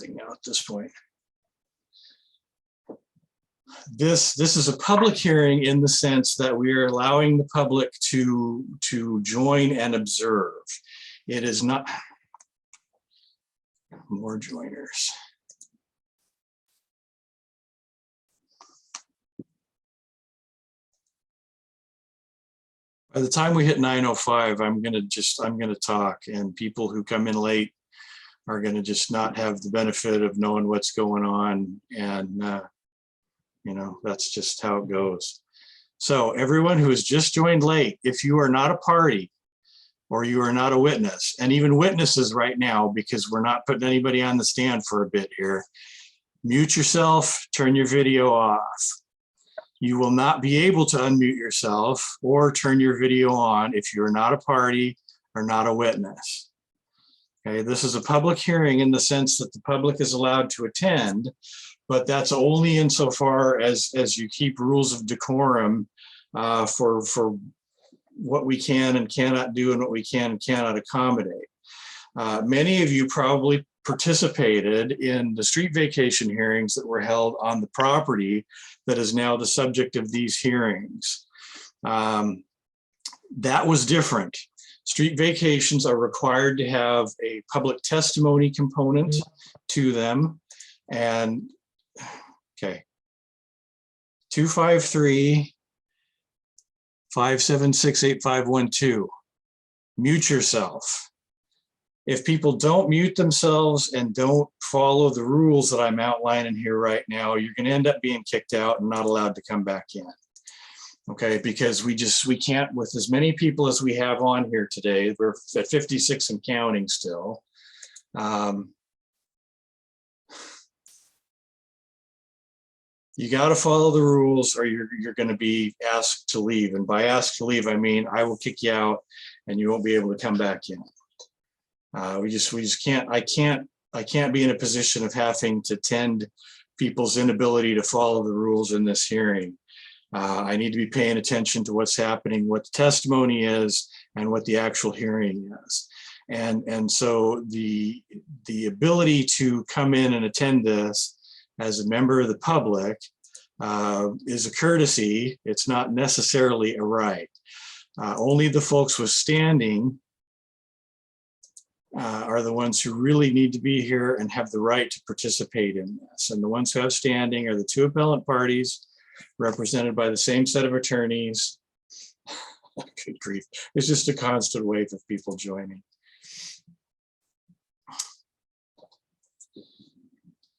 now at this point. This is a public hearing in the sense that we are allowing the public to join and observe. It is not more joiners. By the time we hit 9:05, I'm gonna talk, and people who come in late are gonna just not have the benefit of knowing what's going on, and you know, that's just how it goes. So everyone who has just joined late, if you are not a party or you are not a witness, and even witnesses right now, because we're not putting anybody on the stand for a bit here, mute yourself, turn your video off. You will not be able to unmute yourself or turn your video on if you're not a party or not a witness. Okay, this is a public hearing in the sense that the public is allowed to attend, but that's only insofar as you keep rules of decorum for what we can and cannot do and what we can and cannot accommodate. Many of you probably participated in the street vacation hearings that were held on the property that is now the subject of these hearings. That was different. Street vacations are required to have a public testimony component to them. And okay, 253-576-8512. Mute yourself. If people don't mute themselves and don't follow the rules that I'm outlining here right now, you're going to end up being kicked out and not allowed to come back in. Okay, because we can't, with as many people as we have on here today, we're at 56 and counting still. You got to follow the rules or you're going to be asked to leave. And by asked to leave, I mean, I will kick you out and you won't be able to come back in. We just can't, I can't be in a position of having to tend people's inability to follow the rules in this hearing. I need to be paying attention to what's happening, what the testimony is, and what the actual hearing is. And so the ability to come in and attend this as a member of the public is a courtesy. It's not necessarily a right. Only the folks with standing are the ones who really need to be here and have the right to participate in this. And the ones who have standing are the two appellant parties represented by the same set of attorneys. Good grief. It's just a constant wave of people joining.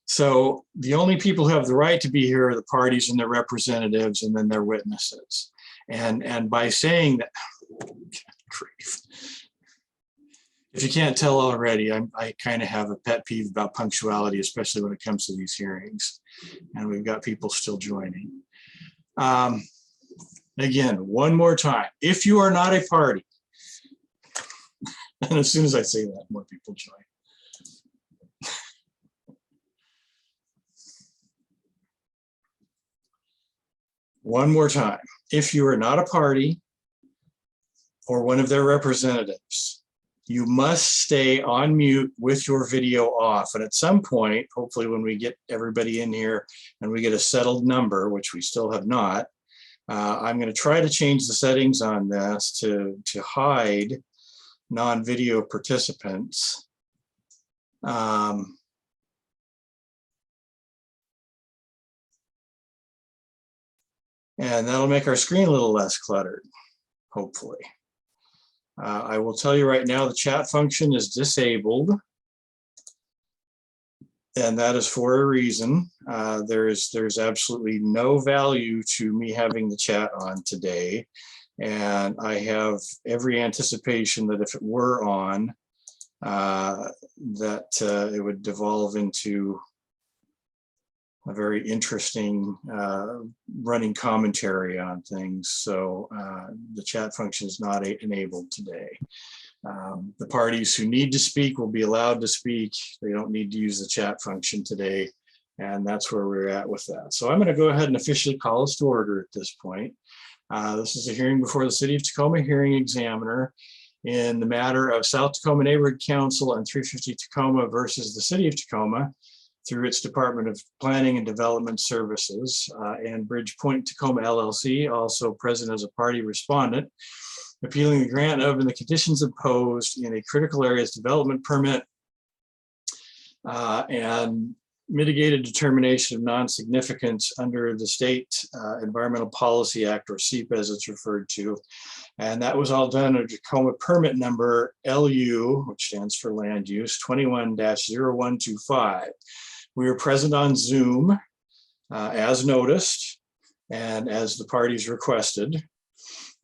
So the only people who have the right to be here are the parties and their representatives and then their witnesses. And by saying that, grief. If you can't tell already, I kind of have a pet peeve about punctuality, especially when it comes to these hearings. And we've got people still joining. Again, one more time, if you are not a party, and as soon as I say that, more people join. One more time, if you are not a party or one of their representatives, you must stay on mute with your video off. And at some point, hopefully when we get everybody in here and we get a settled number, which we still have not, I'm going to try to change the settings on this to hide non-video participants. And that'll make our screen a little less cluttered, hopefully. I will tell you right now, the chat function is disabled. And that is for a reason. There's absolutely no value to me having the chat on today. And I have every anticipation that if it were on, it would devolve into a very interesting running commentary on things. So the chat function is not enabled today. The parties who need to speak will be allowed to speak. They don't need to use the chat function today. And that's where we're at with that. So I'm going to go ahead and officially call us to order at this point. This is a hearing before the City of Tacoma Hearing Examiner. in the matter of South Tacoma Neighborhood Council and 350 Tacoma versus the City of Tacoma through its Department of Planning and Development Services, and Bridgepoint Tacoma LLC, also present as a party respondent, appealing the grant of and the conditions imposed in a critical areas development permit and mitigated determination of non-significance under the State Environmental Policy Act, or SEEP as it's referred to. And that was all done under Tacoma permit number LU, which stands for land use, 21-0125. We were present on Zoom as noticed and as the parties requested,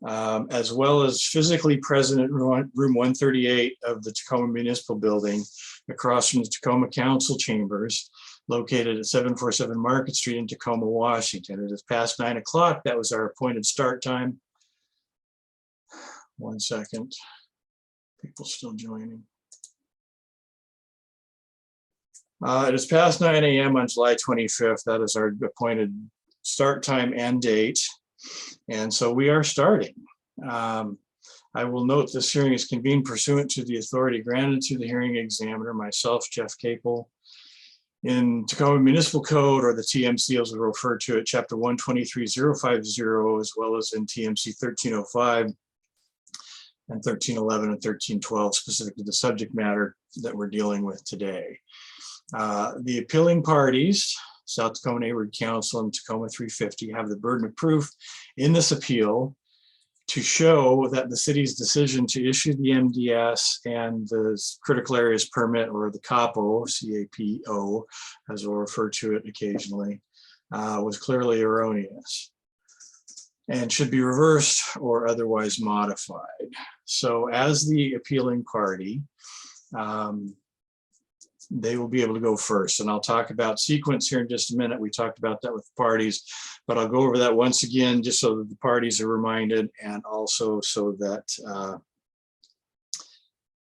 as well as physically present at room 138 of the Tacoma Municipal Building across from the Tacoma Council Chambers, located at 747 Market Street in Tacoma, Washington. It is past 9 o'clock. That was our appointed start time. 1 second. People still joining. It is past 9 a.m. on July 25th. That is our appointed start time and date. And so we are starting. I will note this hearing is convened pursuant to the authority granted to the hearing examiner, myself, Jeff Capel, in Tacoma Municipal Code, or the TMC as we refer to it, Chapter 123.050, as well as in TMC 1305 and 1311 and 1312, specific to the subject matter that we're dealing with today. The appealing parties, South Tacoma Neighborhood Council and Tacoma 350, have the burden of proof in this appeal to show that the city's decision to issue the MDS and the critical areas permit, or the CAPO, C-A-P-O, as we'll refer to it occasionally, was clearly erroneous and should be reversed or otherwise modified. So as the appealing party, they will be able to go first. And I'll talk about sequence here in just a minute. We talked about that with the parties, but I'll go over that once again, just so that the parties are reminded, and also so that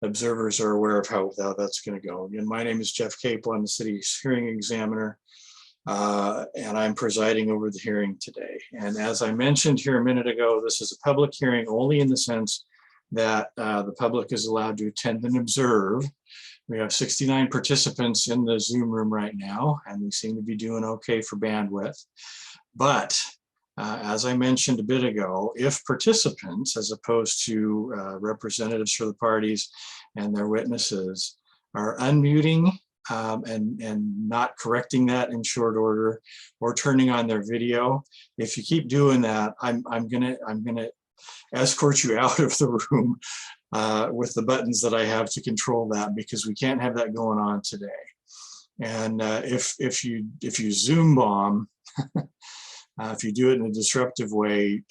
observers are aware of how that's going to go. Again, my name is Jeff Capel. I'm the city's hearing examiner, and I'm presiding over the hearing today. And as I mentioned here a minute ago, this is a public hearing only in the sense that the public is allowed to attend and observe. We have 69 participants in the Zoom room right now, and we seem to be doing okay for bandwidth. But as I mentioned a bit ago, if participants, as opposed to representatives for the parties and their witnesses, are unmuting and not correcting that in short order, or turning on their video, if you keep doing that, I'm gonna escort you out of the room with the buttons that I have to control that, because we can't have that going on today. And if you Zoom bomb, if you do it in a disruptive way,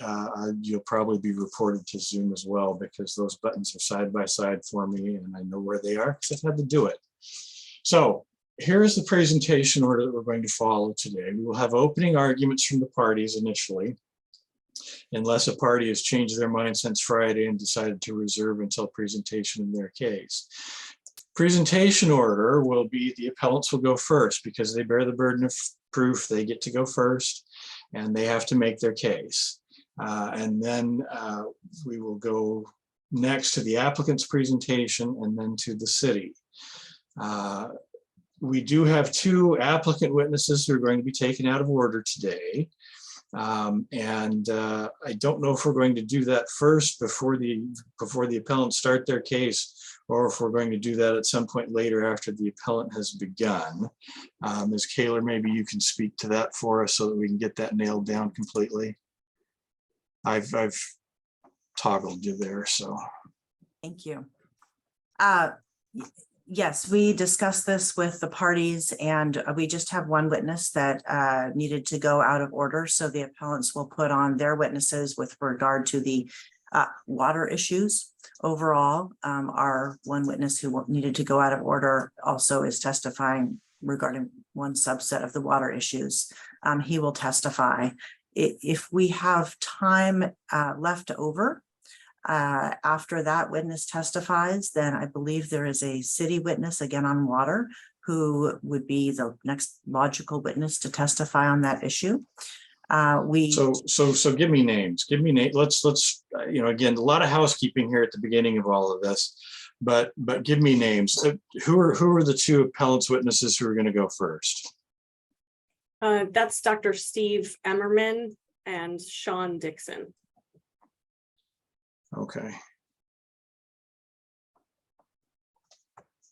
you'll probably be reported to Zoom as well, because those buttons are side by side for me and I know where they are because I've had to do it. So here's the presentation order that we're going to follow today. We will have opening arguments from the parties initially, unless a party has changed their mind since Friday and decided to reserve until presentation in their case. Presentation order will be the appellants will go first because they bear the burden of proof. They get to go first and they have to make their case. And then we will go next to the applicant's presentation and then to the city. We do have two applicant witnesses who are going to be taken out of order today. I don't know if we're going to do that first before the appellants start their case, or if we're going to do that at some point later after the appellant has begun. Ms. Kaler, maybe you can speak to that for us so that we can get that nailed down completely. I've toggled you there, so. Thank you. Yes, we discussed this with the parties, and we just have one witness that needed to go out of order. So the appellants will put on their witnesses with regard to the water issues. Overall, our one witness who needed to go out of order also is testifying regarding one subset of the water issues. He will testify. If we have time left over, after that witness testifies, then I believe there is a city witness again on water who would be the next logical witness to testify on that issue. So give me names. Give me name. Let's again, a lot of housekeeping here at the beginning of all of this, but give me names. Who are the two appellant's witnesses who are going to go first? That's Dr. Steve Emmerman and Sean Dixon. Okay.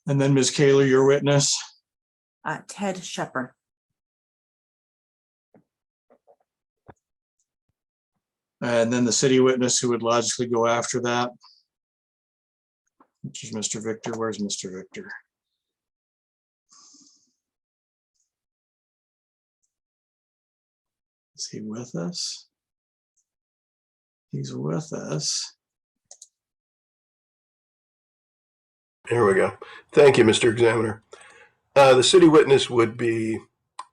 And then Ms. Kaler, your witness? Ted Shepard. And then the city witness who would logically go after that, which is Mr. Victor. Where's Mr. Victor? Is he with us? He's with us. Here we go. Thank you, Mr. Examiner. The city witness would be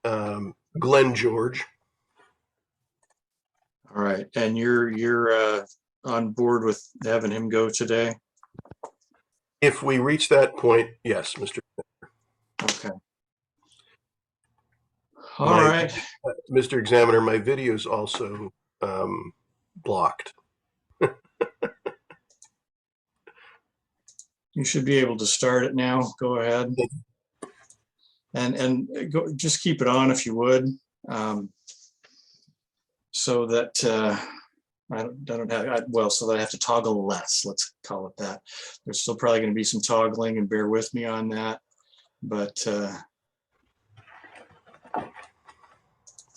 Glenn George. All right, and you're on board with having him go today? If we reach that point, yes, Mr. Okay. All right. Mr. Examiner, my video is also blocked. You should be able to start it now. Go ahead. And go, just keep it on if you would, so that I don't have, well, so that I have to toggle less, let's call it that. There's still probably going to be some toggling, and bear with me on that. But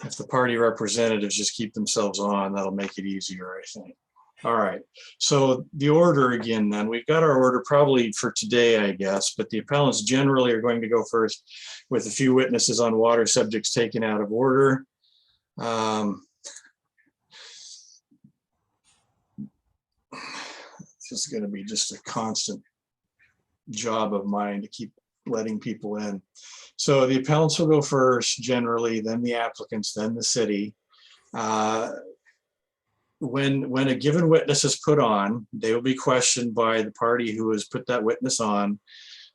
if the party representatives just keep themselves on, that'll make it easier, I think. All right, so the order again, then we've got our order probably for today, I guess, but the appellants generally are going to go first with a few witnesses on water subjects taken out of order. It's just going to be just a constant job of mine to keep letting people in. So the appellants will go first generally, then the applicants, then the city. When a given witness is put on, they will be questioned by the party who has put that witness on.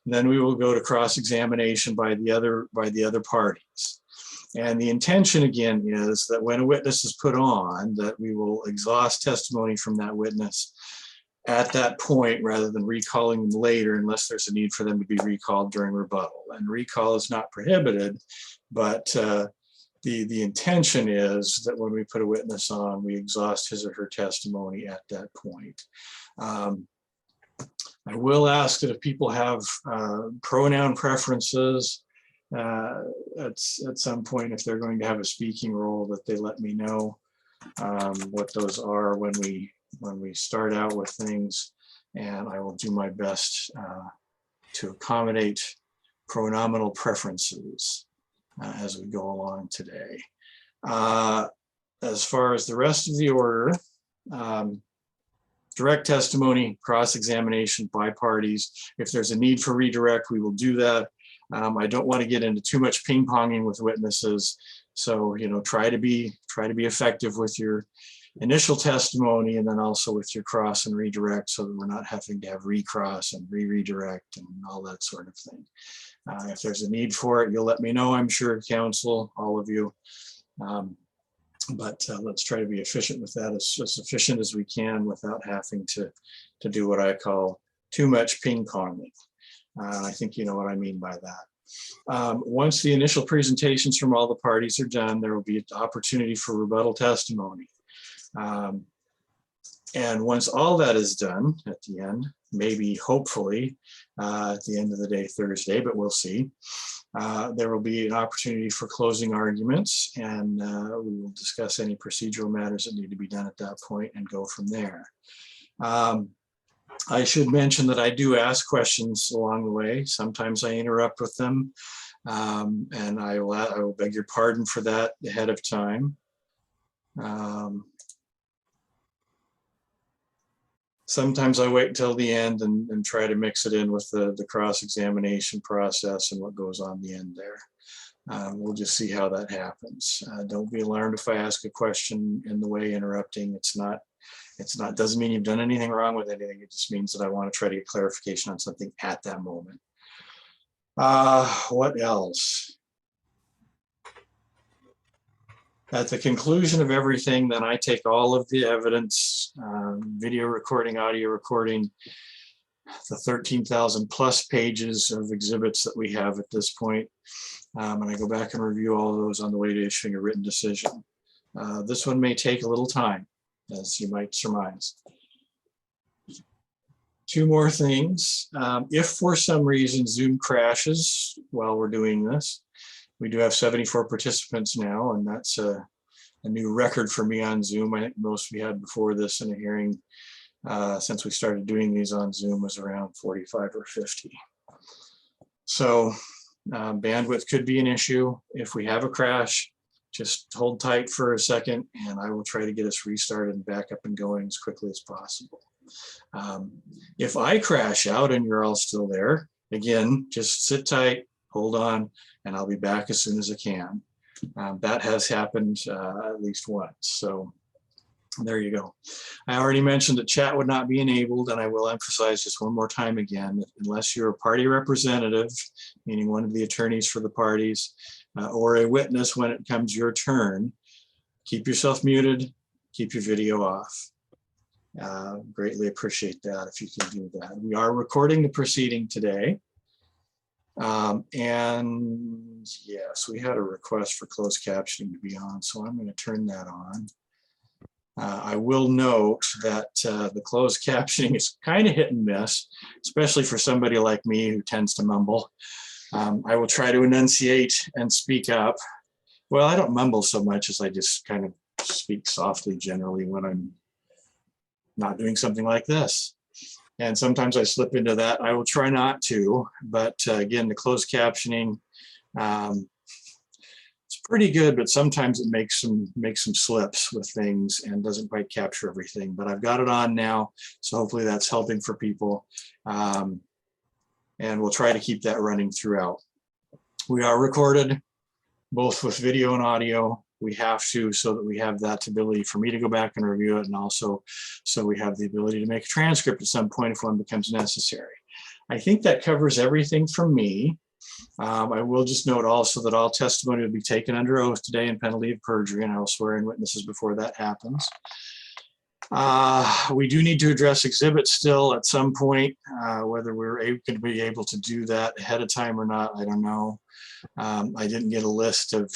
Then we will go to cross-examination by the other parties. And the intention again is that when a witness is put on, that we will exhaust testimony from that witness at that point rather than recalling them later unless there's a need for them to be recalled during rebuttal. And recall is not prohibited, but the intention is that when we put a witness on, we exhaust his or her testimony at that point. I will ask that if people have pronoun preferences at some point, if they're going to have a speaking role, that they let me know what those are when we start out with things, and I will do my best to accommodate pronominal preferences as we go along today. As far as the rest of the order, direct testimony, cross-examination by parties. If there's a need for redirect, we will do that. I don't want to get into too much ping-ponging with witnesses, so try to be effective with your initial testimony and then also with your cross and redirect, so that we're not having to have recross and redirect and all that sort of thing. If there's a need for it, you'll let me know, I'm sure, counsel, all of you. But let's try to be efficient with that, as efficient as we can without having to do what I call too much ping-ponging. I think you know what I mean by that. Once the initial presentations from all the parties are done, there will be an opportunity for rebuttal testimony. And once all that is done at the end, maybe hopefully at the end of the day Thursday, but we'll see, there will be an opportunity for closing arguments, and we will discuss any procedural matters that need to be done at that point and go from there. I should mention that I do ask questions along the way. Sometimes I interrupt with them, and I will beg your pardon for that ahead of time. Sometimes I wait until the end and try to mix it in with the cross-examination process and what goes on the end there. We'll just see how that happens. Don't be alarmed if I ask a question in the way interrupting. Doesn't mean you've done anything wrong with anything. It just means that I want to try to get clarification on something at that moment. What else? At the conclusion of everything, then I take all of the evidence, video recording, audio recording, the 13,000 plus pages of exhibits that we have at this point, and I go back and review all of those on the way to issuing a written decision. This one may take a little time, as you might surmise. Two more things. If for some reason Zoom crashes while we're doing this, we do have 74 participants now, and that's a new record for me on Zoom. I think most we had before this in a hearing since we started doing these on Zoom was around 45 or 50. So bandwidth could be an issue. If we have a crash, just hold tight for a second and I will try to get us restarted and back up and going as quickly as possible. If I crash out and you're all still there, again, just sit tight, hold on, and I'll be back as soon as I can. That has happened at least once. So there you go. I already mentioned that chat would not be enabled, and I will emphasize just one more time again, that unless you're a party representative, meaning one of the attorneys for the parties, or a witness when it comes your turn, keep yourself muted, keep your video off. Greatly appreciate that if you can do that. We are recording the proceeding today. And yes, we had a request for closed captioning to be on, so I'm going to turn that on. I will note that the closed captioning is kind of hit and miss, especially for somebody like me who tends to mumble. I will try to enunciate and speak up. Well, I don't mumble so much as I just kind of speak softly generally when I'm not doing something like this. And sometimes I slip into that. I will try not to, but again, the closed captioning, it's pretty good, but sometimes it makes some slips with things and doesn't quite capture everything. But I've got it on now, so hopefully that's helping for people. And we'll try to keep that running throughout. We are recorded, both with video and audio. We have to, so that we have that ability for me to go back and review it, and also so we have the ability to make a transcript at some point if one becomes necessary. I think that covers everything from me. I will just note also that all testimony will be taken under oath today in penalty of perjury, and I will swear in witnesses before that happens. We do need to address exhibits still at some point. Whether we're going to be able to do that ahead of time or not, I don't know. I didn't get a list of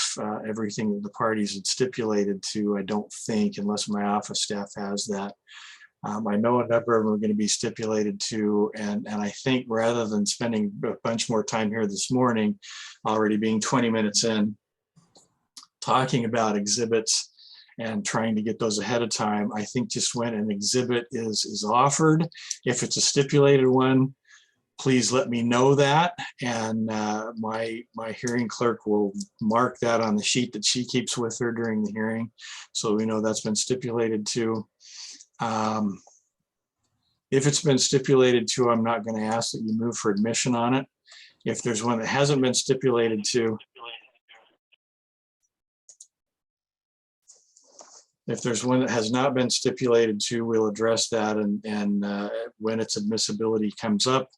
everything that the parties had stipulated to, I don't think, unless my office staff has that. I know a number of them are going to be stipulated to, and I think rather than spending a bunch more time here this morning, already being 20 minutes in, talking about exhibits and trying to get those ahead of time, I think just when an exhibit is offered, if it's a stipulated one, please let me know that, and my hearing clerk will mark that on the sheet that she keeps with her during the hearing, so we know that's been stipulated to. If it's been stipulated to, I'm not going to ask that you move for admission on it. If there's one that hasn't been stipulated to, if there's one that has not been stipulated to, we'll address that, and when its admissibility comes up,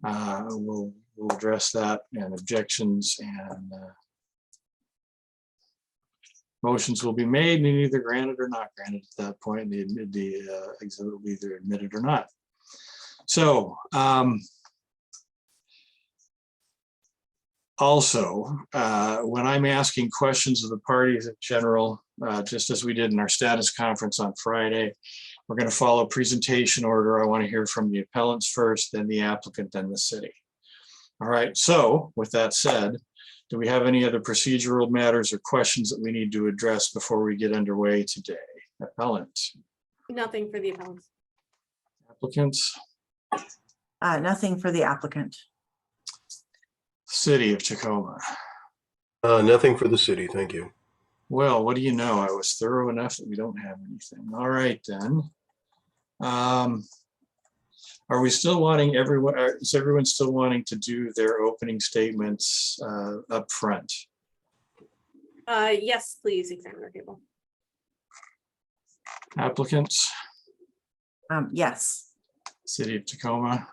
we'll address that, and objections and motions will be made and either granted or not granted at that point. The exhibit will be either admitted or not. So also, when I'm asking questions of the parties in general, just as we did in our status conference on Friday, we're going to follow presentation order. I want to hear from the appellants first, then the applicant, then the city. All right, so with that said, do we have any other procedural matters or questions that we need to address before we get underway today? Appellant. Nothing for the appellants. Applicants. Nothing for the applicant. City of Tacoma. Nothing for the city, thank you. Well, what do you know? I was thorough enough that we don't have anything. All right, then. Are we still wanting everyone, is everyone still wanting to do their opening statements up front? Yes, please, Examiner Cable. Applicants? Yes. City of Tacoma?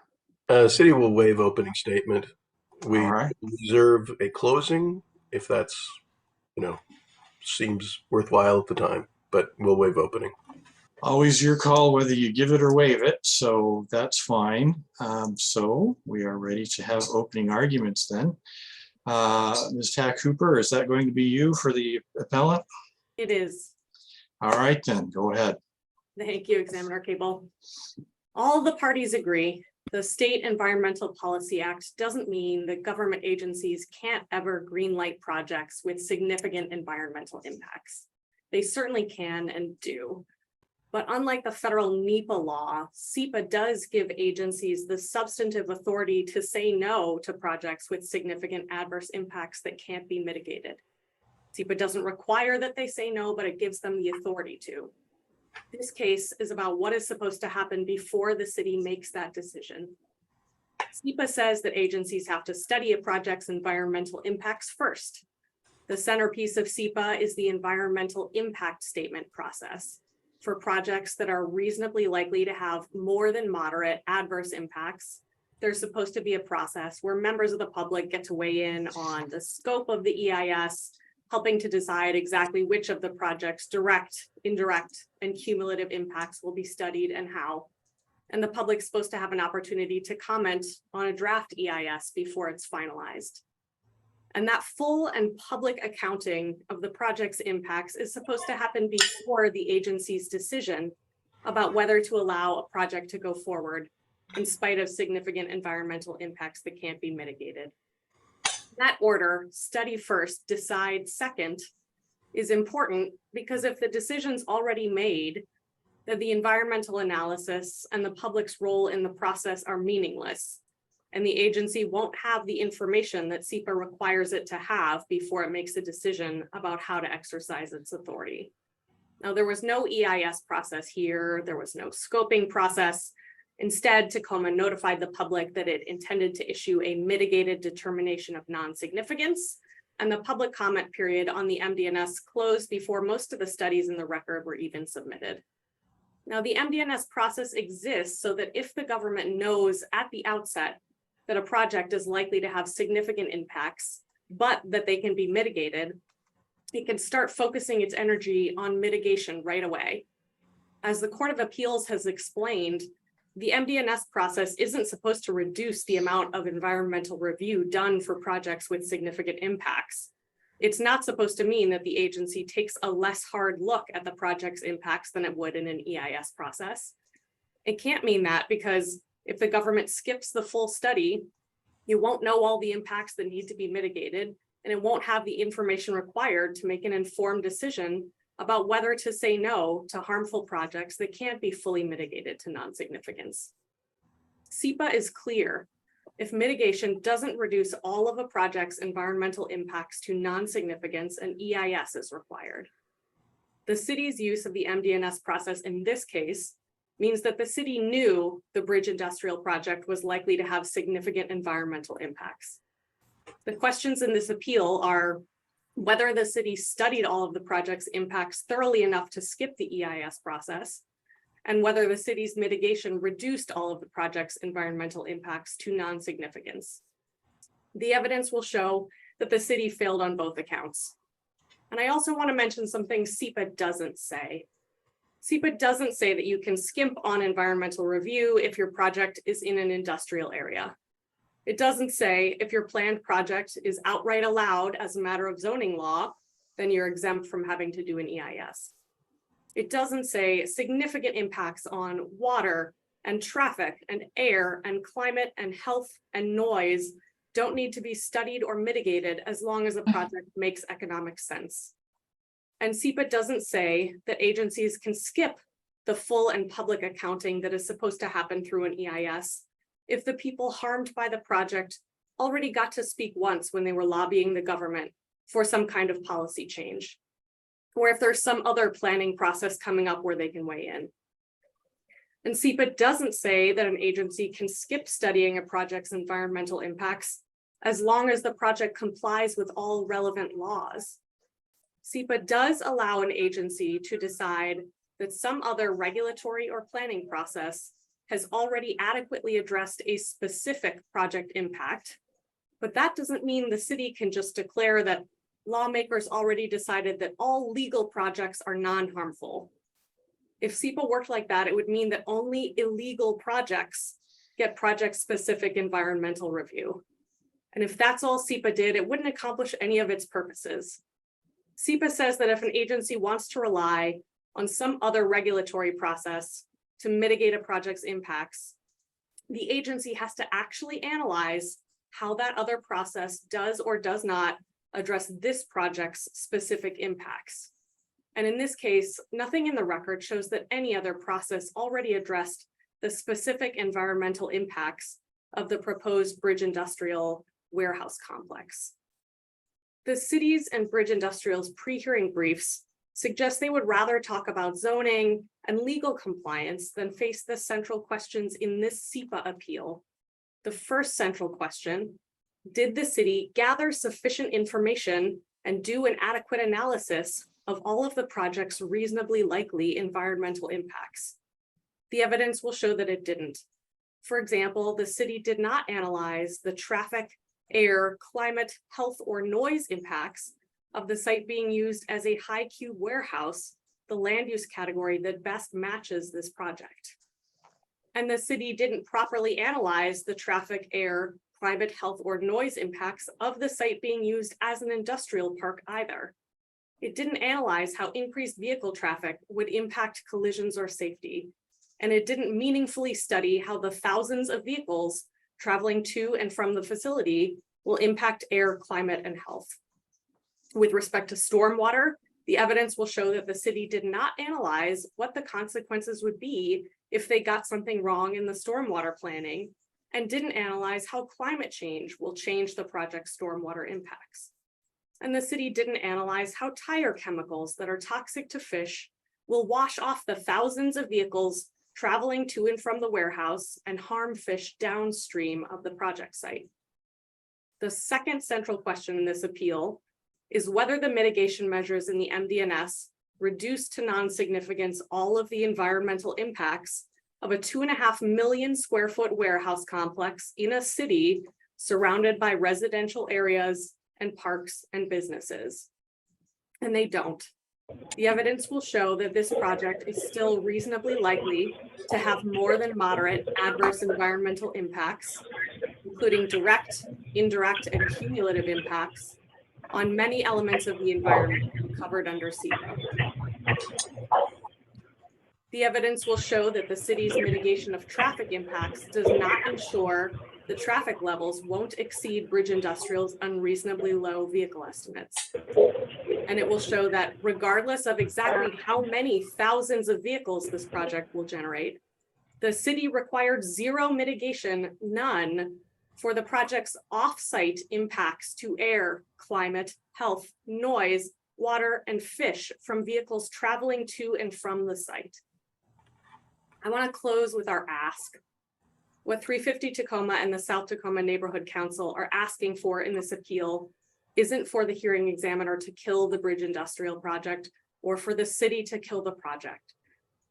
City will waive opening statement. We All right. reserve a closing if that's, you know, seems worthwhile at the time, but we'll waive opening. Always your call whether you give it or waive it, so that's fine. So we are ready to have opening arguments then. Ms. Tack Hooper, is that going to be you for the appellant? It is. All right, then go ahead. Thank you, Examiner Cable. All the parties agree the State Environmental Policy Act doesn't mean that government agencies can't ever greenlight projects with significant environmental impacts. They certainly can and do. But unlike the federal NEPA law, SEPA does give agencies the substantive authority to say no to projects with significant adverse impacts that can't be mitigated. SEPA doesn't require that they say no, but it gives them the authority to. This case is about what is supposed to happen before the city makes that decision. SEPA says that agencies have to study a project's environmental impacts first. The centerpiece of SEPA is the environmental impact statement process. For projects that are reasonably likely to have more than moderate adverse impacts, there's supposed to be a process where members of the public get to weigh in on the scope of the EIS, helping to decide exactly which of the project's direct, indirect, and cumulative impacts will be studied and how. And the public's supposed to have an opportunity to comment on a draft EIS before it's finalized. And that full and public accounting of the project's impacts is supposed to happen before the agency's decision about whether to allow a project to go forward in spite of significant environmental impacts that can't be mitigated. That order, study first, decide second, is important because if the decision's already made, that the environmental analysis and the public's role in the process are meaningless, and the agency won't have the information that SEPA requires it to have before it makes a decision about how to exercise its authority. Now, there was no EIS process here. There was no scoping process. Instead, Tacoma notified the public that it intended to issue a mitigated determination of non-significance, and the public comment period on the MDNS closed before most of the studies in the record were even submitted. Now, the MDNS process exists so that if the government knows at the outset that a project is likely to have significant impacts, but that they can be mitigated, it can start focusing its energy on mitigation right away. As the Court of Appeals has explained, the MDNS process isn't supposed to reduce the amount of environmental review done for projects with significant impacts. It's not supposed to mean that the agency takes a less hard look at the project's impacts than it would in an EIS process. It can't mean that because if the government skips the full study, you won't know all the impacts that need to be mitigated, and it won't have the information required to make an informed decision about whether to say no to harmful projects that can't be fully mitigated to non-significance. SEPA is clear. If mitigation doesn't reduce all of a project's environmental impacts to non-significance, an EIS is required. The city's use of the MDNS process in this case means that the city knew the bridge industrial project was likely to have significant environmental impacts. The questions in this appeal are whether the city studied all of the project's impacts thoroughly enough to skip the EIS process, and whether the city's mitigation reduced all of the project's environmental impacts to non-significance. The evidence will show that the city failed on both accounts. And I also want to mention some things SEPA doesn't say. SEPA doesn't say that you can skimp on environmental review if your project is in an industrial area. It doesn't say if your planned project is outright allowed as a matter of zoning law, then you're exempt from having to do an EIS. It doesn't say significant impacts on water and traffic and air and climate and health and noise don't need to be studied or mitigated as long as a project makes economic sense. And SEPA doesn't say that agencies can skip the full and public accounting that is supposed to happen through an EIS if the people harmed by the project already got to speak once when they were lobbying the government for some kind of policy change, or if there's some other planning process coming up where they can weigh in. And SEPA doesn't say that an agency can skip studying a project's environmental impacts as long as the project complies with all relevant laws. SEPA does allow an agency to decide that some other regulatory or planning process has already adequately addressed a specific project impact, but that doesn't mean the city can just declare that lawmakers already decided that all legal projects are non-harmful. If SEPA worked like that, it would mean that only illegal projects get project-specific environmental review. And if that's all SEPA did, it wouldn't accomplish any of its purposes. SEPA says that if an agency wants to rely on some other regulatory process to mitigate a project's impacts, the agency has to actually analyze how that other process does or does not address this project's specific impacts. And in this case, nothing in the record shows that any other process already addressed the specific environmental impacts of the proposed bridge industrial warehouse complex. The cities and bridge industrials pre-hearing briefs suggest they would rather talk about zoning and legal compliance than face the central questions in this SEPA appeal. The first central question: did the city gather sufficient information and do an adequate analysis of all of the project's reasonably likely environmental impacts? The evidence will show that it didn't. For example, the city did not analyze the traffic, air, climate, health, or noise impacts of the site being used as a high cube warehouse, the land use category that best matches this project. And the city didn't properly analyze the traffic, air, climate, health, or noise impacts of the site being used as an industrial park either. It didn't analyze how increased vehicle traffic would impact collisions or safety. And it didn't meaningfully study how the thousands of vehicles traveling to and from the facility will impact air, climate, and health. With respect to stormwater, the evidence will show that the city did not analyze what the consequences would be if they got something wrong in the stormwater planning, and didn't analyze how climate change will change the project's stormwater impacts. And the city didn't analyze how tire chemicals that are toxic to fish will wash off the thousands of vehicles traveling to and from the warehouse and harm fish downstream of the project site. The second central question in this appeal is whether the mitigation measures in the MDNS reduce to non-significance all of the environmental impacts of a 2.5 million square foot warehouse complex in a city surrounded by residential areas and parks and businesses. And they don't. The evidence will show that this project is still reasonably likely to have more than moderate adverse environmental impacts, including direct, indirect, and cumulative impacts on many elements of the environment covered under SEPA. The evidence will show that the city's mitigation of traffic impacts does not ensure the traffic levels won't exceed Bridge Industrial's unreasonably low vehicle estimates. And it will show that regardless of exactly how many thousands of vehicles this project will generate, the city required zero mitigation, none, for the project's off-site impacts to air, climate, health, noise, water, and fish from vehicles traveling to and from the site. I want to close with our ask. What 350 Tacoma and the South Tacoma Neighborhood Council are asking for in this appeal isn't for the hearing examiner to kill the Bridge Industrial project or for the city to kill the project.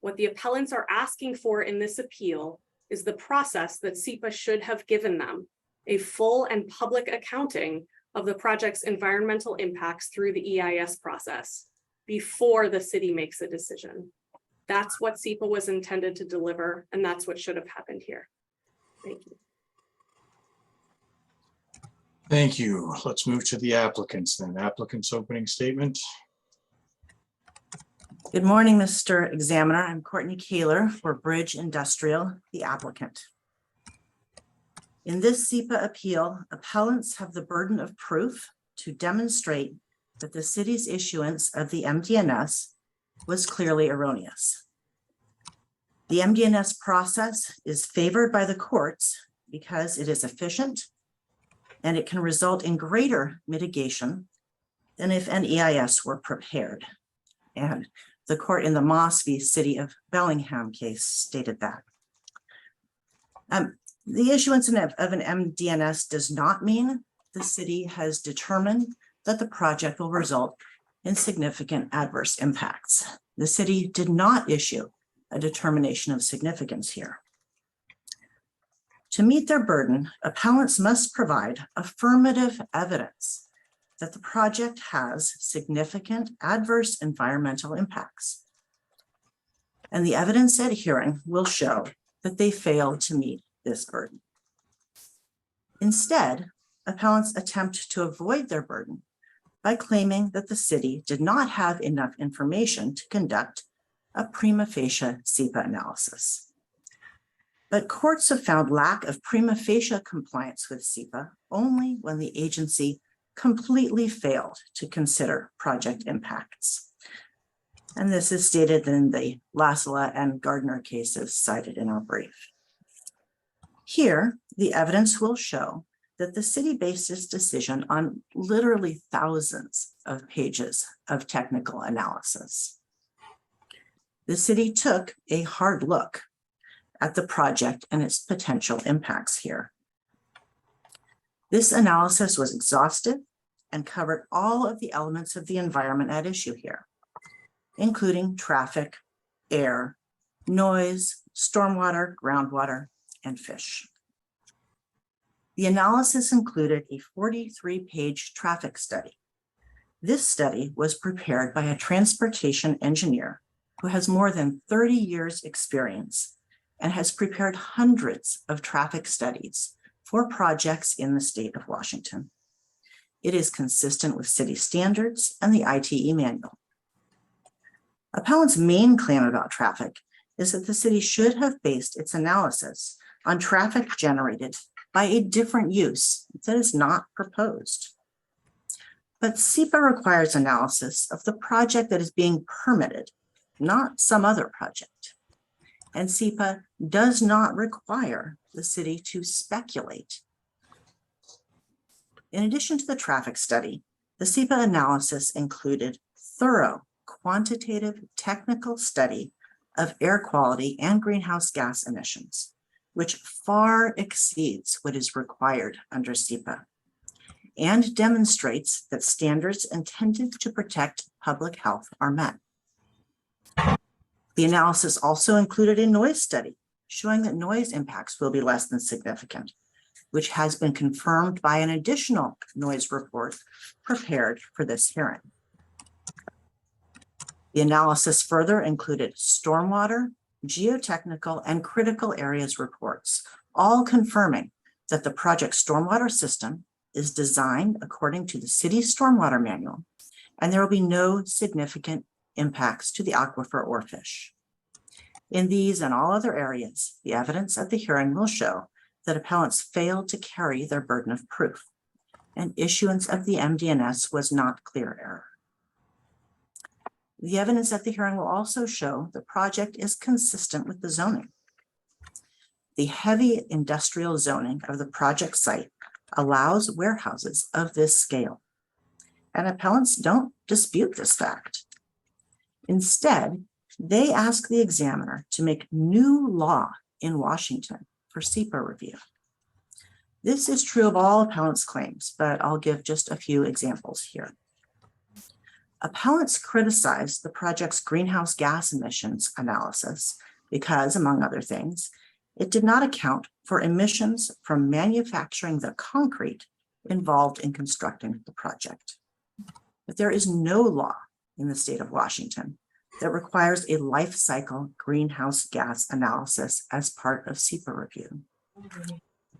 What the appellants are asking for in this appeal is the process that SEPA should have given them, a full and public accounting of the project's environmental impacts through the EIS process before the city makes a decision. That's what SEPA was intended to deliver, and that's what should have happened here. Thank you. Thank you. Let's move to the applicants then. Applicant's opening statement. Good morning, Mr. Examiner. I'm Courtney Kaler for Bridge Industrial, the applicant. In this SEPA appeal, appellants have the burden of proof to demonstrate that the city's issuance of the MDNS was clearly erroneous. The MDNS process is favored by the courts because it is efficient and it can result in greater mitigation than if an EIS were prepared. And the court in the Moss v. City of Bellingham case stated that. The issuance of an MDNS does not mean the city has determined that the project will result in significant adverse impacts. The city did not issue a determination of significance here. To meet their burden, appellants must provide affirmative evidence that the project has significant adverse environmental impacts. And the evidence at hearing will show that they failed to meet this burden. Instead, appellants attempt to avoid their burden by claiming that the city did not have enough information to conduct a prima facie SEPA analysis. But courts have found lack of prima facie compliance with SEPA only when the agency completely failed to consider project impacts. And this is stated in the Lassala and Gardner cases cited in our brief. Here, the evidence will show that the city based its decision on literally thousands of pages of technical analysis. The city took a hard look at the project and its potential impacts here. This analysis was exhaustive and covered all of the elements of the environment at issue here, including traffic, air, noise, stormwater, groundwater, and fish. The analysis included a 43-page traffic study. This study was prepared by a transportation engineer who has more than 30 years experience and has prepared hundreds of traffic studies for projects in the state of Washington. It is consistent with city standards and the ITE manual. Appellant's main claim about traffic is that the city should have based its analysis on traffic generated by a different use that is not proposed. But SEPA requires analysis of the project that is being permitted, not some other project. And SEPA does not require the city to speculate. In addition to the traffic study, the SEPA analysis included thorough quantitative technical study of air quality and greenhouse gas emissions, which far exceeds what is required under SEPA, and demonstrates that standards intended to protect public health are met. The analysis also included a noise study showing that noise impacts will be less than significant, which has been confirmed by an additional noise report prepared for this hearing. The analysis further included stormwater, geotechnical, and critical areas reports, all confirming that the project's stormwater system is designed according to the city's stormwater manual, and there will be no significant impacts to the aquifer or fish. In these and all other areas, the evidence at the hearing will show that appellants failed to carry their burden of proof, and issuance of the MD&S was not clear error. The evidence at the hearing will also show the project is consistent with the zoning. The heavy industrial zoning of the project site allows warehouses of this scale, and appellants don't dispute this fact. Instead, they ask the examiner to make new law in Washington for SEPA review. This is true of all appellants' claims, but I'll give just a few examples here. Appellants criticized the project's greenhouse gas emissions analysis because, among other things, it did not account for emissions from manufacturing the concrete involved in constructing the project. But there is no law in the state of Washington that requires a life cycle greenhouse gas analysis as part of SEPA review.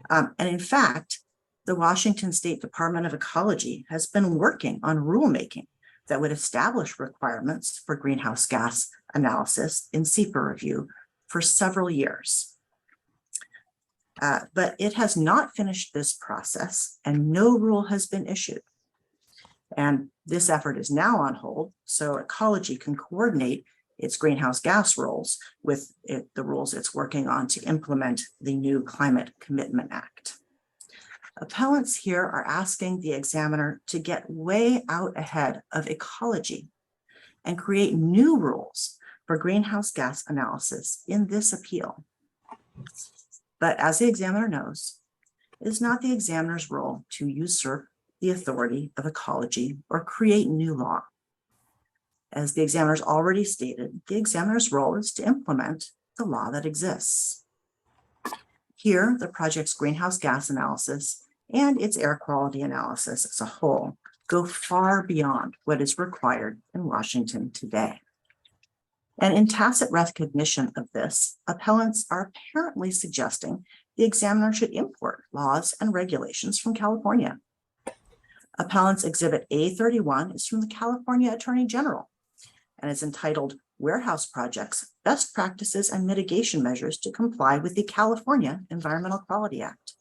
And in fact, the Washington State Department of Ecology has been working on rulemaking that would establish requirements for greenhouse gas analysis in SEPA review for several years. But it has not finished this process and no rule has been issued. And this effort is now on hold, so ecology can coordinate its greenhouse gas rules with the rules it's working on to implement the new Climate Commitment Act. Appellants here are asking the examiner to get way out ahead of ecology and create new rules for greenhouse gas analysis in this appeal. But as the examiner knows, it is not the examiner's role to usurp the authority of ecology or create new law. As the examiner's already stated, the examiner's role is to implement the law that exists. Here, the project's greenhouse gas analysis and its air quality analysis as a whole go far beyond what is required in Washington today. And in tacit recognition of this, appellants are apparently suggesting the examiner should import laws and regulations from California. Appellant's Exhibit A31 is from the California Attorney General and is entitled Warehouse Projects, Best Practices and Mitigation Measures to Comply with the California Environmental Quality Act.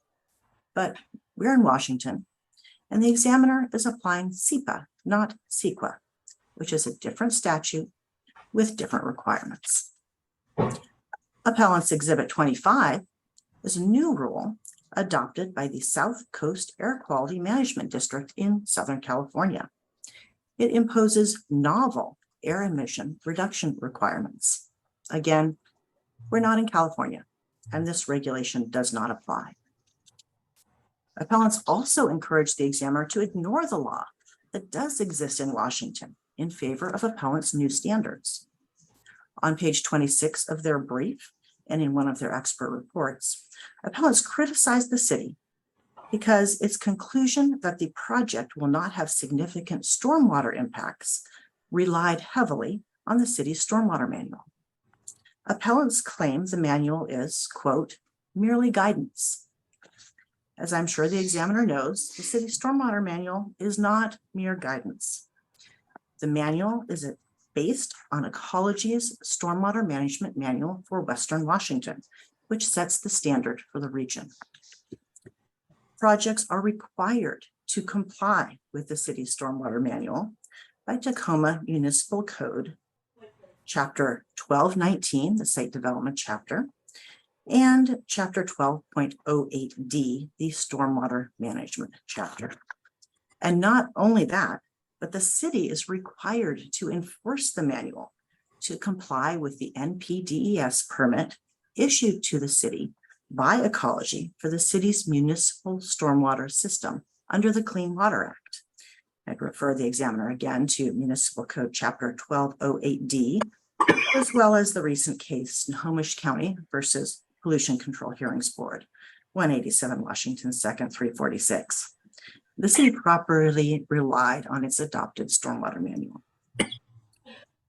But we're in Washington, and the examiner is applying SEPA, not CEQA, which is a different statute with different requirements. Appellant's Exhibit 25 is a new rule adopted by the South Coast Air Quality Management District in Southern California. It imposes novel air emission reduction requirements. Again, we're not in California, and this regulation does not apply. Appellants also encourage the examiner to ignore the law that does exist in Washington in favor of appellants' new standards. On page 26 of their brief and in one of their expert reports, appellants criticize the city because its conclusion that the project will not have significant stormwater impacts relied heavily on the city's stormwater manual. Appellants claim the manual is, quote, merely guidance. As I'm sure the examiner knows, the city's stormwater manual is not mere guidance. The manual is based on Ecology's Stormwater Management Manual for Western Washington, which sets the standard for the region. Projects are required to comply with the city's stormwater manual by Tacoma Municipal Code, Chapter 1219, the Site Development Chapter, and Chapter 12.08D, the Stormwater Management Chapter. And not only that, but the city is required to enforce the manual to comply with the NPDES permit issued to the city by Ecology for the city's municipal stormwater system under the Clean Water Act. I'd refer the examiner again to Municipal Code Chapter 1208D, as well as the recent case Snohomish County versus Pollution Control Hearings Board, 187 Washington 2nd, 346. The city properly relied on its adopted stormwater manual.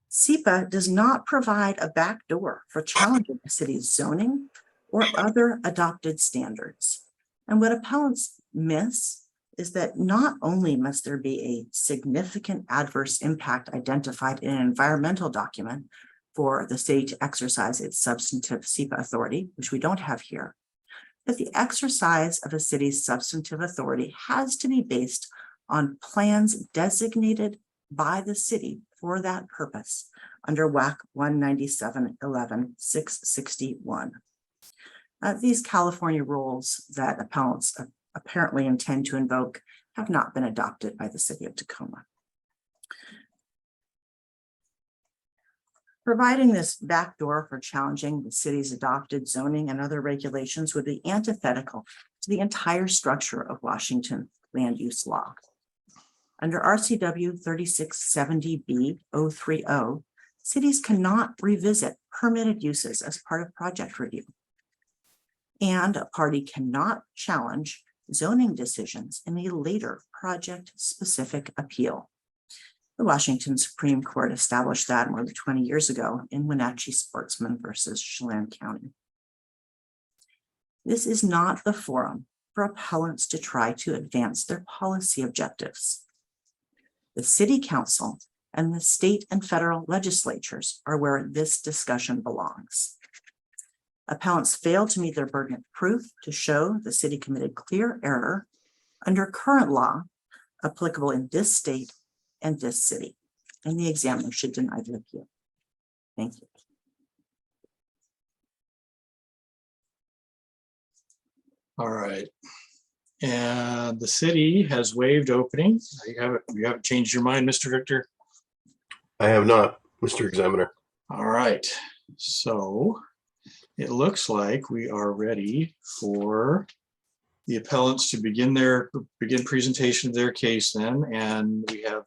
SEPA does not provide a backdoor for challenging the city's zoning or other adopted standards. And what appellants miss is that not only must there be a significant adverse impact identified in an environmental document for the city to exercise its substantive SEPA authority, which we don't have here, but the exercise of a city's substantive authority has to be based on plans designated by the city for that purpose under WAC 197.11.661. These California rules that appellants apparently intend to invoke have not been adopted by the city of Tacoma. Providing this backdoor for challenging the city's adopted zoning and other regulations would be antithetical to the entire structure of Washington land use law. Under RCW 3670B.030, cities cannot revisit permitted uses as part of project review. And a party cannot challenge zoning decisions in a later project-specific appeal. The Washington Supreme Court established that more than 20 years ago in Wenatchee Sportsman versus Chelan County. This is not the forum for appellants to try to advance their policy objectives. The City Council and the state and federal legislatures are where this discussion belongs. Appellants fail to meet their burden of proof to show the city committed clear error under current law applicable in this state and this city, and the examiner should deny the appeal. Thank you. All right. And the city has waived opening. You haven't changed your mind, Mr. Victor? I have not, Mr. Examiner. All right. So it looks like we are ready for the appellants to begin presentation of their case then, and we have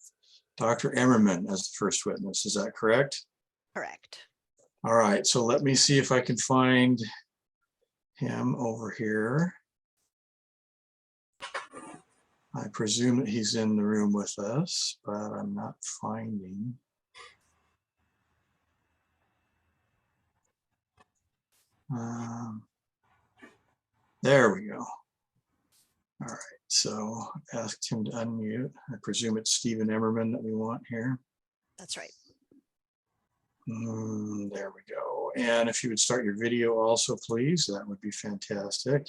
Dr. Emmerman as the first witness. Is that correct? Correct. All right, so let me see if I can find him over here. I presume that he's in the room with us, but I'm not finding. There we go. All right, so I asked him to unmute. I presume it's Stephen Emmerman that we want here. That's right. There we go. And if you would start your video also, please, that would be fantastic.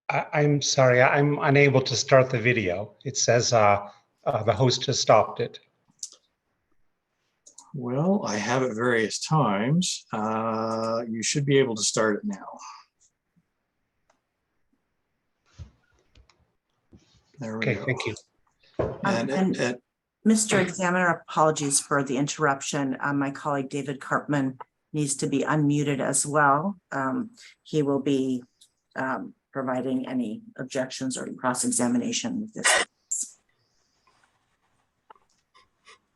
I'm sorry, I'm unable to start the video. It says the host has stopped it. Well, I have it various times. You should be able to start it now. There we Okay, go. thank you. And Mr. Examiner, apologies for the interruption. My colleague David Karpman needs to be unmuted as well. He will be providing any objections or cross-examination with this.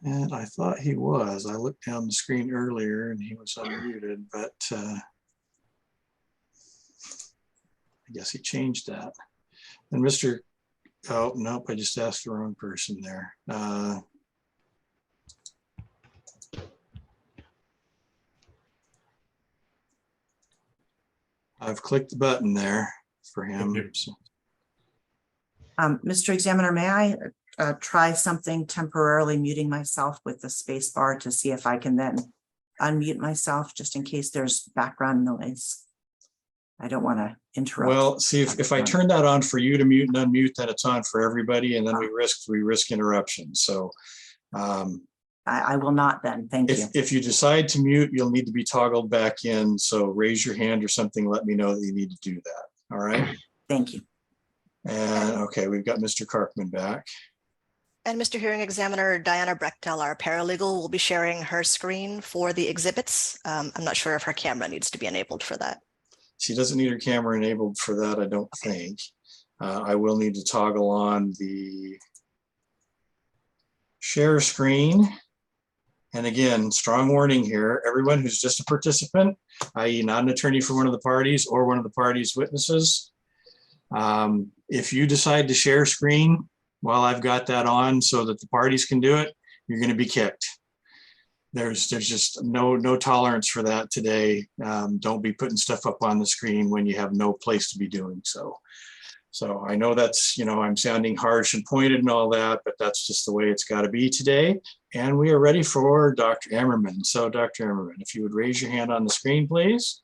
And I thought he was. I looked down the screen earlier and he was unmuted, but I guess he changed that. And Mr. Oh, nope, I just asked the wrong person there. I've clicked the button there for him. So. Mr. Examiner, may I try something temporarily muting myself with the space bar to see if I can then unmute myself just in case there's background noise? I don't want to interrupt. Well, see, if I turn that on for you to mute and unmute, then it's on for everybody, and then we risk interruption. So I will not then. Thank you. if you decide to mute, you'll need to be toggled back in. So raise your hand or something. Let me know that you need to do that. All right. Thank you. And okay, we've got Mr. Karpman back. And Mr. Hearing Examiner Diana Brechtel, our paralegal, will be sharing her screen for the exhibits. I'm not sure if her camera needs to be enabled for that. She doesn't need her camera enabled for that, I don't think. I will need to toggle on the share screen. And again, strong warning here, everyone who's just a participant, i.e. not an attorney for one of the parties or one of the parties' witnesses, if you decide to share screen while I've got that on so that the parties can do it, you're going to be kicked. There's just no tolerance for that today. Don't be putting stuff up on the screen when you have no place to be doing so. So I know that's, I'm sounding harsh and pointed and all that, but that's just the way it's got to be today. And we are ready for Dr. Emmerman. So Dr. Emmerman, if you would raise your hand on the screen, please.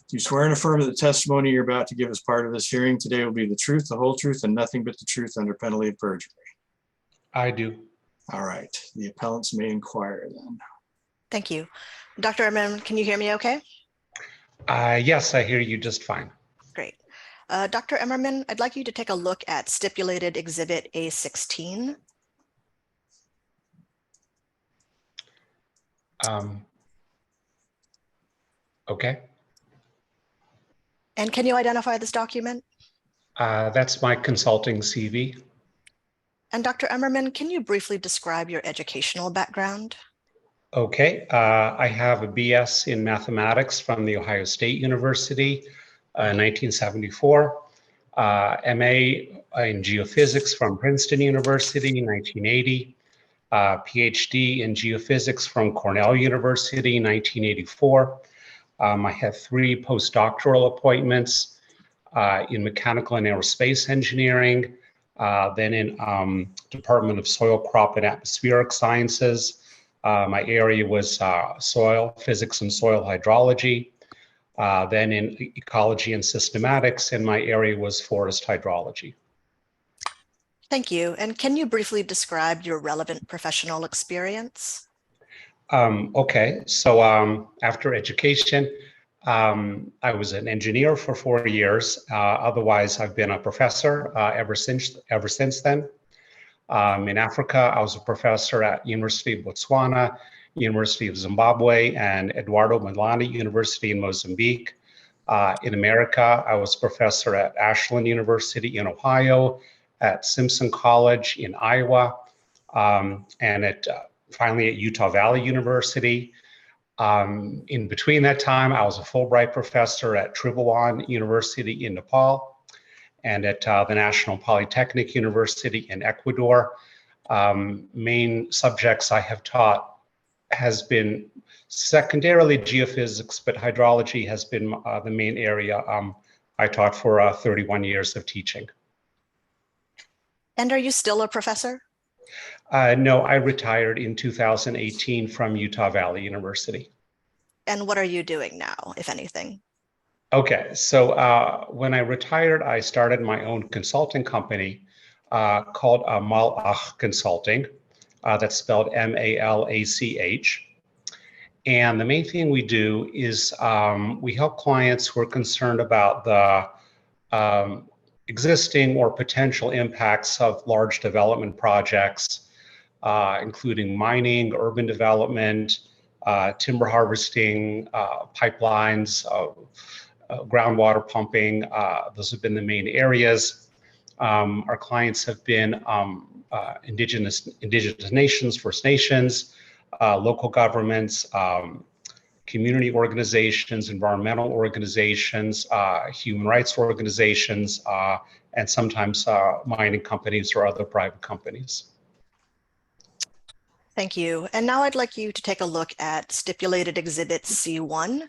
Do you swear and affirm that the testimony you're about to give as part of this hearing today will be the truth, the whole truth, and nothing but the truth under penalty of perjury? I do. All right. The appellants may inquire then. Thank you. Dr. Emmerman, can you hear me okay? Yes, I hear you just fine. Great. Dr. Emmerman, I'd like you to take a look at stipulated exhibit A16. Okay. And can you identify this document? That's my consulting CV. And Dr. Emmerman, can you briefly describe your educational background? Okay, I have a BS in mathematics from the Ohio State University, 1974, MA in geophysics from Princeton University, 1980, PhD in geophysics from Cornell University, 1984. I have 3 postdoctoral appointments in mechanical and aerospace engineering, then in Department of Soil, Crop, and Atmospheric Sciences. My area was soil physics and soil hydrology. Then in ecology and systematics, and my area was forest hydrology. Thank you. And can you briefly describe your relevant professional experience? Okay, so after education, I was an engineer for 4 years. Otherwise, I've been a professor ever since then. In Africa, I was a professor at University of Botswana, University of Zimbabwe, and Eduardo Mondlane University in Mozambique. In America, I was a professor at Ashland University in Ohio, at Simpson College in Iowa, and finally at Utah Valley University. In between that time, I was a Fulbright professor at Tribhuvan University in Nepal. and at the National Polytechnic University in Ecuador. Main subjects I have taught has been secondarily geophysics, but hydrology has been the main area I taught for 31 years of teaching. And are you still a professor? No, I retired in 2018 from Utah Valley University. And what are you doing now, if anything? Okay, so when I retired, I started my own consulting company called Malach Consulting. That's spelled M-A-L-A-C-H. And the main thing we do is we help clients who are concerned about the existing or potential impacts of large development projects, including mining, urban development, timber harvesting, pipelines, groundwater pumping. Those have been the main areas. Our clients have been indigenous nations, First Nations, local governments, community organizations, environmental organizations, human rights organizations, and sometimes mining companies or other private companies. Thank you. And now I'd like you to take a look at stipulated exhibit C1,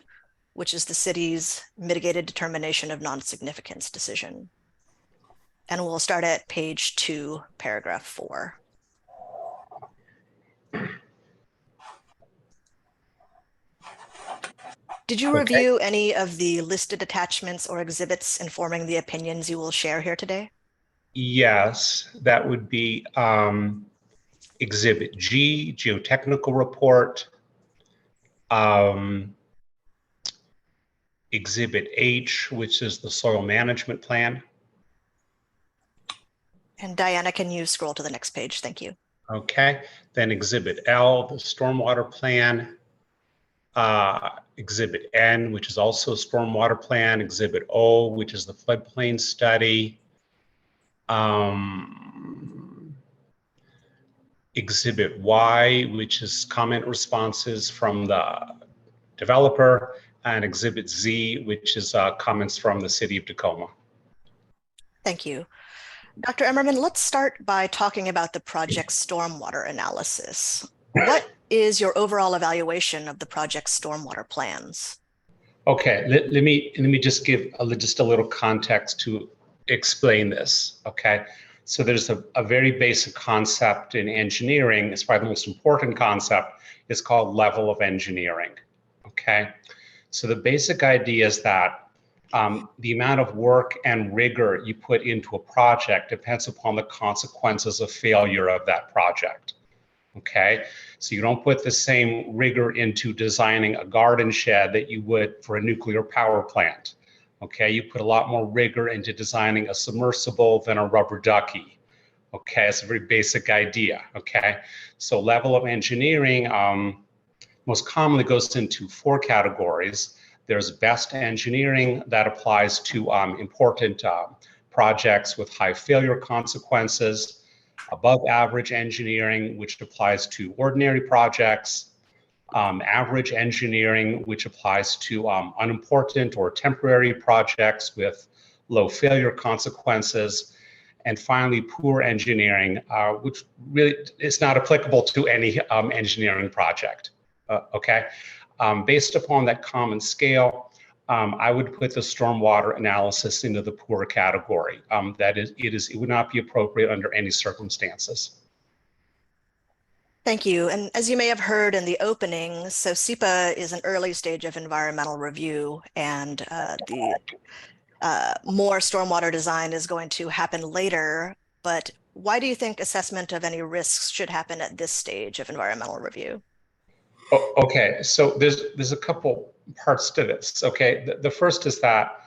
which is the city's mitigated determination of non-significance decision. And we'll start at page 2, paragraph 4. Did you review any of the listed attachments or exhibits informing the opinions you will share here today? Yes, that would be Exhibit G, geotechnical report, Exhibit H, which is the soil management plan. And Diana, can you scroll to the next page? Thank you. Okay, then Exhibit L, the stormwater plan. Exhibit N, which is also a stormwater plan. Exhibit O, which is the floodplain study. Exhibit Y, which is comment responses from the developer, and Exhibit Z, which is comments from the city of Tacoma. Thank you. Dr. Emmerman, let's start by talking about the project's stormwater analysis. What is your overall evaluation of the project's stormwater plans? Okay, let me just give just a little context to explain this, okay? So there's a very basic concept in engineering, it's probably the most important concept, it's called level of engineering, okay? So the basic idea is that the amount of work and rigor you put into a project depends upon the consequences of failure of that project, okay? So you don't put the same rigor into designing a garden shed that you would for a nuclear power plant. Okay, you put a lot more rigor into designing a submersible than a rubber ducky. Okay, it's a very basic idea. Okay, so level of engineering most commonly goes into 4 categories. There's best engineering that applies to important projects with high failure consequences. Above average engineering, which applies to ordinary projects. Average engineering, which applies to unimportant or temporary projects with low failure consequences. And finally, poor engineering, which really is not applicable to any engineering project, okay? Based upon that common scale, I would put the stormwater analysis into the poor category. That is, it would not be appropriate under any circumstances. Thank you. And as you may have heard in the opening, so SEPA is an early stage of environmental review, and the more stormwater design is going to happen later. But why do you think assessment of any risks should happen at this stage of environmental review? Okay, so there's a couple parts to this. Okay, the first is that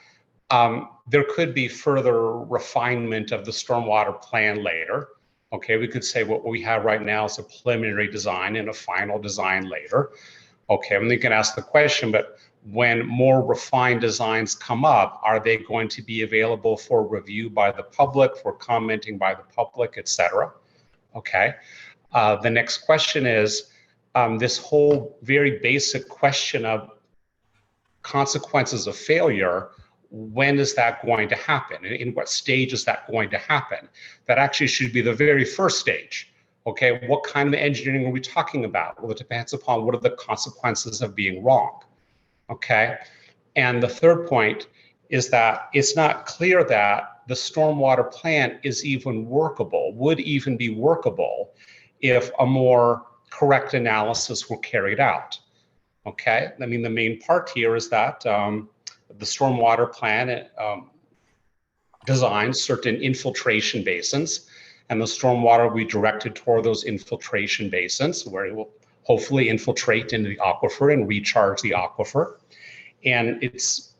there could be further refinement of the stormwater plan later. Okay, we could say what we have right now is a preliminary design and a final design later. Okay, and we can ask the question, but when more refined designs come up, are they going to be available for review by the public, for commenting by the public, etc.? Okay, the next question is this whole very basic question of consequences of failure. when is that going to happen? In what stage is that going to happen? That actually should be the very first stage. Okay, what kind of engineering are we talking about? Well, it depends upon what are the consequences of being wrong. Okay, and the third point is that it's not clear that the stormwater plan is even workable, would even be workable if a more correct analysis were carried out. Okay, I mean, the main part here is that the stormwater plan designs certain infiltration basins, and the stormwater will be directed toward those infiltration basins where it will hopefully infiltrate into the aquifer and recharge the aquifer. And it's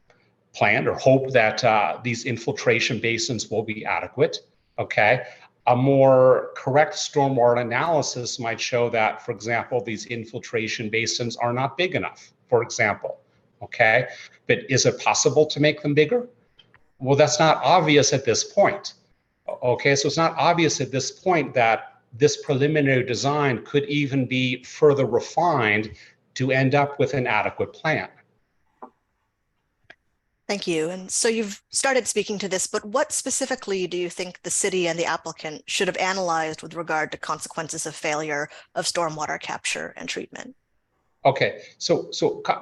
planned or hoped that these infiltration basins will be adequate. Okay. A more correct stormwater analysis might show that, for example, these infiltration basins are not big enough, for example. Okay. But is it possible to make them bigger? Well, that's not obvious at this point. Okay. So it's not obvious at this point that this preliminary design could even be further refined to end up with an adequate plan. Thank you. And so you've started speaking to this, but what specifically do you think the city and the applicant should have analyzed with regard to consequences of failure of stormwater capture and treatment? Okay, so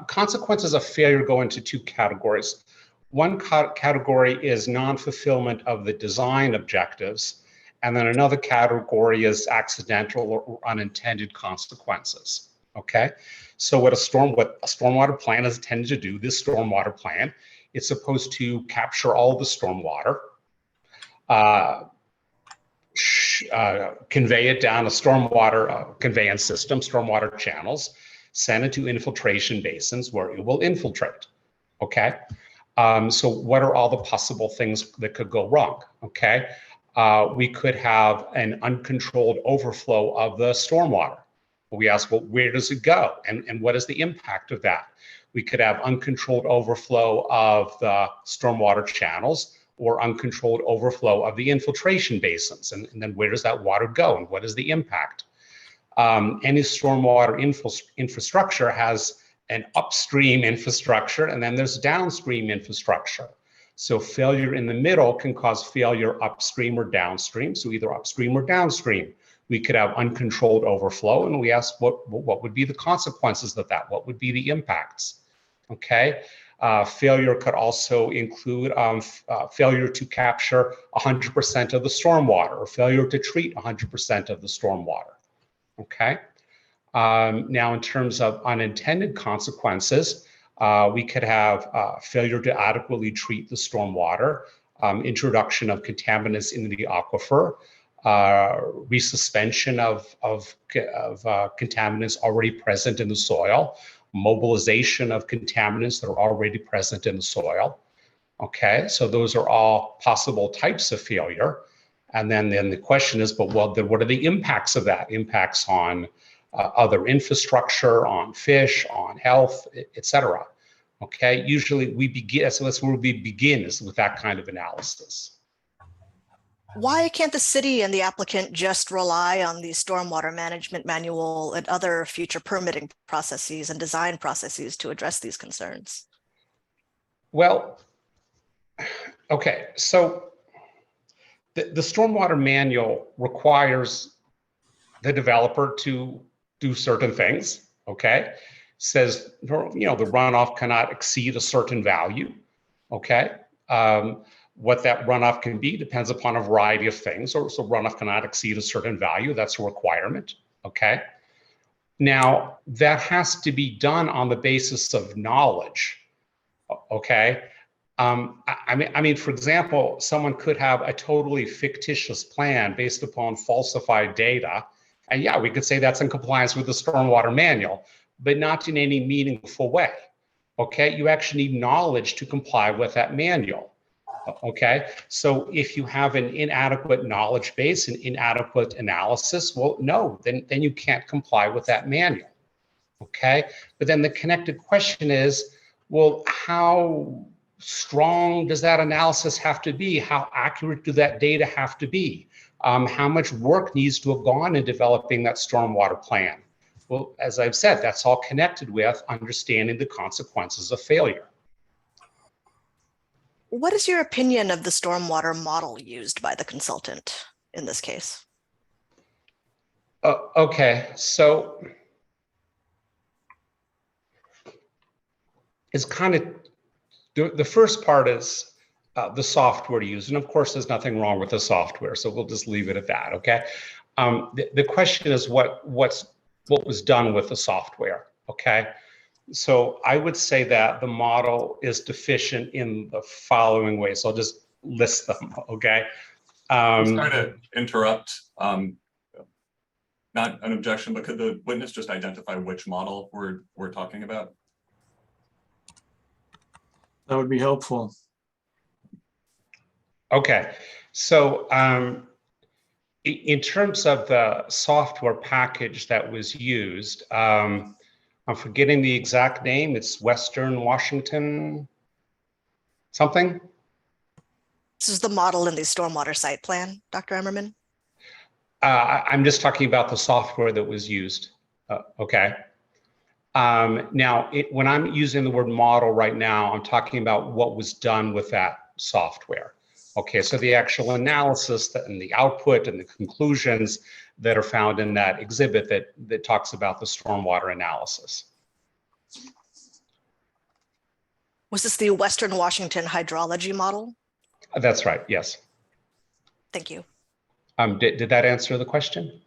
consequences of failure go into two categories. One category is non-fulfillment of the design objectives, and then another category is accidental or unintended consequences. Okay, so what a stormwater plan is intended to do, this stormwater plan, it's supposed to capture all the stormwater, convey it down a stormwater conveyance system, stormwater channels, send it to infiltration basins where it will infiltrate. Okay, so what are all the possible things that could go wrong? Okay, we could have an uncontrolled overflow of the stormwater. We ask, well, where does it go? And what is the impact of that? We could have uncontrolled overflow of the stormwater channels or uncontrolled overflow of the infiltration basins. And then where does that water go and what is the impact? Any stormwater infrastructure has an upstream infrastructure and then there's downstream infrastructure. So failure in the middle can cause failure upstream or downstream. So either upstream or downstream. We could have uncontrolled overflow, and we ask what would be the consequences of that? What would be the impacts? Okay, failure could also include failure to capture 100% of the stormwater or failure to treat 100% of the stormwater. Okay, now in terms of unintended consequences, we could have failure to adequately treat the stormwater, introduction of contaminants into the aquifer, resuspension of contaminants already present in the soil, mobilization of contaminants that are already present in the soil. Okay, so those are all possible types of failure. And then the question is, but well, then what are the impacts of that? Impacts on other infrastructure, on fish, on health, etc. Okay, usually we begin, so that's where we begin, is with that kind of analysis. Why can't the city and the applicant just rely on the stormwater management manual and other future permitting processes and design processes to address these concerns? Well, okay, so the stormwater manual requires the developer to do certain things, okay? Says, the runoff cannot exceed a certain value, okay? What that runoff can be depends upon a variety of things. So runoff cannot exceed a certain value. That's a requirement, okay? Now, that has to be done on the basis of knowledge, okay? I mean, for example, someone could have a totally fictitious plan based upon falsified data. And yeah, we could say that's in compliance with the stormwater manual, but not in any meaningful way, okay? You actually need knowledge to comply with that manual. Okay, so if you have an inadequate knowledge base and inadequate analysis, well, no, then you can't comply with that manual. Okay, but then the connected question is, well, how strong does that analysis have to be? How accurate do that data have to be? How much work needs to have gone in developing that stormwater plan? Well, as I've said, that's all connected with understanding the consequences of failure. What is your opinion of the stormwater model used by the consultant in this case? Okay, so it's kind of, the first part is the software used. And of course, there's nothing wrong with the software, so we'll just leave it at that, okay? The question is what was done with the software, okay? So I would say that the model is deficient in the following ways. So I'll just list them, okay? Sorry to interrupt. Not an objection, but could the witness just identify which model we're talking about? That would be helpful. Okay, so in terms of the software package that was used, I'm forgetting the exact name. It's Western Washington something. This is the model in the stormwater site plan, Dr. Emmerman? I'm just talking about the software that was used, okay? Now, when I'm using the word model right now, I'm talking about what was done with that software. Okay, so the actual analysis and the output and the conclusions that are found in that exhibit that talks about the stormwater analysis. Was this the Western Washington hydrology model? That's right, yes. Thank you. Did that answer the question?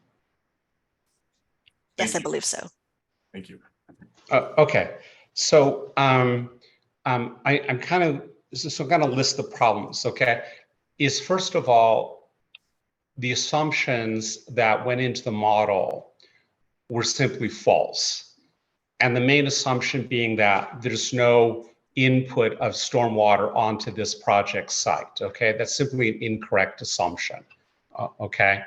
Yes, I believe so. Thank you. Okay, so I'm going to list the problems, okay? Is first of all, the assumptions that went into the model were simply false. And the main assumption being that there's no input of stormwater onto this project site, okay? That's simply an incorrect assumption, okay?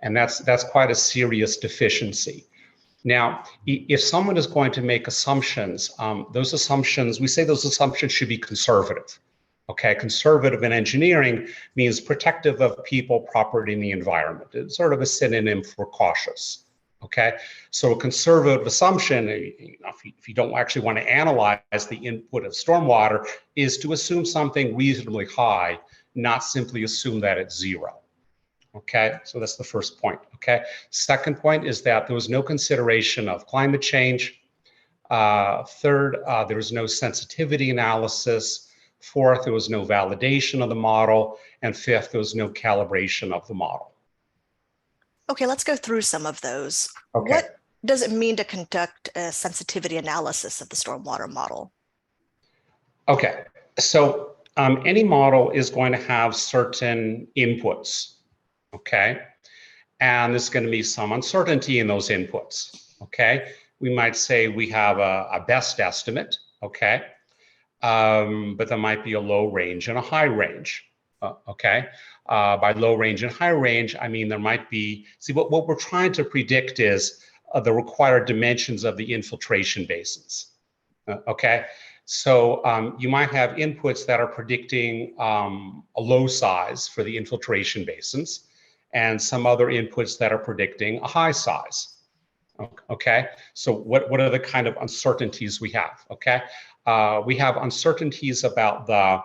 And that's quite a serious deficiency. Now, if someone is going to make assumptions, those assumptions, we say those assumptions should be conservative. Okay, conservative in engineering means protective of people, property, and the environment. It's sort of a synonym for cautious. Okay, so a conservative assumption, if you don't actually want to analyze the input of stormwater, is to assume something reasonably high, not simply assume that it's zero. Okay, so that's the first point. Okay, second point is that there was no consideration of climate change. Third, there was no sensitivity analysis. Fourth, there was no validation of the model. And fifth, there was no calibration of the model. Okay, let's go through some of those. Okay. What does it mean to conduct a sensitivity analysis of the stormwater model? Okay, so any model is going to have certain inputs, okay? And there's going to be some uncertainty in those inputs, okay? We might say we have a best estimate, okay? But there might be a low range and a high range, okay? By low range and high range, I mean there might be, see what we're trying to predict is the required dimensions of the infiltration basins, okay? So you might have inputs that are predicting a low size for the infiltration basins and some other inputs that are predicting a high size, okay? So what are the kind of uncertainties we have, okay? We have uncertainties about the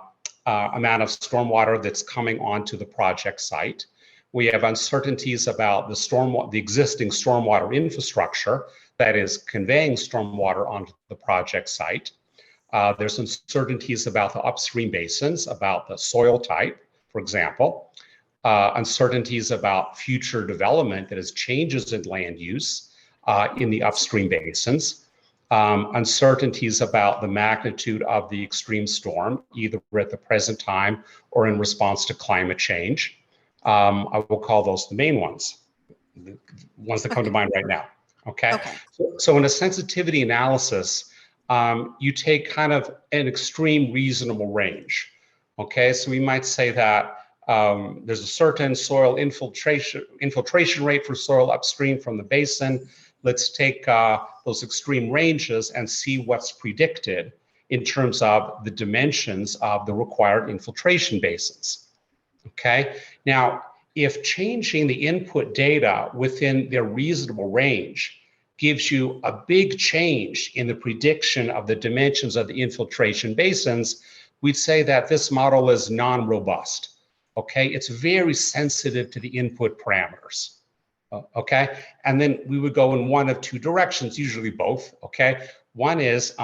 amount of stormwater that's coming onto the project site. We have uncertainties about the existing stormwater infrastructure that is conveying stormwater onto the project site. There's uncertainties about the upstream basins, about the soil type, for example. Uncertainties about future development, that is changes in land use in the upstream basins. Uncertainties about the magnitude of the extreme storm, either at the present time or in response to climate change. I will call those the main ones, the ones that come to mind right now, okay? So in a sensitivity analysis, you take kind of an extreme reasonable range, okay? So we might say that there's a certain soil infiltration rate for soil upstream from the basin. Let's take those extreme ranges and see what's predicted in terms of the dimensions of the required infiltration basins, okay? Now, if changing the input data within their reasonable range gives you a big change in the prediction of the dimensions of the infiltration basins, we'd say that this model is non-robust. Okay, it's very sensitive to the input parameters. Okay, and then we would go in one of two directions, usually both. Okay, one is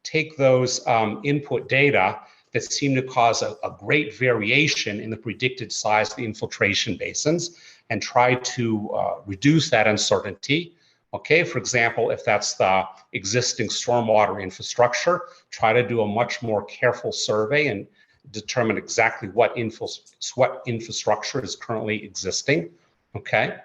take those input data that seem to cause a great variation in the predicted size of the infiltration basins and try to reduce that uncertainty. Okay, for example, if that's the existing stormwater infrastructure, try to do a much more careful survey and determine exactly what infrastructure is currently existing. Okay,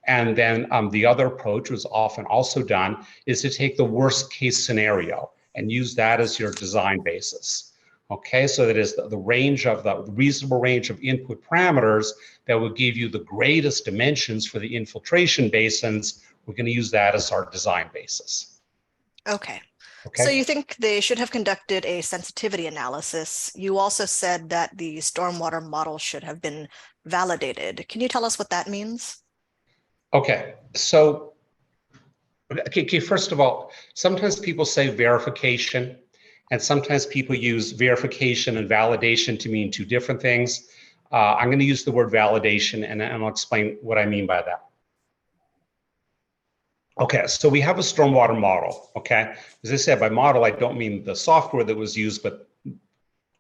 and then the other approach, was often also done, is to take the worst case scenario and use that as your design basis. Okay, so that is the range of the reasonable range of input parameters that will give you the greatest dimensions for the infiltration basins. We're going to use that as our design basis. Okay. Okay. So you think they should have conducted a sensitivity analysis. You also said that the stormwater model should have been validated. Can you tell us what that means? Okay, so okay, first of all, sometimes people say verification, and sometimes people use verification and validation to mean two different things. I'm going to use the word validation, and I'll explain what I mean by that. Okay, so we have a stormwater model, okay? As I said, by model, I don't mean the software that was used, but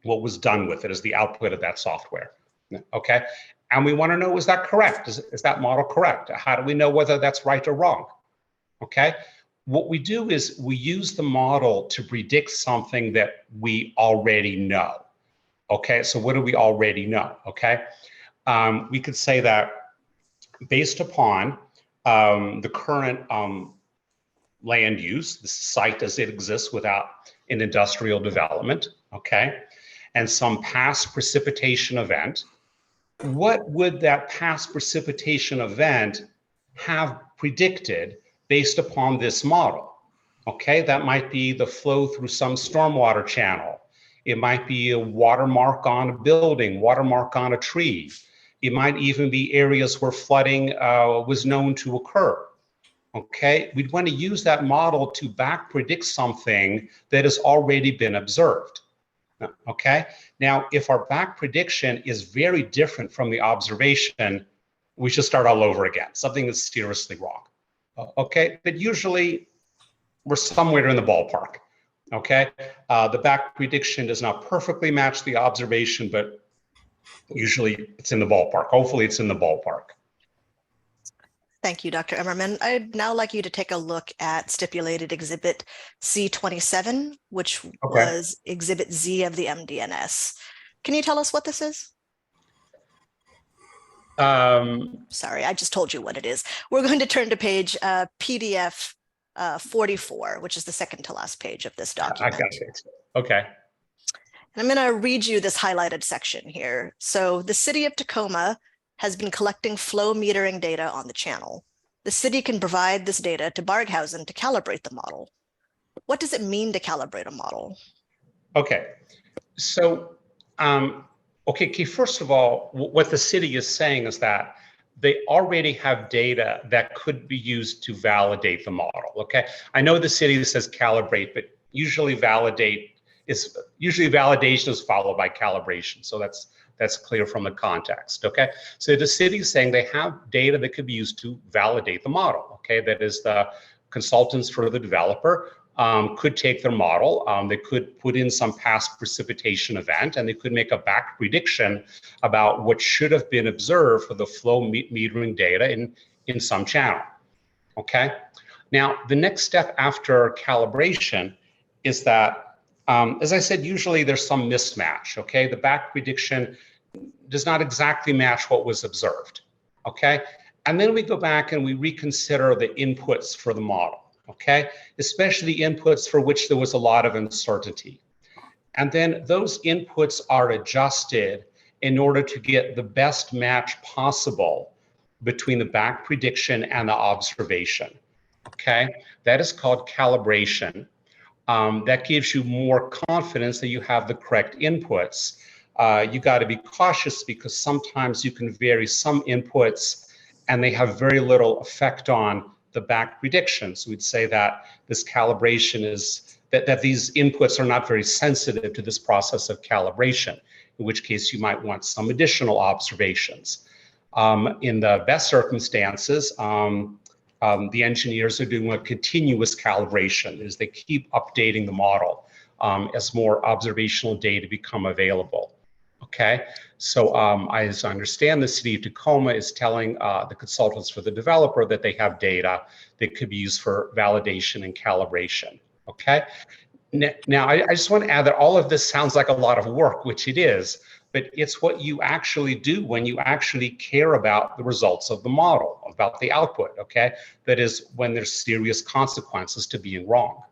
what was done with it as the output of that software, okay? And we want to know, is that correct? Is that model correct? How do we know whether that's right or wrong, okay? What we do is we use the model to predict something that we already know, okay? So what do we already know, okay? We could say that based upon the current land use, the site as it exists without an industrial development, okay, and some past precipitation event, what would that past precipitation event have predicted based upon this model? Okay, that might be the flow through some stormwater channel. It might be a watermark on a building, watermark on a tree. It might even be areas where flooding was known to occur. Okay, we'd want to use that model to back predict something that has already been observed. Okay, now if our back prediction is very different from the observation, we should start all over again. Something is seriously wrong. Okay, but usually we're somewhere in the ballpark. Okay, the back prediction does not perfectly match the observation, but usually it's in the ballpark. Hopefully it's in the ballpark. Thank you, Dr. Emmerman. I'd now like you to take a look at stipulated exhibit C27, which was exhibit Z of the MDNS. Can you tell us what this is? Sorry, I just told you what it is. We're going to turn to page PDF 44, which is the second to last page of this document. I got it. Okay. And I'm going to read you this highlighted section here. So the city of Tacoma has been collecting flow metering data on the channel. The city can provide this data to Barghausen to calibrate the model. What does it mean to calibrate a model? Okay, so, okay, first of all, what the city is saying is that they already have data that could be used to validate the model, okay? I know the city says calibrate, but usually validation is followed by calibration. So that's clear from the context, okay? So the city is saying they have data that could be used to validate the model, okay? That is, the consultants for the developer could take their model, they could put in some past precipitation event, and they could make a back prediction about what should have been observed for the flow metering data in some channel, okay? Now, the next step after calibration is that, as I said, usually there's some mismatch, okay? The back prediction does not exactly match what was observed, okay? And then we go back and we reconsider the inputs for the model, okay? Especially inputs for which there was a lot of uncertainty. And then those inputs are adjusted in order to get the best match possible between the back prediction and the observation, okay? That is called calibration. That gives you more confidence that you have the correct inputs. You got to be cautious because sometimes you can vary some inputs and they have very little effect on the back prediction. So we'd say that this calibration is that these inputs are not very sensitive to this process of calibration, in which case you might want some additional observations. In the best circumstances, the engineers are doing a continuous calibration as they keep updating the model as more observational data become available. Okay, so as I understand, the city of Tacoma is telling the consultants for the developer that they have data that could be used for validation and calibration. Okay, now I just want to add that all of this sounds like a lot of work, which it is, but it's what you actually do when you actually care about the results of the model, about the output. Okay, that is when there's serious consequences to being wrong.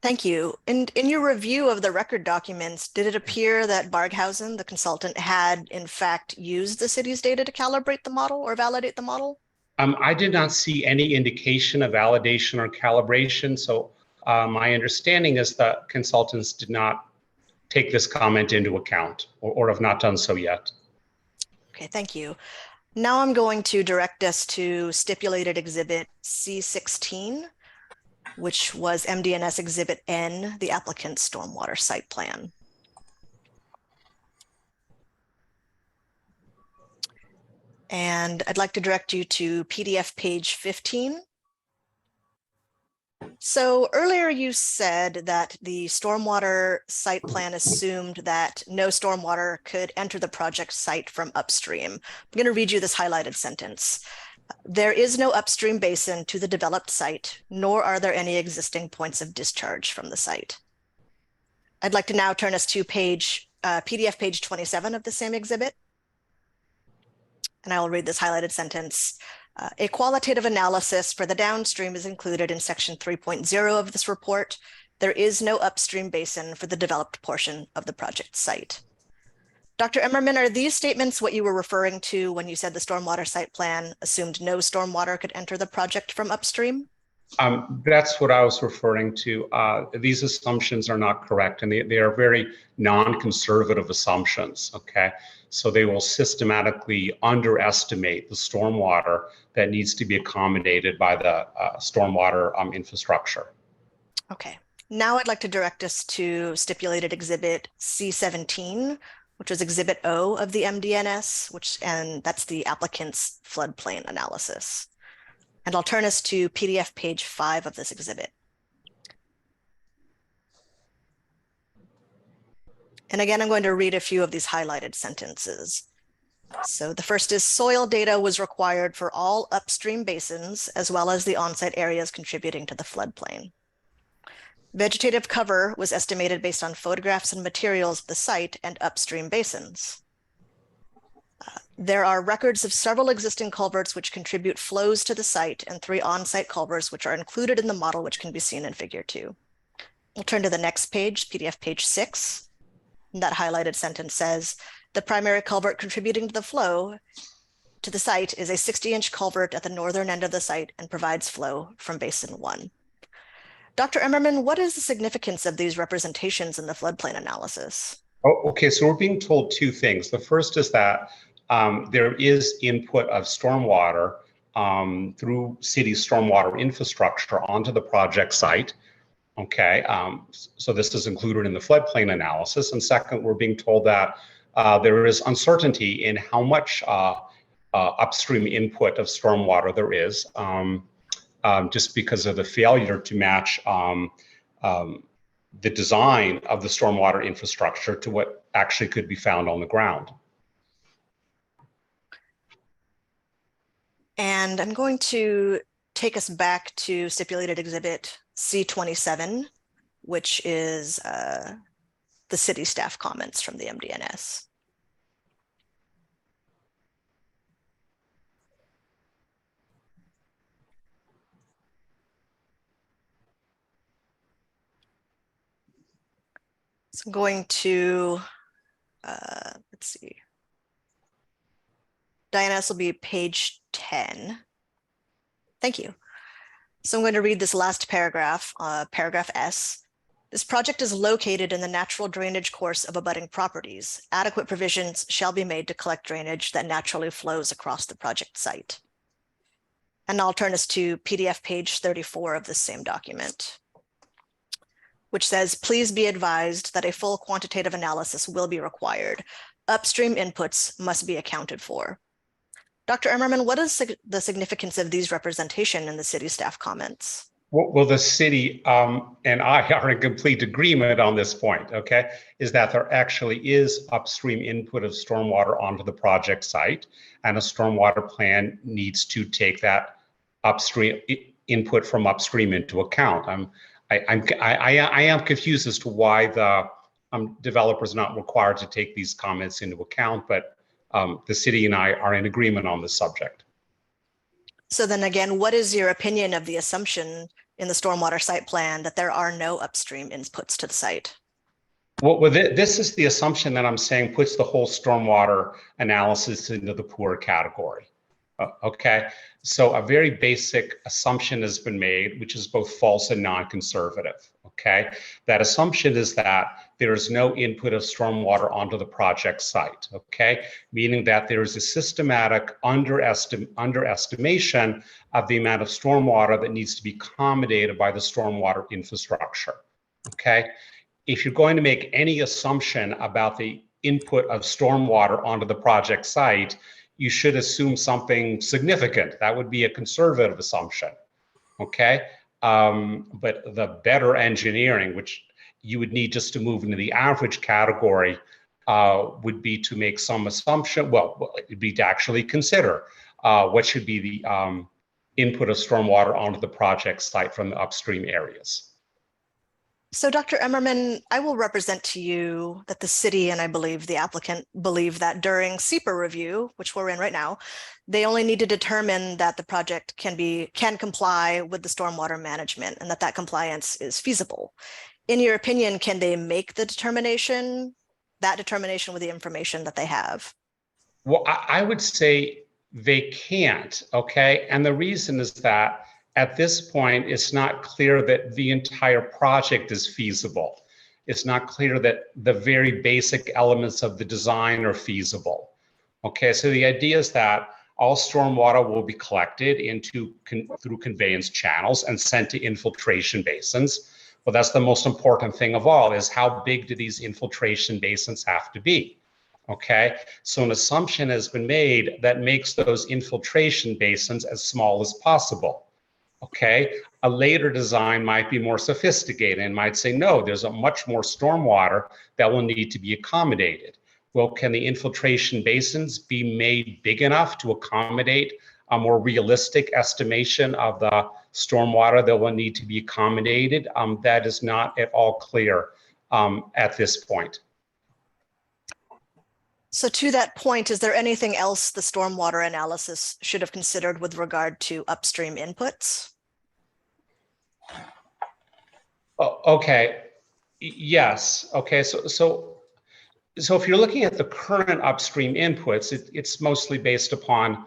Thank you. And in your review of the record documents, did it appear that Barghausen, the consultant, had in fact used the city's data to calibrate the model or validate the model? I did not see any indication of validation or calibration. So my understanding is that consultants did not take this comment into account or have not done so yet. Okay, thank you. Now I'm going to direct us to stipulated exhibit C16, which was MDNS Exhibit N, the applicant's stormwater site plan. And I'd like to direct you to PDF page 15. So earlier you said that the stormwater site plan assumed that no stormwater could enter the project site from upstream. I'm going to read you this highlighted sentence. There is no upstream basin to the developed site, nor are there any existing points of discharge from the site. I'd like to now turn us to PDF page 27 of the same exhibit. And I will read this highlighted sentence. A qualitative analysis for the downstream is included in section 3.0 of this report. There is no upstream basin for the developed portion of the project site. Dr. Emmerman, are these statements what you were referring to when you said the stormwater site plan assumed no stormwater could enter the project from upstream? That's what I was referring to. These assumptions are not correct, and they are very non-conservative assumptions, okay? So they will systematically underestimate the stormwater that needs to be accommodated by the stormwater infrastructure. Okay, now I'd like to direct us to stipulated exhibit C17, which is exhibit O of the MDNS, and that's the applicant's floodplain analysis. And I'll turn us to PDF page 5 of this exhibit. And again, I'm going to read a few of these highlighted sentences. So the first is soil data was required for all upstream basins, as well as the on-site areas contributing to the floodplain. Vegetative cover was estimated based on photographs and materials of the site and upstream basins. There are records of several existing culverts which contribute flows to the site and 3 on-site culverts which are included in the model, which can be seen in figure 2. We'll turn to the next page, PDF page 6. And that highlighted sentence says, the primary culvert contributing to the flow to the site is a 60-inch culvert at the northern end of the site and provides flow from basin 1. Dr. Emmerman, what is the significance of these representations in the floodplain analysis? Oh, okay, so we're being told 2 things. The first is that there is input of stormwater through city stormwater infrastructure onto the project site. Okay, so this is included in the floodplain analysis. And second, we're being told that there is uncertainty in how much upstream input of stormwater there is, just because of the failure to match the design of the stormwater infrastructure to what actually could be found on the ground. And I'm going to take us back to stipulated exhibit C27, which is the city staff comments from the MDNS. So I'm going to, let's see. Diana, this will be page 10. Thank you. So I'm going to read this last paragraph, paragraph S. This project is located in the natural drainage course of abutting properties. Adequate provisions shall be made to collect drainage that naturally flows across the project site. And I'll turn us to PDF page 34 of this same document. which says, please be advised that a full quantitative analysis will be required. Upstream inputs must be accounted for. Dr. Emmerman, what is the significance of these representation in the city staff comments? Well, the city and I are in complete agreement on this point, okay, is that there actually is upstream input of stormwater onto the project site, and a stormwater plan needs to take that upstream input from upstream into account. I am confused as to why the developer is not required to take these comments into account, but the city and I are in agreement on this subject. So then again, what is your opinion of the assumption in the stormwater site plan that there are no upstream inputs to the site? Well, this is the assumption that I'm saying puts the whole stormwater analysis into the poor category. Okay, so a very basic assumption has been made, which is both false and non-conservative. Okay, that assumption is that there is no input of stormwater onto the project site. Okay, meaning that there is a systematic underestimation of the amount of stormwater that needs to be accommodated by the stormwater infrastructure. Okay, if you're going to make any assumption about the input of stormwater onto the project site, you should assume something significant. That would be a conservative assumption, okay? But the better engineering, which you would need just to move into the average category, would be to make some assumption. Well, it'd be to actually consider what should be the input of stormwater onto the project site from the upstream areas. So Dr. Emmerman, I will represent to you that the city, and I believe the applicant, believe that during SEPA review, which we're in right now, they only need to determine that the project can comply with the stormwater management and that compliance is feasible. In your opinion, can they make the determination with the information that they have? Well, I would say they can't, okay? And the reason is that at this point, it's not clear that the entire project is feasible. It's not clear that the very basic elements of the design are feasible. Okay, so the idea is that all stormwater will be collected through conveyance channels and sent to infiltration basins. Well, that's the most important thing of all, is how big do these infiltration basins have to be? Okay, so an assumption has been made that makes those infiltration basins as small as possible. Okay, a later design might be more sophisticated and might say, no, there's a much more stormwater that will need to be accommodated. Well, can the infiltration basins be made big enough to accommodate a more realistic estimation of the stormwater that will need to be accommodated? That is not at all clear at this point. So to that point, is there anything else the stormwater analysis should have considered with regard to upstream inputs? Oh, okay. Yes. Okay. So if you're looking at the current upstream inputs, it's mostly based upon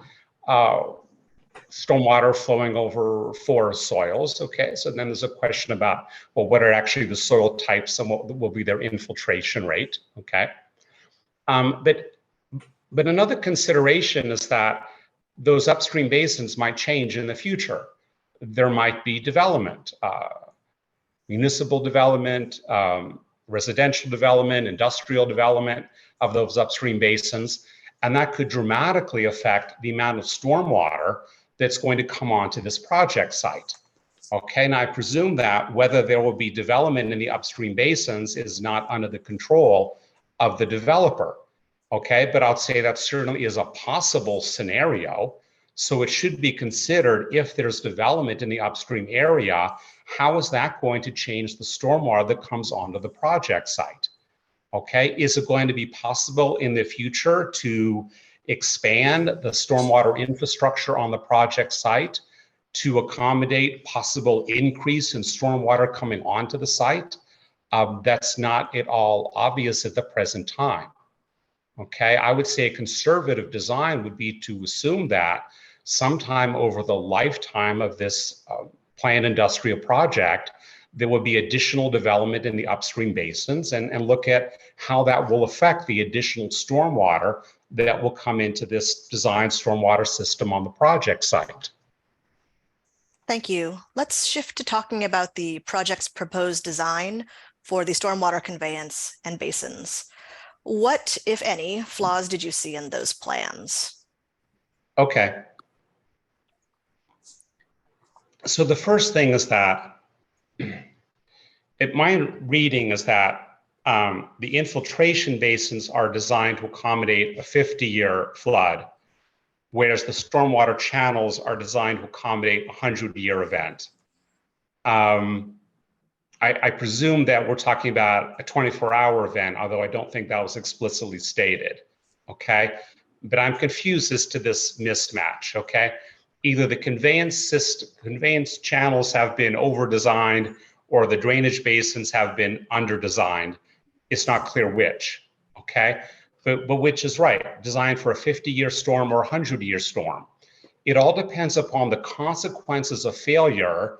stormwater flowing over forest soils. Okay. So then there's a question about, well, what are actually the soil types and what will be their infiltration rate? Okay. But another consideration is that those upstream basins might change in the future. There might be development, municipal development, residential development, industrial development of those upstream basins, and that could dramatically affect the amount of stormwater that's going to come onto this project site. Okay, and I presume that whether there will be development in the upstream basins is not under the control of the developer. Okay, but I'll say that certainly is a possible scenario. So it should be considered, if there's development in the upstream area, how is that going to change the stormwater that comes onto the project site? Okay, is it going to be possible in the future to expand the stormwater infrastructure on the project site to accommodate possible increase in stormwater coming onto the site? That's not at all obvious at the present time. Okay, I would say a conservative design would be to assume that sometime over the lifetime of this planned industrial project, there will be additional development in the upstream basins and look at how that will affect the additional stormwater that will come into this design stormwater system on the project site. Thank you. Let's shift to talking about the project's proposed design for the stormwater conveyance and basins. What, if any, flaws did you see in those plans? Okay. So the first thing is that my reading is that the infiltration basins are designed to accommodate a 50-year flood, whereas the stormwater channels are designed to accommodate a 100-year event. I presume that we're talking about a 24-hour event, although I don't think that was explicitly stated, okay? But I'm confused as to this mismatch, okay? Either the conveyance channels have been over-designed or the drainage basins have been under-designed. It's not clear which, okay? But which is right, designed for a 50-year storm or a 100-year storm. It all depends upon the consequences of failure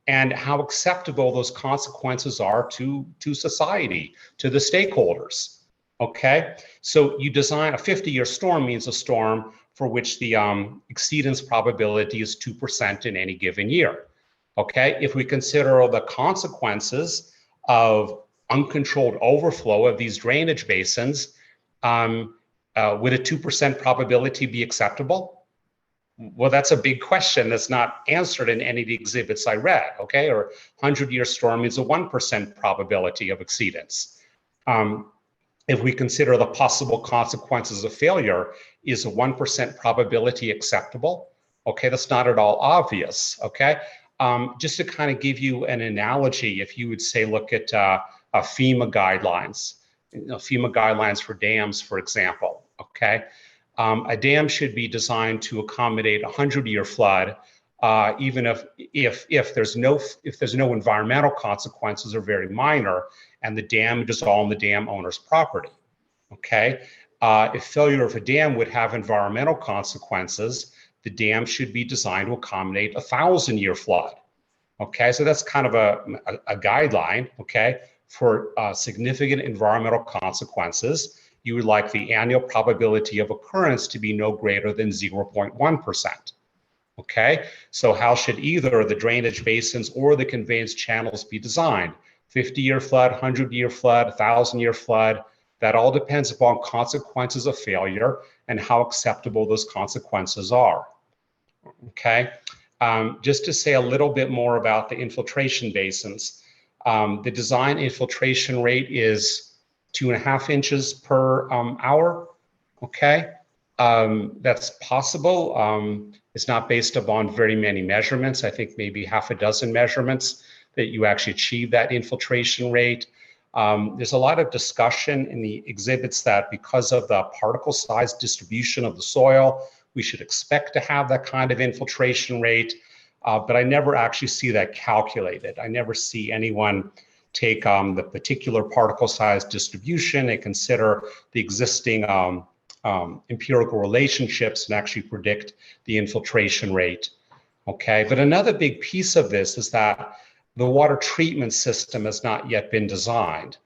and how acceptable those consequences are to society, to the stakeholders, okay? So you design a 50-year storm means a storm for which the exceedance probability is 2% in any given year, okay? If we consider the consequences of uncontrolled overflow of these drainage basins, would a 2% probability be acceptable? Well, that's a big question that's not answered in any of the exhibits I read, okay? Or 100-year storm is a 1% probability of exceedance. If we consider the possible consequences of failure, is a 1% probability acceptable? Okay, that's not at all obvious, okay? Just to kind of give you an analogy, if you would say, look at FEMA guidelines, FEMA guidelines for dams, for example, okay? A dam should be designed to accommodate a 100-year flood, even if there's no environmental consequences or very minor, and the damage is all on the dam owner's property. Okay, if failure of a dam would have environmental consequences, the dam should be designed to accommodate a 1,000-year flood. Okay, so that's kind of a guideline. Okay, for significant environmental consequences, you would like the annual probability of occurrence to be no greater than 0.1%. Okay, so how should either the drainage basins or the conveyance channels be designed? 50-year flood, 100-year flood, 1,000-year flood, that all depends upon consequences of failure and how acceptable those consequences are. Okay, just to say a little bit more about the infiltration basins, the design infiltration rate is 2.5 inches per hour, okay? That's possible. It's not based upon very many measurements. I think maybe half a dozen measurements that you actually achieve that infiltration rate. There's a lot of discussion in the exhibits that because of the particle size distribution of the soil, we should expect to have that kind of infiltration rate, but I never actually see that calculated. I never see anyone take the particular particle size distribution and consider the existing empirical relationships and actually predict the infiltration rate. Okay, but another big piece of this is that the water treatment system has not yet been designed.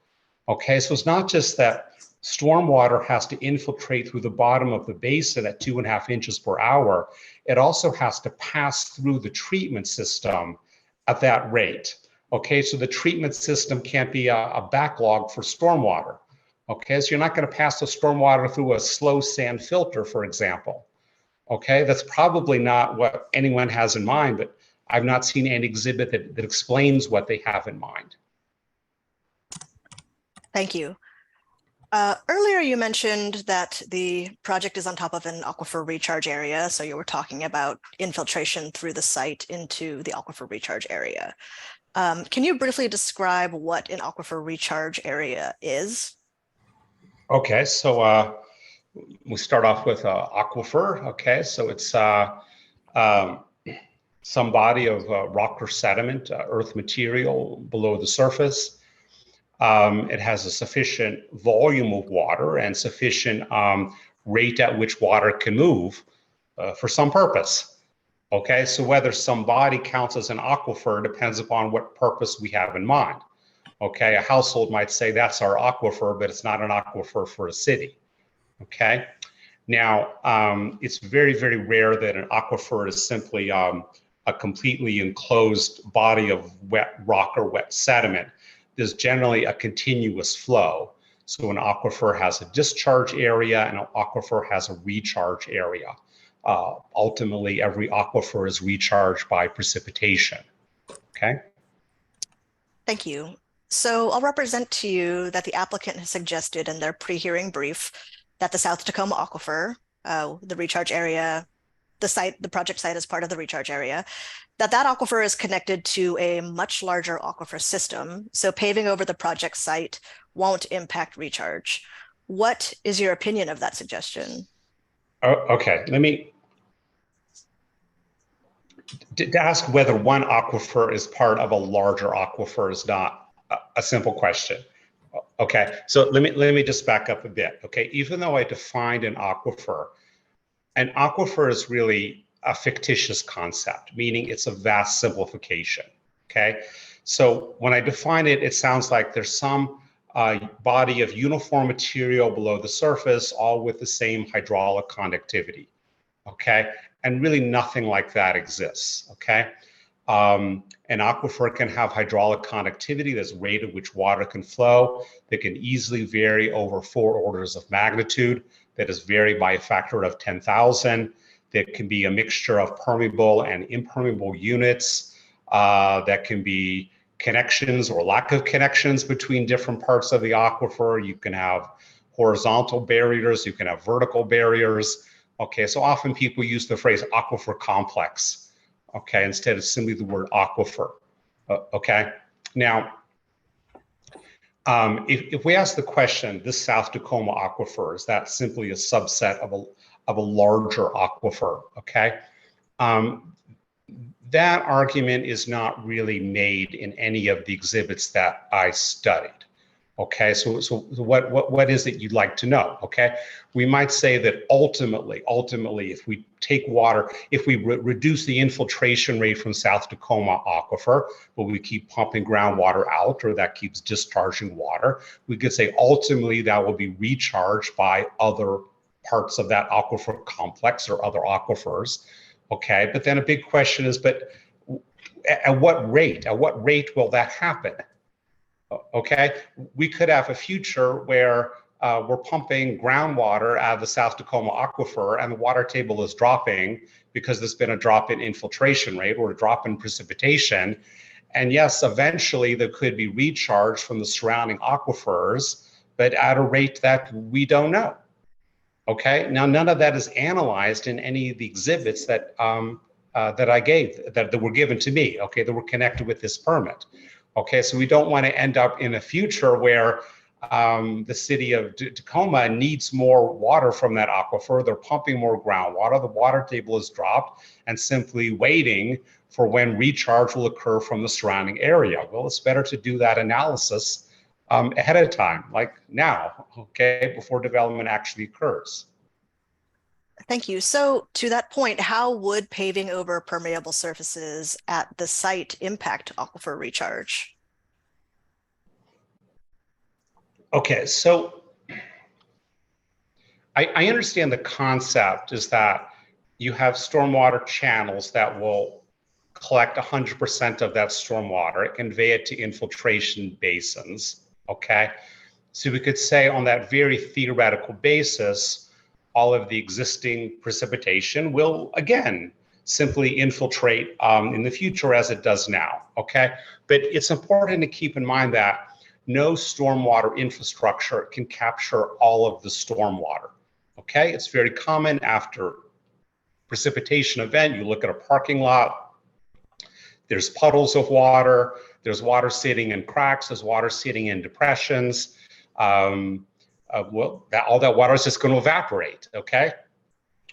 Okay, so it's not just that stormwater has to infiltrate through the bottom of the basin at 2.5 inches per hour. It also has to pass through the treatment system at that rate. Okay, so the treatment system can't be a backlog for stormwater. Okay, so you're not going to pass the stormwater through a slow sand filter, for example. Okay, that's probably not what anyone has in mind, but I've not seen any exhibit that explains what they have in mind. Thank you. Earlier, you mentioned that the project is on top of an aquifer recharge area. So you were talking about infiltration through the site into the aquifer recharge area. Can you briefly describe what an aquifer recharge area is? Okay, so we start off with aquifer. Okay, so it's some body of rock or sediment, earth material below the surface. It has a sufficient volume of water and sufficient rate at which water can move for some purpose. Okay, so whether some body counts as an aquifer depends upon what purpose we have in mind. Okay, a household might say that's our aquifer, but it's not an aquifer for a city. Okay, now it's very, very rare that an aquifer is simply a a completely enclosed body of wet rock or wet sediment, there's generally a continuous flow. So an aquifer has a discharge area and an aquifer has a recharge area. Ultimately, every aquifer is recharged by precipitation. Okay. Thank you. So I'll represent to you that the applicant has suggested in their pre-hearing brief that the South Tacoma Aquifer, the recharge area, the project site is part of the recharge area, that aquifer is connected to a much larger aquifer system. So paving over the project site won't impact recharge. What is your opinion of that suggestion? Okay, let me to ask whether one aquifer is part of a larger aquifer is not a simple question. Okay, so let me just back up a bit. Okay, even though I defined an aquifer is really a fictitious concept, meaning it's a vast simplification. Okay, so when I define it, it sounds like there's some body of uniform material below the surface, all with the same hydraulic conductivity. Okay, and really nothing like that exists. Okay, an aquifer can have hydraulic conductivity, that's rate at which water can flow, that can easily vary over 4 orders of magnitude, that is vary by a factor of 10,000, that can be a mixture of permeable and impermeable units, that can be connections or lack of connections between different parts of the aquifer. You can have horizontal barriers, you can have vertical barriers. Okay, so often people use the phrase aquifer complex, okay, instead of simply the word aquifer. Okay, now, if we ask the question, this South Tacoma aquifer, is that simply a subset of a larger aquifer? Okay, that argument is not really made in any of the exhibits that I studied. Okay, so what is it you'd like to know? Okay, we might say that ultimately, if we take water, if we reduce the infiltration rate from South Tacoma aquifer, but we keep pumping groundwater out, or that keeps discharging water, we could say ultimately that will be recharged by other parts of that aquifer complex or other aquifers. Okay, but then a big question is, but at what rate? At what rate will that happen? Okay, we could have a future where we're pumping groundwater out of the South Tacoma aquifer and the water table is dropping because there's been a drop in infiltration rate or a drop in precipitation. And yes, eventually there could be recharge from the surrounding aquifers, but at a rate that we don't know. Okay, now none of that is analyzed in any of the exhibits that that I gave, that were given to me, okay, that were connected with this permit. Okay, so we don't want to end up in a future where the city of Tacoma needs more water from that aquifer. They're pumping more groundwater. The water table is dropped and simply waiting for when recharge will occur from the surrounding area. Well, it's better to do that analysis ahead of time, like now, okay, before development actually occurs. Thank you. So to that point, how would paving over permeable surfaces at the site impact aquifer recharge? Okay, so I understand the concept is that you have stormwater channels that will collect 100% of that stormwater, convey it to infiltration basins, okay? So we could say on that very theoretical basis, all of the existing precipitation will, again, simply infiltrate in the future as it does now, okay? But it's important to keep in mind that no stormwater infrastructure can capture all of the stormwater, okay? It's very common after precipitation event, you look at a parking lot, there's puddles of water, there's water sitting in cracks, there's water sitting in depressions. Well, all that water is just going to evaporate, okay?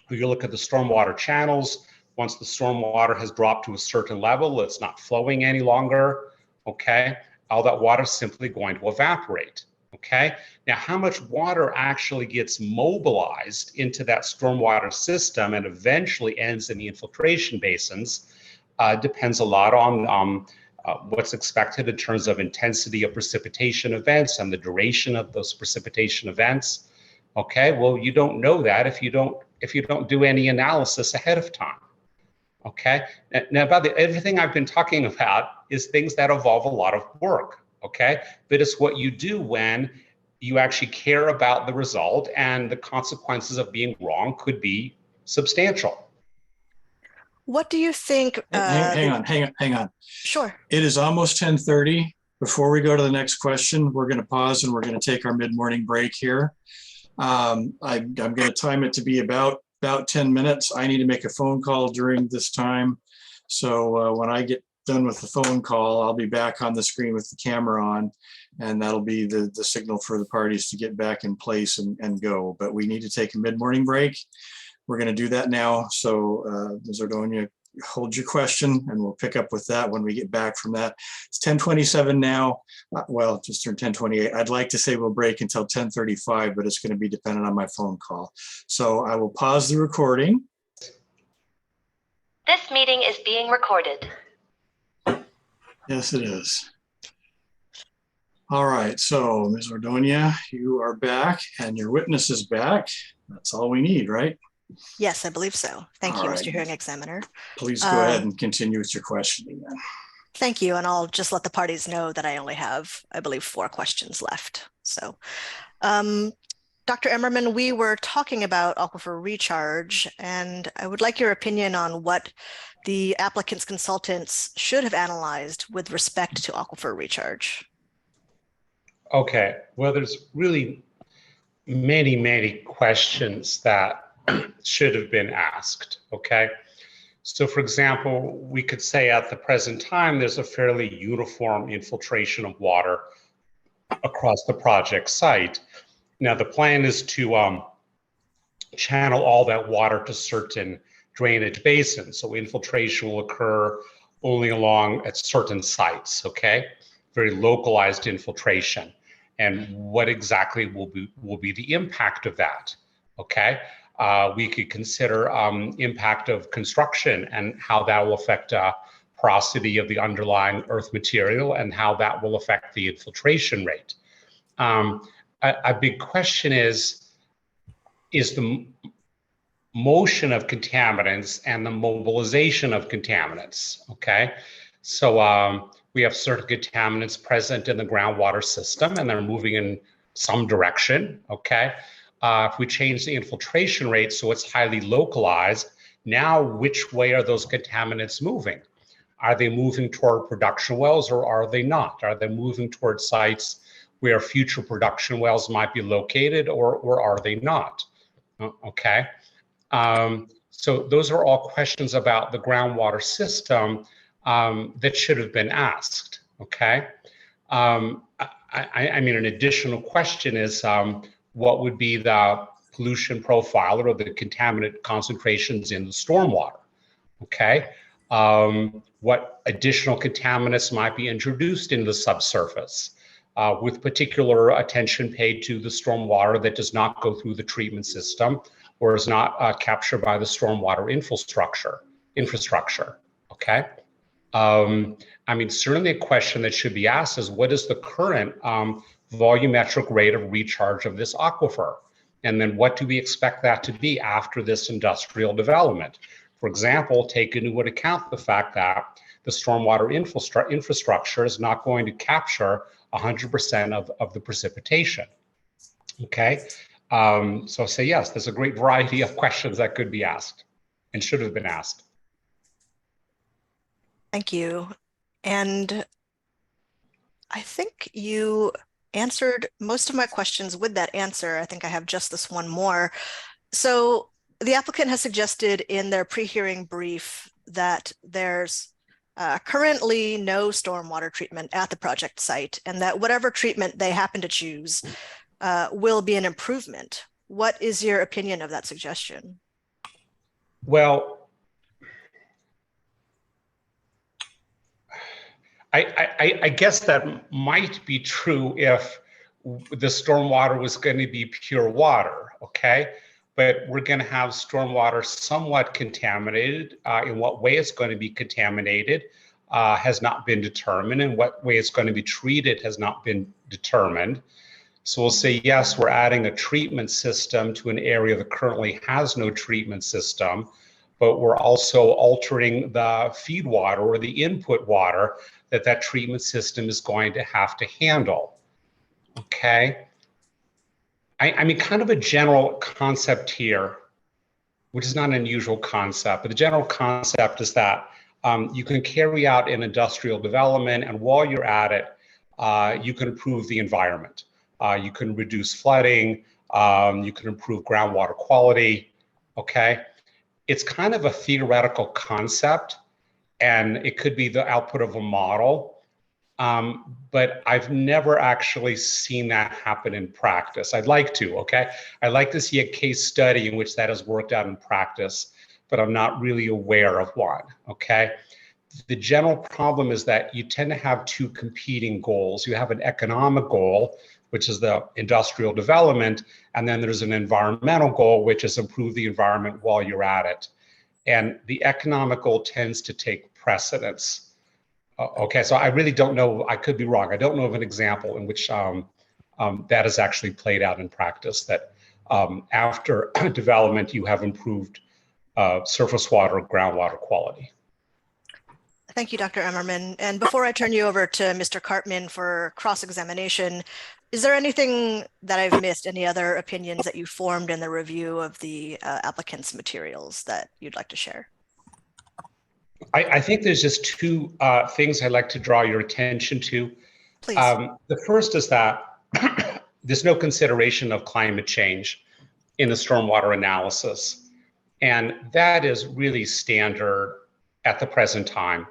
You look at the stormwater channels, once the stormwater has dropped to a certain level, it's not flowing any longer, okay? All that water is simply going to evaporate, okay? Now, how much water actually gets mobilized into that stormwater system and eventually ends in the infiltration basins depends a lot on what's expected in terms of intensity of precipitation events and the duration of those precipitation events. Okay, well, you don't know that if you don't do any analysis ahead of time. Okay. Now, everything I've been talking about is things that involve a lot of work. Okay. But it's what you do when you actually care about the result, and the consequences of being wrong could be substantial. What do you think? Hang on. Sure. It is almost 10:30. Before we go to the next question, we're going to pause and we're going to take our mid-morning break here. I'm going to time it to be about 10 minutes. I need to make a phone call during this time. So when I get done with the phone call, I'll be back on the screen with the camera on, and that'll be the signal for the parties to get back in place and go. But we need to take a mid-morning break. We're going to do that now. So Ms. Ordonia, hold your question and we'll pick up with that when we get back from that. It's 10:27 now. Well, just turned 10:28. I'd like to say we'll break until 10:35, but it's going to be dependent on my phone call. So I will pause the recording. This meeting is being recorded. Yes, it is. All right, so Ms. Ordonia, you are back and your witness is back. That's all we need, right? Yes, I believe so. Thank All you, right. Mr. Hearing Examiner. Please go ahead and continue with your questioning then. Thank you, and I'll just let the parties know that I only have, I believe, 4 questions left. So, Dr. Emmerman, we were talking about aquifer recharge, and I would like your opinion on what the applicant's consultants should have analyzed with respect to aquifer recharge. Okay, well, there's really many questions that should have been asked, okay? So for example, we could say at the present time, there's a fairly uniform infiltration of water across the project site. Now the plan is to channel all that water to certain drainage basins. So infiltration will occur only along at certain sites, okay? Very localized infiltration. And what exactly will be the impact of that, okay? We could consider impact of construction and how that will affect porosity of the underlying earth material and how that will affect the infiltration rate. A big question is the motion of contaminants and the mobilization of contaminants, okay? So we have certain contaminants present in the groundwater system and they're moving in some direction, okay? If we change the infiltration rate so it's highly localized, now which way are those contaminants moving? Are they moving toward production wells or are they not? Are they moving toward sites where future production wells might be located or are they not? Okay. So those are all questions about the groundwater system that should have been asked, okay? I mean, an additional question is what would be the pollution profile or the contaminant concentrations in the stormwater, okay? What additional contaminants might be introduced into the subsurface with particular attention paid to the stormwater that does not go through the treatment system or is not captured by the stormwater infrastructure, okay? I mean, certainly a question that should be asked is what is the current volumetric rate of recharge of this aquifer? And then what do we expect that to be after this industrial development? For example, take into account the fact that the stormwater infrastructure is not going to capture 100% of the precipitation, okay? So I say yes, there's a great variety of questions that could be asked and should have been asked. Thank you. And I think you answered most of my questions with that answer. I think I have just this one more. So the applicant has suggested in their pre-hearing brief that there's currently no stormwater treatment at the project site and that whatever treatment they happen to choose will be an improvement. What is your opinion of that suggestion? Well, I guess that might be true if the stormwater was going to be pure water, okay? But we're going to have stormwater somewhat contaminated. In what way it's going to be contaminated has not been determined, and what way it's going to be treated has not been determined. So we'll say, yes, we're adding a treatment system to an area that currently has no treatment system. but we're also altering the feed water or the input water that treatment system is going to have to handle. Okay. I mean, kind of a general concept here, which is not an unusual concept, but the general concept is that you can carry out an industrial development, and while you're at it, you can improve the environment. You can reduce flooding, you can improve groundwater quality, okay? It's kind of a theoretical concept, and it could be the output of a model, but I've never actually seen that happen in practice. I'd like to, okay? I'd like to see a case study in which that has worked out in practice, but I'm not really aware of one, okay? The general problem is that you tend to have two competing goals. You have an economic goal, which is the industrial development, and then there's an environmental goal, which is improve the environment while you're at it. And the economic goal tends to take precedence. Okay, so I really don't know, I could be wrong. I don't know of an example in which that has actually played out in practice, that after development, you have improved surface water, groundwater quality. Thank you, Dr. Emmerman. And before I turn you over to Mr. Cartman for cross-examination, is there anything that I've missed, any other opinions that you formed in the review of the applicant's materials that you'd like to share? I think there's just two things I'd like to draw your attention to. Please. The first is that there's no consideration of climate change in the stormwater analysis. And that is really standard at the present time.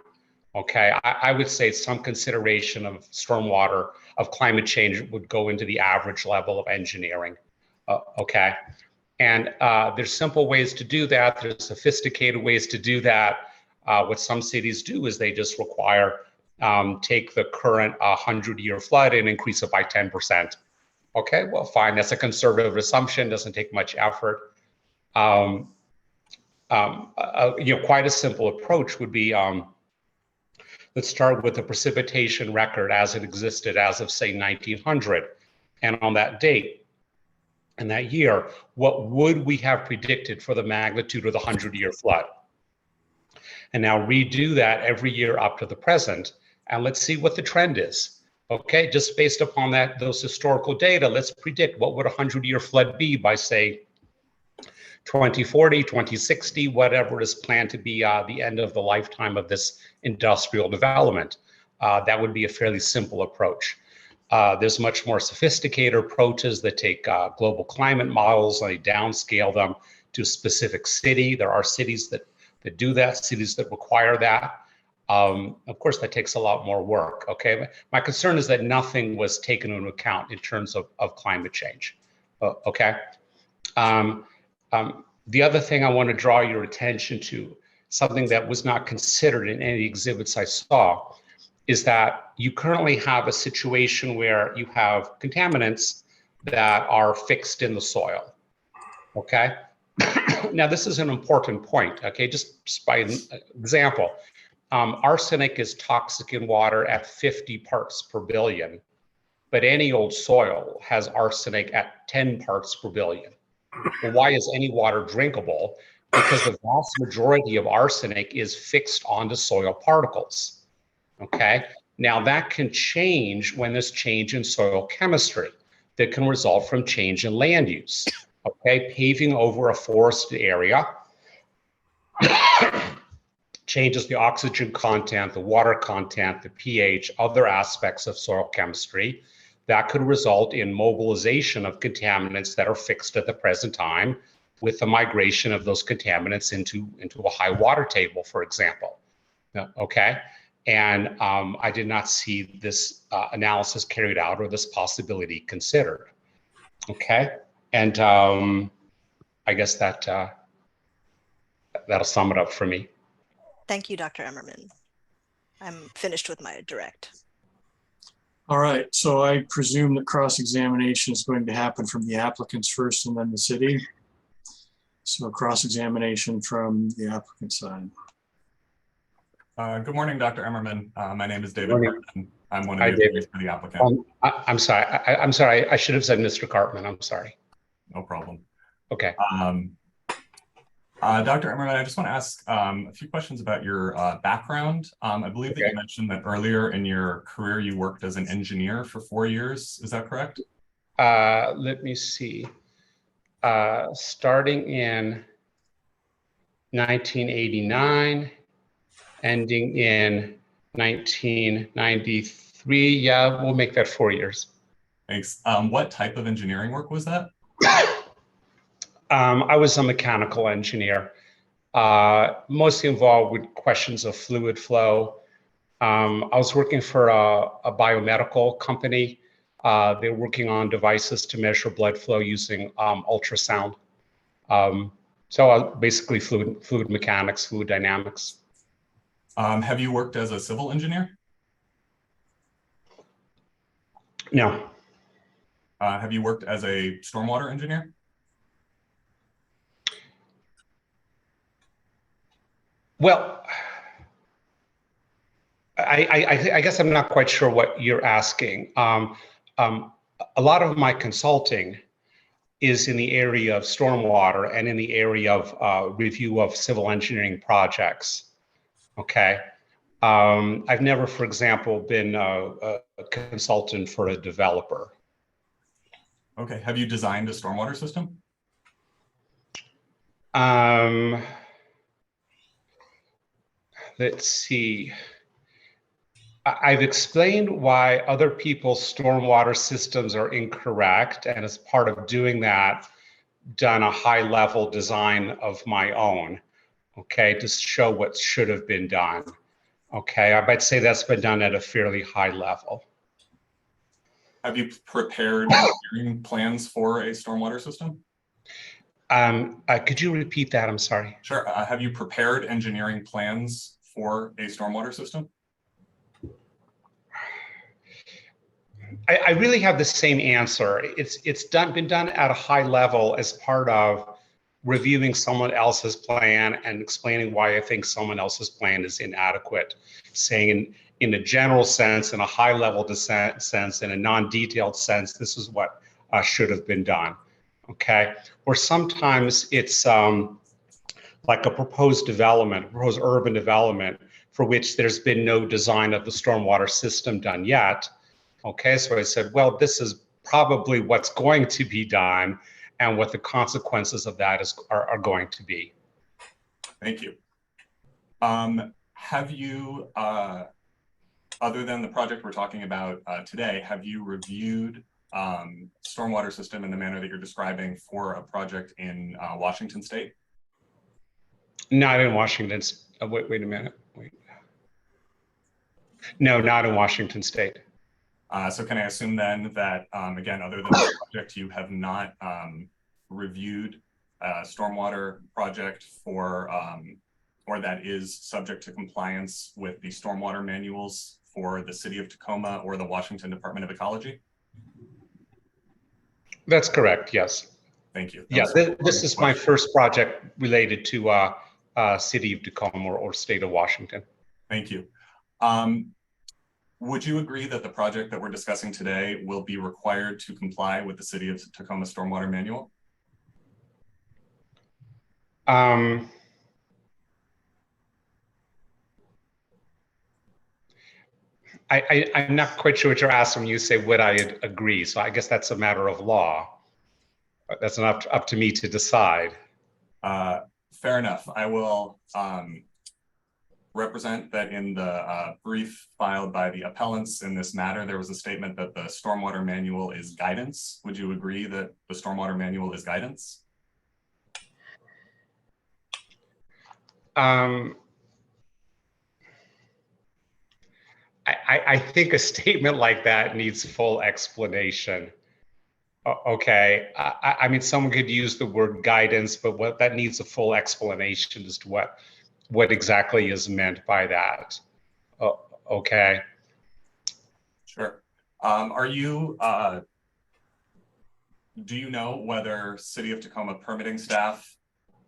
Okay, I would say some consideration of stormwater, of climate change would go into the average level of engineering. Okay, and there's simple ways to do that. There's sophisticated ways to do that. What some cities do is they just require, take the current 100-year flood and increase it by 10%. Okay, well, fine, that's a conservative assumption, doesn't take much effort. You know, quite a simple approach would be, let's start with the precipitation record as it existed as of, say, 1900. And on that date, and that year, what would we have predicted for the magnitude of the 100-year flood? And now redo that every year up to the present, and let's see what the trend is. Okay, just based upon that, those historical data, let's predict what would a 100-year flood be by, say, 2040, 2060, whatever is planned to be the end of the lifetime of this industrial development. That would be a fairly simple approach. There's much more sophisticated approaches that take global climate models and they downscale them to a specific city. There are cities that do that, cities that require that. Of course, that takes a lot more work, okay? My concern is that nothing was taken into account in terms of climate change, okay? The other thing I want to draw your attention to, something that was not considered in any exhibits I saw, is that you currently have a situation where you have contaminants that are fixed in the soil, okay? Now, this is an important point, okay? Just by example, arsenic is toxic in water at 50 parts per billion, but any old soil has arsenic at 10 parts per billion. Well, why is any water drinkable? Because the vast majority of arsenic is fixed onto soil particles, okay? Now, that can change when there's change in soil chemistry that can result from change in land use. Okay, paving over a forested area changes the oxygen content, the water content, the pH, other aspects of soil chemistry. That could result in mobilization of contaminants that are fixed at the present time with the migration of those contaminants into a high water table, for example. Okay, and I did not see this analysis carried out or this possibility considered. Okay. And I guess that'll sum it up for me. Thank you, Dr. Emmerman. I'm finished with my direct. All right, so I presume that cross-examination is going to happen from the applicants first and then the city. So cross-examination from the applicant side. Good morning, Dr. Emmerman. My name is David Cartman. I'm one of Hi, the attorneys for the applicant. I'm sorry. I'm sorry. I should have said Mr. Cartman. I'm sorry. No problem. Okay. Dr. Emmerman, I just want to ask a few questions about your background. I believe that you mentioned that earlier in your career you worked as an engineer for 4 years. Is that correct? Let me see. Starting in 1989, ending in 1993. Yeah, we'll make that 4 years. Thanks. What type of engineering work was that? I was a mechanical engineer, mostly involved with questions of fluid flow. I was working for a biomedical company. They're working on devices to measure blood flow using ultrasound. So basically fluid mechanics, fluid dynamics. Have you worked as a civil engineer? No. Have you worked as a stormwater engineer? Well, I guess I'm not quite sure what you're asking. A lot of my consulting is in the area of stormwater and in the area of review of civil engineering projects. Okay. I've never, for example, been a consultant for a developer. Okay. Have you designed a stormwater system? Let's see. I've explained why other people's stormwater systems are incorrect, and as part of doing that, done a high-level design of my own, okay, to show what should have been done. Okay, I might say that's been done at a fairly high level. Have you prepared engineering plans for a stormwater system? Could you repeat that? I'm sorry. Sure. Have you prepared engineering plans for a stormwater system? I really have the same answer. It's been done at a high level as part of reviewing someone else's plan and explaining why I think someone else's plan is inadequate. Saying in a general sense, in a high level sense, in a non-detailed sense, this is what should have been done. Okay. Or sometimes it's like a proposed development, proposed urban development for which there's been no design of the stormwater system done yet. Okay, so I said, well, this is probably what's going to be done and what the consequences of that are going to be. Thank you. Have you, other than the project we're talking about today, have you reviewed stormwater system in the manner that you're describing for a project in Washington State? Not in Washington. Wait a minute. Wait. No, not in Washington State. So can I assume then that, again, other than this project, you have not reviewed a stormwater project for, or that is subject to compliance with the stormwater manuals for the city of Tacoma or the Washington Department of Ecology? That's correct, yes. Thank you. Yeah, this is my first project related to city of Tacoma or state of Washington. Thank you. Would you agree that the project that we're discussing today will be required to comply with the City of Tacoma Stormwater Manual? I'm not quite sure what you're asking when you say would I agree. So I guess that's a matter of law. That's not up to me to decide. Fair enough. I will represent that in the brief filed by the appellants in this matter, there was a statement that the stormwater manual is guidance. Would you agree that the stormwater manual is guidance? I think a statement like that needs full explanation. Okay, I mean, someone could use the word guidance, but what that needs a full explanation as to what exactly is meant by that. Okay. Sure. Do you know whether City of Tacoma permitting staff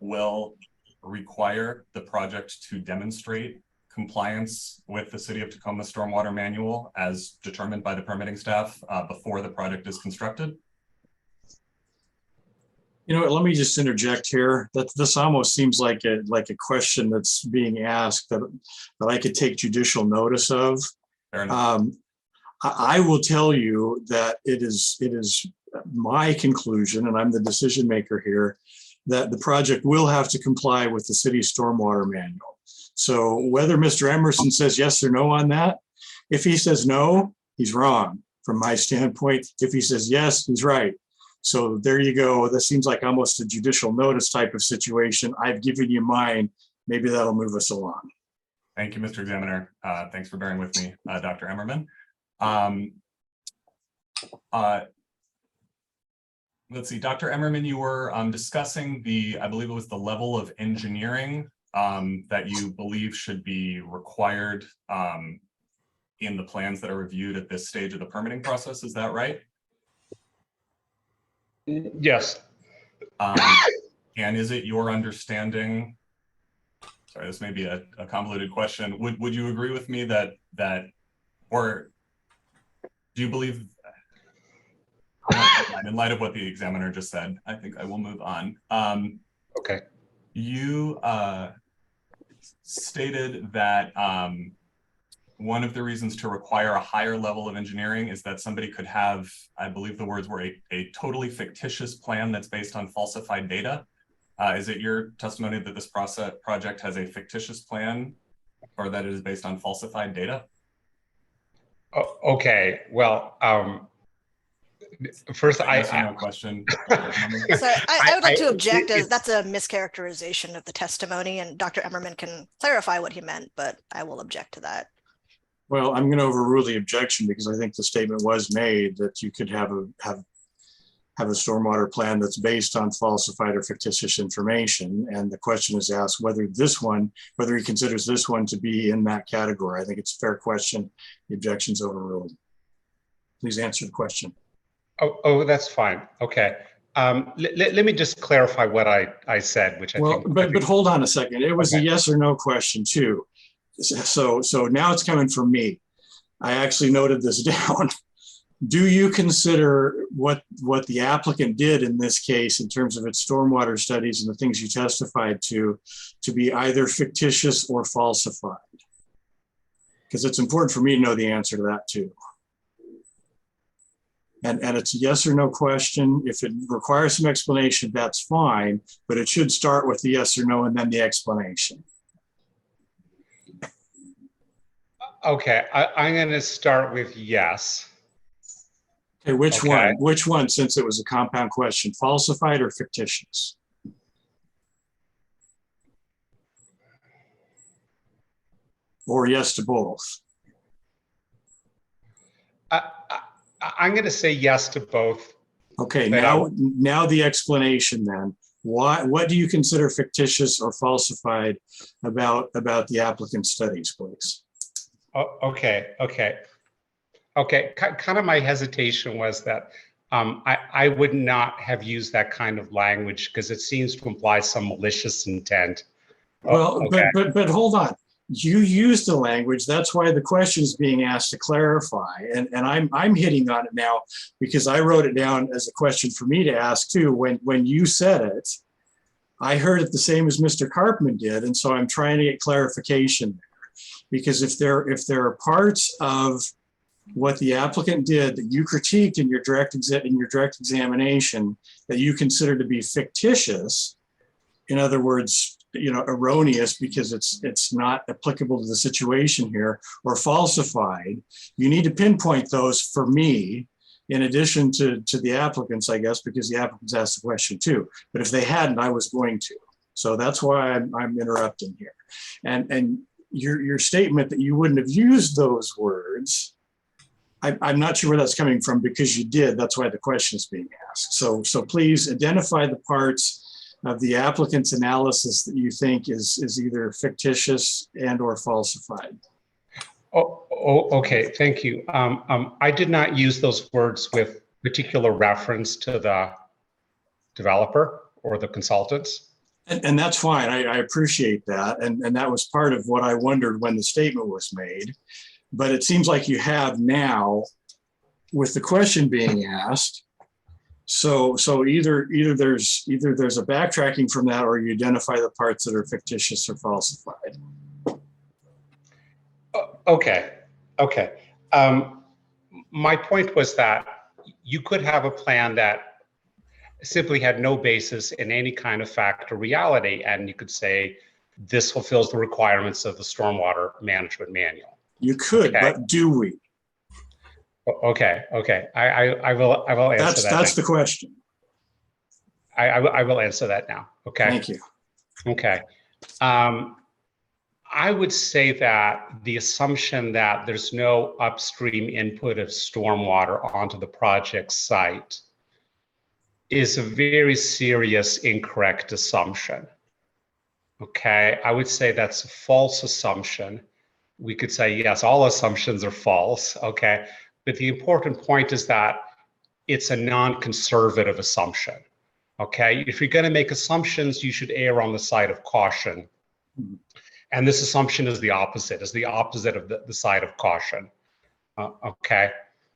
will require the project to demonstrate compliance with the City of Tacoma Stormwater Manual as determined by the permitting staff before the project is constructed? You know what, let me just interject here. That this almost seems like a question that's being asked that I could take judicial notice of. Fair enough. I will tell you that it is my conclusion, and I'm the decision maker here, that the project will have to comply with the city's stormwater manual. So whether Mr. Emerson says yes or no on that, if he says no, he's wrong from my standpoint. If he says yes, he's right. So there you go. That seems like almost a judicial notice type of situation. I've given you mine. Maybe that'll move us along. Thank you, Mr. Examiner. Thanks for bearing with me, Dr. Emmerman. Let's see, Dr. Emmerman, you were discussing I believe it was the level of engineering that you believe should be required in the plans that are reviewed at this stage of the permitting process. Is that right? Yes. And is it your understanding, sorry, this may be a convoluted question. Would you agree with me that, or do you believe, in light of what the examiner just said, I think I will move on. Okay. You stated that one of the reasons to require a higher level of engineering is that somebody could have, I believe the words were a totally fictitious plan that's based on falsified data. Is it your testimony that this project has a fictitious plan or that it is based on falsified data? Okay, well, first Yes or no question. So I would like to object as that's a mischaracterization of the testimony, and Dr. Emmerman can clarify what he meant, but I will object to that. Well, I'm going to overrule the objection because I think the statement was made that you could have a stormwater plan that's based on falsified or fictitious information. And the question is asked whether he considers this one to be in that category. I think it's a fair question. The objection's overruled. Please answer the question. Oh, that's fine. Okay. Let me just clarify what I said, which I think. But hold on a second. It was a yes or no question too. So now it's coming from me. I actually noted this down. Do you consider what the applicant did in this case in terms of its stormwater studies and the things you testified to be either fictitious or falsified? Because it's important for me to know the answer to that too. And it's a yes or no question. If it requires some explanation, that's fine, but it should start with the yes or no and then the explanation. Okay, I'm going to start with yes. Okay, which one? Which one, since it was a compound question, falsified or fictitious? Or yes to both? I'm going to say yes to both. Okay, now the explanation then. What do you consider fictitious or falsified about the applicant's studies, please? Okay. Kind of my hesitation was that I would not have used that kind of language because it seems to imply some malicious intent. Well, but hold on. You used the language. That's why the question is being asked to clarify. And I'm hitting on it now because I wrote it down as a question for me to ask too. When you said it, I heard it the same as Mr. Karpman did. And so I'm trying to get clarification there. Because if there are parts of what the applicant did that you critiqued in your direct examination that you consider to be fictitious, in other words, erroneous because it's not applicable to the situation here, or falsified, you need to pinpoint those for me in addition to the applicants, I guess, because the applicants asked the question too. But if they hadn't, I was going to. So that's why I'm interrupting here. And your statement that you wouldn't have used those words, I'm not sure where that's coming from because you did. That's why the question is being asked. So please identify the parts of the applicant's analysis that you think is either fictitious and or falsified. Okay, thank you. I did not use those words with particular reference to the developer or the consultants. And that's fine. I appreciate that. And that was part of what I wondered when the statement was made. But it seems like you have now, with the question being asked. So either there's a backtracking from that, or you identify the parts that are fictitious or falsified. Okay. My point was that you could have a plan that simply had no basis in any kind of fact or reality, and you could say this fulfills the requirements of the stormwater management manual. You could, Okay. but do we? Okay. I will answer that. That's the question. I will answer that now. Okay. Thank you. Okay. I would say that the assumption that there's no upstream input of stormwater onto the project site is a very serious incorrect assumption. Okay, I would say that's a false assumption. We could say, yes, all assumptions are false, okay? But the important point is that it's a non-conservative assumption, okay? If you're gonna make assumptions, you should err on the side of caution. And this assumption is the opposite of the side of caution, okay?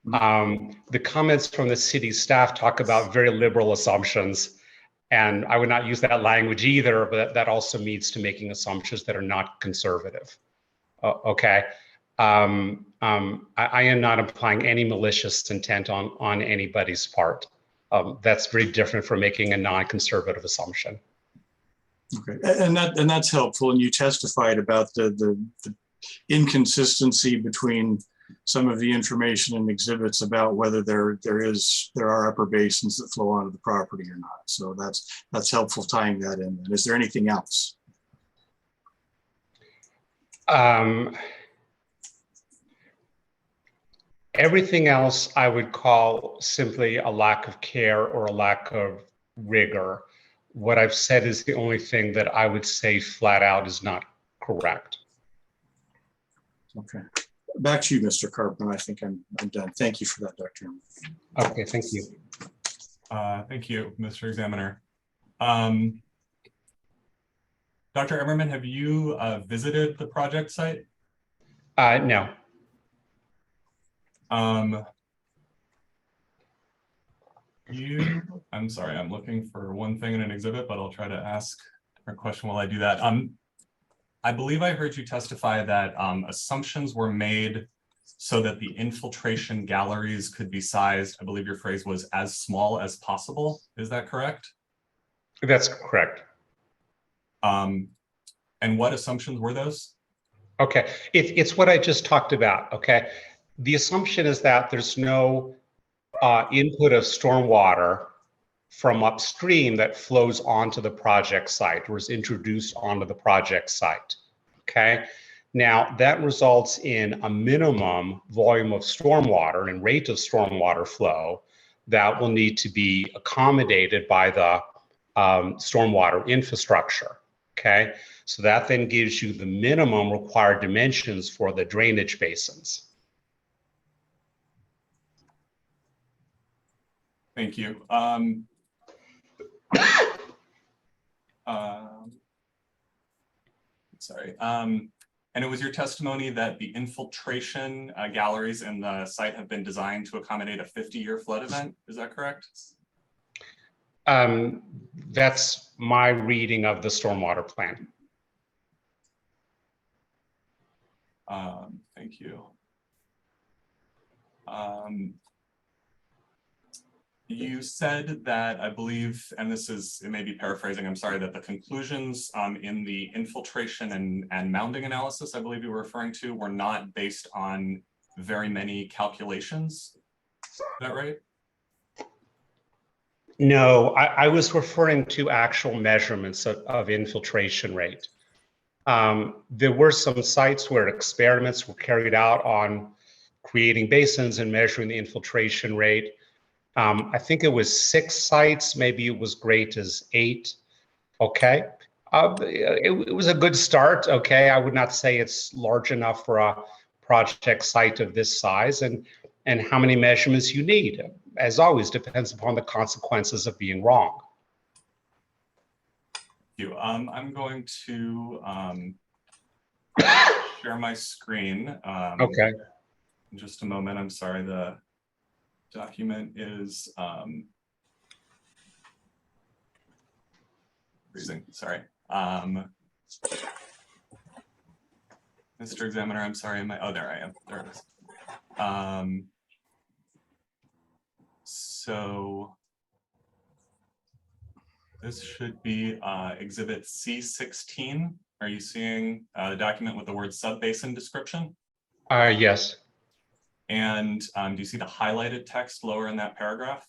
The comments from the city staff talk about very liberal assumptions, and I would not use that language either, but that also means to making assumptions that are not conservative, okay? I am not implying any malicious intent on anybody's part. That's very different from making a non-conservative assumption. Okay, and that's helpful. And you testified about the inconsistency between some of the information and exhibits about whether there are upper basins that flow onto the property or not. So that's helpful tying that in. And is there anything else? Everything else I would call simply a lack of care or a lack of rigor. What I've said is the only thing that I would say flat out is not correct. Okay. Back to you, Mr. Carpenter. I think I'm done. Thank you for that, Dr. Okay, thank you. Thank you, Mr. Examiner. Dr. Emmerman, have you visited the project site? No. I'm sorry, I'm looking for one thing in an exhibit, but I'll try to ask a different question while I do that. I believe I heard you testify that assumptions were made so that the infiltration galleries could be sized, I believe your phrase was, as small as possible. Is that correct? That's correct. And what assumptions were those? Okay, it's what I just talked about, okay? The assumption is that there's no input of stormwater from upstream that flows onto the project site or is introduced onto the project site, okay? Now, that results in a minimum volume of stormwater and rate of stormwater flow that will need to be accommodated by the stormwater infrastructure, okay? So that then gives you the minimum required dimensions for the drainage basins. Thank you. Sorry. And it was your testimony that the infiltration galleries in the site have been designed to accommodate a 50-year flood event. Is that correct? That's my reading of the stormwater plan. Thank you. You said that, I believe, and it may be paraphrasing, I'm sorry, that the conclusions in the infiltration and mounding analysis, I believe you were referring to, were not based on very many calculations. Is that right? No, I was referring to actual measurements of infiltration rate. There were some sites where experiments were carried out on creating basins and measuring the infiltration rate. I think it was 6 sites, maybe it was great as 8. Okay, it was a good start. Okay, I would not say it's large enough for a project site of this size, and how many measurements you need, as always, depends upon the consequences of being wrong. Thank you. I'm going to share my screen. Okay. In just a moment. I'm sorry, the document is Freezing, sorry. Mr. Examiner, I'm sorry, oh, there I am, there it is. So this should be Exhibit C16. Are you seeing the document with the word subbasin description? Yes. And do you see the highlighted text lower in that paragraph?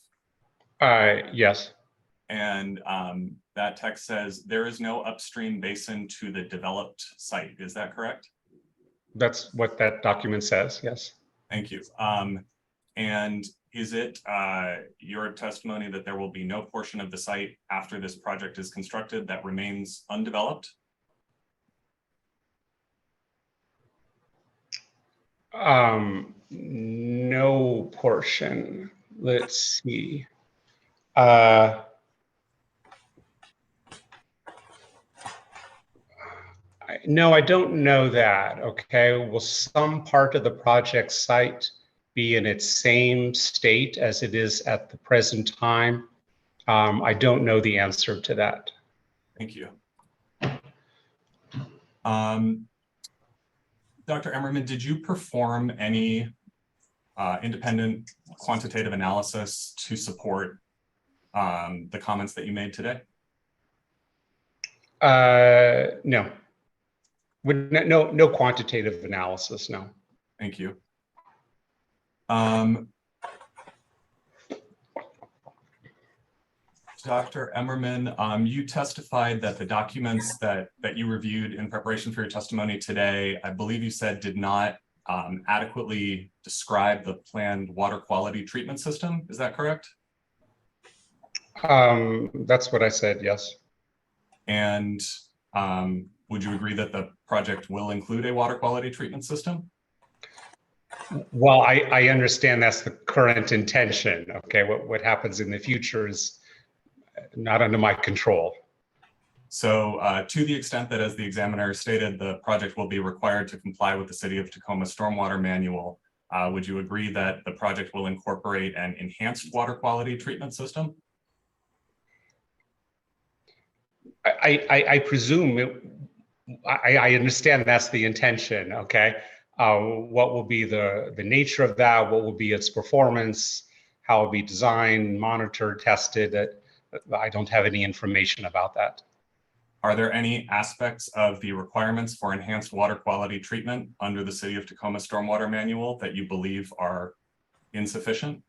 Yes. And that text says, there is no upstream basin to the developed site. Is that correct? That's what that document says, yes. Thank you. And is it your testimony that there will be no portion of the site after this project is constructed that remains undeveloped? No portion. Let's see. No, I don't know that. Okay. Will some part of the project site be in its same state as it is at the present time? I don't know the answer to that. Thank you. Dr. Emmerman, did you perform any independent quantitative analysis to support the comments that you made today? No. No quantitative analysis, no. Thank you. Dr. Emmerman, you testified that the documents that you reviewed in preparation for your testimony today, I believe you said did not adequately describe the planned water quality treatment system. Is that correct? That's what I said, yes. And would you agree that the project will include a water quality treatment system? Well, I understand that's the current intention. Okay, what happens in the future is not under my control. So to the extent that, as the examiner stated, the project will be required to comply with the City of Tacoma Stormwater Manual, would you agree that the project will incorporate an enhanced water quality treatment system? I presume I understand that's the intention. Okay, what will be the nature of that? What will be its performance? How it will be designed, monitored, tested? I don't have any information about that. Are there any aspects of the requirements for enhanced water quality treatment under the City of Tacoma Stormwater Manual that you believe are insufficient?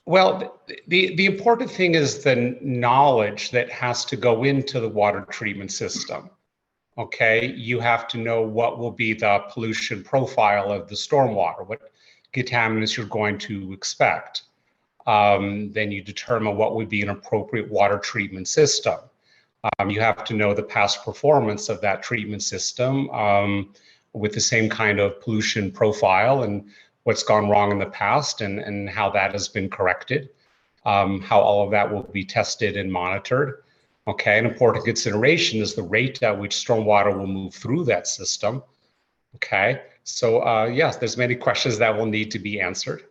Well, the important thing is the knowledge that has to go into the water treatment system. Okay, you have to know what will be the pollution profile of the stormwater, what contaminants you're going to expect. Then you determine what would be an appropriate water treatment system. You have to know the past performance of that treatment system with the same kind of pollution profile and what's gone wrong in the past and how that has been corrected, how all of that will be tested and monitored. Okay, an important consideration is the rate at which stormwater will move through that system. Okay, so yes, there's many questions that will need to be answered.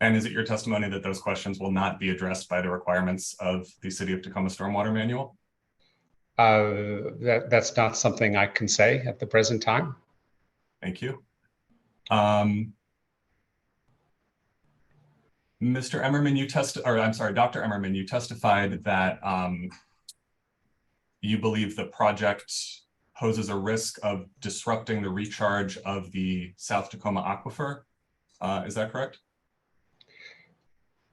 And is it your testimony that those questions will not be addressed by the requirements of the City of Tacoma Stormwater Manual? That's not something I can say at the present time. Thank you. Mr. Emmerman, Dr. Emmerman, you testified that you believe the project poses a risk of disrupting the recharge of the South Tacoma aquifer. Is that correct?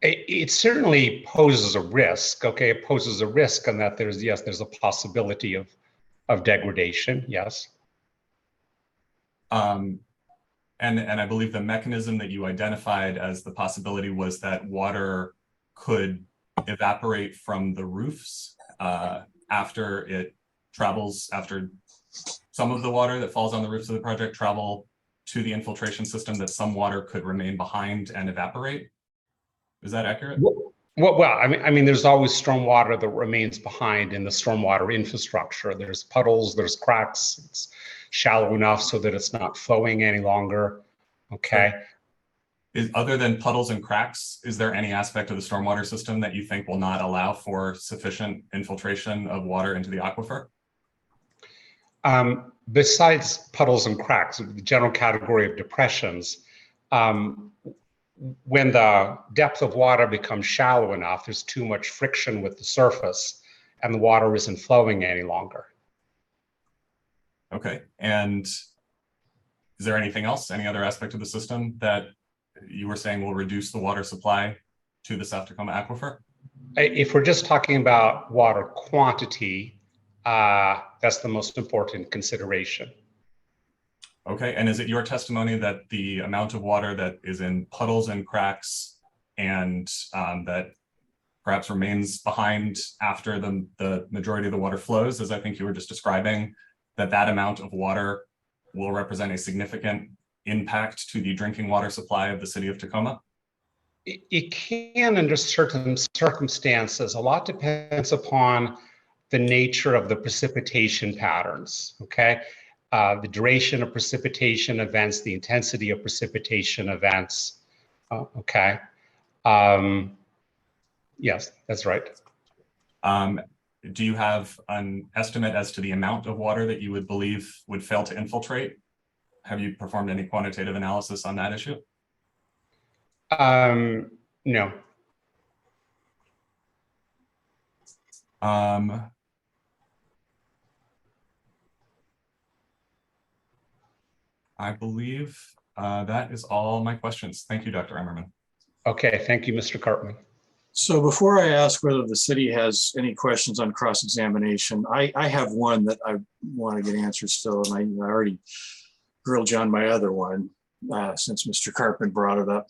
It certainly poses a risk. Okay, it poses a risk in that there's a possibility of degradation. Yes. And I believe the mechanism that you identified as the possibility was that water could evaporate from the roofs after it travels, after some of the water that falls on the roofs of the project travel to the infiltration system, that some water could remain behind and evaporate. Is that accurate? Well, I mean, there's always stormwater that remains behind in the stormwater infrastructure. There's puddles, there's cracks. It's shallow enough so that it's not flowing any longer. Okay. Other than puddles and cracks, is there any aspect of the stormwater system that you think will not allow for sufficient infiltration of water into the aquifer? Besides puddles and cracks, the general category of depressions, when the depth of water becomes shallow enough, there's too much friction with the surface and the water isn't flowing any longer. Okay, and is there anything else, any other aspect of the system that you were saying will reduce the water supply to the South Tacoma aquifer? If we're just talking about water quantity, that's the most important consideration. Okay, and is it your testimony that the amount of water that is in puddles and cracks and that perhaps remains behind after the majority of the water flows, as I think you were just describing, that amount of water will represent a significant impact to the drinking water supply of the city of Tacoma? It can under certain circumstances. A lot depends upon the nature of the precipitation patterns, okay? The duration of precipitation events, the intensity of precipitation events, okay? Yes, that's right. Do you have an estimate as to the amount of water that you would believe would fail to infiltrate? Have you performed any quantitative analysis on that issue? No. I believe that is all my questions. Thank you, Dr. Emmerman. Okay, thank you, Mr. Cartman. So before I ask whether the city has any questions on cross-examination, I have one that I want to get answered still, and I already grilled you on my other one since Mr. Cartman brought it up.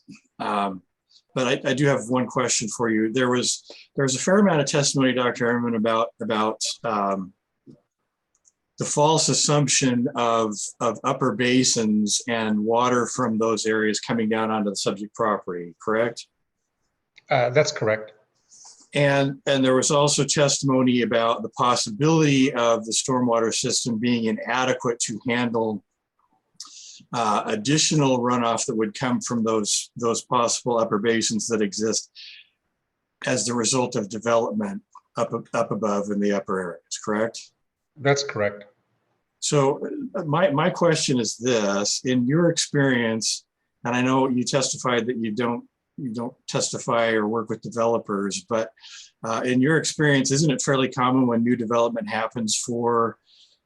But I do have one question for you. There was a fair amount of testimony, Dr. Emmerman, about the false assumption of upper basins and water from those areas coming down onto the subject property, correct? That's correct. And there was also testimony about the possibility of the stormwater system being inadequate to handle additional runoff that would come from those possible upper basins that exist as the result of development up above in the upper areas, correct? That's correct. So my question is this: in your experience, and I know you testified that you don't testify or work with developers, but in your experience, isn't it fairly common when new development happens for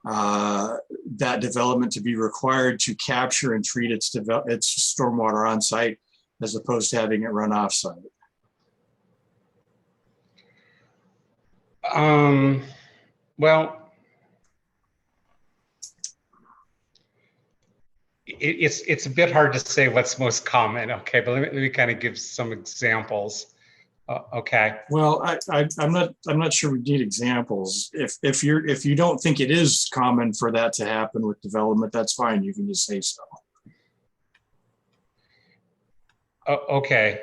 that development to be required to capture and treat its stormwater on site as opposed to having it run off site? Well, it's a bit hard to say what's most common, okay, but let me kind of give some examples. Okay. Well, I'm not sure we need examples. If you don't think it is common for that to happen with development, that's fine. You can just say so. Okay.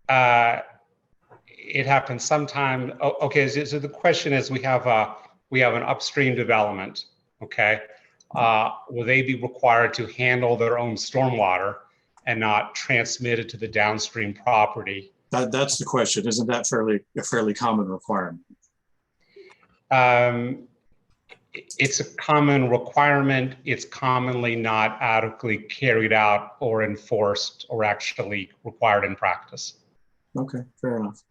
It happens sometime. Okay. So the question is, we have an upstream development. Okay. Will they be required to handle their own stormwater and not transmit it to the downstream property? That's the question. Isn't that a fairly common requirement? It's a common requirement. It's commonly not adequately carried out or enforced or actually required in practice. Okay, fair enough.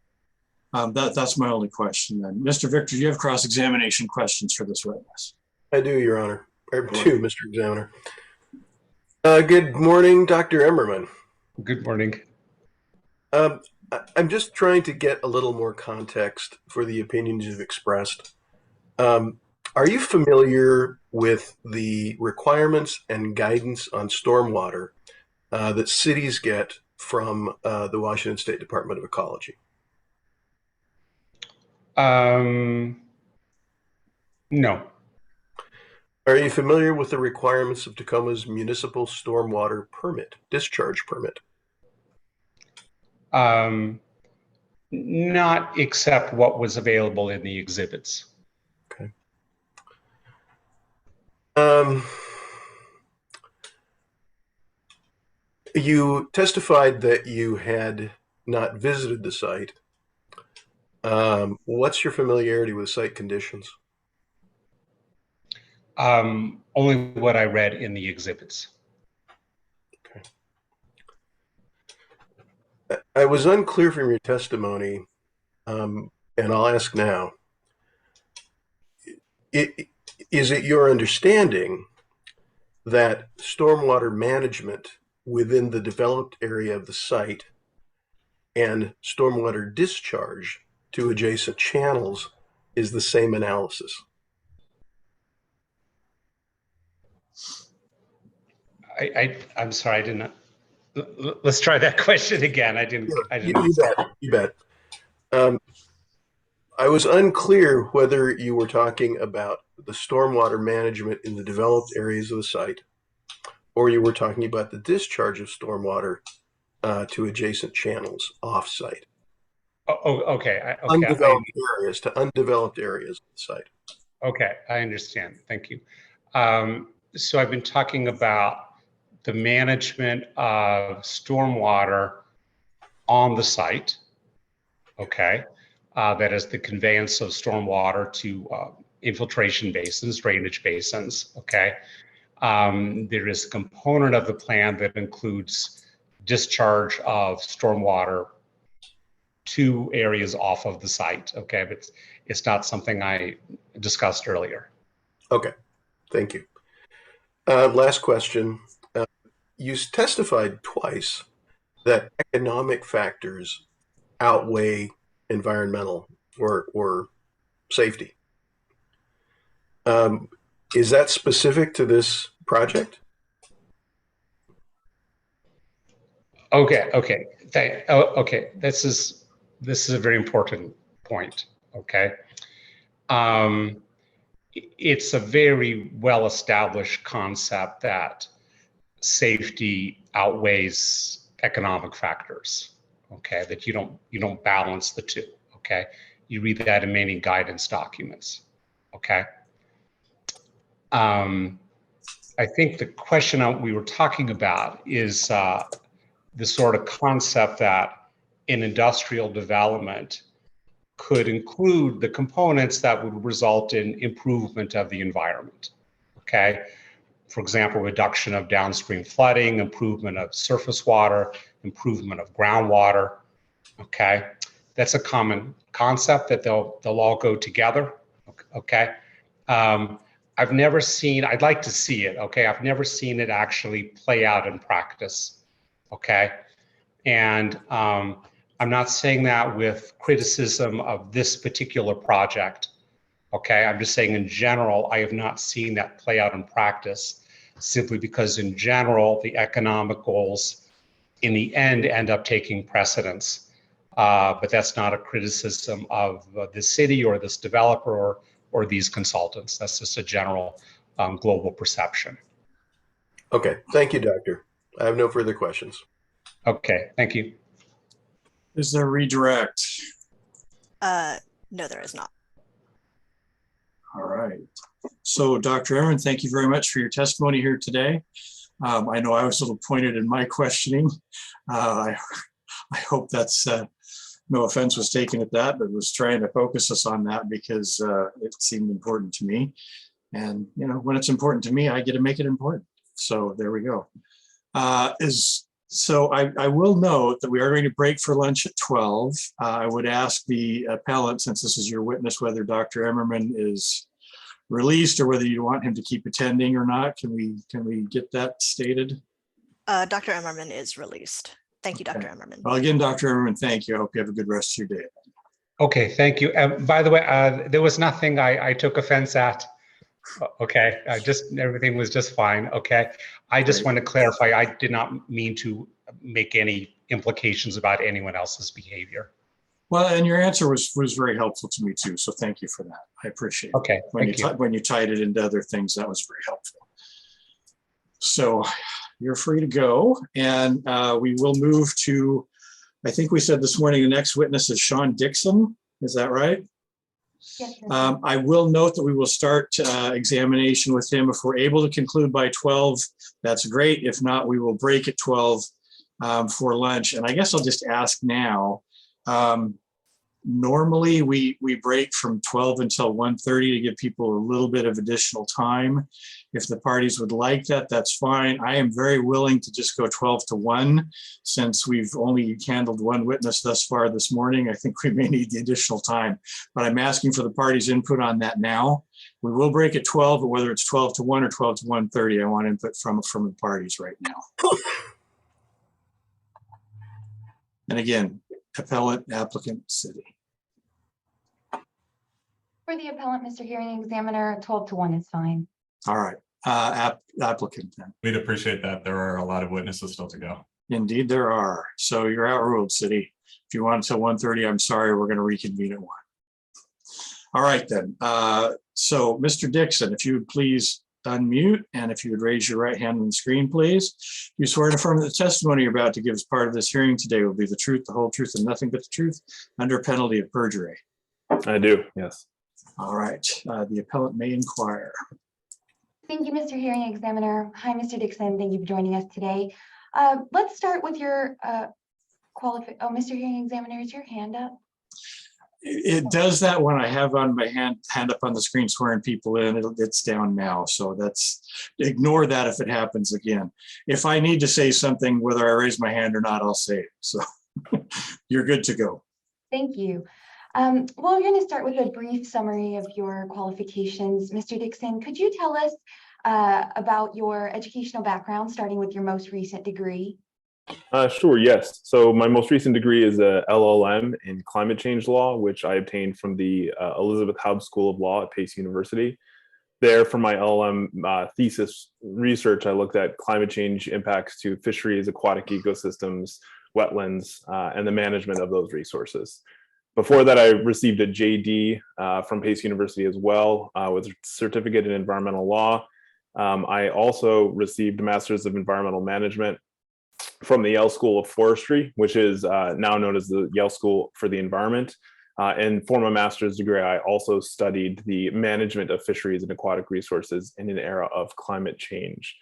That's my only question then. Mr. Victor, do you have cross-examination questions for this witness? I do, Your Honor. Or two, Mr. Examiner. Good morning, Dr. Emmerman. Good morning. I'm just trying to get a little more context for the opinions you've expressed. Are you familiar with the requirements and guidance on stormwater that cities get from the Washington State Department of Ecology? No. Are you familiar with the requirements of Tacoma's municipal stormwater permit, discharge permit? Not except what was available in the exhibits. Okay. You testified that you had not visited the site. What's your familiarity with site conditions? Only what I read in the exhibits. Okay. I was unclear from your testimony, and I'll ask now. Is it your understanding that stormwater management within the developed area of the site and stormwater discharge to adjacent channels is the same analysis? I'm sorry, I didn't. Let's try that question again. I didn't. You bet. I was unclear whether you were talking about the stormwater management in the developed areas of the site, or you were talking about the discharge of stormwater to adjacent channels off-site. Okay. Undeveloped areas to undeveloped areas of the site. Okay, I understand. Thank you. So I've been talking about the management of stormwater on the site. Okay, that is the conveyance of stormwater to infiltration basins, drainage basins. Okay, there is a component of the plan that includes discharge of stormwater to areas off of the site. Okay, but it's not something I discussed earlier. Okay, thank you. Last question. You testified twice that economic factors outweigh environmental or safety. Is that specific to this project? Okay. Okay. This is a very important point. Okay. It's a very well-established concept that safety outweighs economic factors. Okay, that you don't balance the two. Okay, you read that in many guidance documents. Okay. I think the question we were talking about is the sort of concept that in industrial development could include the components that would result in improvement of the environment. Okay. For example, reduction of downstream flooding, improvement of surface water, improvement of groundwater. Okay, that's a common concept that they'll all go together. Okay, I've never seen. I'd like to see it. Okay, I've never seen it actually play out in practice. Okay, and I'm not saying that with criticism of this particular project. Okay, I'm just saying in general, I have not seen that play out in practice, simply because in general, the economic goals in the end up taking precedence. But that's not a criticism of the city or this developer or these consultants. That's just a general global perception. Okay, thank you, Doctor. I have no further questions. Okay, thank you. Is there redirect? No, there is not. All right. So Dr. Emmerman, thank you very much for your testimony here today. I know I was a little pointed in my questioning. I hope that's no offense was taken at that, but was trying to focus us on that because it seemed important to me. And when it's important to me, I get to make it important. So there we go. So I will note that we are going to break for lunch at 12. I would ask the appellant, since this is your witness, whether Dr. Emmerman is released or whether you want him to keep attending or not. Can we get that stated? Dr. Emmerman is released. Thank you, Dr. Okay. Emmerman. Well, again, Dr. Emmerman, thank you. I hope you have a good rest of your day. Okay, thank you. By the way, there was nothing I took offense at. Okay, everything was just fine. Okay, I just want to clarify, I did not mean to make any implications about anyone else's behavior. Well, and your answer was very helpful to me too. So thank you for that. I appreciate it. Okay, When you tied it into other things, that was very helpful. So you're free to go, and we will move to, I think we said this morning, the next witness is Sean Dixon. Is that right? Yes. I will note that we will start examination with him. If we're able to conclude by 12, that's great. If not, we will break at 12 for lunch. And I guess I'll just ask now. Normally we break from 12 until 1:30 to give people a little bit of additional time. If the parties would like that, that's fine. I am very willing to just go 12 to 1 since we've only handled one witness thus far this morning. I think we may need the additional time, but I'm asking for the parties' input on that now. We will break at 12, but whether it's 12 to 1 or 12 to 1:30, I want input from the parties right now. And again, appellant, applicant, city. For the appellant, Mr. Hearing Examiner, 12 to 1 is fine. All right, applicant then. We'd appreciate that. There are a lot of witnesses still to go. Indeed there are. So you're outruled, city. If you want until 1:30, I'm sorry, we're going to reconvene at 1. All right then. So Mr. Dixon, if you would please unmute, and if you would raise your right hand on the screen, please. You swear to affirm that the testimony you're about to give as part of this hearing today will be the truth, the whole truth, and nothing but the truth under penalty of perjury. I do, yes. All right, the appellant may inquire. Thank you, Mr. Hearing Examiner. Hi, Mr. Dixon. Thank you for joining us today. Let's start with your Mr. Hearing Examiner, is your hand up? It does that when I have on my hand up on the screen swearing people in. It's down now, so ignore that if it happens again. If I need to say something, whether I raise my hand or not, I'll say it. So you're good to go. Thank you. Well, we're going to start with a brief summary of your qualifications. Mr. Dixon, could you tell us about your educational background, starting with your most recent degree? Sure, yes. So my most recent degree is a LLM in climate change law, which I obtained from the Elizabeth Hobbs School of Law at Pace University. There, for my LLM thesis research, I looked at climate change impacts to fisheries, aquatic ecosystems, wetlands, and the management of those resources. Before that, I received a JD from Pace University as well with a certificate in environmental law. I also received a master's of environmental management from the Yale School of Forestry, which is now known as the Yale School for the Environment. And for my master's degree, I also studied the management of fisheries and aquatic resources in an era of climate change.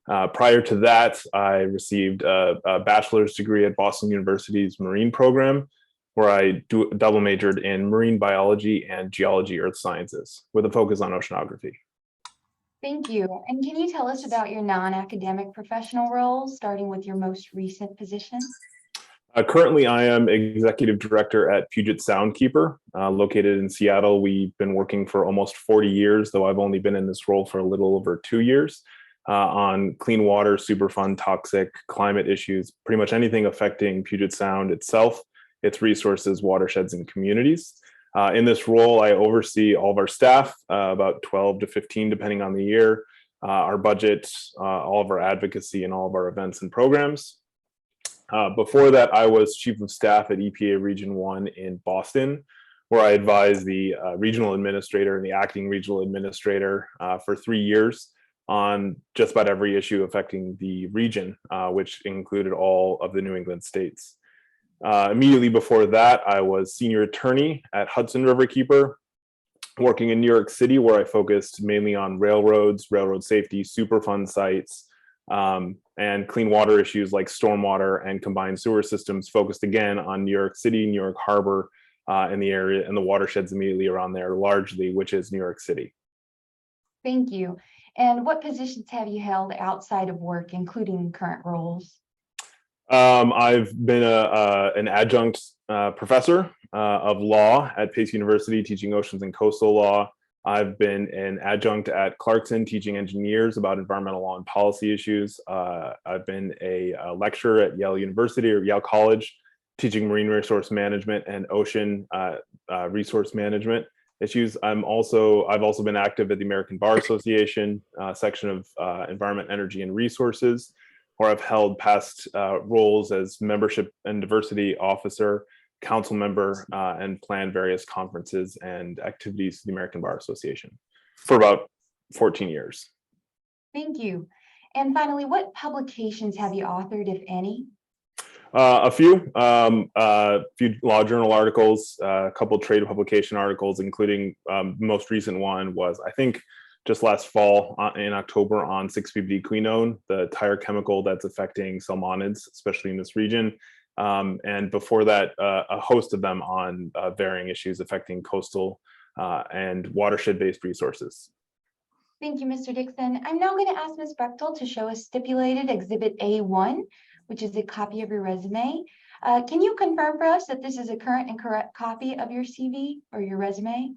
Prior to that, I received a bachelor's degree at Boston University's marine program, where I double majored in marine biology and geology earth sciences with a focus on oceanography. Thank you. And can you tell us about your non-academic professional roles, starting with your most recent position? Currently, I am executive director at Puget Soundkeeper, located in Seattle. We've been working for almost 40 years, though I've only been in this role for a little over 2 years, on clean water, Superfund, toxic, climate issues, pretty much anything affecting Puget Sound itself, its resources, watersheds, and communities. In this role, I oversee all of our staff, about 12 to 15, depending on the year, our budget, all of our advocacy, and all of our events and programs. Before that, I was chief of staff at EPA Region 1 in Boston, where I advised the regional administrator and the acting regional administrator for 3 years on just about every issue affecting the region, which included all of the New England states. Immediately before that, I was senior attorney at Hudson Riverkeeper, working in New York City, where I focused mainly on railroads, railroad safety, Superfund sites, and clean water issues like stormwater and combined sewer systems, focused again on New York City, New York Harbor, and the area and the watersheds immediately around there, largely, which is New York City. Thank you. And what positions have you held outside of work, including current roles? I've been an adjunct professor of law at Pace University, teaching oceans and coastal law. I've been an adjunct at Clarkson, teaching engineers about environmental law and policy issues. I've been a lecturer at Yale University or Yale College, teaching marine resource management and ocean resource management issues. I've also been active at the American Bar Association section of Environment, Energy, and Resources, where I've held past roles as membership and diversity officer, council member, and planned various conferences and activities to the American Bar Association for about 14 years. Thank you. And finally, what publications have you authored, if any? A few law journal articles, a couple trade publication articles, including the most recent one was, I think, just last fall in October on 6,4-D quinone, the chemical that's affecting salmonids, especially in this region. And before that, a host of them on varying issues affecting coastal and watershed-based resources. Thank you, Mr. Dixon. I'm now going to ask Ms. Bechtel to show us stipulated Exhibit A1, which is a copy of your resume. Can you confirm for us that this is a current and correct copy of your CV or your resume?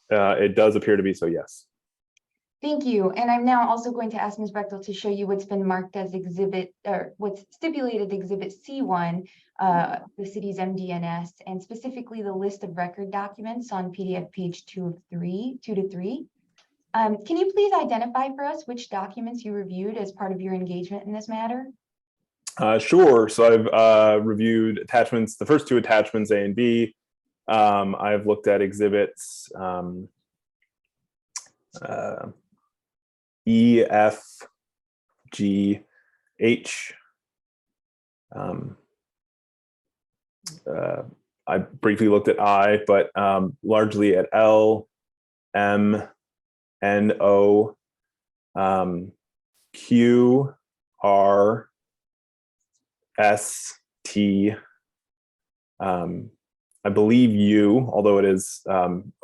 It does appear to be so, yes. Thank you. And I'm now also going to ask Ms. Bechtel to show you what's been marked as exhibit, or what's stipulated Exhibit C1, the city's MDNS, and specifically the list of record documents on PDF page 2 to 3. Can you please identify for us which documents you reviewed as part of your engagement in this matter? Sure. So I've reviewed attachments, the first two attachments, A and B. I've looked at exhibits E, F, G, H. I briefly looked at I, but largely at L, M, N, O, Q, R, S, T, I believe U, although it is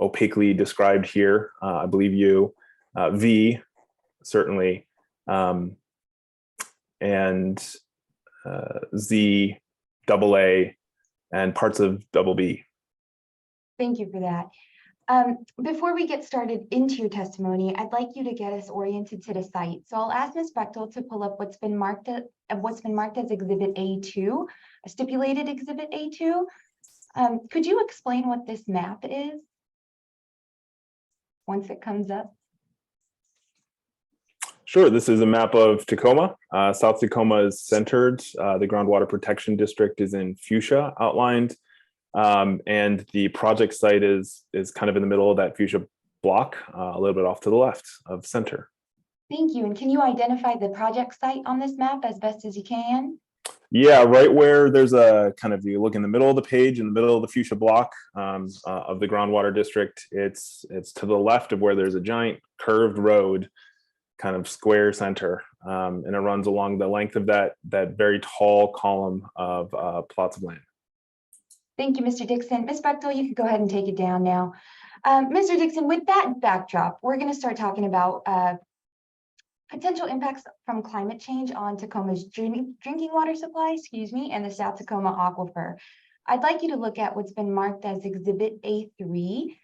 opaquely described here, I believe U, V, certainly, and Z, double A, and parts of double B. Thank you for that. Before we get started into your testimony, I'd like you to get us oriented to the site. So I'll ask Ms. Bechtel to pull up what's been marked as Exhibit A2, a stipulated Exhibit A2. Could you explain what this map is once it comes up? Sure, this is a map of Tacoma. South Tacoma is centered. The groundwater protection district is in fuchsia outlined. And the project site is kind of in the middle of that fuchsia block, a little bit off to the left of center. Thank you. And can you identify the project site on this map as best as you can? Yeah, right where there's a kind of, you look in the middle of the page, in the middle of the fuchsia block of the groundwater district, it's to the left of where there's a giant curved road, kind of square center, and it runs along the length of that very tall column of plots of land. Thank you, Mr. Dixon. Ms. Bechtel, you can go ahead and take it down now. Mr. Dixon, with that backdrop, we're going to start talking about potential impacts from climate change on Tacoma's drinking water supply, and the South Tacoma aquifer. I'd like you to look at what's been marked as Exhibit A3.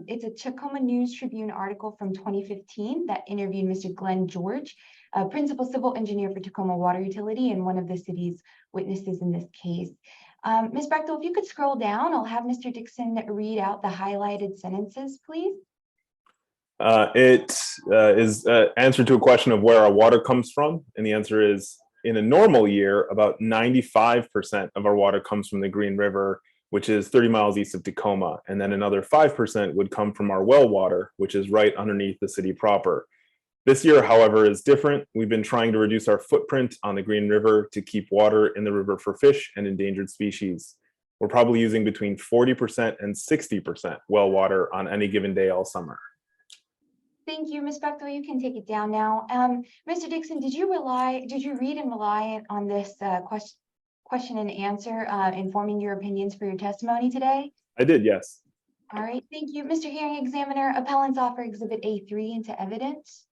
It's a Tacoma News Tribune article from 2015 that interviewed Mr. Glenn George, principal civil engineer for Tacoma Water Utility and one of the city's witnesses in this case. Ms. Bechtel, if you could scroll down, I'll have Mr. Dixon read out the highlighted sentences, please. It is answer to a question of where our water comes from. And the answer is, in a normal year, about 95% of our water comes from the Green River, which is 30 miles east of Tacoma. And then another 5% would come from our well water, which is right underneath the city proper. This year, however, is different. We've been trying to reduce our footprint on the Green River to keep water in the river for fish and endangered species. We're probably using between 40% and 60% well water on any given day all summer. Thank you, Ms. Bechtel. You can take it down now. Mr. Dixon, did you read and rely on this question and answer informing your opinions for your testimony today? I did, yes. All right, thank you. Mr. Hearing Examiner, appellants offer Exhibit A3 into evidence.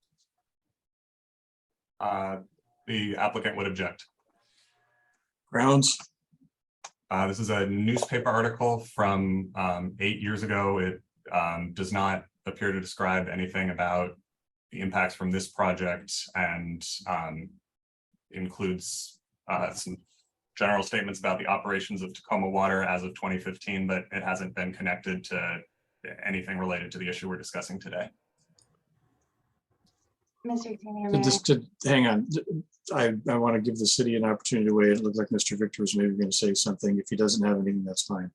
The applicant would object. Grounds? This is a newspaper article from 8 years ago. It does not appear to describe anything about the impacts from this project, and includes some general statements about the operations of Tacoma Water as of 2015, but it hasn't been connected to anything related to the issue we're discussing today. Mr. Examiner, Just to hang on, I want to give the city an opportunity to weigh in. It looked like Mr. Victor was maybe going to say something. If he doesn't have anything, that's fine.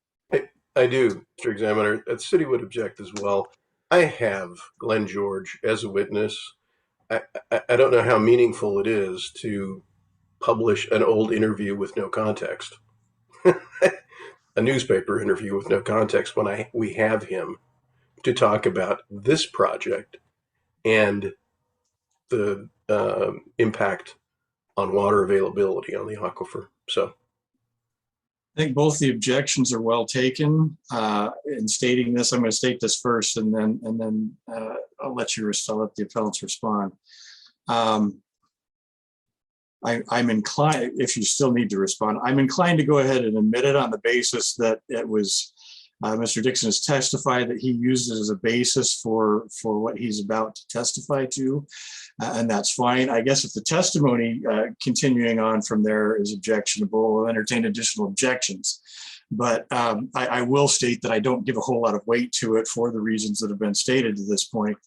I do, Mr. Examiner. The city would object as well. I have Glenn George as a witness. I don't know how meaningful it is to publish an old interview with no context, a newspaper interview with no context, when we have him to talk about this project and the impact on water availability on the aquifer. So I think both the objections are well taken. In stating this, I'm going to state this first, and then I'll let the appellants respond. I'm inclined, if you still need to respond, I'm inclined to go ahead and admit it on the basis that it was Mr. Dixon has testified that he used it as a basis for what he's about to testify to, and that's fine. I guess if the testimony continuing on from there is objectionable, we'll entertain additional objections. But I will state that I don't give a whole lot of weight to it for the reasons that have been stated to this point.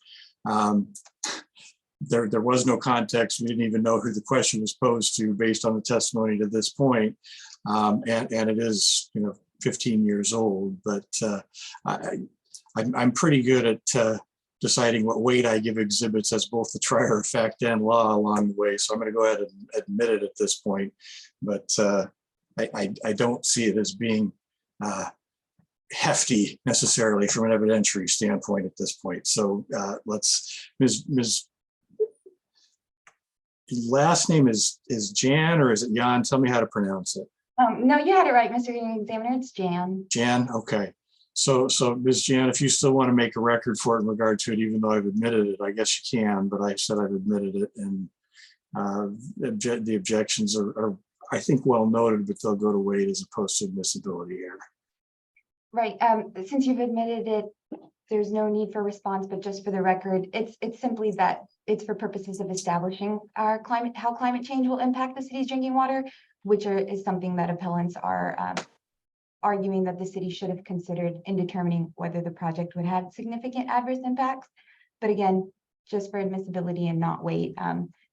There was no context. We didn't even know who the question was posed to based on the testimony to this point. And it is, 15 years old, but I'm pretty good at deciding what weight I give exhibits as both the trier of fact and law along the way. So I'm going to go ahead and admit it at this point, but I don't see it as being hefty necessarily from an evidentiary standpoint at this point. So Ms. Last name is Jan, or is it Jan? Tell me how to pronounce it. No, you had it right, Mr. Examiner. It's Jan. Jan, okay. So Ms. Jan, if you still want to make a record for it in regard to it, even though I've admitted it, I guess you can, but I said I've admitted it, and the objections are, I think, well noted, but they'll go to weight as opposed to admissibility here. Right. Since you've admitted it, there's no need for response, but just for the record, it's simply that it's for purposes of establishing how climate change will impact the city's drinking water, which is something that appellants are arguing that the city should have considered in determining whether the project would have significant adverse impacts. But again, just for admissibility and not weight.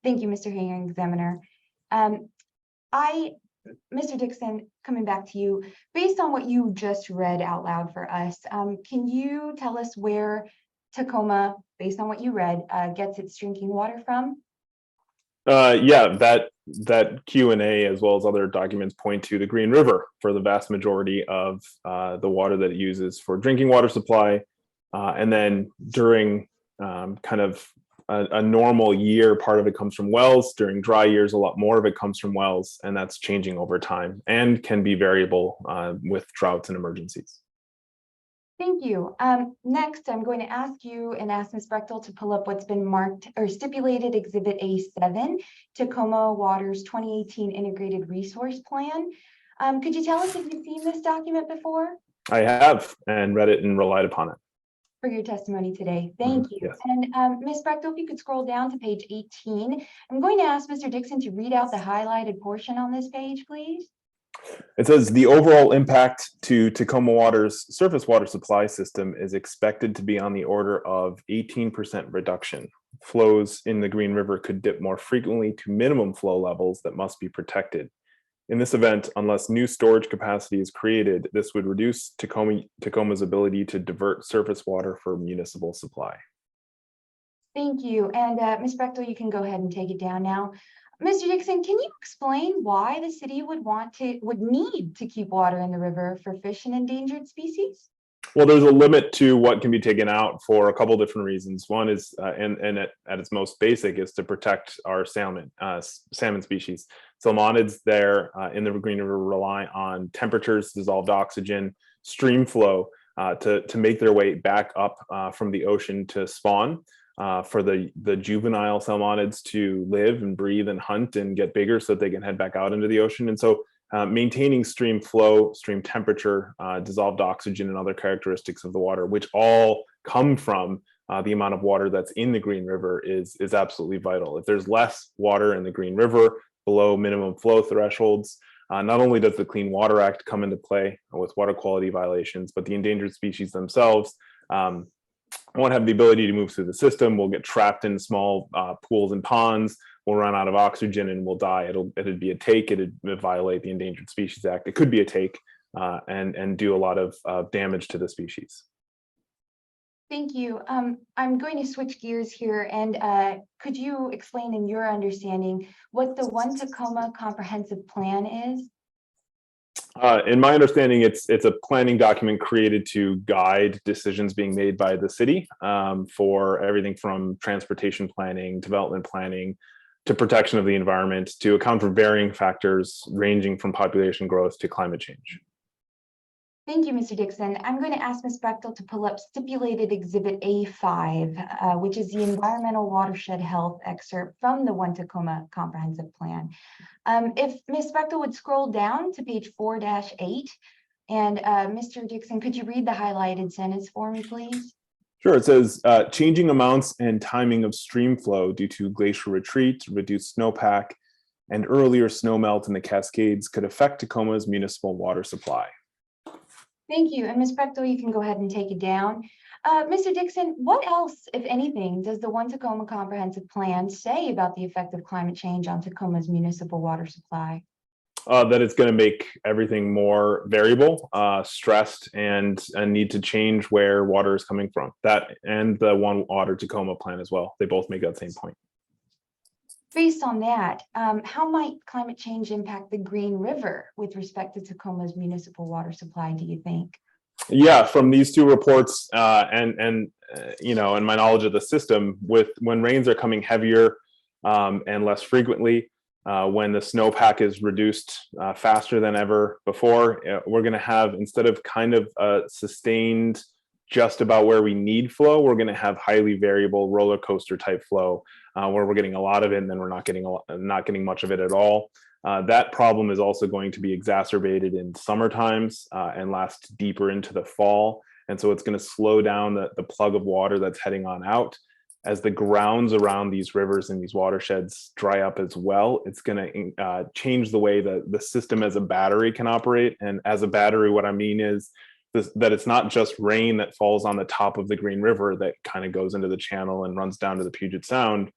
Thank you, Mr. Hearing Examiner. Mr. Dixon, coming back to you, based on what you just read out loud for us, can you tell us where Tacoma, based on what you read, gets its drinking water from? Yeah, that Q&A as well as other documents point to the Green River for the vast majority of the water that it uses for drinking water supply. And then during kind of a normal year, part of it comes from wells. During dry years, a lot more of it comes from wells, and that's changing over time and can be variable with droughts and emergencies. Thank you. Next, I'm going to ask you and ask Ms. Brechtel to pull up what's been marked or stipulated Exhibit A7, Tacoma Water's 2018 Integrated Resource Plan. Could you tell us if you've seen this document before? I have, and read it and relied upon it. For your testimony today. Thank you. Yes. And Ms. Brechtel, if you could scroll down to page 18, I'm going to ask Mr. Dixon to read out the highlighted portion on this page, please. It says the overall impact to Tacoma Water's surface water supply system is expected to be on the order of 18% reduction. Flows in the Green River could dip more frequently to minimum flow levels that must be protected. In this event, unless new storage capacity is created, this would reduce Tacoma's ability to divert surface water for municipal supply. Thank you. And Ms. Brechtel, you can go ahead and take it down now. Mr. Dixon, can you explain why the city would need to keep water in the river for fish and endangered species? Well, there's a limit to what can be taken out for a couple different reasons. One is, and at its most basic, is to protect our salmon species. Salmonids there in the Green River rely on temperatures, dissolved oxygen, stream flow to make their way back up from the ocean to spawn. For the juvenile salmonids to live and breathe and hunt and get bigger so that they can head back out into the ocean. And so maintaining stream flow, stream temperature, dissolved oxygen, and other characteristics of the water, which all come from the amount of water that's in the Green River, is absolutely vital. If there's less water in the Green River below minimum flow thresholds, not only does the Clean Water Act come into play with water quality violations, but the endangered species themselves won't have the ability to move through the system. We'll get trapped in small pools and ponds. We'll run out of oxygen and we'll die. It'd be a take. It'd violate the Endangered Species Act. It could be a take and do a lot of damage to the species. Thank you. I'm going to switch gears here, and could you explain in your understanding what the One Tacoma Comprehensive Plan is? In my understanding, it's a planning document created to guide decisions being made by the city for everything from transportation planning, development planning, to protection of the environment, to account for varying factors ranging from population growth to climate change. Thank you, Mr. Dixon. I'm going to ask Ms. Bechtel to pull up stipulated Exhibit A5, which is the environmental watershed health excerpt from the One Tacoma Comprehensive Plan. If Ms. Bechtel would scroll down to page 4-8, and Mr. Dixon, could you read the highlighted sentence for me, please? Sure. It says changing amounts and timing of stream flow due to glacier retreat, reduced snowpack, and earlier snowmelt in the Cascades could affect Tacoma's municipal water supply. Thank you. And Ms. Bechtel, you can go ahead and take it down. Mr. Dixon, what else, if anything, does the One Tacoma Comprehensive Plan say about the effect of climate change on Tacoma's municipal water supply? That it's going to make everything more variable, stressed, and need to change where water is coming from. That and the One Water Tacoma plan as well. They both make that same point. Based on that, how might climate change impact the Green River with respect to Tacoma's municipal water supply, do you think? Yeah, from these two reports and you know, and my knowledge of the system, when rains are coming heavier and less frequently, when the snowpack is reduced faster than ever before, we're going to have, instead of kind of a sustained just about where we need flow, we're going to have highly variable roller coaster type flow where we're getting a lot of it and then we're not getting much of it at all. That problem is also going to be exacerbated in summer times and last deeper into the fall. And so it's going to slow down the plug of water that's heading on out. As the grounds around these rivers and these watersheds dry up as well, it's going to change the way that the system as a battery can operate. And as a battery, what I mean is that it's not just rain that falls on the top of the Green River that kind of goes into the channel and runs down to the Puget Sound.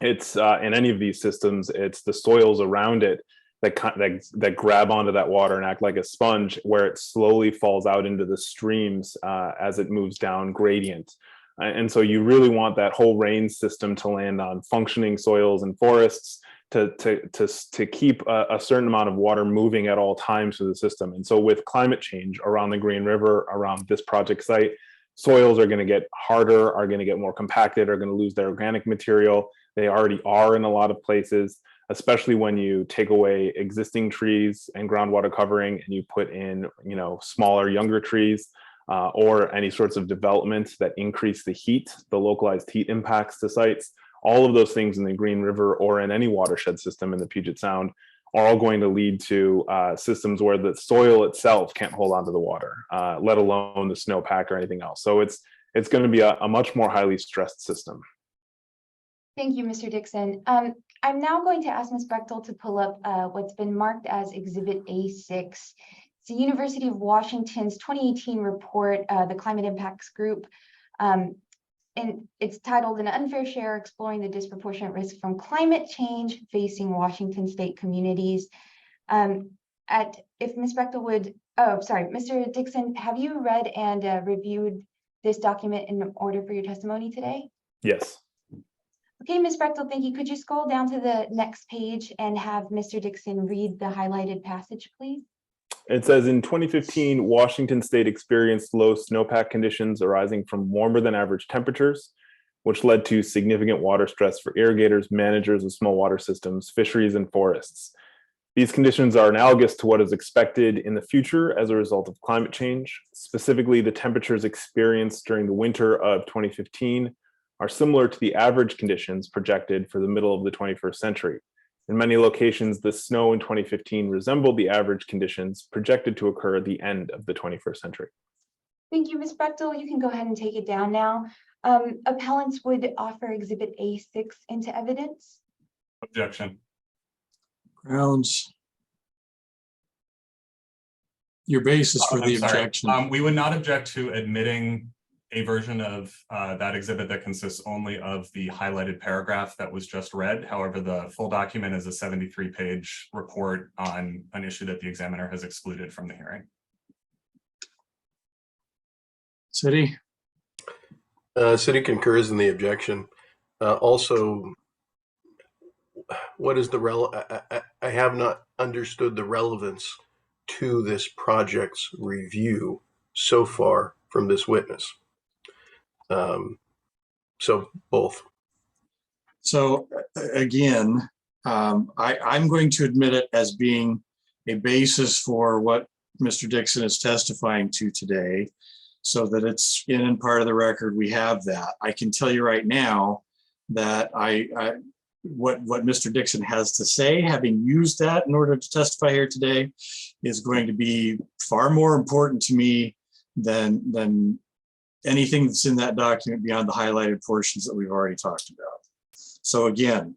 It's in any of these systems, it's the soils around it that grab onto that water and act like a sponge, where it slowly falls out into the streams as it moves down gradient. And so you really want that whole rain system to land on functioning soils and forests to keep a certain amount of water moving at all times through the system. And so with climate change around the Green River, around this project site, soils are going to get harder, are going to get more compacted, are going to lose their organic material. They already are in a lot of places, especially when you take away existing trees and groundwater covering and you put in, you know, smaller, younger trees. Or any sorts of developments that increase the heat, the localized heat impacts to sites. All of those things in the Green River or in any watershed system in the Puget Sound are all going to lead to systems where the soil itself can't hold on to the water, let alone the snowpack or anything else. So it's going to be a much more highly stressed system. Thank you, Mr. Dixon. I'm now going to ask Ms. Bechtel to pull up what's been marked as Exhibit A6. It's the University of Washington's 2018 report, the Climate Impacts Group. And it's titled An Unfair Share, Exploring the Disproportionate Risk from Climate Change Facing Washington State Communities. If Ms. Bechtel would, Mr. Dixon, have you read and reviewed this document in order for your testimony today? Yes. Okay, Ms. Bechtel, thank you. Could you scroll down to the next page and have Mr. Dixon read the highlighted passage, please? It says, in 2015, Washington State experienced low snowpack conditions arising from warmer than average temperatures, which led to significant water stress for irrigators, managers of small water systems, fisheries, and forests. These conditions are analogous to what is expected in the future as a result of climate change. Specifically, the temperatures experienced during the winter of 2015 are similar to the average conditions projected for the middle of the 21st century. In many locations, the snow in 2015 resembled the average conditions projected to occur at the end of the 21st century. Thank you, Ms. Bechtel. You can go ahead and take it down now. Appellants would offer Exhibit A6 into evidence. Objection. Grounds. Your basis for the objection. We would not object to admitting a version of that exhibit that consists only of the highlighted paragraph that was just read. However, the full document is a 73-page report on an issue that the examiner has excluded from the hearing. City? City concurs in the objection. Also, what is the I have not understood the relevance to this project's review so far from this witness? So both. So again, I'm going to admit it as being a basis for what Mr. Dixon is testifying to today, so that it's in and part of the record. We have that. I can tell you right now that what Mr. Dixon has to say, having used that in order to testify here today, is going to be far more important to me than anything that's in that document beyond the highlighted portions that we've already talked about. So again,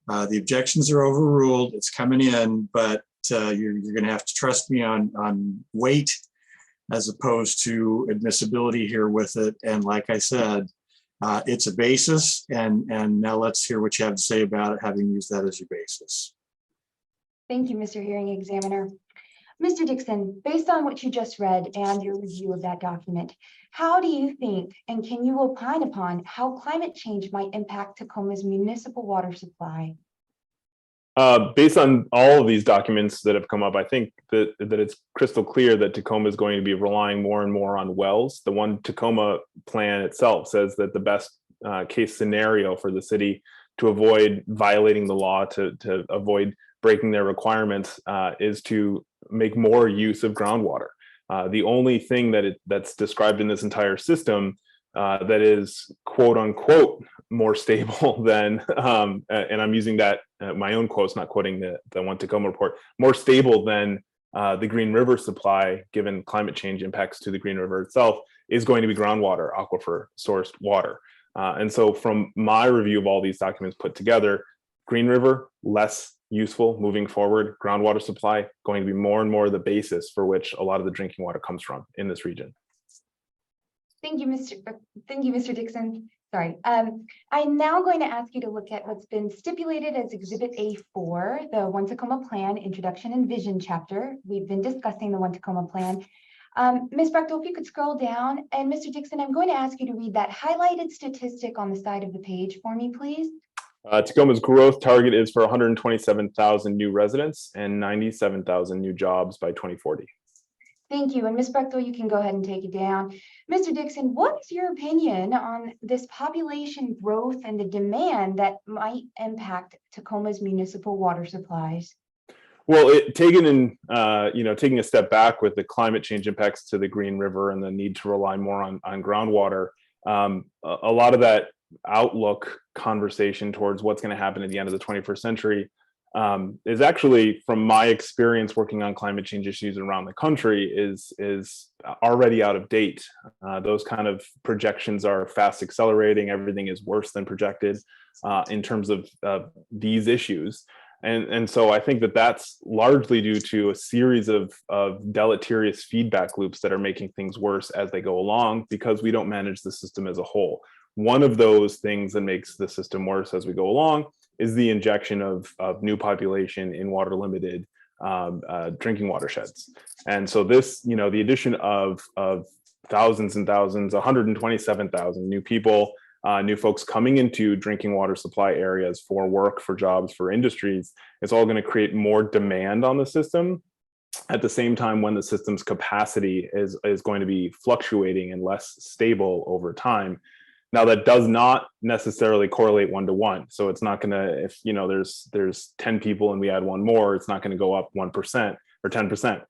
the objections are overruled. It's coming in, but you're going to have to trust me on weight as opposed to admissibility here with it. And like I said, it's a basis. And now let's hear what you have to say about it, having used that as your basis. Thank you, Mr. Hearing Examiner. Mr. Dixon, based on what you just read and your review of that document, how do you think, and can you opine upon how climate change might impact Tacoma's municipal water supply? Based on all of these documents that have come up, I think that it's crystal clear that Tacoma is going to be relying more and more on wells. The One Tacoma plan itself says that the best case scenario for the city to avoid violating the law, to avoid breaking their requirements, is to make more use of groundwater. The only thing that's described in this entire system that is quote unquote more stable than, and I'm using that my own quotes, not quoting the One Tacoma report, more stable than the Green River supply, given climate change impacts to the Green River itself, is going to be groundwater, aquifer sourced water. And so from my review of all these documents put together, Green River, less useful moving forward. Groundwater supply going to be more and more the basis for which a lot of the drinking water comes from in this region. Thank you, Mr. Dixon. Sorry. I'm now going to ask you to look at what's been stipulated as Exhibit A4, the One Tacoma Plan Introduction and Vision chapter. We've been discussing the One Tacoma Plan. Ms. Brechtel, if you could scroll down, and Mr. Dixon, I'm going to ask you to read that highlighted statistic on the side of the page for me, please. Tacoma's growth target is for 127,000 new residents and 97,000 new jobs by 2040. Thank you. And Ms. Brechtel, you can go ahead and take it down. Mr. Dixon, what is your opinion on this population growth and the demand that might impact Tacoma's municipal water supplies? Well, taking a step back with the climate change impacts to the Green River and the need to rely more on groundwater, a lot of that outlook conversation towards what's going to happen at the end of the 21st century is actually, from my experience working on climate change issues around the country, is already out of date. Those kind of projections are fast accelerating. Everything is worse than projected in terms of these issues. And so I think that that's largely due to a series of deleterious feedback loops that are making things worse as they go along, because we don't manage the system as a whole. One of those things that makes the system worse as we go along is the injection of new population in water limited drinking watersheds. And so this, the addition of thousands and thousands, 127,000 new people, new folks coming into drinking water supply areas for work, for jobs, for industries, it's all going to create more demand on the system. At the same time, when the system's capacity is going to be fluctuating and less stable over time. Now, that does not necessarily correlate 1-to-1. So it's not going to, if there's 10 people and we add one more, it's not going to go up 1% or 10%.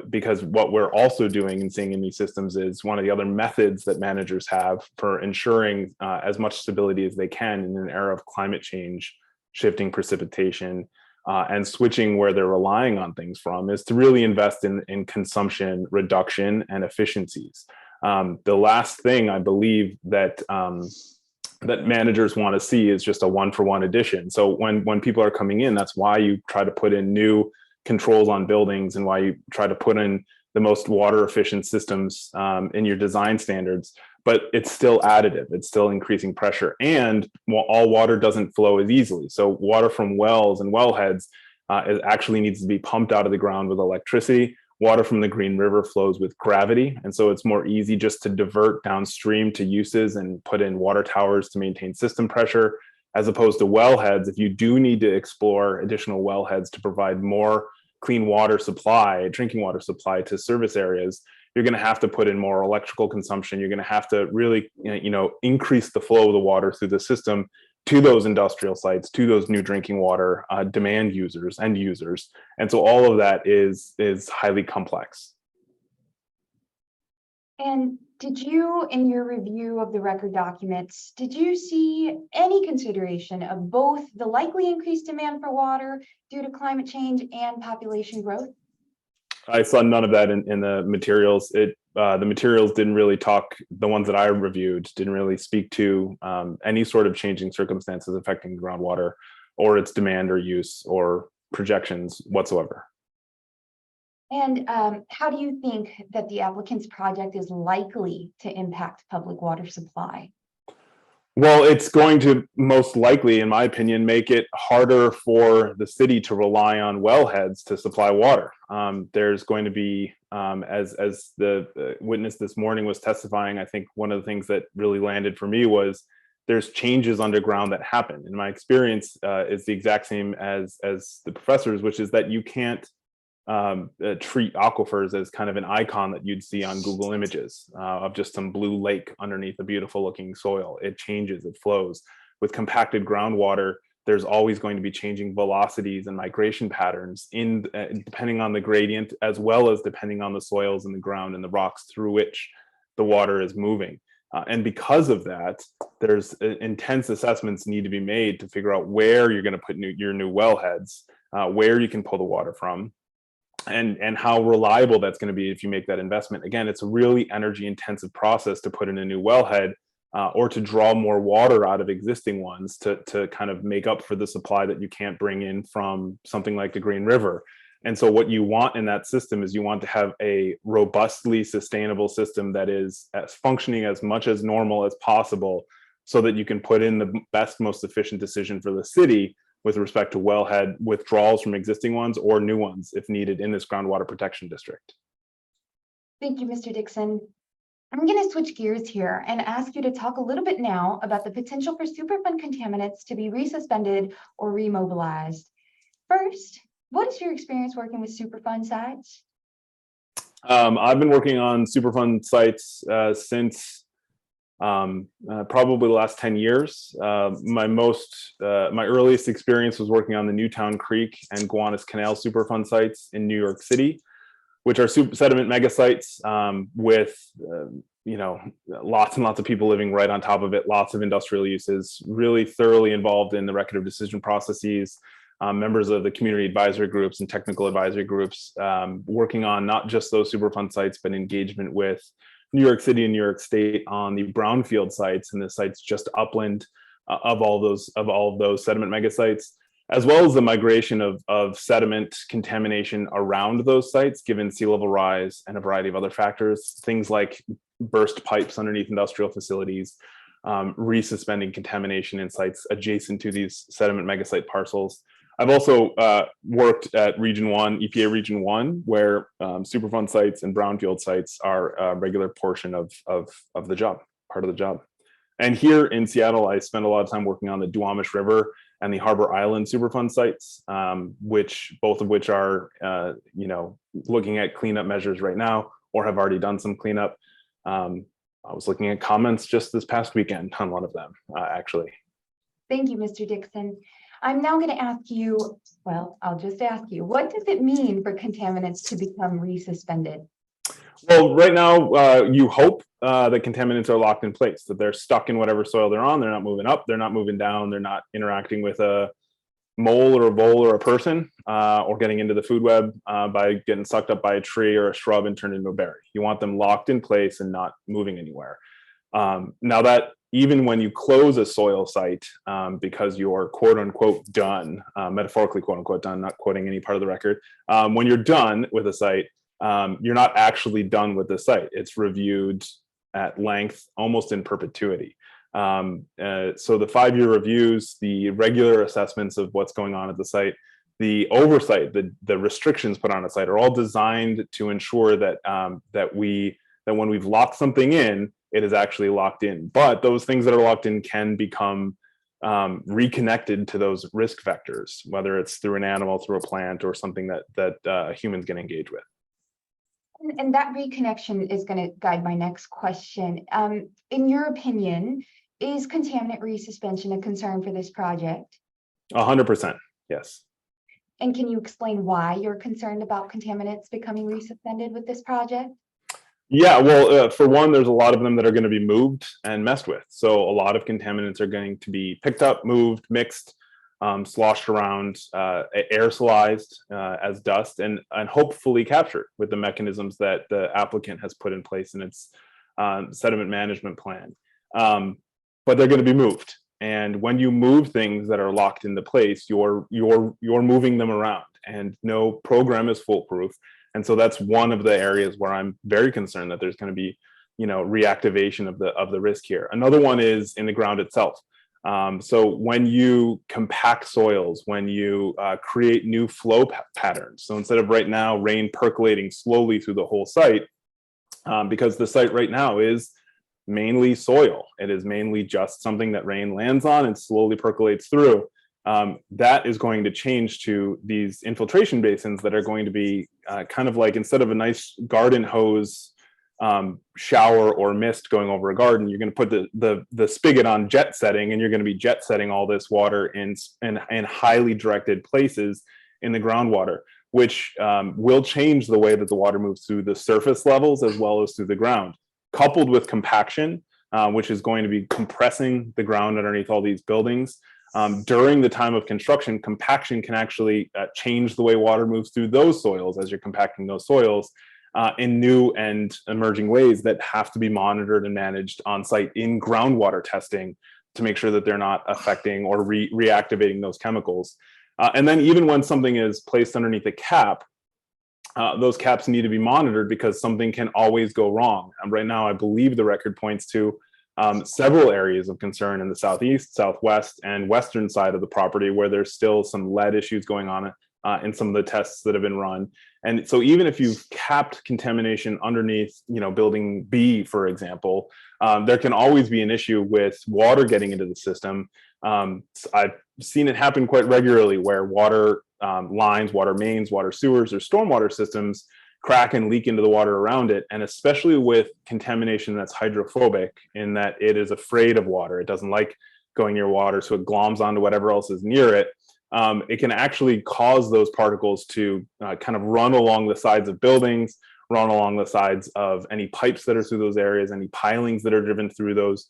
Because what we're also doing and seeing in these systems is one of the other methods that managers have for ensuring as much stability as they can in an era of climate change, shifting precipitation, and switching where they're relying on things from, is to really invest in consumption reduction and efficiencies. The last thing I believe that managers want to see is just a one-for-one addition. So when people are coming in, that's why you try to put in new controls on buildings and why you try to put in the most water efficient systems in your design standards. But it's still additive. It's still increasing pressure, and all water doesn't flow as easily. So water from wells and wellheads it actually needs to be pumped out of the ground with electricity. Water from the Green River flows with gravity. And so it's more easy just to divert downstream to uses and put in water towers to maintain system pressure, as opposed to wellheads. If you do need to explore additional wellheads to provide more clean water supply, drinking water supply to service areas, you're going to have to put in more electrical consumption. You're going to have to really, increase the flow of the water through the system to those industrial sites, to those new drinking water demand users, end users. And so all of that is highly complex. And did you, in your review of the record documents, did you see any consideration of both the likely increased demand for water due to climate change and population growth? I saw none of that in the materials. The materials didn't really talk, the ones that I reviewed didn't really speak to any sort of changing circumstances affecting groundwater or its demand or use or projections whatsoever. And how do you think that the applicant's project is likely to impact public water supply? Well, it's going to most likely, in my opinion, make it harder for the city to rely on wellheads to supply water. There's going to be, as the witness this morning was testifying, I think one of the things that really landed for me was there's changes underground that happen. In my experience, is the exact same as the professors, which is that you can't treat aquifers as kind of an icon that you'd see on Google Images of just some blue lake underneath a beautiful looking soil. It changes, it flows. With compacted groundwater, there's always going to be changing velocities and migration patterns depending on the gradient, as well as depending on the soils and the ground and the rocks through which the water is moving. And because of that, there's intense assessments need to be made to figure out where you're going to put your new wellheads, where you can pull the water from, and how reliable that's going to be if you make that investment. Again, it's a really energy intensive process to put in a new wellhead or to draw more water out of existing ones to kind of make up for the supply that you can't bring in from something like the Green River. And so what you want in that system is you want to have a robustly sustainable system that is as functioning as much as normal as possible so that you can put in the best, most efficient decision for the city with respect to wellhead withdrawals from existing ones or new ones if needed in this groundwater protection district. Thank you, Mr. Dixon. I'm going to switch gears here and ask you to talk a little bit now about the potential for Superfund contaminants to be resuspended or remobilized. First, what is your experience working with Superfund sites? I've been working on Superfund sites since probably the last 10 years. My earliest experience was working on the Newtown Creek and Gowanus Canal Superfund sites in New York City, which are sediment mega sites with lots and lots of people living right on top of it, lots of industrial uses, really thoroughly involved in the record of decision processes, members of the community advisory groups and technical advisory groups, working on not just those Superfund sites, but engagement with New York City and New York State on the brownfield sites and the sites just upland of all of those sediment mega sites, as well as the migration of sediment contamination around those sites, given sea level rise and a variety of other factors, things like burst pipes underneath industrial facilities, resuspending contamination in sites adjacent to these sediment megasite parcels. I've also worked at Region 1, EPA Region 1, where Superfund sites and brownfield sites are a regular portion of the job, part of the job. And here in Seattle, I spend a lot of time working on the Duwamish River and the Harbor Island Superfund sites, both of which are, looking at cleanup measures right now or have already done some cleanup. I was looking at comments just this past weekend on one of them, actually. Thank you, Mr. Dixon. I'm now going to ask you, well, I'll just ask you, what does it mean for contaminants to become resuspended? Well, right now, you hope that contaminants are locked in place, that they're stuck in whatever soil they're on. They're not moving up, they're not moving down, they're not interacting with a mole or a vole or a person, or getting into the food web by getting sucked up by a tree or a shrub and turned into a berry. You want them locked in place and not moving anywhere. Now that even when you close a soil site, because you're quote unquote done, metaphorically quote unquote done, not quoting any part of the record, when you're done with a site, you're not actually done with the site. It's reviewed at length, almost in perpetuity. So the 5-year reviews, the regular assessments of what's going on at the site, the oversight, the restrictions put on a site are all designed to ensure that that when we've locked something in, it is actually locked in. But those things that are locked in can become reconnected to those risk vectors, whether it's through an animal, through a plant, or something that humans can engage with. And that reconnection is going to guide my next question. In your opinion, is contaminant resuspension a concern for this project? 100%, yes. And can you explain why you're concerned about contaminants becoming resuspended with this project? Yeah, well, for one, there's a lot of them that are going to be moved and messed with. So a lot of contaminants are going to be picked up, moved, mixed, sloshed around, aerosolized as dust, and hopefully captured with the mechanisms that the applicant has put in place in its sediment management plan. But they're going to be moved. And when you move things that are locked into place, you're moving them around, and no program is foolproof. And so that's one of the areas where I'm very concerned that there's going to be, reactivation of the risk here. Another one is in the ground itself. So when you compact soils, when you create new flow patterns, so instead of right now rain percolating slowly through the whole site, because the site right now is mainly soil, it is mainly just something that rain lands on and slowly percolates through. That is going to change to these infiltration basins that are going to be kind of like, instead of a nice garden hose shower or mist going over a garden, you're going to put the spigot on jet setting, and you're going to be jet setting all this water in highly directed places in the groundwater, which will change the way that the water moves through the surface levels as well as through the ground, coupled with compaction, which is going to be compressing the ground underneath all these buildings. During the time of construction, compaction can actually change the way water moves through those soils as you're compacting those soils in new and emerging ways that have to be monitored and managed on site in groundwater testing to make sure that they're not affecting or reactivating those chemicals. And then even when something is placed underneath a cap, those caps need to be monitored because something can always go wrong. And right now, I believe the record points to several areas of concern in the southeast, southwest, and western side of the property where there's still some lead issues going on in some of the tests that have been run. And so even if you've capped contamination underneath, building B, for example, there can always be an issue with water getting into the system. I've seen it happen quite regularly where water lines, water mains, water sewers, or stormwater systems crack and leak into the water around it. And especially with contamination that's hydrophobic, in that it is afraid of water. It doesn't like going near water, so it gloms onto whatever else is near it. It can actually cause those particles to kind of run along the sides of buildings, run along the sides of any pipes that are through those areas, any pilings that are driven through those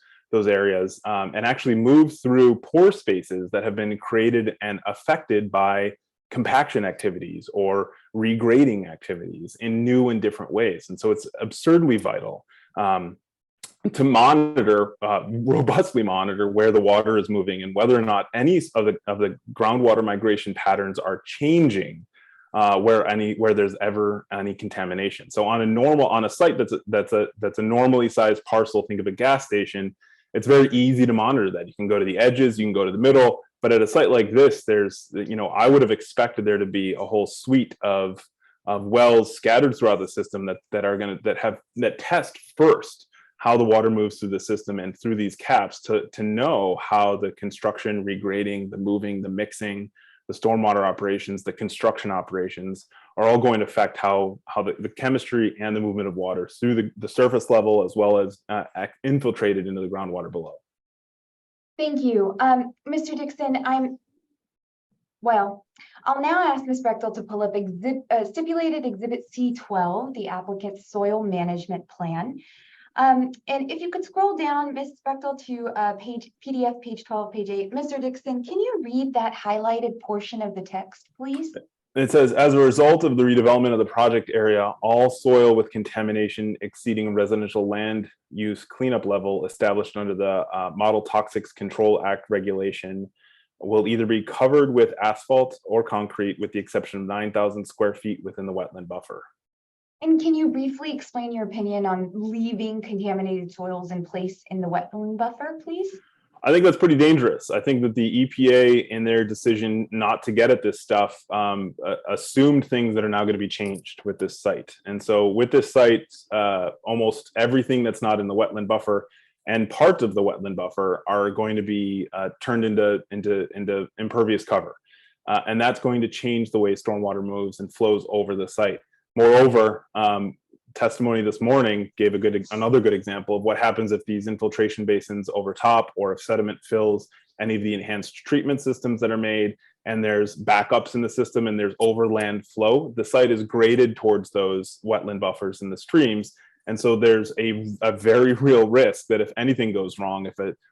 areas, and actually move through pore spaces that have been created and affected by compaction activities or regrading activities in new and different ways. And so it's absurdly vital to monitor, robustly monitor where the water is moving and whether or not any of the groundwater migration patterns are changing where there's ever any contamination. So on a site that's a normally sized parcel, think of a gas station, it's very easy to monitor that. You can go to the edges, you can go to the middle, but at a site like this, there's, I would have expected there to be a whole suite of wells scattered throughout the system that test first how the water moves through the system and through these caps to know how the construction, regrading, the moving, the mixing, the stormwater operations, the construction operations are all going to affect how the chemistry and the movement of water through the surface level as well as infiltrated into the groundwater below. Thank you. Mr. Dixon, I'll now ask Ms. Brechtel to pull up stipulated Exhibit C12, the applicant's soil management plan. And if you could scroll down, Ms. Brechtel, to PDF page 12, page 8. Mr. Dixon, can you read that highlighted portion of the text, please? It says, as a result of the redevelopment of the project area, all soil with contamination exceeding residential land use cleanup level established under the Model Toxics Control Act regulation will either be covered with asphalt or concrete, with the exception of 9,000 square feet within the wetland buffer. And can you briefly explain your opinion on leaving contaminated soils in place in the wetland buffer, please? I think that's pretty dangerous. I think that the EPA, in their decision not to get at this stuff, assumed things that are now going to be changed with this site. And so with this site, almost everything that's not in the wetland buffer and part of the wetland buffer are going to be turned into impervious cover. And that's going to change the way stormwater moves and flows over the site. Moreover, testimony this morning gave another good example of what happens if these infiltration basins overtop, or if sediment fills any of the enhanced treatment systems that are made, and there's backups in the system and there's overland flow. The site is graded towards those wetland buffers in the streams. And so there's a very real risk that if anything goes wrong,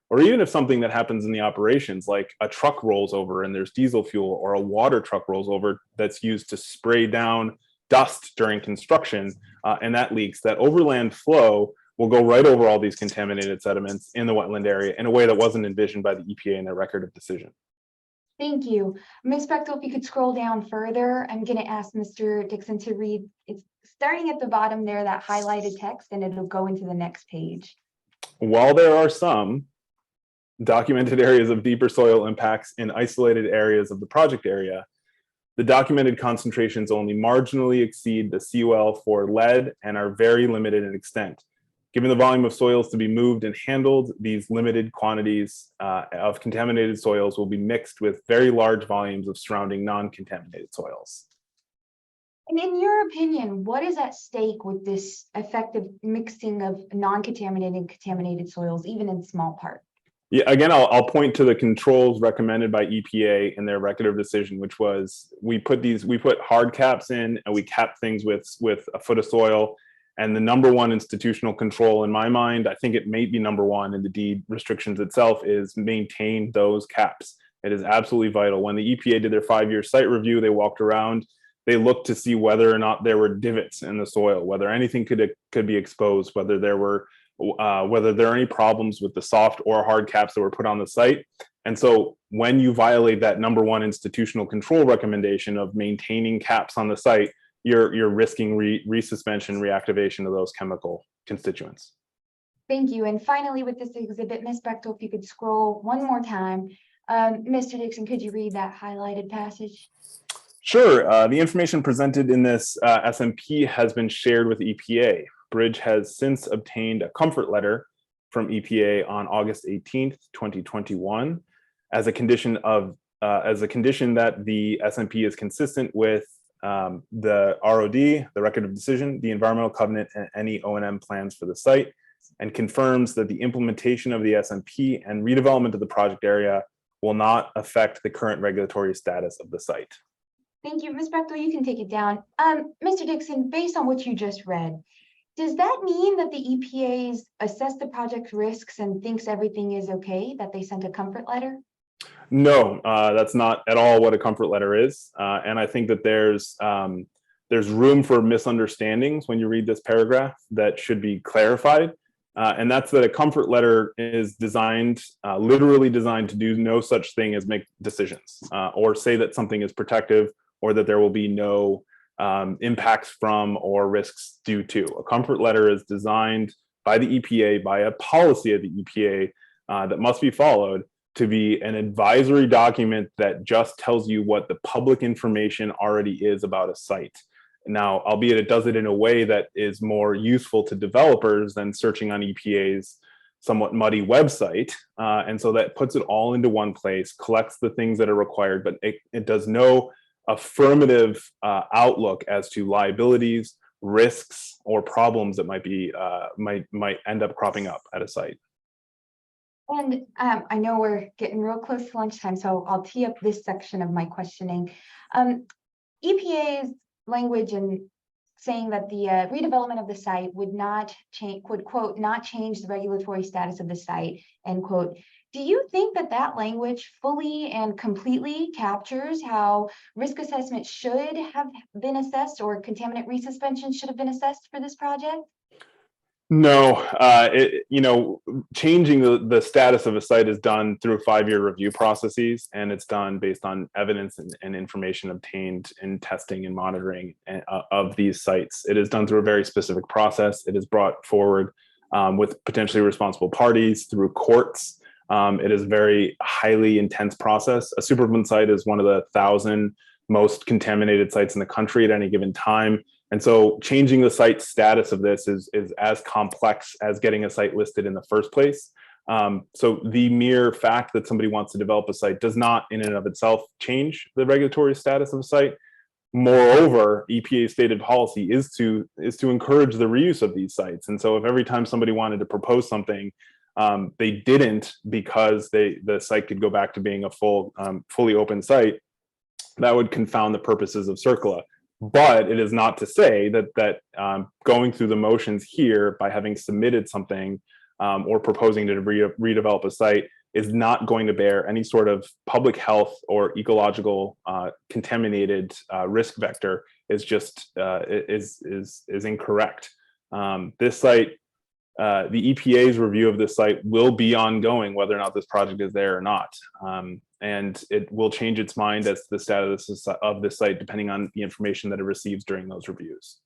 or even if something that happens in the operations, like a truck rolls over and there's diesel fuel, or a water truck rolls over that's used to spray down dust during construction, and that leaks, that overland flow will go right over all these contaminated sediments in the wetland area in a way that wasn't envisioned by the EPA in their record of decision. Thank you. Ms. Bechtel, if you could scroll down further, I'm going to ask Mr. Dixon to read. It's starting at the bottom there, that highlighted text, and it'll go into the next page. While there are some documented areas of deeper soil impacts in isolated areas of the project area, the documented concentrations only marginally exceed the CUL for lead and are very limited in extent. Given the volume of soils to be moved and handled, these limited quantities of contaminated soils will be mixed with very large volumes of surrounding non-contaminated soils. And in your opinion, what is at stake with this effective mixing of non-contaminated and contaminated soils, even in small part? Yeah, again, I'll point to the controls recommended by EPA in their record of decision, which was we put hard caps in and we cap things with a foot of soil. And the number one institutional control in my mind, I think it may be number one in the deed restrictions itself, is maintain those caps. It is absolutely vital. When the EPA did their 5-year site review, they walked around, they looked to see whether or not there were divots in the soil, whether anything could be exposed, whether there are any problems with the soft or hard caps that were put on the site. And so when you violate that number one institutional control recommendation of maintaining caps on the site, you're risking resuspension, reactivation of those chemical constituents. Thank you. And finally, with this exhibit, Ms. Bechtel, if you could scroll one more time. Mr. Dixon, could you read that highlighted passage? Sure. The information presented in this SMP has been shared with EPA. Bridge has since obtained a comfort letter from EPA on August 18th, 2021, as a condition that the SMP is consistent with the ROD, the record of decision, the environmental covenant, and any O&M plans for the site, and confirms that the implementation of the SMP and redevelopment of the project area will not affect the current regulatory status of the site. Thank you. Ms. Bechtel, you can take it down. Mr. Dixon, based on what you just read, does that mean that the EPA's assessed the project risks and thinks everything is okay, that they sent a comfort letter? No, that's not at all what a comfort letter is. And I think that there's room for misunderstandings when you read this paragraph that should be clarified. And that's that a comfort letter is literally designed to do no such thing as make decisions or say that something is protective or that there will be no impacts from or risks due to. A comfort letter is designed by the EPA, by a policy of the EPA that must be followed, to be an advisory document that just tells you what the public information already is about a site. Now, albeit it does it in a way that is more useful to developers than searching on EPA's somewhat muddy website. And so that puts it all into one place, collects the things that are required, but it does no affirmative outlook as to liabilities, risks, or problems that might end up cropping up at a site. And I know we're getting real close to lunchtime, so I'll tee up this section of my questioning. EPA's language and saying that the redevelopment of the site would quote, not change the regulatory status of the site, end quote. Do you think that that language fully and completely captures how risk assessment should have been assessed or contaminant resuspension should have been assessed for this project? No, changing the status of a site is done through 5-year review processes, and it's done based on evidence and information obtained in testing and monitoring of these sites. It is done through a very specific process. It is brought forward with potentially responsible parties through courts. It is a very highly intense process. A Superfund site is one of the 1,000 most contaminated sites in the country at any given time. And so changing the site status of this is as complex as getting a site listed in the first place. So the mere fact that somebody wants to develop a site does not in and of itself change the regulatory status of a site. Moreover, EPA stated policy is to encourage the reuse of these sites. And so if every time somebody wanted to propose something, they didn't because the site could go back to being a fully open site, that would confound the purposes of CERCLA. But it is not to say that going through the motions here by having submitted something or proposing to redevelop a site is not going to bear any sort of public health or ecological contaminated risk vector. Is just is incorrect. This site, the EPA's review of this site will be ongoing, whether or not this project is there or not. And it will change its mind as to the status of this site depending on the information that it receives during those reviews.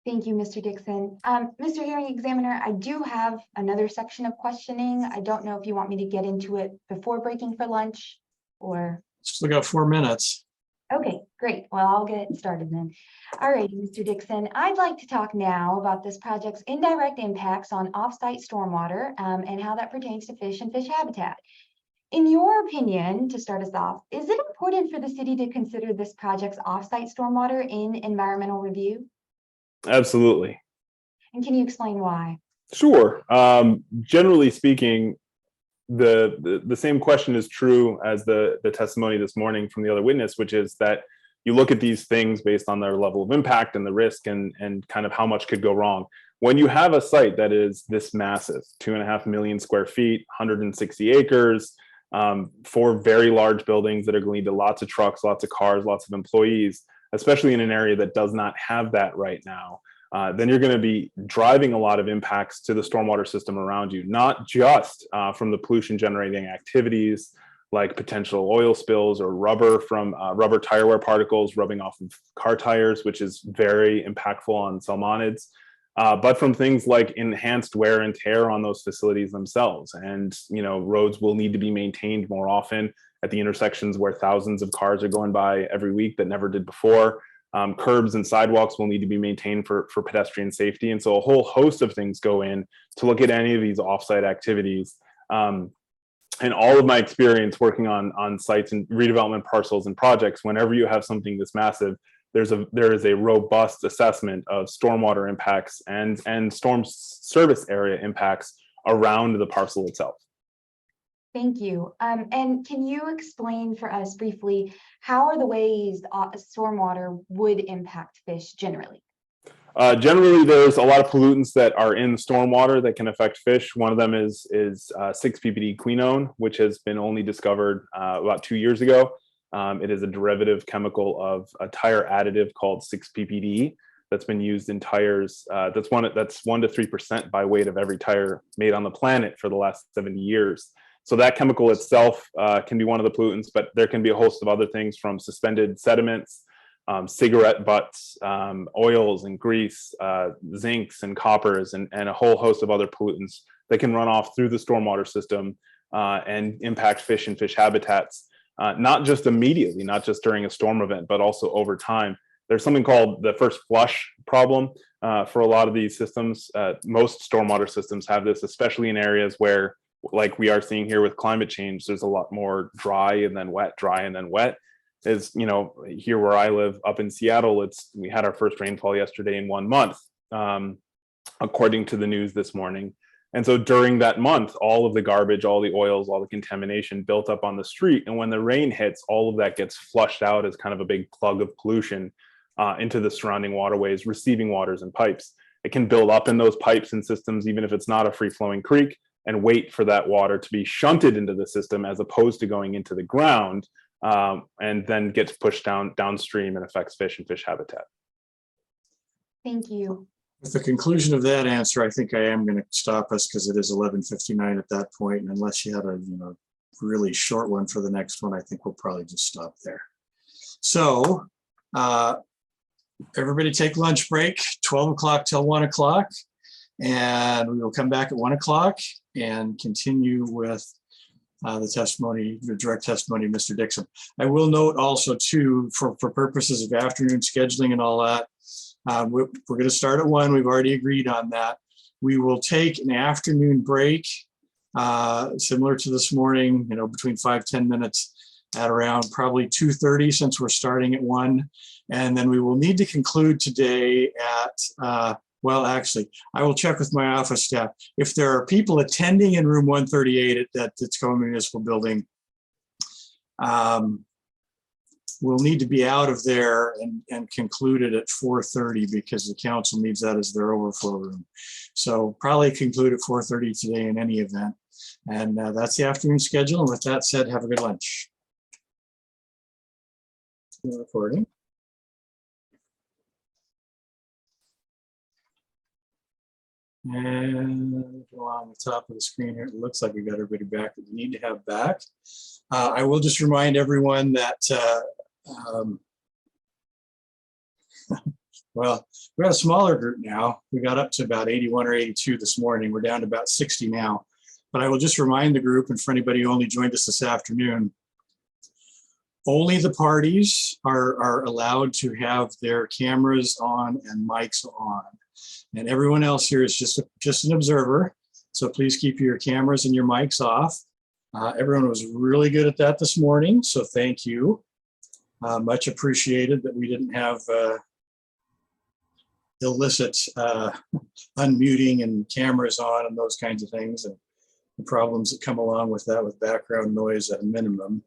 Thank you, Mr. Dixon. Mr. Hearing Examiner, I do have another section of questioning. I don't know if you want me to get into it before breaking for lunch or. Still got 4 minutes. Okay, great. Well, I'll get started then. All right, Mr. Dixon, I'd like to talk now about this project's indirect impacts on off-site stormwater and how that pertains to fish and fish habitat. In your opinion, to start us off, is it important for the city to consider this project's off-site stormwater in environmental review? Absolutely. And can you explain why? Sure. Generally speaking, the same question is true as the testimony this morning from the other witness, which is that you look at these things based on their level of impact and the risk and kind of how much could go wrong. When you have a site that is this massive, 2.5 million square feet, 160 acres, 4 very large buildings that are going to lead to lots of trucks, lots of cars, lots of employees, especially in an area that does not have that right now, then you're going to be driving a lot of impacts to the stormwater system around you, not just from the pollution generating activities like potential oil spills or rubber from rubber tire wear particles rubbing off of car tires, which is very impactful on salmonids, but from things like enhanced wear and tear on those facilities themselves. And, you know, roads will need to be maintained more often at the intersections where thousands of cars are going by every week that never did before. Curbs and sidewalks will need to be maintained for pedestrian safety. And so a whole host of things go in to look at any of these offsite activities. And all of my experience working on sites and redevelopment parcels and projects, whenever you have something this massive, there is a robust assessment of stormwater impacts and storm service area impacts around the parcel itself. Thank you. And can you explain for us briefly, how are the ways stormwater would impact fish generally? Generally, there's a lot of pollutants that are in stormwater that can affect fish. One of them is 6-PPD quinone, which has been only discovered about 2 years ago. It is a derivative chemical of a tire additive called 6-PPD that's been used in tires. That's 1 to 3% by weight of every tire made on the planet for the last 70 years. So that chemical itself can be one of the pollutants, but there can be a host of other things from suspended sediments, cigarette butts, oils and grease, zincs and coppers, and a whole host of other pollutants that can run off through the stormwater system and impact fish and fish habitats, not just immediately, not just during a storm event, but also over time. There's something called the first flush problem for a lot of these systems. Most stormwater systems have this, especially in areas where, like we are seeing here with climate change, there's a lot more dry and then wet, dry and then wet. Is, you know, here where I live up in Seattle, we had our first rainfall yesterday in 1 month, according to the news this morning. And so during that month, all of the garbage, all the oils, all the contamination built up on the street. And when the rain hits, all of that gets flushed out as kind of a big plug of pollution into the surrounding waterways, receiving waters and pipes. It can build up in those pipes and systems, even if it's not a free-flowing creek, and wait for that water to be shunted into the system as opposed to going into the ground, and then gets pushed downstream and affects fish and fish habitat. Thank you. With the conclusion of that answer, I think I am going to stop us because it is 11:59 at that point. And unless you had a really short one for the next one, I think we'll probably just stop there. So everybody take lunch break, 12 o'clock till 1 o'clock. And we will come back at 1 o'clock and continue with the direct testimony of Mr. Dixon. I will note also too, for purposes of afternoon scheduling and all that, We're going to start at 1. We've already agreed on that. We will take an afternoon break, similar to this morning, between 5-10 minutes at around probably 2:30, since we're starting at 1. And then we will need to conclude today at, well, actually, I will check with my office staff. If there are people attending in room 138 at the Tacoma Municipal Building, we'll need to be out of there and conclude it at 4:30, because the council needs that as their overflow room. So probably conclude at 4:30 today in any event. And that's the afternoon schedule. And with that said, have a good lunch. Recording. And along the top of the screen here, it looks like we got everybody back that we need to have back. I will just remind everyone that, well, we got a smaller group now. We got up to about 81 or 82 this morning. We're down to about 60 now. But I will just remind the group, and for anybody who only joined us this afternoon, only the parties are allowed to have their cameras on and mics on. And everyone else here is just an observer. So please keep your cameras and your mics off. Everyone was really good at that this morning, so thank you. Much appreciated that we didn't have illicit unmuting and cameras on and those kinds of things, and the problems that come along with that, with background noise at a minimum.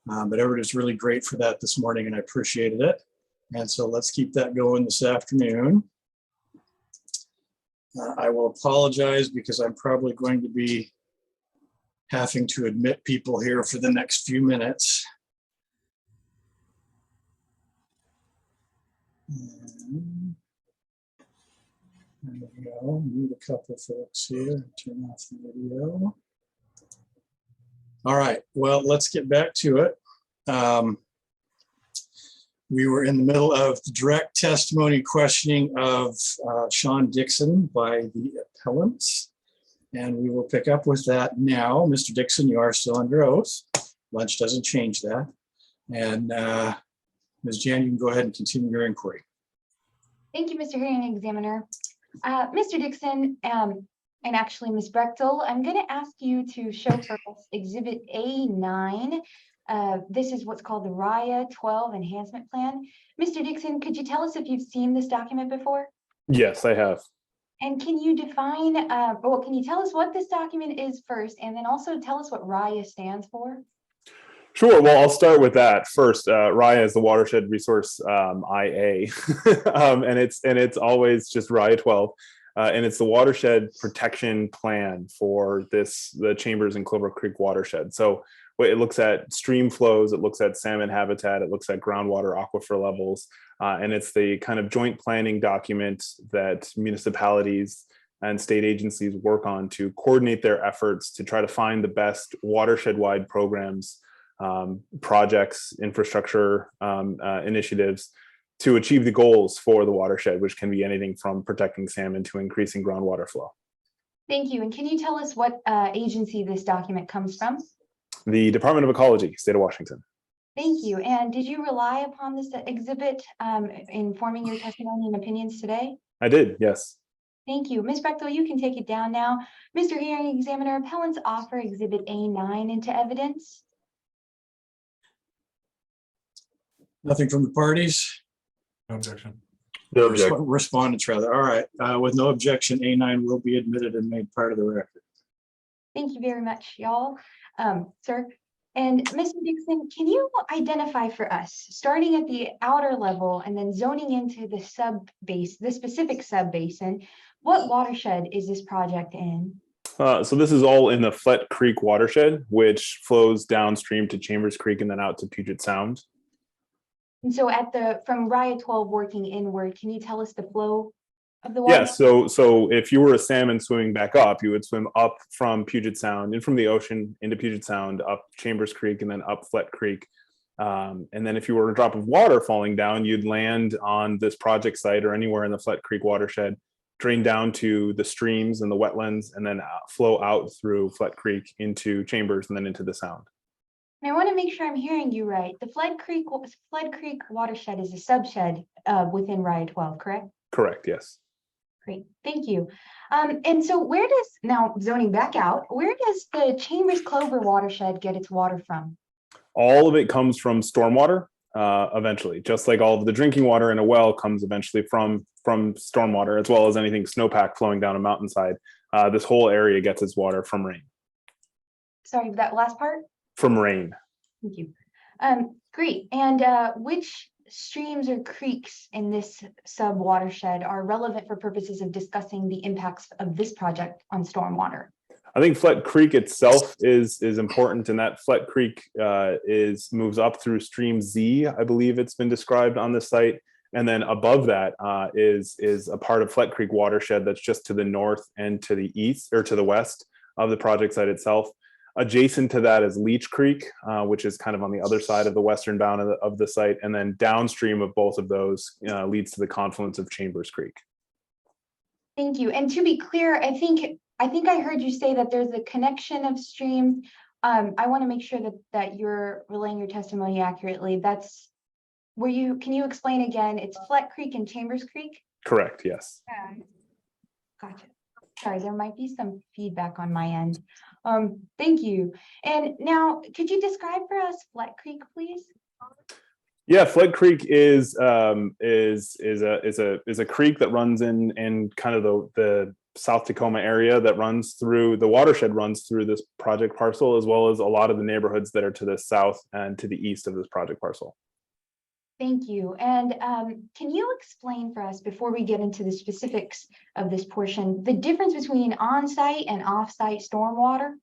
But everybody's really great for that this morning, and I appreciated it. And so let's keep that going this afternoon. I will apologize because I'm probably going to be having to admit people here for the next few minutes. There we go. Need a couple folks here. Turn off the video. All right. Well, let's get back to it. We were in the middle of the direct testimony questioning of Sean Dixon by the appellants, and we will pick up with that now. Mr. Dixon, you are still under oath. Lunch doesn't change that. And Ms. Jan, you can go ahead and continue your inquiry. Thank you, Mr. Hearing Examiner. Mr. Dixon, and actually Ms. Brechtel, I'm going to ask you to show for us Exhibit A9. This is what's called the RIA 12 Enhancement Plan. Mr. Dixon, could you tell us if you've seen this document before? Yes, I have. And can you define, well, can you tell us what this document is first, and then also tell us what RIA stands for? Sure. Well, I'll start with that first. RIA is the Watershed Resource IA, and it's always just RIA 12, and it's the Watershed Protection Plan for the Chambers and Clover Creek watershed. So it looks at stream flows, it looks at salmon habitat, it looks at groundwater aquifer levels, and it's the kind of joint planning document that municipalities and state agencies work on to coordinate their efforts to try to find the best watershed-wide programs, projects, infrastructure initiatives to achieve the goals for the watershed, which can be anything from protecting salmon to increasing groundwater flow. Thank you. And can you tell us what agency this document comes from? The Department of Ecology, State of Washington. Thank you. And did you rely upon this exhibit in forming your testimony and opinions today? I did, yes. Thank you. Ms. Brechtel, you can take it down now. Mr. Hearing Examiner, appellants offer Exhibit A9 into evidence. Nothing from the parties? No objection. No objection. Respondents, rather. All right. With no objection, A9 will be admitted and made part of the record. Thank you very much, y'all, sir. And Mr. Dixon, can you identify for us, starting at the outer level and then zoning into the specific sub-basin, what watershed is this project in? So this is all in the Flet Creek watershed, which flows downstream to Chambers Creek and then out to Puget Sound. And so from RIA 12 working inward, can you tell us the flow of the water? Yeah, so if you were a salmon swimming back up, you would swim up from Puget Sound and from the ocean into Puget Sound, up Chambers Creek and then up Flet Creek. And then if you were a drop of water falling down, you'd land on this project site or anywhere in the Flet Creek watershed, drain down to the streams and the wetlands, and then flow out through Flet Creek into Chambers and then into the Sound. And I want to make sure I'm hearing you right. The Flet Creek watershed is a subshed within RIA 12, correct? Correct, yes. Great, thank you. And so where does, now zoning back out, where does the Chambers Clover watershed get its water from? All of it comes from stormwater eventually, just like all of the drinking water in a well comes eventually from stormwater, as well as anything snowpack flowing down a mountainside. This whole area gets its water from rain. Sorry, that last part? From rain. Thank you. Great. And which streams or creeks in this sub watershed are relevant for purposes of discussing the impacts of this project on stormwater? I think Flet Creek itself is important, and that Flet Creek moves up through stream Z, I believe it's been described on the site. And then above that is a part of Flet Creek watershed that's just to the north and to the east, or to the west of the project site itself. Adjacent to that is Leech Creek, which is kind of on the other side of the western bound of the site. And then downstream of both of those leads to the confluence of Chambers Creek. Thank you. And to be clear, I think I heard you say that there's a connection of streams. I want to make sure that you're relaying your testimony accurately. That's where can you explain again? It's Flet Creek and Chambers Creek? Correct, yes. Gotcha. Sorry, there might be some feedback on my end. Thank you. And now, could you describe for us Flet Creek, please? Yeah, Flet Creek is a creek that runs in kind of the South Tacoma area that runs through, the watershed runs through this project parcel, as well as a lot of the neighborhoods that are to the south and to the east of this project parcel. Thank you. And can you explain for us, before we get into the specifics of this portion, the difference between on-site and off-site stormwater?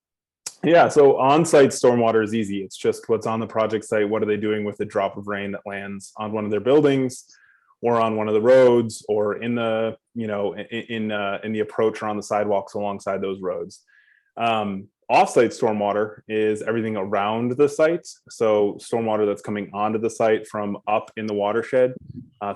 Yeah, so on-site stormwater is easy. It's just what's on the project site. What are they doing with the drop of rain that lands on one of their buildings, or on one of the roads, or in the in the approach or on the sidewalks alongside those roads. Off-site stormwater is everything around the site. So stormwater that's coming onto the site from up in the watershed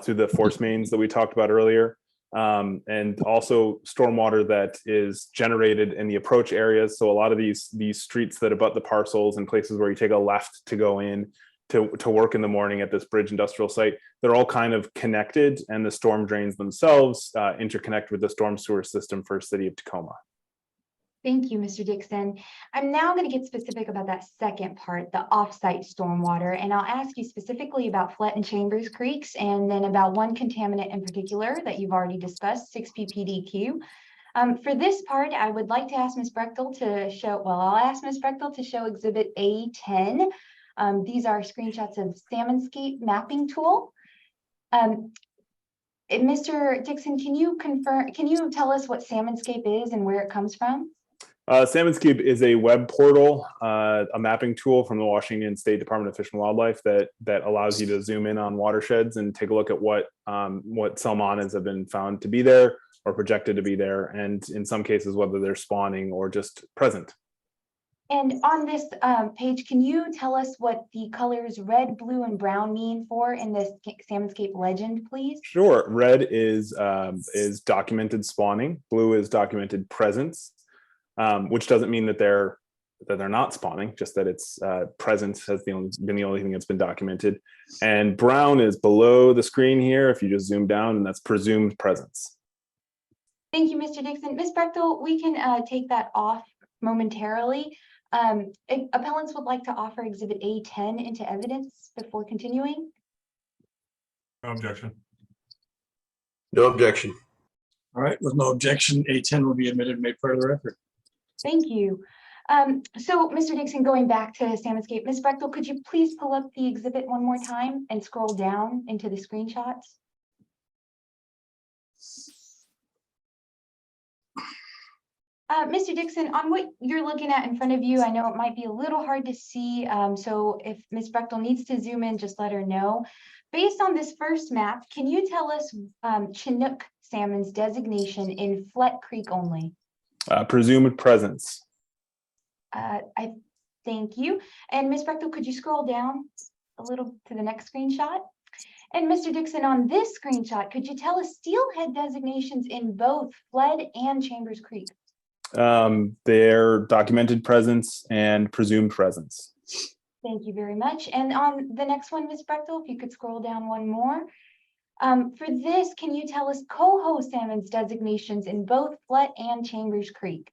through the force mains that we talked about earlier. And also stormwater that is generated in the approach areas. So a lot of these streets that abut the parcels and places where you take a left to go in to work in the morning at this bridge industrial site, they're all kind of connected, and the storm drains themselves interconnect with the storm sewer system for the city of Tacoma. Thank you, Mr. Dixon. I'm now going to get specific about that second part, the off-site stormwater, and I'll ask you specifically about Flet and Chambers Creeks, and then about one contaminant in particular that you've already discussed, 6-PPDQ. For this part, I would like to ask Ms. Brechtel to show, I'll ask Ms. Brechtel to show Exhibit A10. These are screenshots of Salmonscape mapping tool. Mr. Dixon, can you tell us what Salmonscape is and where it comes from? Salmonscape is a web portal, a mapping tool from the Washington State Department of Fish and Wildlife that allows you to zoom in on watersheds and take a look at what salmonids have been found to be there or projected to be there, and in some cases whether they're spawning or just present. And on this page, can you tell us what the colors red, blue, and brown mean for in this Salmonscape legend, please? Sure. Red is documented spawning. Blue is documented presence. Which doesn't mean that they're not spawning, just that it's presence has been the only thing that's been documented. And brown is below the screen here if you just zoom down, and that's presumed presence. Thank you, Mr. Dixon. Ms. Brechtel, we can take that off momentarily. Appellants would like to offer Exhibit A10 into evidence before continuing. No objection. No objection. All right, with no objection, A10 will be admitted and made part of the record. Thank you. So, Mr. Dixon, going back to Salmonscape, Ms. Brechtel, could you please pull up the exhibit one more time and scroll down into the screenshots? Mr. Dixon, on what you're looking at in front of you, I know it might be a little hard to see, so if Ms. Brechtel needs to zoom in, just let her know. Based on this first map, can you tell us Chinook salmon's designation in Flet Creek only? Presumed presence. I thank you. And Ms. Brechtel, could you scroll down a little to the next screenshot? And Mr. Dixon, on this screenshot, could you tell us steelhead designations in both Flet and Chambers Creek? Their documented presence and presumed presence. Thank you very much. And on the next one, Ms. Brechtel, if you could scroll down one more. For this, can you tell us coho salmon's designations in both Flet and Chambers Creek?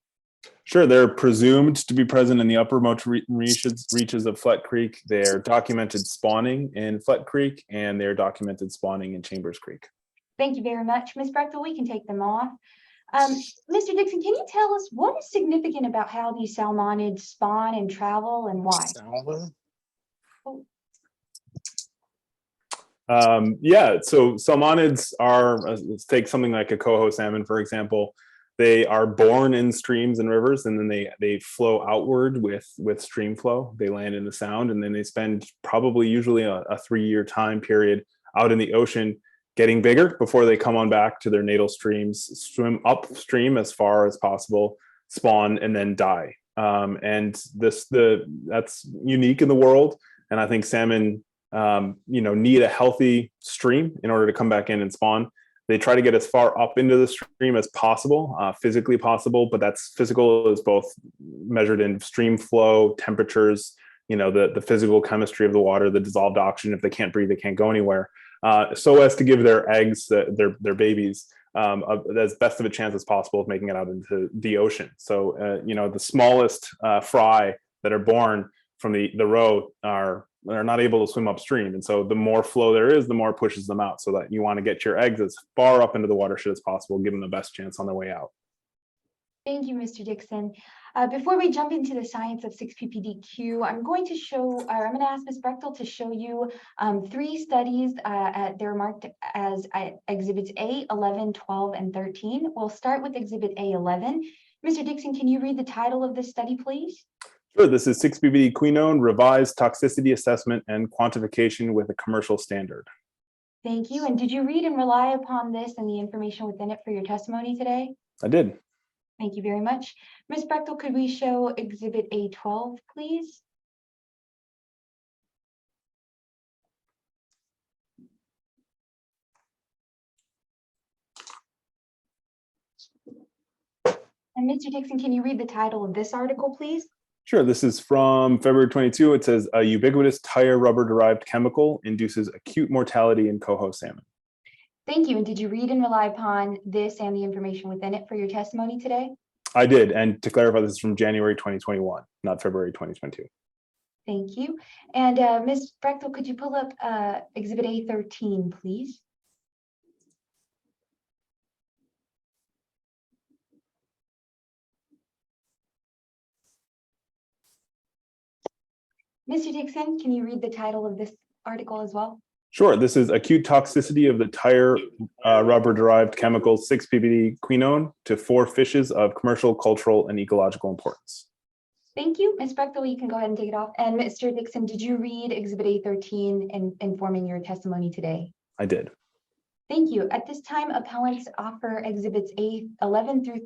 Sure, they're presumed to be present in the uppermost reaches of Flet Creek. They're documented spawning in Flet Creek, and they're documented spawning in Chambers Creek. Thank you very much, Ms. Brechtel. We can take them off. Mr. Dixon, can you tell us what is significant about how these salmonids spawn and travel and why? Yeah, so salmonids are, let's take something like a coho salmon, for example. They are born in streams and rivers, and then they flow outward with stream flow. They land in the sound, and then they spend probably usually a 3-year time period out in the ocean getting bigger before they come on back to their natal streams, swim upstream as far as possible, spawn, and then die. And that's unique in the world. And I think salmon need a healthy stream in order to come back in and spawn. They try to get as far up into the stream as possible, physically possible, but that's physical is both measured in stream flow, temperatures, the physical chemistry of the water, the dissolved oxygen. If they can't breathe, they can't go anywhere. So as to give their eggs, their babies, as best of a chance as possible of making it out into the ocean. So, the smallest fry that are born from the roe are not able to swim upstream. And so the more flow there is, the more it pushes them out, so that you want to get your eggs as far up into the watershed as possible, give them the best chance on their way out. Thank you, Mr. Dixon. Before we jump into the science of 6PPDQ, I'm going to ask Ms. Brechtel to show you 3 studies. They're marked as exhibits A, 11, 12, and 13. We'll start with exhibit A11. Mr. Dixon, can you read the title of this study, please? Sure, this is 6-PPD quinone, revised toxicity assessment and quantification with a commercial standard. Thank you. And did you read and rely upon this and the information within it for your testimony today? I did. Thank you very much. Ms. Brechtel, could we show exhibit A12, please? And Mr. Dixon, can you read the title of this article, please? Sure, this is from February 22. It says, a ubiquitous tire rubber-derived chemical induces acute mortality in coho salmon. Thank you. And did you read and rely upon this and the information within it for your testimony today? I did. And to clarify, this is from January 2021, not February 2022. Thank you. And Ms. Brechtel, could you pull up exhibit A13, please? Mr. Dixon, can you read the title of this article as well? Sure. This is acute toxicity of the tire rubber-derived chemical 6-PPD quinone to 4 fishes of commercial, cultural, and ecological importance. Thank you. Ms. Brechtel, you can go ahead and take it off. And Mr. Dixon, did you read exhibit A13 in informing your testimony today? I did. Thank you. At this time, appellants offer exhibits A11 through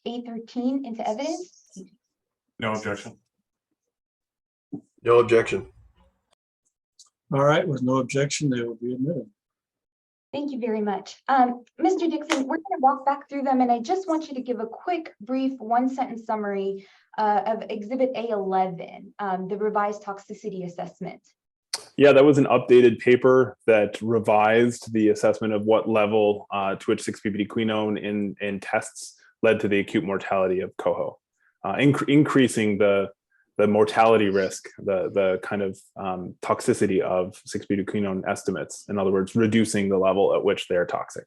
A13 into evidence. No objection. No objection. All right, with no objection, they will be admitted. Thank you very much. Mr. Dixon, we're going to walk back through them, and I just want you to give a quick, brief, 1-sentence summary of exhibit A11, the revised toxicity assessment. Yeah, that was an updated paper that revised the assessment of what level to which 6-PPD quinone in tests led to the acute mortality of coho, increasing the mortality risk, the kind of toxicity of 6-PPD quinone estimates. In other words, reducing the level at which they're toxic.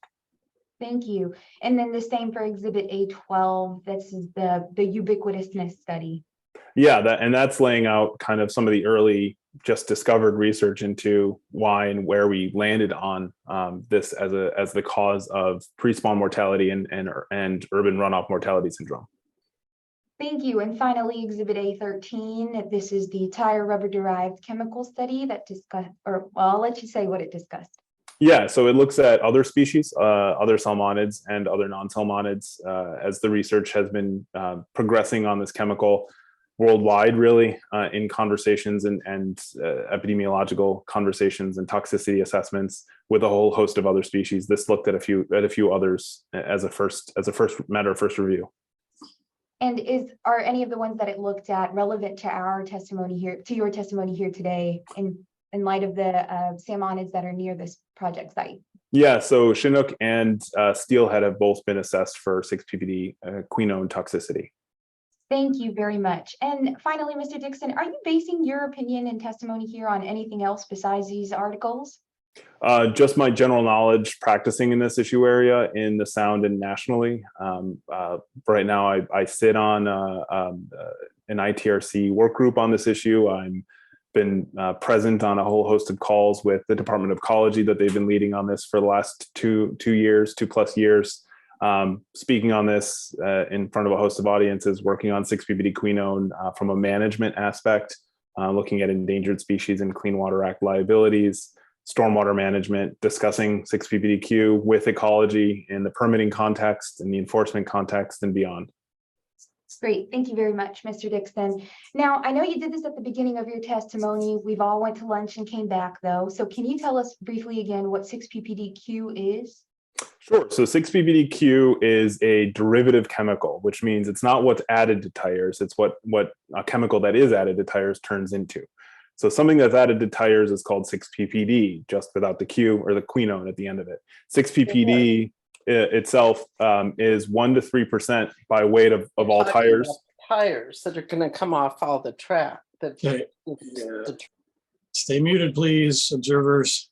Thank you. And then the same for exhibit A12. This is the ubiquitousness study. Yeah, that's laying out kind of some of the early just discovered research into why and where we landed on this as the cause of pre-spawn mortality and urban runoff mortality syndrome. Thank you. And finally, exhibit A13. This is the tire rubber derived chemical study that discussed, or well, I'll let you say what it discussed. Yeah, so it looks at other species, other salmonids and other non-salmonids, as the research has been progressing on this chemical worldwide, really, in conversations and epidemiological conversations and toxicity assessments with a whole host of other species. This looked at a few others as a first matter of first review. And are any of the ones that it looked at relevant to our testimony here, to your testimony here today, in light of the salmonids that are near this project site? Yeah, so Chinook and Steelhead have both been assessed for 6-PPD quinone toxicity. Thank you very much. And finally, Mr. Dixon, are you basing your opinion and testimony here on anything else besides these articles? Just my general knowledge practicing in this issue area in the Sound and nationally. Right now, I sit on an ITRC work group on this issue. I'm been present on a whole host of calls with the Department of Ecology that they've been leading on this for the last two plus years. Speaking on this in front of a host of audiences, working on 6-PPD quinone from a management aspect, looking at endangered species and Clean Water Act liabilities, stormwater management, discussing 6-PPDQ with ecology in the permitting context and the enforcement context and beyond. Great. Thank you very much, Mr. Dixon. Now, I know you did this at the beginning of your testimony. We've all went to lunch and came back, though. So can you tell us briefly again what 6-PPDQ is? Sure. So 6-PPDQ is a derivative chemical, which means it's not what's added to tires. It's what a chemical that is added to tires turns into. So something that's added to tires is called 6-PPD, just without the Q or the quinone at the end of it. 6-PPD itself is 1 to 3% by weight of all tires. Tires that are going to come off all the track. Okay. Stay muted, please, observers.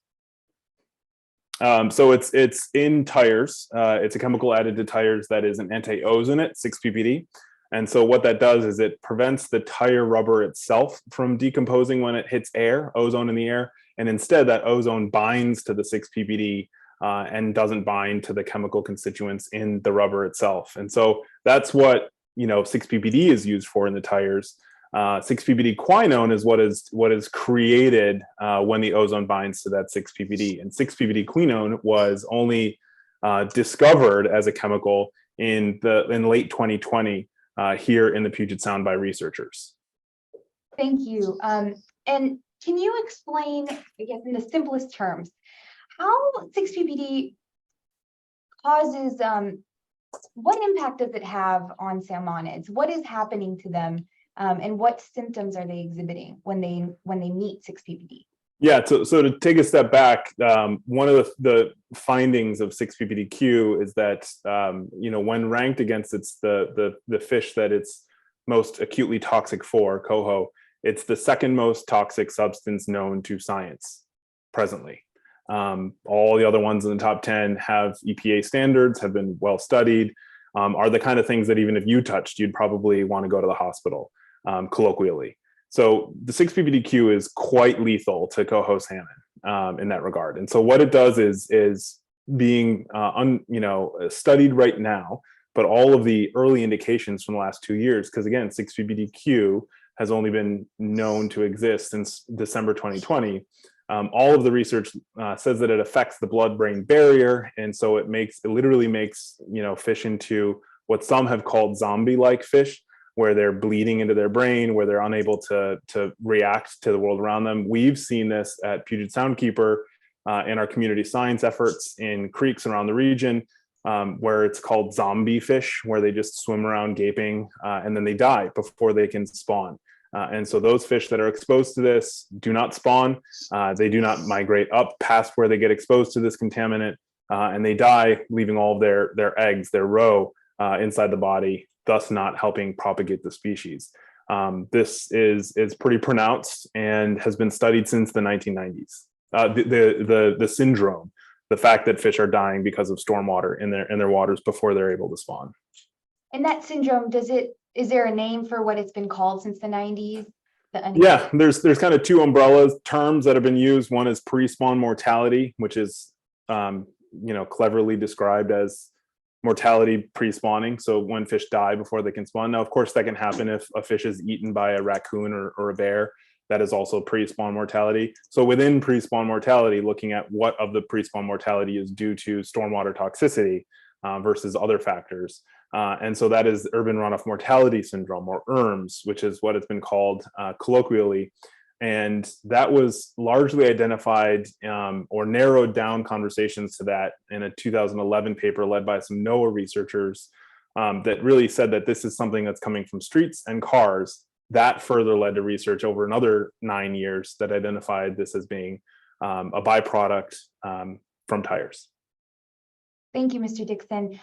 So it's in tires. It's a chemical added to tires that is an anti-ozonate, 6-PPD. And so what that does is it prevents the tire rubber itself from decomposing when it hits air, ozone in the air. And instead that ozone binds to the 6-PPD and doesn't bind to the chemical constituents in the rubber itself. And so that's what 6-PPD is used for in the tires. 6-PPD quinone is what is created when the ozone binds to that 6-PPD. And 6-PPD quinone was only discovered as a chemical in late 2020 here in the Puget Sound by researchers. Thank you. And can you explain, I guess, in the simplest terms, how 6-PPD causes, what impact does it have on salmonids? What is happening to them? And what symptoms are they exhibiting when they meet 6-PPD? Yeah, so to take a step back, one of the findings of 6-PPDQ is that when ranked against the fish that it's most acutely toxic for, coho, it's the second most toxic substance known to science presently. All the other ones in the top 10 have EPA standards, have been well studied, are the kind of things that even if you touched, you'd probably want to go to the hospital, colloquially. So the 6-PPDQ is quite lethal to coho salmon in that regard. And so what it does is being studied right now, but all of the early indications from the last 2 years, because again, 6-PPDQ has only been known to exist since December 2020. All of the research says that it affects the blood-brain barrier, and so it literally makes fish into what some have called zombie-like fish, where they're bleeding into their brain, where they're unable to react to the world around them. We've seen this at Puget Sound Keeper in our community science efforts in creeks around the region, where it's called zombie fish, where they just swim around gaping and then they die before they can spawn. And so those fish that are exposed to this do not spawn. They do not migrate up past where they get exposed to this contaminant, and they die, leaving all of their eggs, their roe, inside the body, thus not helping propagate the species. This is pretty pronounced and has been studied since the 1990s. The syndrome, the fact that fish are dying because of stormwater in their waters before they're able to spawn. And that syndrome, is there a name for what it's been called since the 90s? Yeah, there's kind of two umbrellas terms that have been used. One is pre-spawn mortality, which is cleverly described as mortality pre-spawning. So when fish die before they can spawn. Now, of course, that can happen if a fish is eaten by a raccoon or a bear. That is also pre-spawn mortality. So within pre-spawn mortality, looking at what of the pre-spawn mortality is due to stormwater toxicity versus other factors. And so that is urban runoff mortality syndrome, or ERMS, which is what it's been called colloquially. And that was largely identified or narrowed down conversations to that in a 2011 paper led by some NOAA researchers that really said that this is something that's coming from streets and cars. That further led to research over another 9 years that identified this as being a byproduct from tires. Thank you, Mr. Dixon.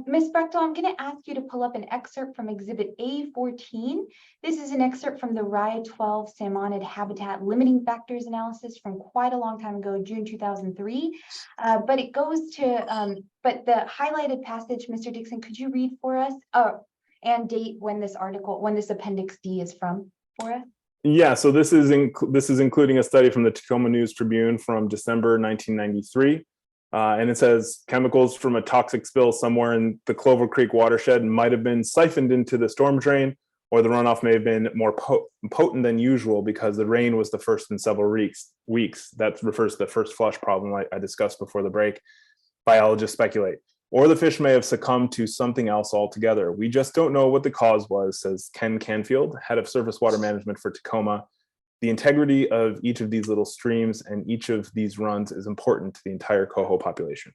Ms. Brechtel, I'm going to ask you to pull up an excerpt from Exhibit A14. This is an excerpt from the RIA 12 Salmonid Habitat Limiting Factors analysis from quite a long time ago, June 2003. But it goes to, but the highlighted passage, Mr. Dixon, could you read for us and date when this article, when this Appendix D is from for us? Yeah, so this is including a study from the Tacoma News Tribune from December 1993. And it says chemicals from a toxic spill somewhere in the Clover Creek watershed might have been siphoned into the storm drain, or the runoff may have been more potent than usual because the rain was the first in several weeks. That refers to the first flush problem I discussed before the break. Biologists speculate. Or the fish may have succumbed to something else altogether. We just don't know what the cause was, says Ken Canfield, head of surface water management for Tacoma. The integrity of each of these little streams and each of these runs is important to the entire coho population.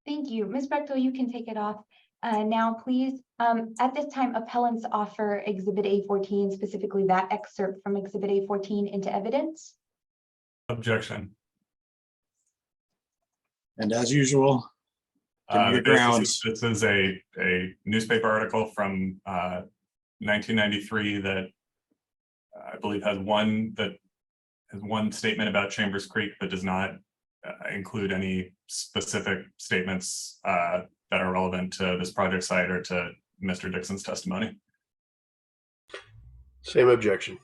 Thank you. Ms. Brechtel, you can take it off now, please. At this time, appellants offer Exhibit A14, specifically that excerpt from Exhibit A14 into evidence. Objection. And as usual, give me The your grounds. This is a newspaper article from 1993 that I believe has one statement about Chambers Creek, but does not include any specific statements that are relevant to this project site or to Mr. Dixon's testimony. Same objection.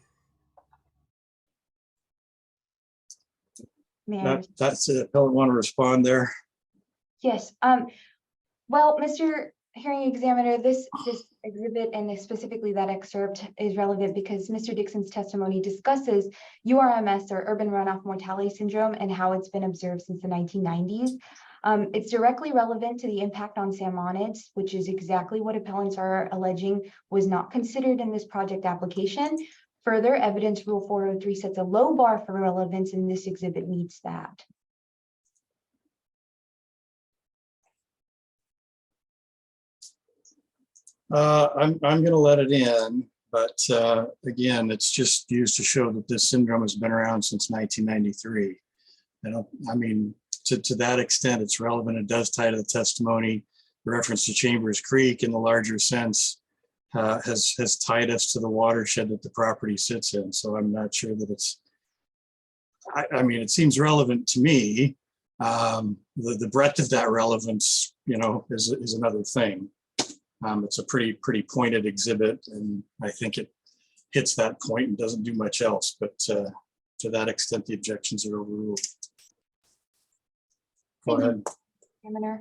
That's it. I don't want to respond there. Yes. Well, Mr. Hearing Examiner, this exhibit and specifically that excerpt is relevant because Mr. Dixon's testimony discusses URMS, or urban runoff mortality syndrome, and how it's been observed since the 1990s. It's directly relevant to the impact on salmonids, which is exactly what appellants are alleging was not considered in this project application. Further, Evidence Rule 403 sets a low bar for relevance, and this exhibit meets that. I'm going to let it in, but again, it's just used to show that this syndrome has been around since 1993. I mean, to that extent, it's relevant. It does tie to the testimony. The reference to Chambers Creek in the larger sense has tied us to the watershed that the property sits in. So I'm not sure that it's, I mean, it seems relevant to me. The breadth of that relevance, is another thing. It's a pretty pointed exhibit, and I think it hits that point and doesn't do much else. But to that extent, the objections are overruled. Go ahead. Examiner.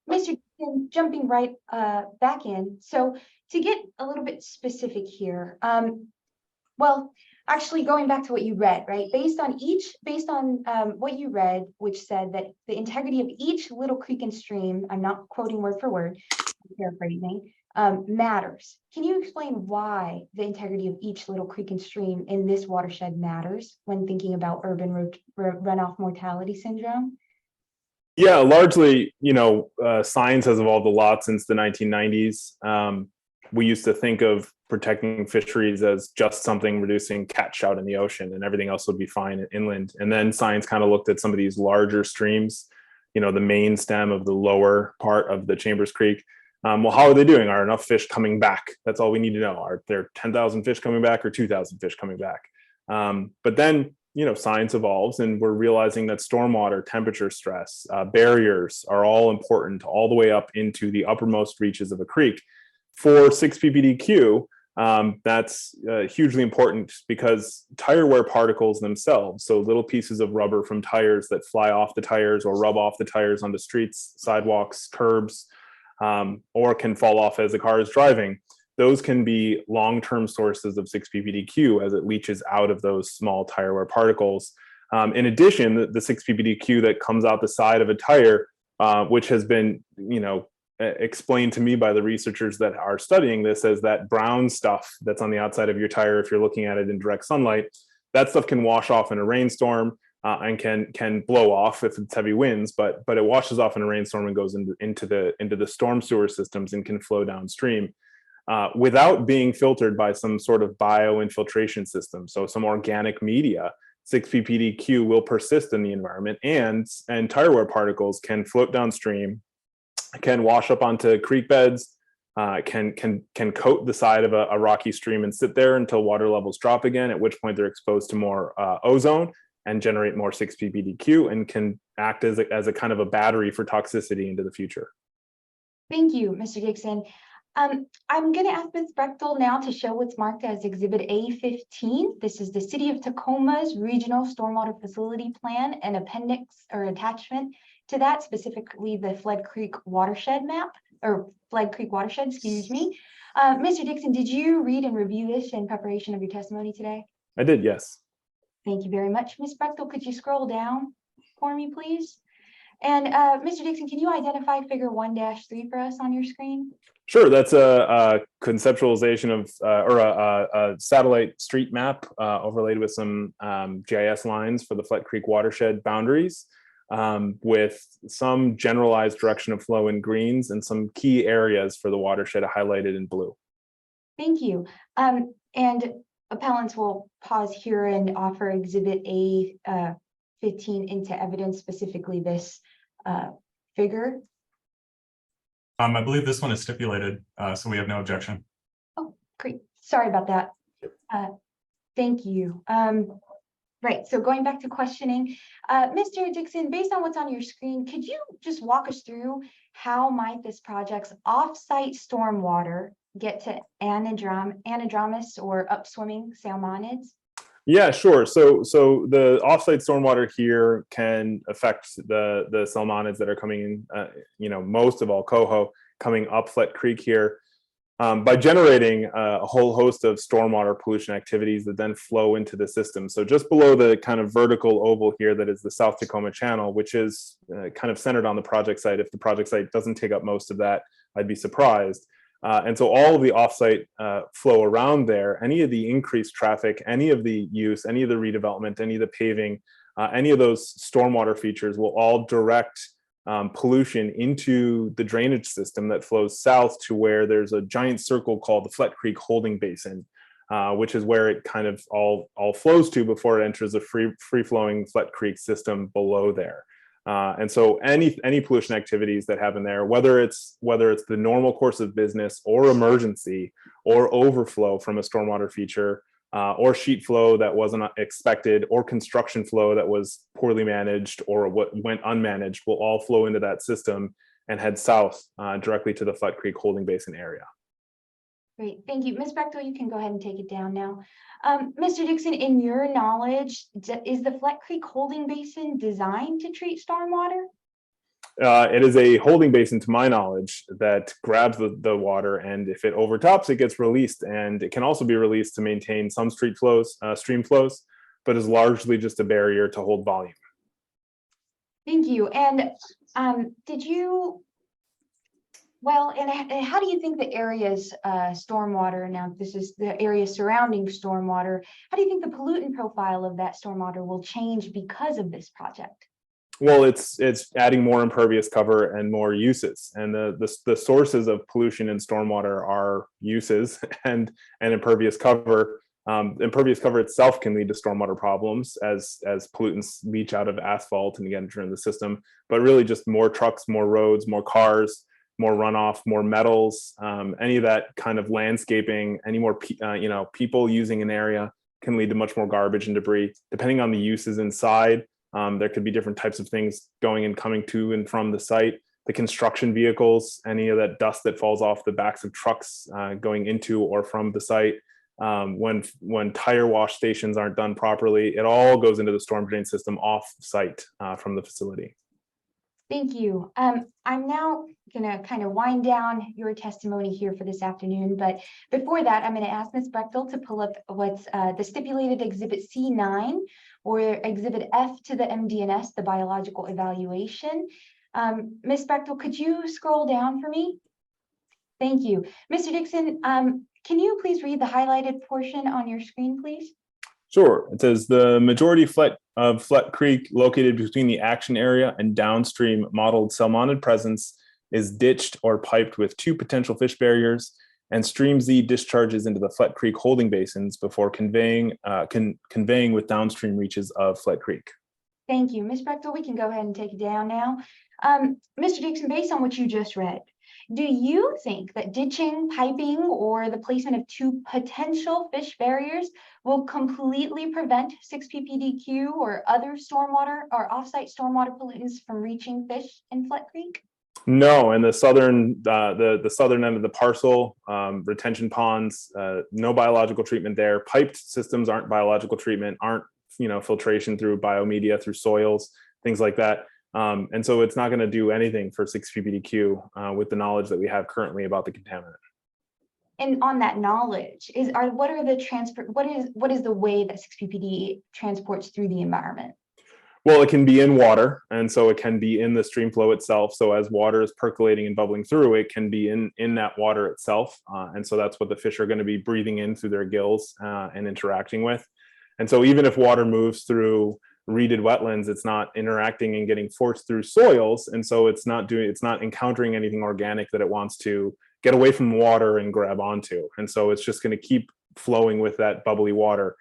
Mr. Dixon, jumping right back in. So to get a little bit specific here, well, actually going back to what you read, right? Based on what you read, which said that the integrity of each little creek and stream, I'm not quoting word for word, I'm paraphrasing, matters. Can you explain why the integrity of each little creek and stream in this watershed matters when thinking about urban runoff mortality syndrome? Yeah, largely, science has evolved a lot since the 1990s. We used to think of protecting fisheries as just something reducing catch out in the ocean and everything else would be fine inland. And then science kind of looked at some of these larger streams, the main stem of the lower part of the Chambers Creek. Well, how are they doing? Are enough fish coming back? That's all we need to know. Are there 10,000 fish coming back or 2,000 fish coming back? But then, science evolves and we're realizing that stormwater, temperature stress, barriers are all important all the way up into the uppermost reaches of a creek. For 6 ppdq, that's hugely important because tire wear particles themselves, so little pieces of rubber from tires that fly off the tires or rub off the tires onto streets, sidewalks, curbs, or can fall off as the car is driving. Those can be long-term sources of 6 ppdq as it leaches out of those small tire wear particles. In addition, the 6 ppdq that comes out the side of a tire, which has been, explained to me by the researchers that are studying this as that brown stuff that's on the outside of your tire, if you're looking at it in direct sunlight, that stuff can wash off in a rainstorm and can blow off if it's heavy winds, but it washes off in a rainstorm and goes into the storm sewer systems and can flow downstream without being filtered by some sort of bioinfiltration system. So some organic media 6 ppdq will persist in the environment, and tire wear particles can float downstream, can wash up onto creek beds, can coat the side of a rocky stream and sit there until water levels drop again, at which point they're exposed to more ozone and generate more 6 ppdq, and can act as a kind of a battery for toxicity into the future. Thank you, Mr. Dixon. I'm going to ask Ms. Brechtel now to show what's marked as Exhibit A15. This is the City of Tacoma's Regional Stormwater Facility Plan and appendix or attachment to that, specifically the Flood Creek watershed map, or Flood Creek watershed, excuse me. Mr. Dixon, did you read and review this in preparation of your testimony today? I did, yes. Thank you very much. Ms. Brechtel, could you scroll down for me, please? And Mr. Dixon, can you identify figure 1-3 for us on your screen? Sure, that's a conceptualization of or a satellite street map overlaid with some GIS lines for the Flood Creek watershed boundaries, with some generalized direction of flow in greens and some key areas for the watershed highlighted in blue. Thank you. And appellants will pause here and offer Exhibit A15 into evidence, specifically this figure. I believe this one is stipulated, so we have no objection. Oh, great. Sorry about that. Thank you. Right, so going back to questioning, Mr. Dixon, based on what's on your screen, could you just walk us through how might this project's off-site stormwater get to anadromous or upswimming salmonids? Yeah, sure. So the offsite stormwater here can affect the salmonids that are coming in, most of all coho coming up Flood Creek here, by generating a whole host of stormwater pollution activities that then flow into the system. So just below the kind of vertical oval here that is the South Tacoma Channel, which is kind of centered on the project site. If the project site doesn't take up most of that, I'd be surprised. And so all of the offsite flow around there, any of the increased traffic, any of the use, any of the redevelopment, any of the paving, any of those stormwater features will all direct pollution into the drainage system that flows south to where there's a giant circle called the Flood Creek Holding Basin, which is where it kind of all flows to before it enters the free-flowing Flood Creek system below there. And so any pollution activities that happen there, whether it's the normal course of business or emergency or overflow from a stormwater feature, or sheet flow that wasn't expected, or construction flow that was poorly managed or what went unmanaged, will all flow into that system and head south directly to the Flood Creek Holding Basin area. Great, thank you. Ms. Brechtel, you can go ahead and take it down now. Mr. Dixon, in your knowledge, is the Flood Creek Holding Basin designed to treat stormwater? It is a holding basin, to my knowledge, that grabs the water, and if it overtops, it gets released. And it can also be released to maintain some stream flows, but is largely just a barrier to hold volume. Thank you. And and how do you think the area's stormwater, now this is the area surrounding stormwater, how do you think the pollutant profile of that stormwater will change because of this project? Well, it's adding more impervious cover and more uses, and the sources of pollution in stormwater are uses and impervious cover. Impervious cover itself can lead to stormwater problems as pollutants leach out of asphalt and get into the system. But really, just more trucks, more roads, more cars, more runoff, more metals, any of that kind of landscaping, any more people using an area can lead to much more garbage and debris. Depending on the uses inside, there could be different types of things going and coming to and from the site. The construction vehicles, any of that dust that falls off the backs of trucks going into or from the site. When tire wash stations aren't done properly, it all goes into the storm drain system off site from the facility. Thank you. I'm now going to kind of wind down your testimony here for this afternoon, but before that, I'm going to ask Ms. Brechtel to pull up what's the stipulated Exhibit C9 or Exhibit F to the MD&S, the biological evaluation. Ms. Brechtel, could you scroll down for me? Thank you. Mr. Dixon, can you please read the highlighted portion on your screen, please? Sure. It says the majority of Flood Creek located between the action area and downstream modeled salmonid presence is ditched or piped with 2 potential fish barriers and Stream Z discharges into the Flet Creek holding basins before conveying with downstream reaches of Flet Creek. Thank you. Ms. Bechtel, we can go ahead and take it down now. Mr. Dixon, based on what you just read, do you think that ditching, piping, or the placement of two potential fish barriers will completely prevent 6 ppdq or other stormwater or offsite stormwater pollutants from reaching fish in Flet Creek? No, and the southern end of the parcel, retention ponds, no biological treatment there. Piped systems aren't biological treatment, aren't filtration through biomedia, through soils, things like that. And so it's not going to do anything for 6 ppdq with the knowledge that we have currently about the contaminant. And on that knowledge, what is the way that 6 ppd transports through the environment? Well, it can be in water, and so it can be in the stream flow itself. So as water is percolating and bubbling through, it can be in that water itself. And so that's what the fish are going to be breathing in through their gills and interacting with. And so even if water moves through reeded wetlands, it's not interacting and getting forced through soils. And so it's not encountering anything organic that it wants to get away from water and grab onto. And so it's just going to keep flowing with that bubbly water.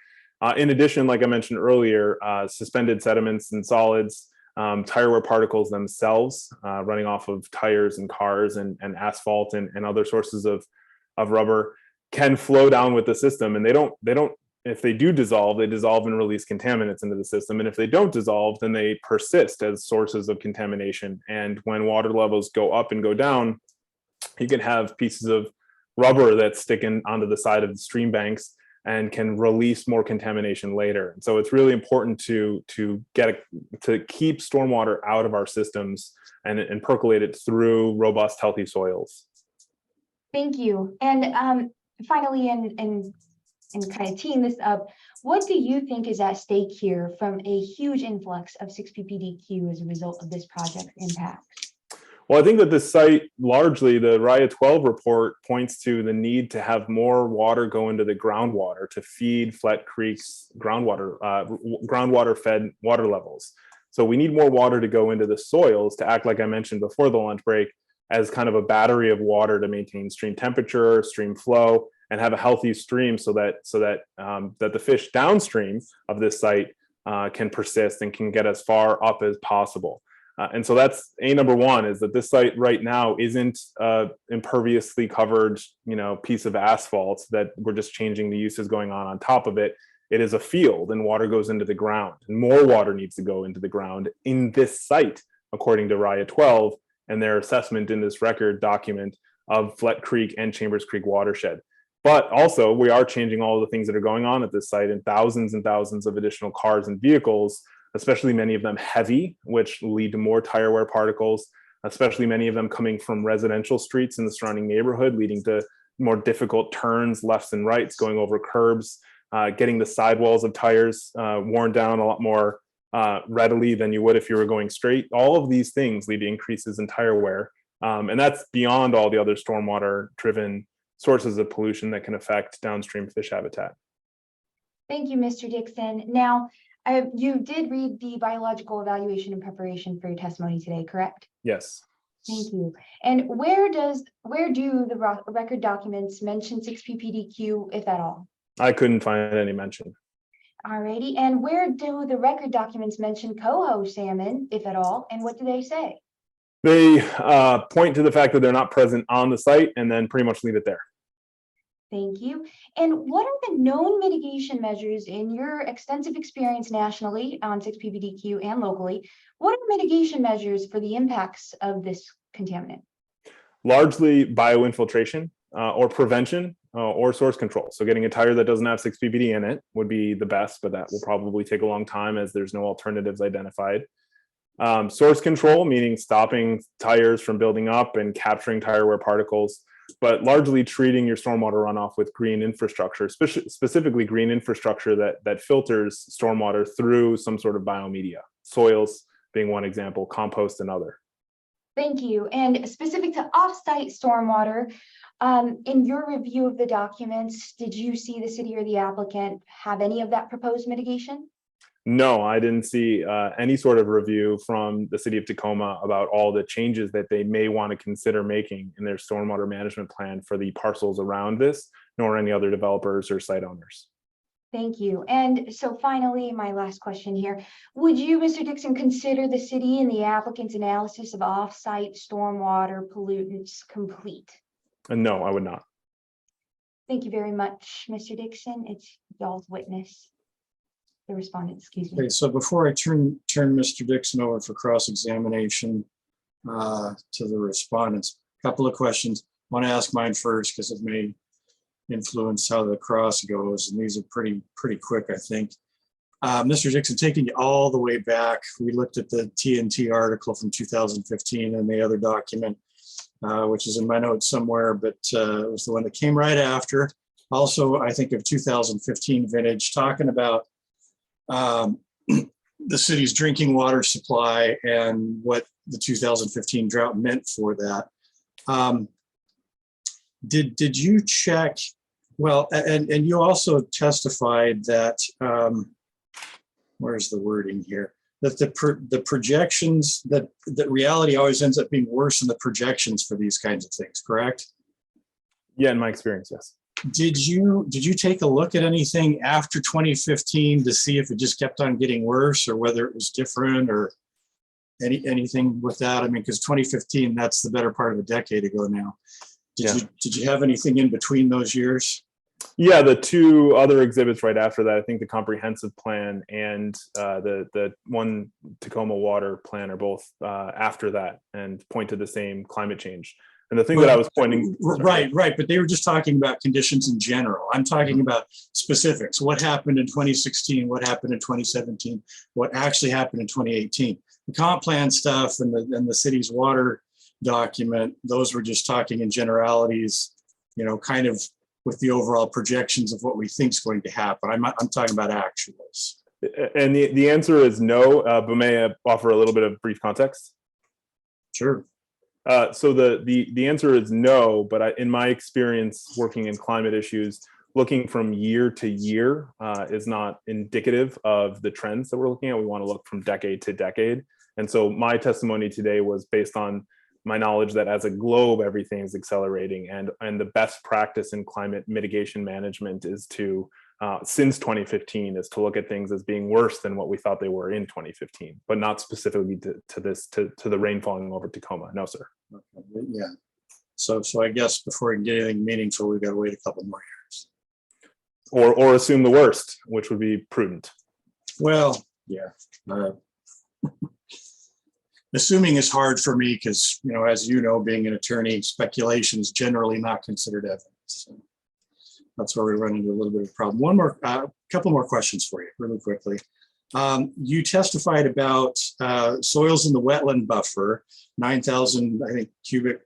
In addition, like I mentioned earlier, suspended sediments and solids, tire wear particles themselves running off of tires and cars and asphalt and other sources of rubber can flow down with the system. And they don't, if they do dissolve, they dissolve and release contaminants into the system. And if they don't dissolve, then they persist as sources of contamination. And when water levels go up and go down, you can have pieces of rubber that's sticking onto the side of the stream banks and can release more contamination later. And so it's really important to keep stormwater out of our systems and percolate it through robust, healthy soils. Thank you. And finally, and kind of teeing this up, what do you think is at stake here from a huge influx of 6 ppdq as a result of this project impact? Well, I think that this site, largely the RIA 12 report points to the need to have more water go into the groundwater to feed Flet Creek's groundwater fed water levels. So we need more water to go into the soils to act, like I mentioned before the lunch break, as kind of a battery of water to maintain stream temperature, stream flow, and have a healthy stream so that the fish downstream of this site can persist and can get as far up as possible. And so that's number one, is that this site right now isn't imperviously covered, piece of asphalt that we're just changing the uses going on top of it. It is a field, and water goes into the ground, and more water needs to go into the ground in this site, according to RIA 12 and their assessment in this record document of Flet Creek and Chambers Creek watershed. But also, we are changing all the things that are going on at this site, and thousands of additional cars and vehicles, especially many of them heavy, which lead to more tire wear particles, especially many of them coming from residential streets in the surrounding neighborhood, leading to more difficult turns, lefts and rights, going over curbs, getting the sidewalls of tires worn down a lot more readily than you would if you were going straight. All of these things lead to increases in tire wear. And that's beyond all the other stormwater-driven sources of pollution that can affect downstream fish habitat. Thank you, Mr. Dixon. Now, you did read the biological evaluation in preparation for your testimony today, correct? Yes. Thank you. And where do the record documents mention 6 ppdq, if at all? I couldn't find any mention. Alrighty. And where do the record documents mention coho salmon, if at all? And what do they say? They point to the fact that they're not present on the site and then pretty much leave it there. Thank you. And what are the known mitigation measures in your extensive experience nationally on 6 ppdq and locally? What are mitigation measures for the impacts of this contaminant? Largely bioinfiltration or prevention or source control. So getting a tire that doesn't have 6 ppd in it would be the best, but that will probably take a long time as there's no alternatives identified. Source control, meaning stopping tires from building up and capturing tire wear particles, but largely treating your stormwater runoff with green infrastructure, specifically green infrastructure that filters stormwater through some sort of biomedia, soils being one example, compost another. Thank you. And specific to off-site stormwater, in your review of the documents, did you see the city or the applicant have any of that proposed mitigation? No, I didn't see any sort of review from the city of Tacoma about all the changes that they may want to consider making in their stormwater management plan for the parcels around this, nor any other developers or site owners. Thank you. And so finally, my last question here. Would you, Mr. Dixon, consider the city and the applicant's analysis of off-site stormwater pollutants complete? And no, I would not. Thank you very much, Mr. Dixon. It's y'all's witness. The respondent, excuse me. Okay, so before I turn Mr. Dixon over for cross-examination to the respondents, a couple of questions. I want to ask mine first because it may influence how the cross goes, and these are pretty quick, I think. Mr. Dixon, taking you all the way back, we looked at the TNT article from 2015 and the other document, which is in my notes somewhere, but it was the one that came right after. Also, I think of 2015 vintage, talking about the city's drinking water supply and what the 2015 drought meant for that. Did you check? Well, and you also testified that where's the wording here? That the projections, that reality always ends up being worse than the projections for these kinds of things, correct? Yeah, in my experience, yes. Did you take a look at anything after 2015 to see if it just kept on getting worse, or whether it was different, or anything with that? I mean, because 2015, that's the better part of a decade ago now. Did you have anything in between those years? Yeah, the two other exhibits right after that, I think the comprehensive plan and the one Tacoma water plan are both after that and point to the same climate change. And the thing that I was pointing. Right. But they were just talking about conditions in general. I'm talking about specifics. What happened in 2016? What happened in 2017? What actually happened in 2018? The comp plan stuff and the city's water document, those were just talking in generalities, kind of with the overall projections of what we think is going to happen. I'm talking about actuals. And the answer is no, but may I offer a little bit of brief context? Sure. So the answer is no, but in my experience working in climate issues, looking from year to year is not indicative of the trends that we're looking at. We want to look from decade to decade. And so my testimony today was based on my knowledge that as a globe, everything is accelerating, and the best practice in climate mitigation management is to, since 2015, is to look at things as being worse than what we thought they were in 2015, but not specifically to the rain falling over Tacoma. No, sir. Okay. Yeah. So I guess before we can get anything meaningful, we've got to wait a couple more years. Or assume the worst, which would be prudent. Well, yeah. Assuming is hard for me because, as you know, being an attorney, speculation is generally not considered evidence. So that's where we run into a little bit of a problem. Couple more questions for you really quickly. You testified about soils in the wetland buffer, 9,000, I think, cubic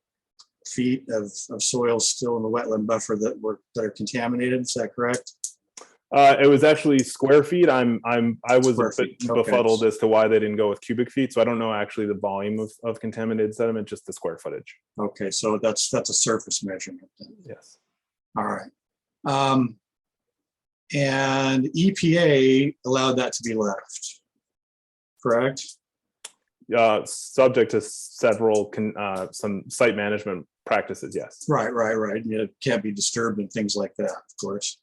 feet of soil still in the wetland buffer that are contaminated. Is that correct? It was actually square feet. I was a bit befuddled as to why they didn't go with cubic feet. So I don't know actually the volume of contaminated sediment, just the square footage. Okay, so that's a surface measurement then. Yes. All right. And EPA allowed that to be left, correct? Subject to several some site management practices, yes. Right. It can't be disturbed and things like that, of course.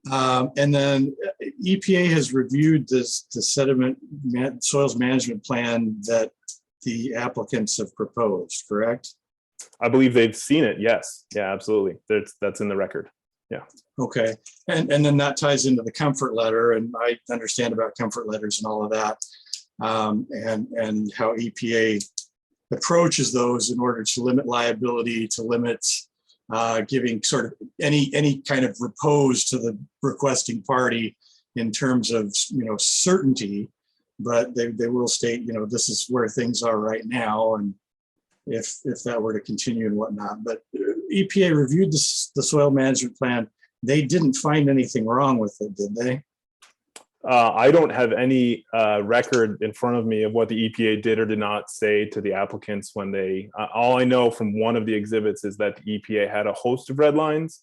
And then EPA has reviewed the sediment soils management plan that the applicants have proposed, correct? I believe they've seen it. Yes. Yeah, absolutely. That's in the record. Yeah. Okay. And then that ties into the comfort letter, and I understand about comfort letters and all of that, and how EPA approaches those in order to limit liability, to limit giving sort of any kind of repose to the requesting party in terms of certainty, but they will state this is where things are right now, and if that were to continue and whatnot. But EPA reviewed the soil management plan. They didn't find anything wrong with it, did they? I don't have any record in front of me of what the EPA did or did not say to the applicants when they, all I know from one of the exhibits is that the EPA had a host of red lines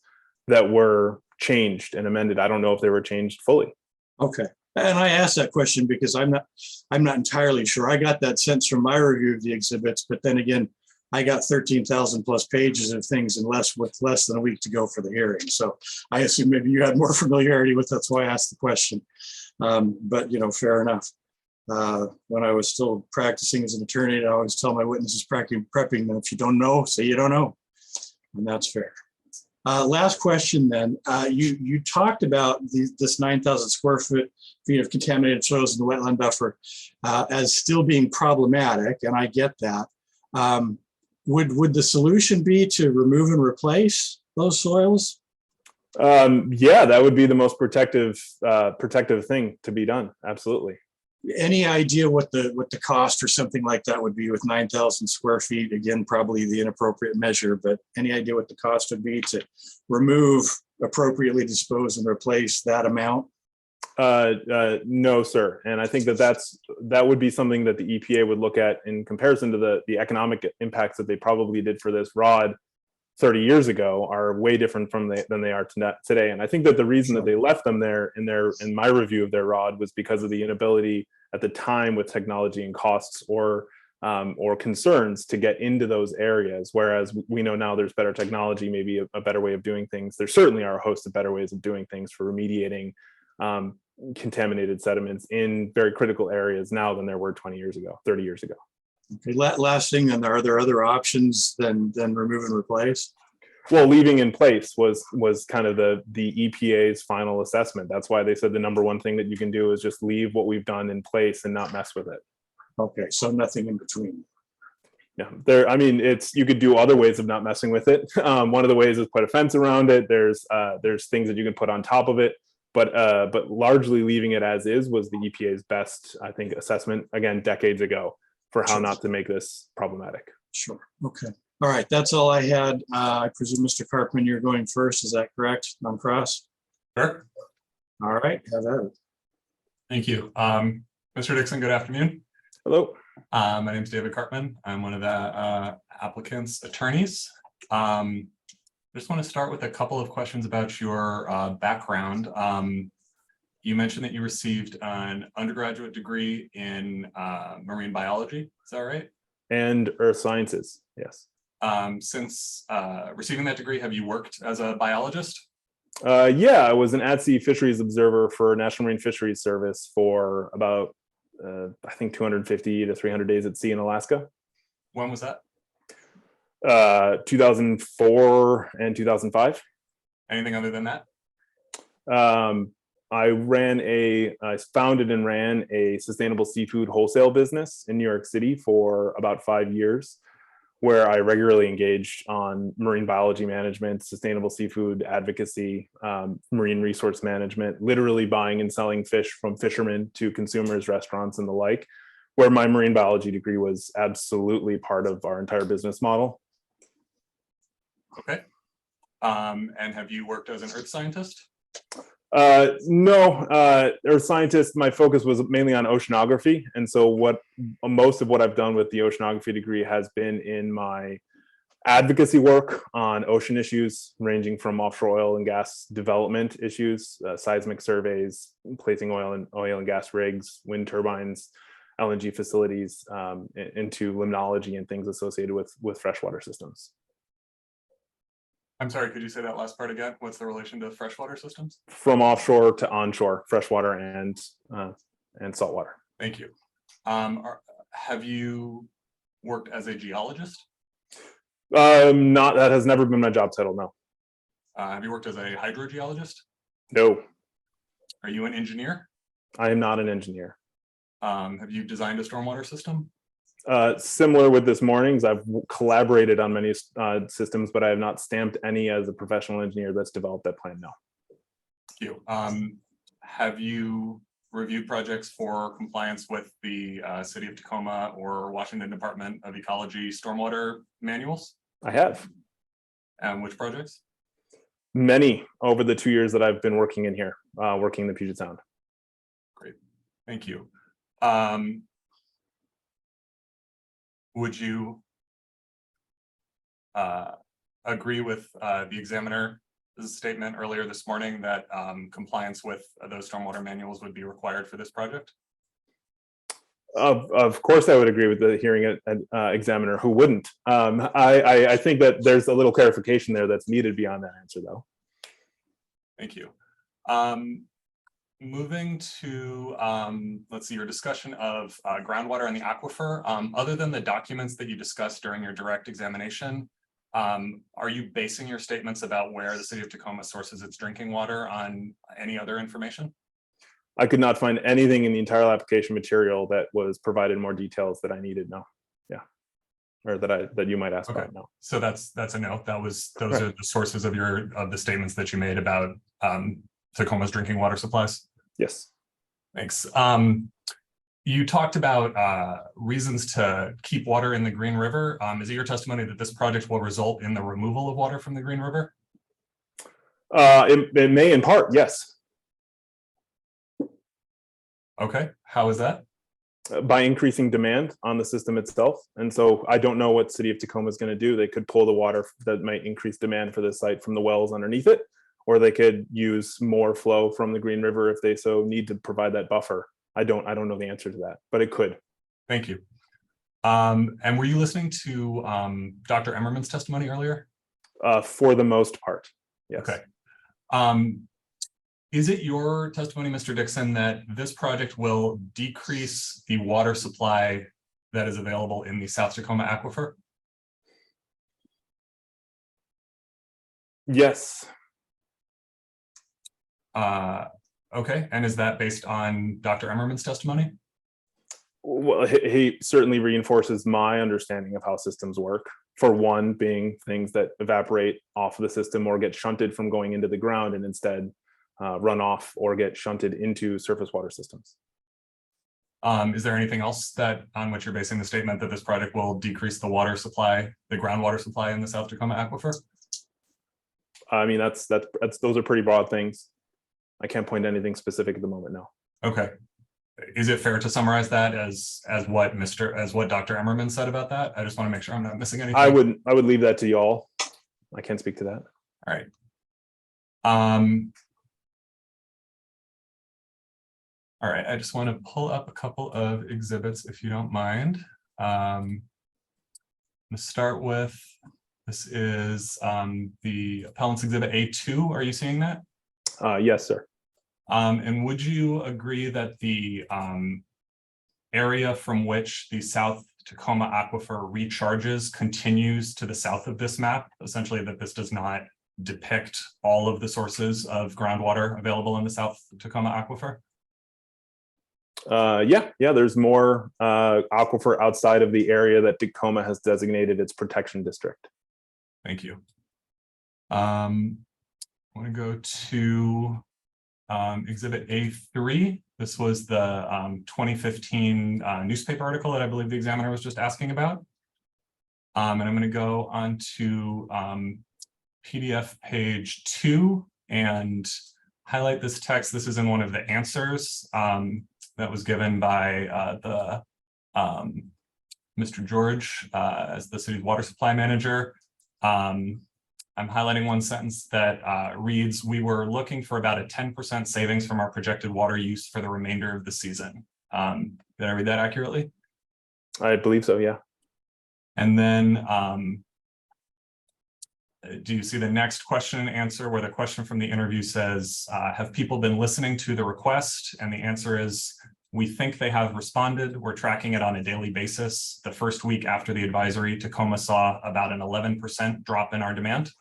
that were changed and amended. I don't know if they were changed fully. Okay. And I asked that question because I'm not entirely sure. I got that sense from my review of the exhibits, but then again, I got 13,000 plus pages of things with less than a week to go for the hearing. So I assume maybe you had more familiarity with, that's why I asked the question. But fair enough. When I was still practicing as an attorney, I always tell my witnesses prepping them, if you don't know, say you don't know. And that's fair. Last question then. You talked about this 9,000 square feet of contaminated soils in the wetland buffer as still being problematic, and I get that. Would the solution be to remove and replace those soils? Yeah, that would be the most protective thing to be done. Absolutely. Any idea what the cost or something like that would be with 9,000 square feet? Again, probably the inappropriate measure, but any idea what the cost would be to remove, appropriately dispose, and replace that amount? No, sir. And I think that would be something that the EPA would look at in comparison to the economic impacts that they probably did for this ROD 30 years ago are way different than they are today. And I think that the reason that they left them there in my review of their ROD was because of the inability at the time with technology and costs or concerns to get into those areas. Whereas we know now there's better technology, maybe a better way of doing things. There certainly are a host of better ways of doing things for remediating contaminated sediments in very critical areas now than there were 20 years ago, 30 years ago. Okay, last thing, then, are there other options than remove and replace? Well, leaving in place was kind of the EPA's final assessment. That's why they said the number one thing that you can do is just leave what we've done in place and not mess with it. Okay, so nothing in between. Yeah, you could do other ways of not messing with it. One of the ways is put a fence around it. There's things that you can put on top of it. But largely leaving it as is was the EPA's best, I think, assessment, again, decades ago, for how not to make this problematic. Sure. Okay. All right. That's all I had. I presume, Mr. Karpman, you're going first. Is that correct? On cross? Sure. All right. Have at it. Thank you. Mr. Dixon, good afternoon. Hello. My name is David Karpman. I'm one of the applicant's attorneys. I just want to start with a couple of questions about your background. You mentioned that you received an undergraduate degree in marine biology. Is that right? And earth sciences, yes. Since receiving that degree, have you worked as a biologist? Yeah, I was an at-sea fisheries observer for National Marine Fisheries Service for about, I think, 250 to 300 days at sea in Alaska. When was that? 2004 and 2005. Anything other than that? I founded and ran a sustainable seafood wholesale business in New York City for about 5 years, where I regularly engaged on marine biology management, sustainable seafood advocacy, marine resource management, literally buying and selling fish from fishermen to consumers, restaurants, and the like, where my marine biology degree was absolutely part of our entire business model. Okay. And have you worked as an earth scientist? No, earth scientist, my focus was mainly on oceanography. And so most of what I've done with the oceanography degree has been in my advocacy work on ocean issues, ranging from offshore oil and gas development issues, seismic surveys, placing oil and gas rigs, wind turbines, LNG facilities, into limnology and things associated with freshwater systems. I'm sorry, could you say that last part again? What's the relation to freshwater systems? From offshore to onshore, freshwater and saltwater. Thank you. Have you worked as a geologist? That has never been my job title, no. Have you worked as a hydrogeologist? No. Are you an engineer? I am not an engineer. Have you designed a stormwater system? Similar with this morning's, I've collaborated on many systems, but I have not stamped any as a professional engineer that's developed that plan, no. Thank you. Have you reviewed projects for compliance with the City of Tacoma or Washington Department of Ecology stormwater manuals? I have. And which projects? Many over the 2 years that I've been working in here, working in the Puget Sound. Great, thank you. Would you agree with the examiner statement earlier this morning that compliance with those stormwater manuals would be required for this project? Of course, I would agree with the hearing examiner. Who wouldn't? I think that there's a little clarification there that's needed beyond that answer, though. Thank you. Moving to, let's see, your discussion of groundwater and the aquifer. Other than the documents that you discussed during your direct examination, are you basing your statements about where the city of Tacoma sources its drinking water on any other information? I could not find anything in the entire application material that was provided more details that I needed. No, yeah, or that you might ask about. No. So that's a no. Those Right. are the sources of the statements that you made about Tacoma's drinking water supplies. Yes. Thanks. You talked about reasons to keep water in the Green River. Is it your testimony that this project will result in the removal of water from the Green River? It may in part, yes. Okay, how is that? By increasing demand on the system itself. And so I don't know what City of Tacoma is going to do. They could pull the water that might increase demand for this site from the wells underneath it, or they could use more flow from the Green River if they so need to provide that buffer. I don't know the answer to that, but it could. Thank you. And were you listening to Dr. Emmerman's testimony earlier? For the most part, yes. Okay. Is it your testimony, Mr. Dixon, that this project will decrease the water supply that is available in the South Tacoma aquifer? Yes. Okay, and is that based on Dr. Emmerman's testimony? Well, he certainly reinforces my understanding of how systems work. For one, being things that evaporate off of the system or get shunted from going into the ground and instead run off or get shunted into surface water systems. Is there anything else that on which you're basing the statement that this project will decrease the water supply, the groundwater supply in the South Tacoma aquifer? I mean, that's those are pretty broad things. I can't point to anything specific at the moment. No. Okay. Is it fair to summarize that as what Dr. Emmerman said about that? I just want to make sure I'm not missing anything. I would leave that to y'all. I can't speak to that. All right. All right, I just want to pull up a couple of exhibits if you don't mind. I'm going to start with, this is the appellant's exhibit A2. Are you seeing that? Yes, sir. And would you agree that the area from which the South Tacoma aquifer recharges continues to the south of this map? Essentially that this does not depict all of the sources of groundwater available in the South Tacoma aquifer? Yeah, there's more aquifer outside of the area that Tacoma has designated its protection district. Thank you. I want to go to exhibit A3. This was the 2015 newspaper article that I believe the examiner was just asking about. And I'm going to go on to PDF page 2 and highlight this text. This is in one of the answers that was given by Mr. George as the city's water supply manager. I'm highlighting one sentence that reads, "We were looking for about a 10% savings from our projected water use for the remainder of the season." Did I read that accurately? I believe so, yeah. And then do you see the next question and answer where the question from the interview says, have people been listening to the request? And the answer is, we think they have responded. We're tracking it on a daily basis. The first week after the advisory, Tacoma saw about an 11% drop in our demand.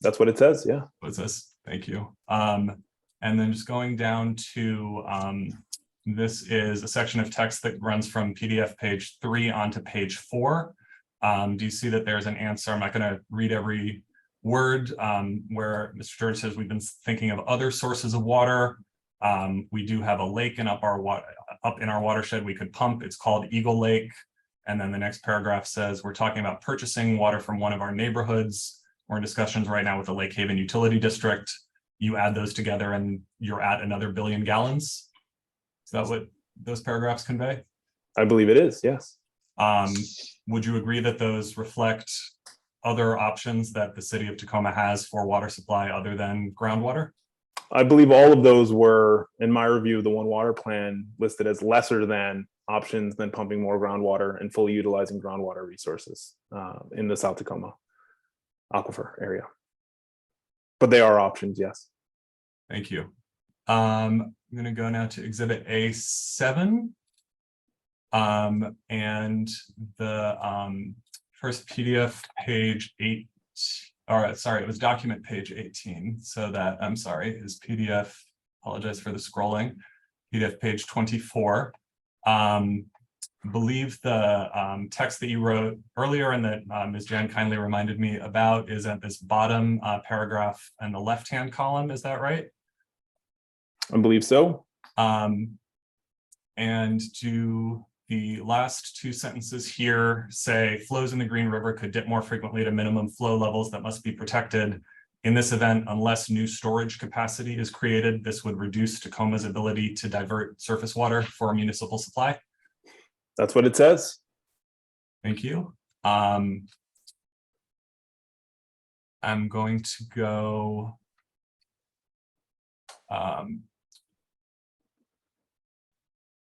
That's what it says, yeah. What's this? Thank you. And then just going down to, this is a section of text that runs from PDF page 3 onto page 4. Do you see that there's an answer? I'm not going to read every word where Mr. George says we've been thinking of other sources of water. We do have a lake up in our watershed we could pump. It's called Eagle Lake. And then the next paragraph says we're talking about purchasing water from one of our neighborhoods. We're in discussions right now with the Lake Haven Utility District. You add those together and you're at another 1 billion gallons. Is that what those paragraphs convey? I believe it is, yes. Would you agree that those reflect other options that the city of Tacoma has for water supply other than groundwater? I believe all of those were, in my review of the One Water Plan, listed as lesser than options than pumping more groundwater and fully utilizing groundwater resources in the South Tacoma aquifer area. But they are options, yes. Thank you. I'm going to go now to Exhibit A7. And the first PDF page 8, or sorry, it was document page 18. So that, I'm sorry, is PDF, apologize for the scrolling, PDF page 24. Believe the text that you wrote earlier and that Ms. Jan kindly reminded me about is at this bottom paragraph in the left-hand column, is that right? I believe so. And do the last two sentences here say flows in the Green River could dip more frequently to minimum flow levels that must be protected. In this event, unless new storage capacity is created, this would reduce Tacoma's ability to divert surface water for municipal supply. That's what it says. Thank you. I'm going to go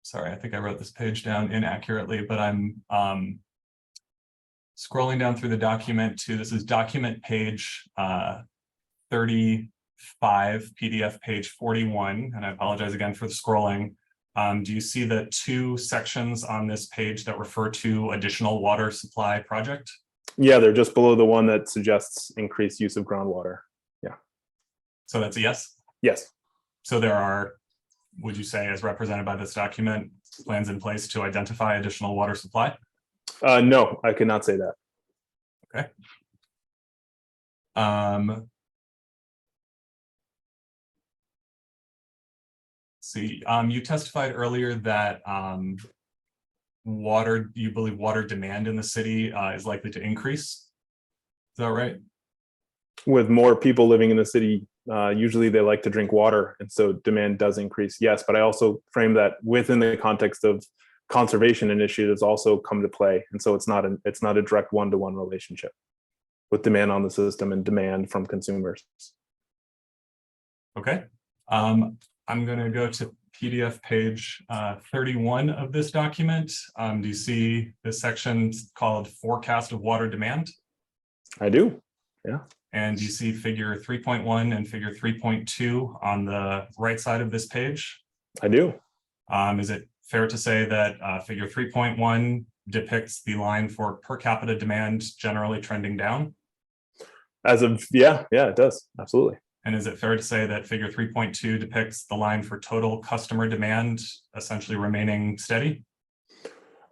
sorry, I think I wrote this page down inaccurately, but I'm scrolling down through the document to, this is document page 35, PDF page 41, and I apologize again for the scrolling. Do you see the two sections on this page that refer to additional water supply project? Yeah, they're just below the one that suggests increased use of groundwater. Yeah. So that's a yes? Yes. So there are, would you say, as represented by this document, plans in place to identify additional water supply? No, I cannot say that. Okay. See, you testified earlier that you believe water demand in the city is likely to increase. Is that right? With more people living in the city, usually they like to drink water, and so demand does increase. Yes, but I also frame that within the context of conservation initiatives also come to play, and so it's not a direct one-to-one relationship with demand on the system and demand from consumers. Okay. I'm going to go to PDF page 31 of this document. Do you see this section called Forecast of Water Demand? I do. Yeah. And you see figure 3.1 and figure 3.2 on the right side of this page? I do. Is it fair to say that figure 3.1 depicts the line for per capita demand generally trending down? Yeah, it does. Absolutely. And is it fair to say that figure 3.2 depicts the line for total customer demand essentially remaining steady?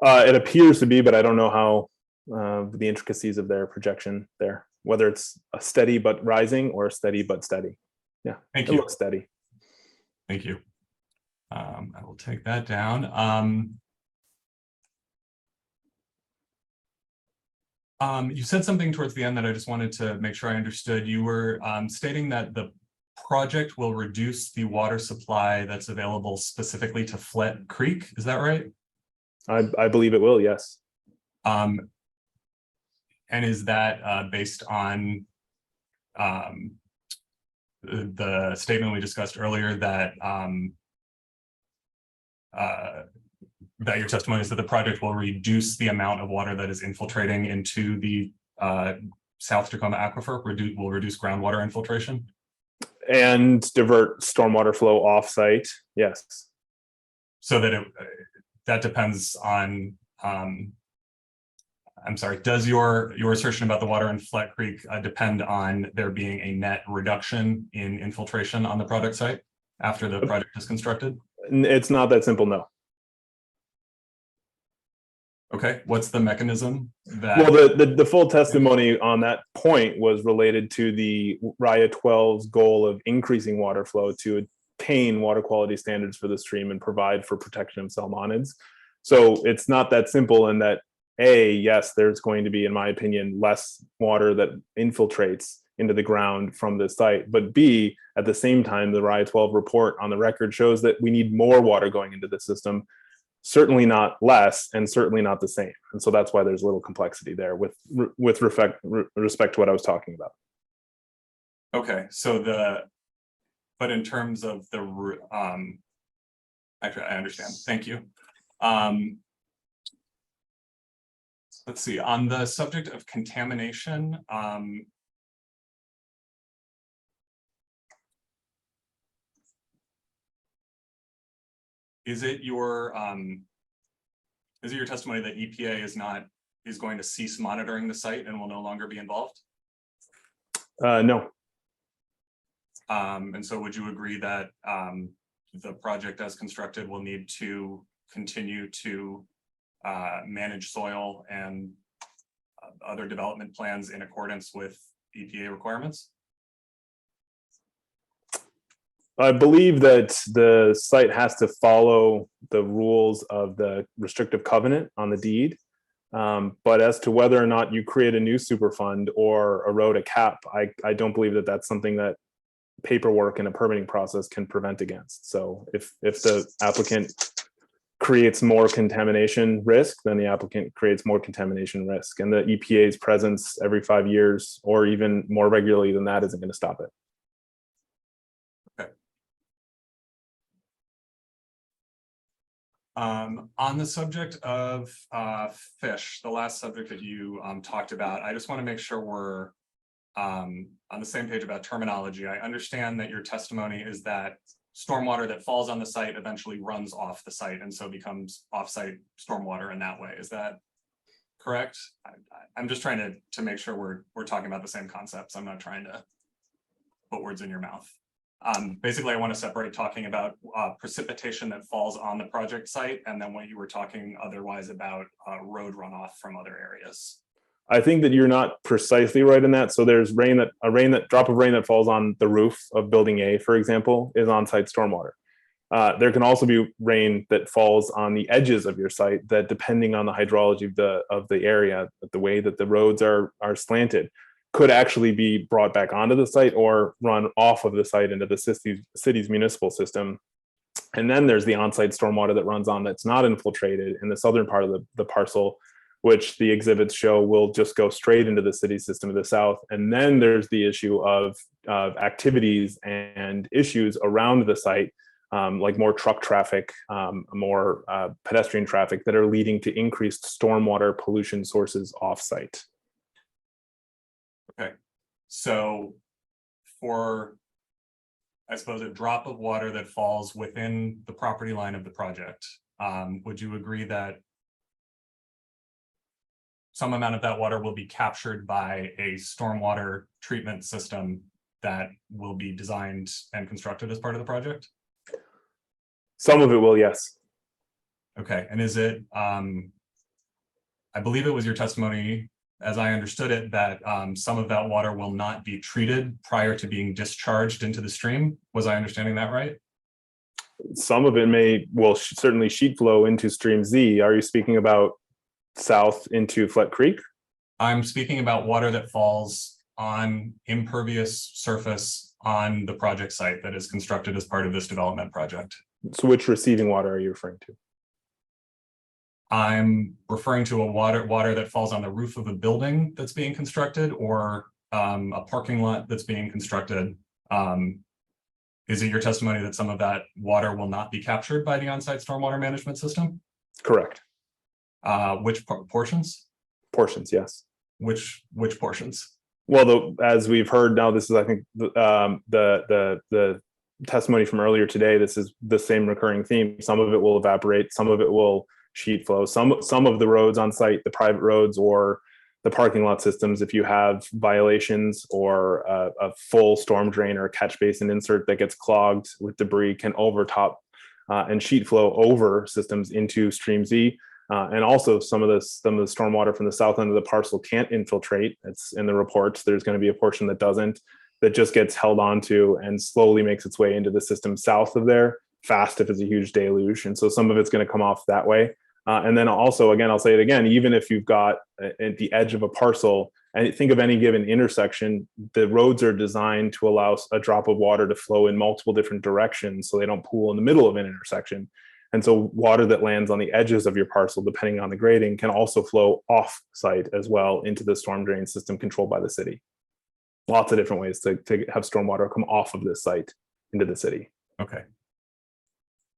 It appears to be, but I don't know how the intricacies of their projection there, whether it's a steady but rising or a steady but steady. Yeah, Thank it you. looks steady. Thank you. I will take that down. You said something towards the end that I just wanted to make sure I understood. You were stating that the project will reduce the water supply that's available specifically to Flett Creek. Is that right? I believe it will, yes. And is that based on the statement we discussed earlier that that your testimony is that the project will reduce the amount of water that is infiltrating into the South Tacoma aquifer, will reduce groundwater infiltration? And divert stormwater flow off-site, yes. So that that depends on, I'm sorry, does your assertion about the water in Flett Creek depend on there being a net reduction in infiltration on the project site after the project is constructed? It's not that simple, no. Okay, what's the mechanism that? Well, the full testimony on that point was related to the RIA 12's goal of increasing water flow to attain water quality standards for the stream and provide for protection of salmonids. So it's not that simple in that, A, yes, there's going to be, in my opinion, less water that infiltrates into the ground from this site. But B, at the same time, the RIA 12 report on the record shows that we need more water going into the system certainly not less, and certainly not the same. And so that's why there's a little complexity there with respect to what I was talking about. Okay, so but in terms of the, actually, I understand. Thank you. Let's see, on the subject of contamination, is it your testimony that EPA is going to cease monitoring the site and will no longer be involved? No. And so would you agree that the project as constructed will need to continue to manage soil and other development plans in accordance with EPA requirements? I believe that the site has to follow the rules of the restrictive covenant on the deed. But as to whether or not you create a new superfund or erode a cap, I don't believe that that's something that paperwork and a permitting process can prevent against. So if the applicant creates more contamination risk, then the applicant creates more contamination risk. And the EPA's presence every 5 years or even more regularly than that isn't going to stop it. Okay. On the subject of fish, the last subject that you talked about, I just want to make sure we're on the same page about terminology. I understand that your testimony is that stormwater that falls on the site eventually runs off the site and so becomes off-site stormwater in that way. Is that correct? I'm just trying to make sure we're talking about the same concepts. I'm not trying to put words in your mouth. Basically, I want to separate talking about precipitation that falls on the project site and then what you were talking otherwise about road runoff from other areas. I think that you're not precisely right in that. So there's drop of rain that falls on the roof of building A, for example, is on-site stormwater. There can also be rain that falls on the edges of your site that, depending on the hydrology of the area, the way that the roads are slanted, could actually be brought back onto the site or run off of the site into the city's municipal system. And then there's the on-site stormwater that runs on that's not infiltrated in the southern part of the parcel, which the exhibits show will just go straight into the city system to the south. And then there's the issue of activities and issues around the site, like more truck traffic, more pedestrian traffic that are leading to increased stormwater pollution sources off-site. Okay, so for, I suppose, a drop of water that falls within the property line of the project, would you agree that some amount of that water will be captured by a stormwater treatment system that will be designed and constructed as part of the project? Some of it will, yes. Okay, and is it, I believe it was your testimony, as I understood it, that some of that water will not be treated prior to being discharged into the stream. Was I understanding that right? Some of it will certainly sheet flow into Stream Z. Are you speaking about south into Flet Creek? I'm speaking about water that falls on impervious surface on the project site that is constructed as part of this development project. So which receiving water are you referring to? I'm referring to a water that falls on the roof of a building that's being constructed, or a parking lot that's being constructed. Is it your testimony that some of that water will not be captured by the on-site stormwater management system? Correct. Which portions? Portions, yes. Which portions? Well, as we've heard now, this is, I think, the testimony from earlier today. This is the same recurring theme. Some of it will evaporate. Some of it will sheet flow. Some of the roads on site, the private roads or the parking lot systems, if you have violations or a full storm drain or a catch basin insert that gets clogged with debris, can overtop and sheet flow over systems into Stream Z. And also some of the stormwater from the south end of the parcel can't infiltrate. It's in the reports. There's going to be a portion that doesn't, that just gets held onto and slowly makes its way into the system south of there, fast if it's a huge deluge. And so some of it's going to come off that way. And then also, again, I'll say it again, even if you've got at the edge of a parcel, and think of any given intersection, the roads are designed to allow a drop of water to flow in multiple different directions so they don't pool in the middle of an intersection. And so water that lands on the edges of your parcel, depending on the grading, can also flow off site as well into the storm drain system controlled by the city. Lots of different ways to have stormwater come off of this site into the city. Okay.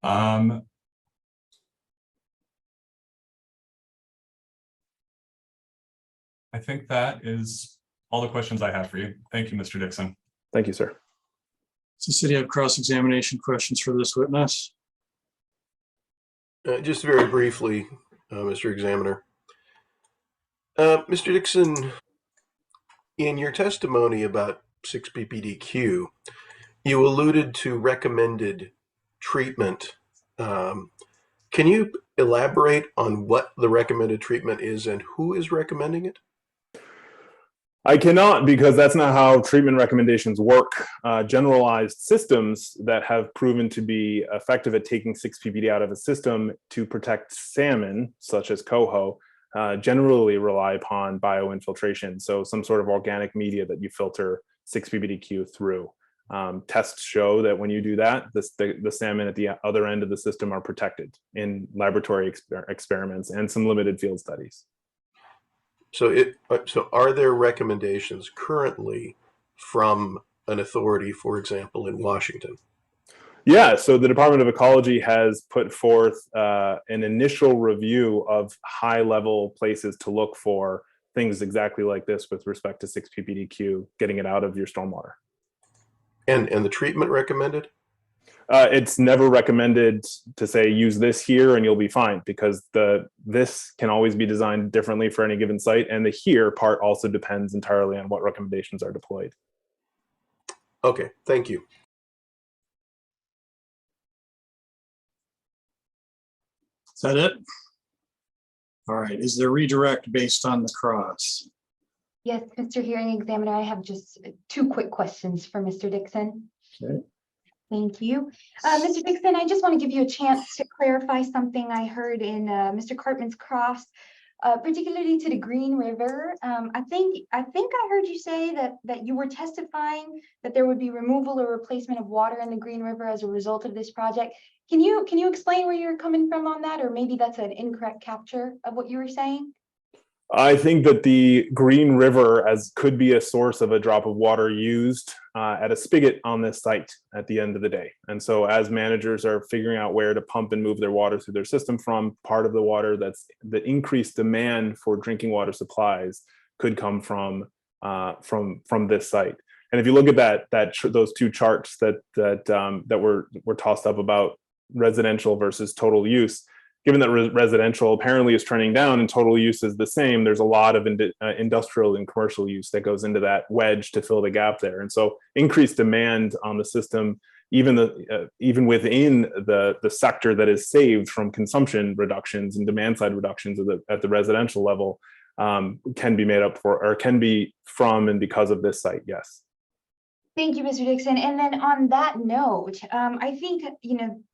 I think that is all the questions I have for you. Thank you, Mr. Dixon. Thank you, sir. Does the city have cross-examination questions for this witness? Just very briefly, Mr. Examiner. Mr. Dixon, in your testimony about 6 ppdq, you alluded to recommended treatment. Can you elaborate on what the recommended treatment is and who is recommending it? I cannot, because that's not how treatment recommendations work. Generalized systems that have proven to be effective at taking 6 ppd out of a system to protect salmon, such as coho, generally rely upon bioinfiltration. So some sort of organic media that you filter 6 ppdq through. Tests show that when you do that, the salmon at the other end of the system are protected in laboratory experiments and some limited field studies. So are there recommendations currently from an authority, for example, in Washington? Yeah, so the Department of Ecology has put forth an initial review of high-level places to look for things exactly like this with respect to 6 ppdq, getting it out of your stormwater. And the treatment recommended? It's never recommended to say use this here and you'll be fine, because this can always be designed differently for any given site, and the here part also depends entirely on what recommendations are deployed. Okay, thank you. Is that it? All right, is there redirect based on the cross? Yes, Mr. Hearing Examiner, I have just 2 quick questions for Mr. Dixon. Okay. Thank you. Mr. Dixon, I just want to give you a chance to clarify something I heard in Mr. Cartman's cross, particularly to the Green River. I think I heard you say that you were testifying that there would be removal or replacement of water in the Green River as a result of this project. Can you explain where you're coming from on that, or maybe that's an incorrect capture of what you were saying? I think that the Green River could be a source of a drop of water used at a spigot on this site at the end of the day. And so as managers are figuring out where to pump and move their water through their system from, part of the water that's the increased demand for drinking water supplies could come from this site. And if you look at those 2 charts that were tossed up about residential versus total use, given that residential apparently is trending down and total use is the same, there's a lot of industrial and commercial use that goes into that wedge to fill the gap there. And so increased demand on the system, even within the sector that is saved from consumption reductions and demand side reductions at the residential level, can be made up for, or can be from and because of this site, yes. Thank you, Mr. Dixon. And then on that note, I think,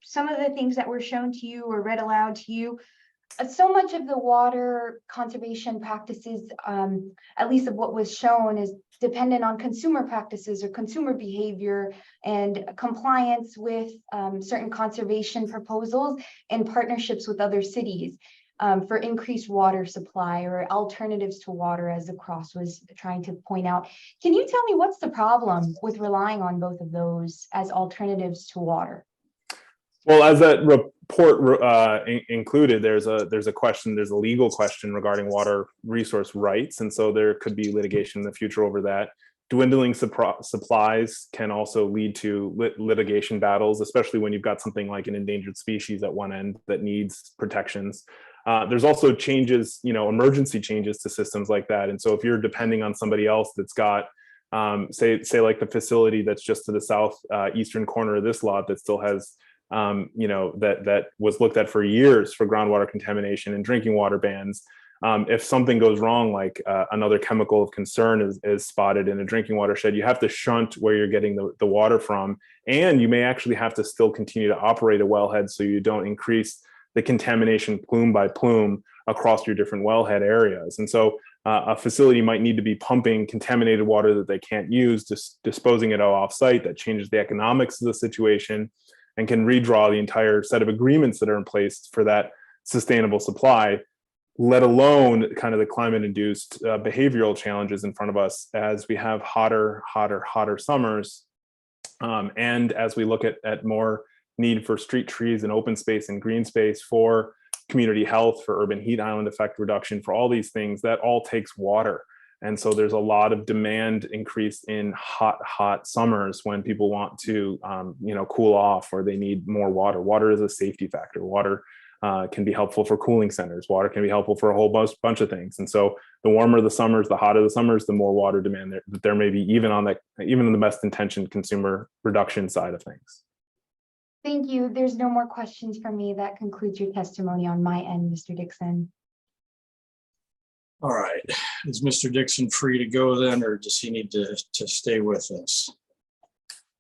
some of the things that were shown to you or read aloud to you, so much of the water conservation practices, at least of what was shown, is dependent on consumer practices or consumer behavior and compliance with certain conservation proposals and partnerships with other cities. For increased water supply or alternatives to water, as the cross was trying to point out. Can you tell me what's the problem with relying on both of those as alternatives to water? Well, as that report included, there's a legal question regarding water resource rights. And so there could be litigation in the future over that. Dwindling supplies can also lead to litigation battles, especially when you've got something like an endangered species at one end that needs protections. There's also changes, emergency changes to systems like that. And so if you're depending on somebody else that's got, say like the facility that's just to the south eastern corner of this lot that still has, that was looked at for years for groundwater contamination and drinking water bans. If something goes wrong, like another chemical of concern is spotted in a drinking water shed, you have to shunt where you're getting the water from. And you may actually have to still continue to operate a wellhead so you don't increase the contamination plume by plume across your different wellhead areas. And so a facility might need to be pumping contaminated water that they can't use, just disposing it off-site. That changes the economics of the situation. and can redraw the entire set of agreements that are in place for that sustainable supply, let alone kind of the climate-induced behavioral challenges in front of us as we have hotter summers. And as we look at more need for street trees and open space and green space for community health, for urban heat island effect reduction, for all these things, that all takes water. And so there's a lot of demand increase in hot summers when people want to, cool off, or they need more water. Water is a safety factor. Water can be helpful for cooling centers. Water can be helpful for a whole bunch of things. And so the warmer the summers, the hotter the summers, the more water demand there may be, even on the best intentioned consumer reduction side of things. Thank you. There's no more questions from me. That concludes your testimony on my end, Mr. Dixon. All right. Is Mr. Dixon free to go then, or does he need to stay with us?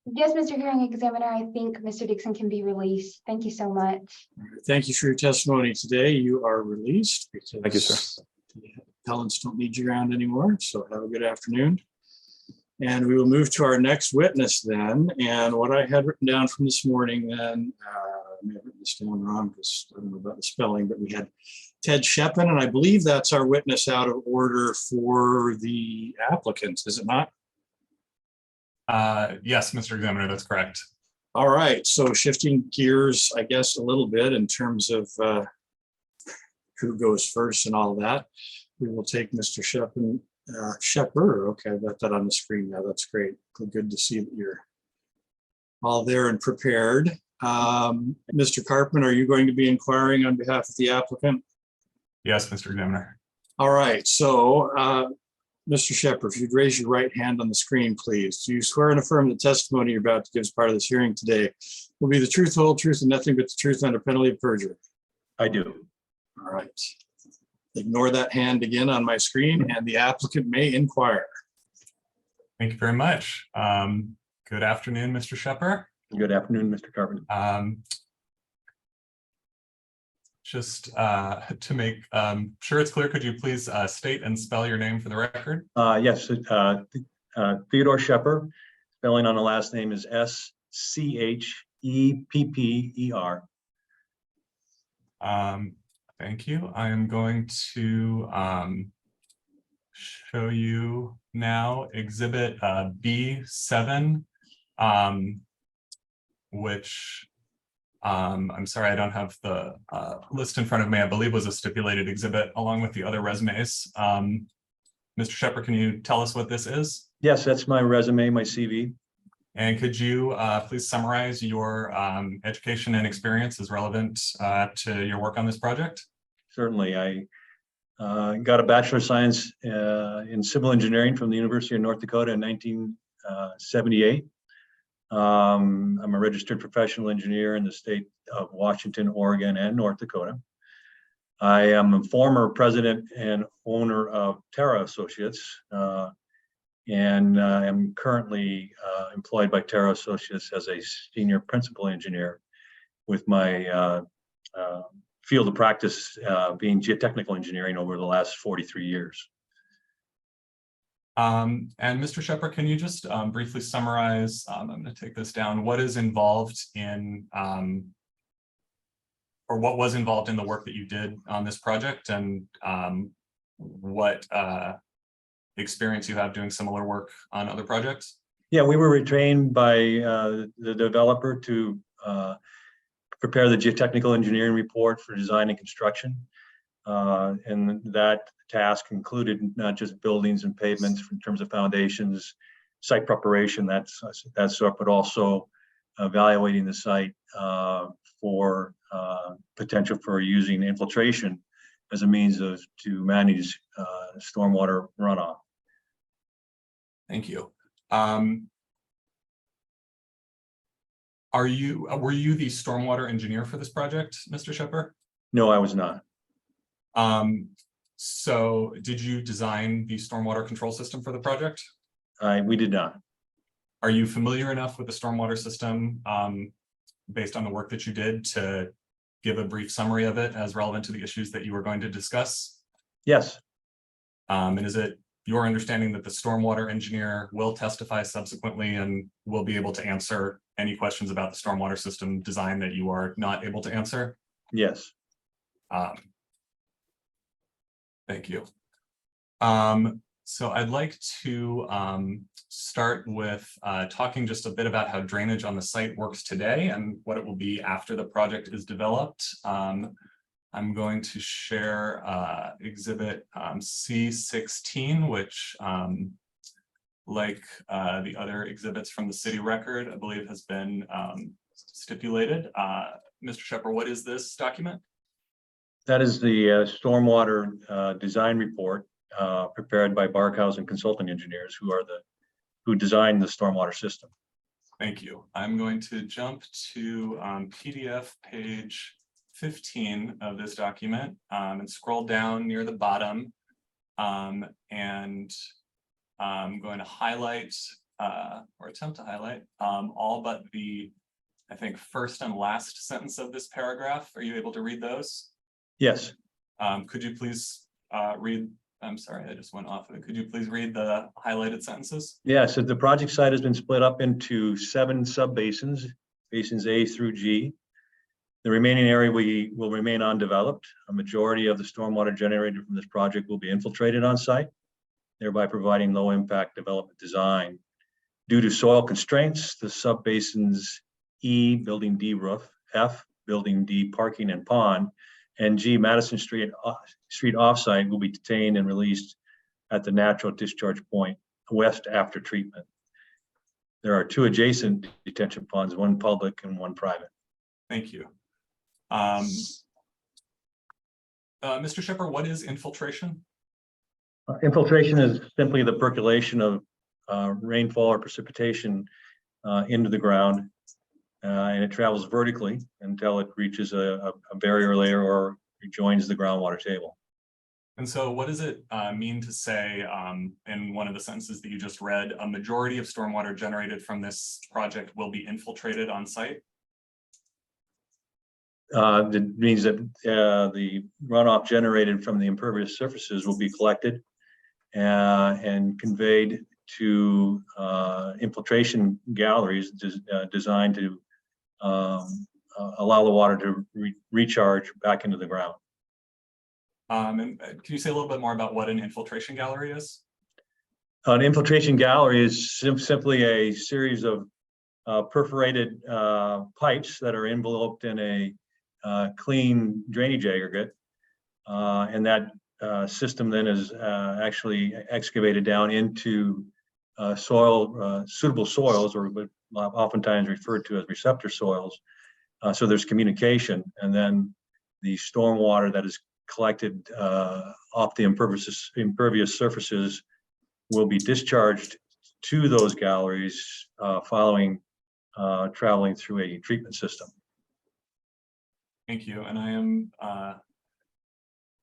Yes, Mr. Hearing Examiner, I think Mr. Dixon can be released. Thank you so much. Thank you for your testimony today. You are released because Thank you, sir. The appellants don't need you around anymore. So have a good afternoon. And we will move to our next witness then. And what I had written down from this morning then, I may have written this down wrong because I don't know about the spelling, but we had Ted Shepin, and I believe that's our witness out of order for the applicants, is it not? Yes, Mr. Examiner, that's correct. All right, so shifting gears, I guess, a little bit in terms of who goes first and all that. We will take Mr. Shepin, Shepper. Okay, I've got that on the screen now. That's great. Good to see that you're all there and prepared. Mr. Carpenter, are you going to be inquiring on behalf of the applicant? Yes, Mr. Examiner. All right, so Mr. Shepper, if you'd raise your right hand on the screen, please. Do you swear and affirm the testimony you're about to give as part of this hearing today will be the truth, the whole truth, and nothing but the truth under penalty of perjury? I do. All right. Ignore that hand again on my screen, and the applicant may inquire. Thank you very much. Good afternoon, Mr. Shepper. Good afternoon, Mr. Carpenter. Just to make sure it's clear, could you please state and spell your name for the record? Yes, Theodore Shepper. Spelling on the last name is S-C-H-E-P-P-E-R. Thank you. I am going to show you now Exhibit B7, which I'm sorry, I don't have the list in front of me. I believe was a stipulated exhibit along with the other resumes. Mr. Shepper, can you tell us what this is? Yes, that's my resume, my CV. And could you please summarize your education and experience as relevant to your work on this project? Certainly. I got a Bachelor of Science in Civil Engineering from the University of North Dakota in 1978. I'm a registered professional engineer in the state of Washington, Oregon, and North Dakota. I am a former president and owner of Terra Associates, and am currently employed by Terra Associates as a senior principal engineer, with my field of practice being geotechnical engineering over the last 43 years. And Mr. Shepper, can you just briefly summarize, I'm going to take this down, what is involved in, or what was involved in the work that you did on this project, and what experience you have doing similar work on other projects? Yeah, we were retained by the developer to prepare the geotechnical engineering report for design and construction. And that task included not just buildings and pavements in terms of foundations, site preparation, that sort, but also evaluating the site for potential for using infiltration as a means to manage stormwater runoff. Thank you. Were you the stormwater engineer for this project, Mr. Shepper? No, I was not. So did you design the stormwater control system for the project? We did not. Are you familiar enough with the stormwater system based on the work that you did to give a brief summary of it as relevant to the issues that you were going to discuss? Yes. And is it your understanding that the stormwater engineer will testify subsequently and will be able to answer any questions about the stormwater system design that you are not able to answer? Yes. Thank you. So I'd like to start with talking just a bit about how drainage on the site works today and what it will be after the project is developed. I'm going to share exhibit C16, which like the other exhibits from the city record, I believe has been stipulated. Mr. Shepard, what is this document? That is the stormwater design report prepared by Barkhausen Consulting Engineers, who designed the stormwater system. Thank you. I'm going to jump to PDF page 15 of this document and scroll down near the bottom. And I'm going to highlight or attempt to highlight all but the, I think, first and last sentence of this paragraph. Are you able to read those? Yes. Could you please read, I'm sorry, I just went off of it. Could you please read the highlighted sentences? Yeah, so the project site has been split up into 7 sub-basins, basins A through G. The remaining area will remain undeveloped. A majority of the stormwater generated from this project will be infiltrated on site, thereby providing low impact development design. Due to soil constraints, the sub-basins E, building D roof, F, building D parking and pond, and G, Madison Street offsite will be detained and released at the natural discharge point west after treatment. There are 2 adjacent detention ponds, one public and one private. Thank you. Mr. Shepard, what is infiltration? Infiltration is simply the percolation of rainfall or precipitation into the ground, and it travels vertically until it reaches a barrier layer or rejoins the groundwater table. And so what does it mean to say in one of the sentences that you just read, a majority of stormwater generated from this project will be infiltrated on site? That means that the runoff generated from the impervious surfaces will be collected and conveyed to infiltration galleries designed to allow the water to recharge back into the ground. And can you say a little bit more about what an infiltration gallery is? An infiltration gallery is simply a series of perforated pipes that are enveloped in a clean drainage aggregate, and that system then is actually excavated down into suitable soils, or oftentimes referred to as receptor soils. So there's communication, and then the stormwater that is collected off the impervious surfaces will be discharged to those galleries following traveling through a treatment system. Thank you. And I am,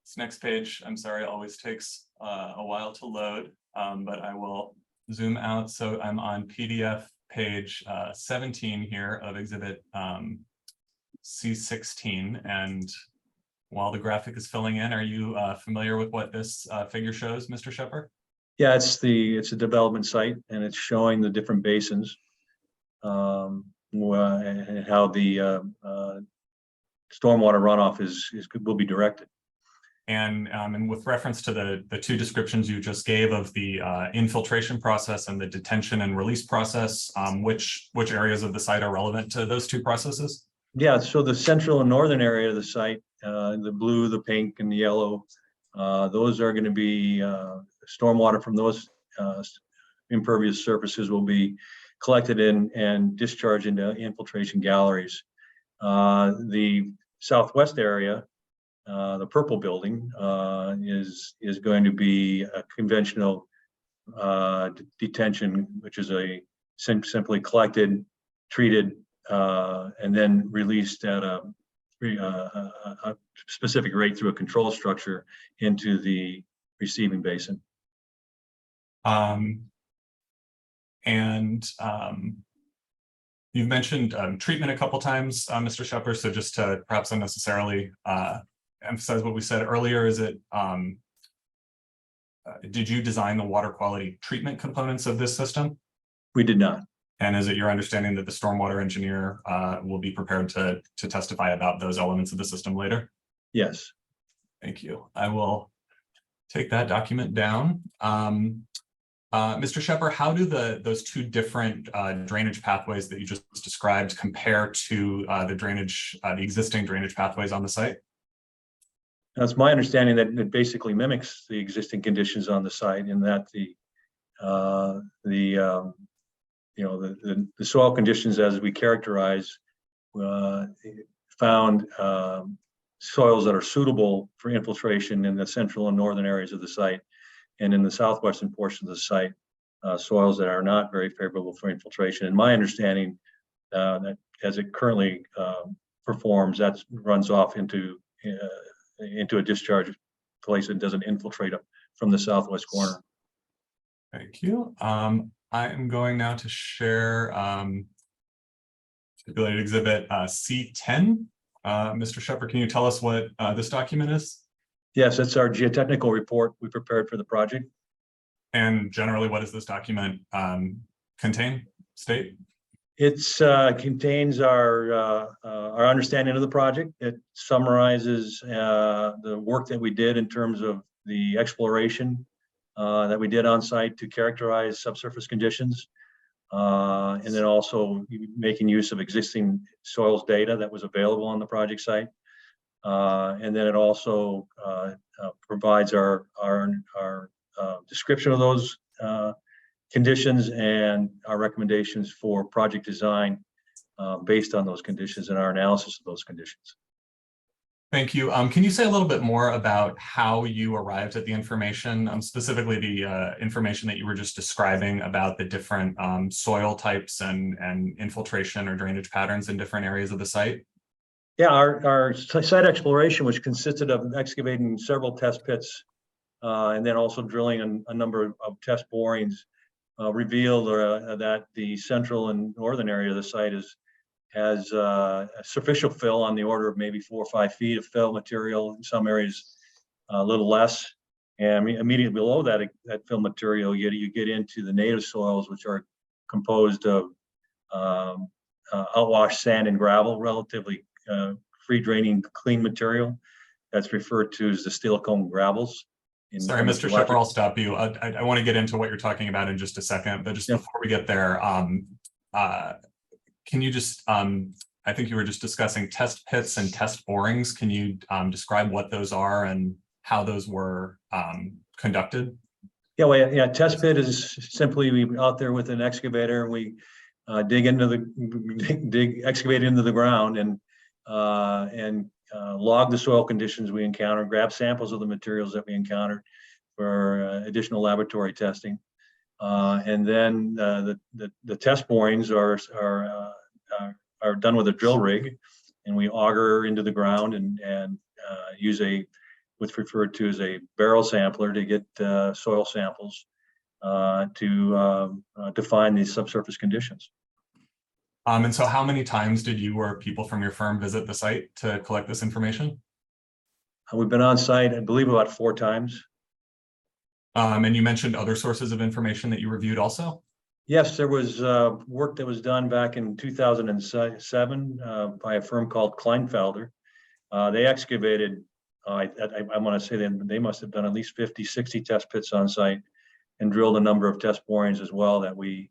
this next page, I'm sorry, always takes a while to load, but I will zoom out. So I'm on PDF page 17 here of exhibit C16. And while the graphic is filling in, are you familiar with what this figure shows, Mr. Shepard? Yeah, it's a development site, and it's showing the different basins and how the stormwater runoff will be directed. And with reference to the 2 descriptions you just gave of the infiltration process and the detention and release process, which areas of the site are relevant to those 2 processes? Yeah, so the central and northern area of the site, the blue, the pink, and the yellow, those are going to be stormwater from those impervious surfaces will be collected in and discharged into infiltration galleries. The southwest area, the purple building, is going to be a conventional detention, which is simply collected, treated, and then released at a specific rate through a control structure into the receiving basin. You've mentioned treatment a couple times, Mr. Shepard. So just to perhaps unnecessarily emphasize what we said earlier, is it did you design the water quality treatment components of this system? We did not. And is it your understanding that the stormwater engineer will be prepared to testify about those elements of the system later? Yes. Thank you. I will take that document down. Mr. Shepard, how do those two different drainage pathways that you just described compare to the existing drainage pathways on the site? It's my understanding that it basically mimics the existing conditions on the site, in that the soil conditions as we characterize found soils that are suitable for infiltration in the central and northern areas of the site, and in the southwestern portion of the site, soils that are not very favorable for infiltration. And my understanding that as it currently performs, that runs off into a discharge place and doesn't infiltrate up from the southwest corner. Thank you. I am going now to share stipulated exhibit C10. Mr. Shepard, can you tell us what this document is? Yes, it's our geotechnical report we prepared for the project. And generally, what does this document state? It contains our understanding of the project. It summarizes the work that we did in terms of the exploration that we did on site to characterize subsurface conditions, and then also making use of existing soils data that was available on the project site. And then it also provides our description of those conditions and our recommendations for project design based on those conditions and our analysis of those conditions. Thank you. Can you say a little bit more about how you arrived at the information, specifically the information that you were just describing about the different soil types and infiltration or drainage patterns in different areas of the site? Yeah, our site exploration, which consisted of excavating several test pits and then also drilling a number of test borings, revealed that the central and northern area of the site has a superficial fill on the order of maybe 4 or 5 feet of fill material. In some areas, a little less. And immediately below that fill material, you get into the native soils, which are composed of outwash sand and gravel, relatively free draining, clean material. That's referred to as the Tacoma gravels. Sorry, Mr. Shepard, I'll stop you. I want to get into what you're talking about in just a second, but just before we get there, can you just, I think you were just discussing test pits and test borings. Can you describe what those are and how those were conducted? Yeah, well, yeah, test pit is simply we out there with an excavator and we excavate into the ground and log the soil conditions we encounter, grab samples of the materials that we encountered for additional laboratory testing. And then the test borings are done with a drill rig, and we auger into the ground and use what's referred to as a barrel sampler to get soil samples to define these subsurface conditions. And so how many times did you or people from your firm visit the site to collect this information? We've been on site, I believe, about 4 times. And you mentioned other sources of information that you reviewed also? Yes, there was work that was done back in 2007 by a firm called Kleinfelder. They excavated, I want to say they must have done at least 50, 60 test pits on site and drilled a number of test borings as well that we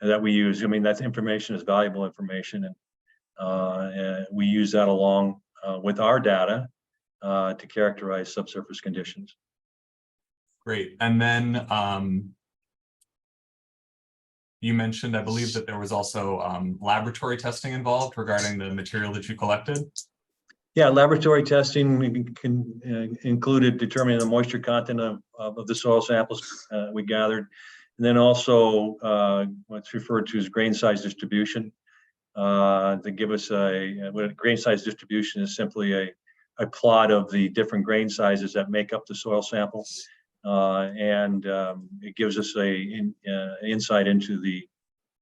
use. I mean, that information is valuable information, and we use that along with our data to characterize subsurface conditions. Great. And then you mentioned, I believe, that there was also laboratory testing involved regarding the material that you collected. Yeah, laboratory testing included determining the moisture content of the soil samples we gathered. And then also what's referred to as grain size distribution to give us what grain size distribution is simply a plot of the different grain sizes that make up the soil sample. And it gives us an insight into the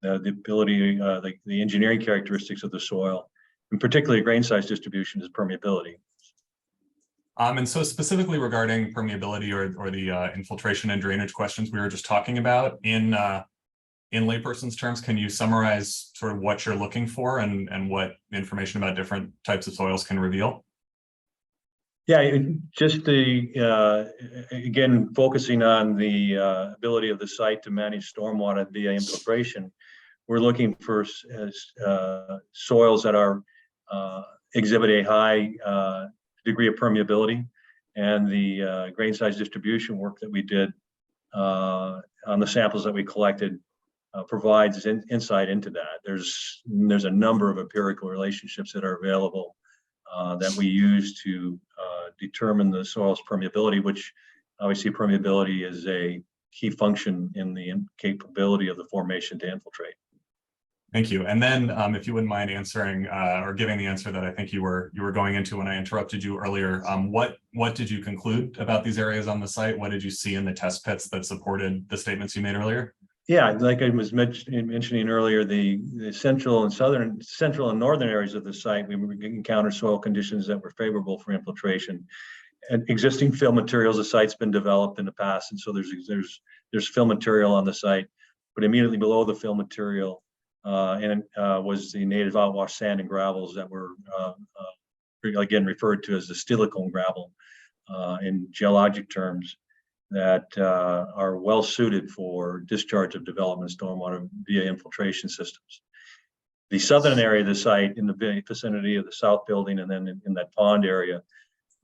ability, the engineering characteristics of the soil, and particularly grain size distribution is permeability. And so specifically regarding permeability or the infiltration and drainage questions we were just talking about, in layperson's terms, can you summarize sort of what you're looking for and what information about different types of soils can reveal? Yeah, just again, focusing on the ability of the site to manage stormwater via infiltration. We're looking for soils that are exhibit a high degree of permeability, and the grain size distribution work that we did on the samples that we collected provides insight into that. There's a number of empirical relationships that are available that we use to determine the soil's permeability, which obviously permeability is a key function in the capability of the formation to infiltrate. Thank you. And then if you wouldn't mind answering or giving the answer that I think you were going into when I interrupted you earlier, what did you conclude about these areas on the site? What did you see in the test pits that supported the statements you made earlier? Yeah, like I was mentioning earlier, the central and northern areas of the site, we encountered soil conditions that were favorable for infiltration. And existing fill materials, the site's been developed in the past, and so there's fill material on the site. But immediately below the fill material was the native outwash sand and gravels that were again referred to as the silicone gravel in geologic terms, that are well suited for discharge of development stormwater via infiltration systems. The southern area of the site, in the vicinity of the south building, and then in that pond area,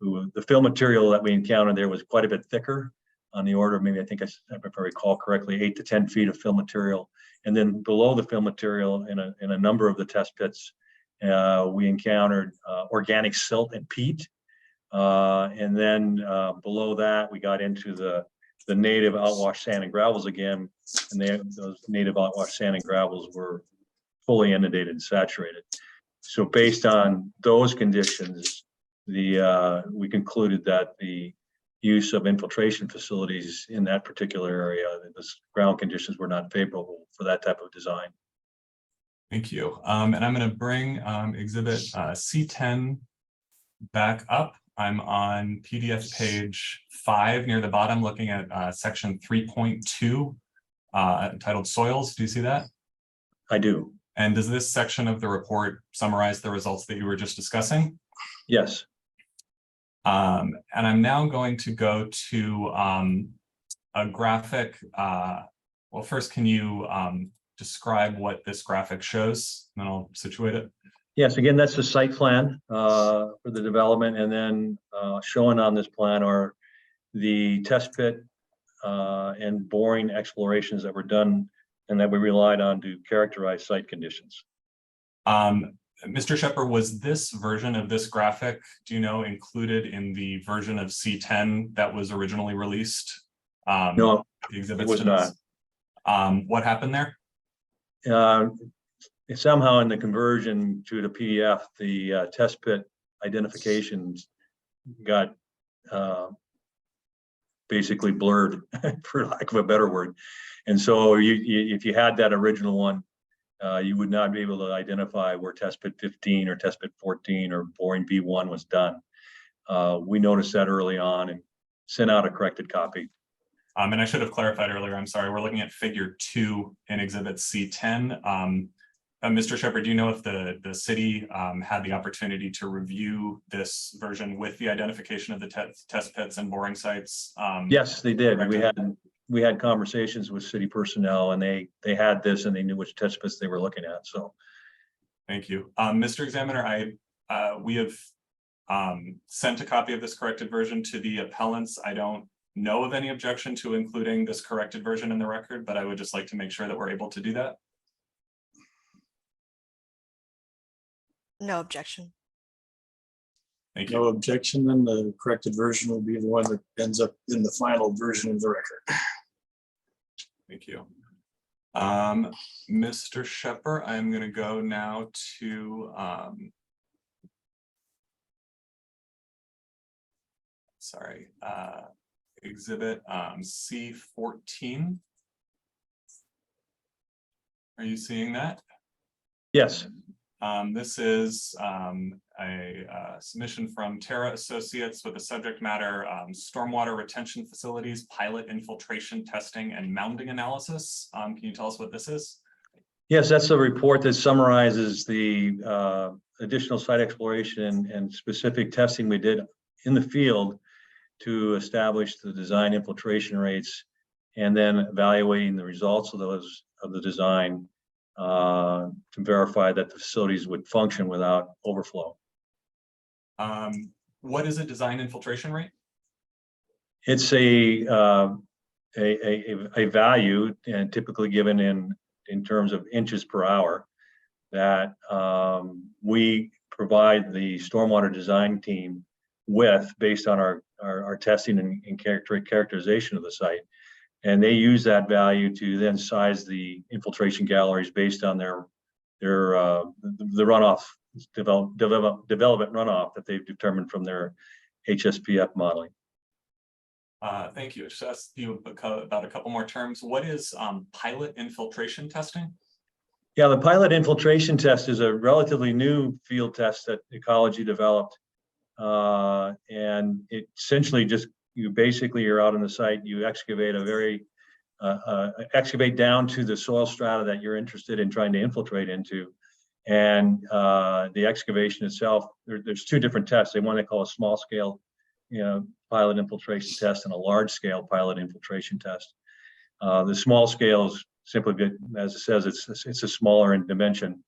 the fill material that we encountered there was quite a bit thicker, on the order of maybe, I think, if I recall correctly, 8 to 10 feet of fill material. And then below the fill material, in a number of the test pits, we encountered organic silt and peat. And then below that, we got into the native outwash sand and gravels again, and those native outwash sand and gravels were fully inundated and saturated. So based on those conditions, we concluded that the use of infiltration facilities in that particular area, the ground conditions were not favorable for that type of design. Thank you. And I'm going to bring exhibit C10 back up. I'm on PDF page 5 near the bottom, looking at section 3.2 entitled Soils. Do you see that? I do. And does this section of the report summarize the results that you were just discussing? Yes. And I'm now going to go to a graphic. Well, first, can you describe what this graphic shows? And then I'll situate it. Yes, again, that's the site plan for the development, and then showing on this plan are the test pit and boring explorations that were done and that we relied on to characterize site conditions. Mr. Shepard, was this version of this graphic, do you know, included in the version of C10 that was originally released? No, it was not. What happened there? Somehow in the conversion to the PDF, the test pit identifications got basically blurred, for lack of a better word. And so if you had that original one, you would not be able to identify where test pit 15 or test pit 14 or boring B1 was done. We noticed that early on and sent out a corrected copy. And I should have clarified earlier, I'm sorry, we're looking at figure 2 in exhibit C10. Mr. Shepard, do you know if the city had the opportunity to review this version with the identification of the test pits and boring sites? Yes, they did. We had conversations with city personnel, and they had this and they knew which test pits they were looking at. So, thank you, Mr. Examiner. We have sent a copy of this corrected version to the appellants. I don't know of any objection to including this corrected version in the record, but I would just like to make sure that we're able to do that. No objection. Thank you. No objection, then the corrected version will be the one that ends up in the final version of the record. Thank you. Mr. Shepard, I'm going to go now to exhibit C14. Are you seeing that? yes. This is a submission from Terra Associates with the subject matter stormwater retention facilities, pilot infiltration testing and mounding analysis. Can you tell us what this is? Yes, that's a report that summarizes the additional site exploration and specific testing we did in the field to establish the design infiltration rates, and then evaluating the results of the design to verify that the facilities would function without overflow. What is a design infiltration rate? It's a value, and typically given in terms of inches per hour, that we provide the stormwater design team with based on our testing and characterization of the site. And they use that value to then size the infiltration galleries based on the runoff development runoff that they've determined from their HSPF modeling. Thank you. Just ask you about a couple more terms. What is pilot infiltration testing? Yeah, the pilot infiltration test is a relatively new field test that Ecology developed. And it essentially just, you're out on the site, you excavate excavate down to the soil strata that you're interested in trying to infiltrate into. And the excavation itself, there's two different tests. They one they call a small scale, pilot infiltration test, and a large scale pilot infiltration test. The small scale is simply, as it says, it's a smaller in dimension.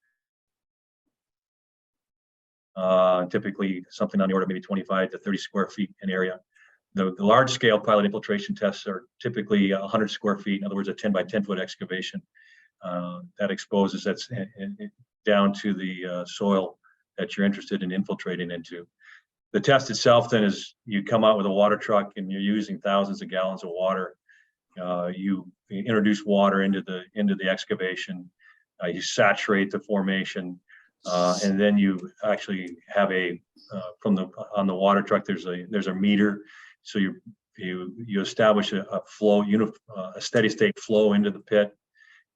Typically something on the order of maybe 25 to 30 square feet in area. The large scale pilot infiltration tests are typically 100 square feet. In other words, a 10 by 10 foot excavation that exposes that's down to the soil that you're interested in infiltrating into. The test itself then is you come out with a water truck and you're using thousands of gallons of water. You introduce water into the excavation. You saturate the formation. And then you actually have on the water truck, there's a meter. So you establish a flow, a steady state flow into the pit.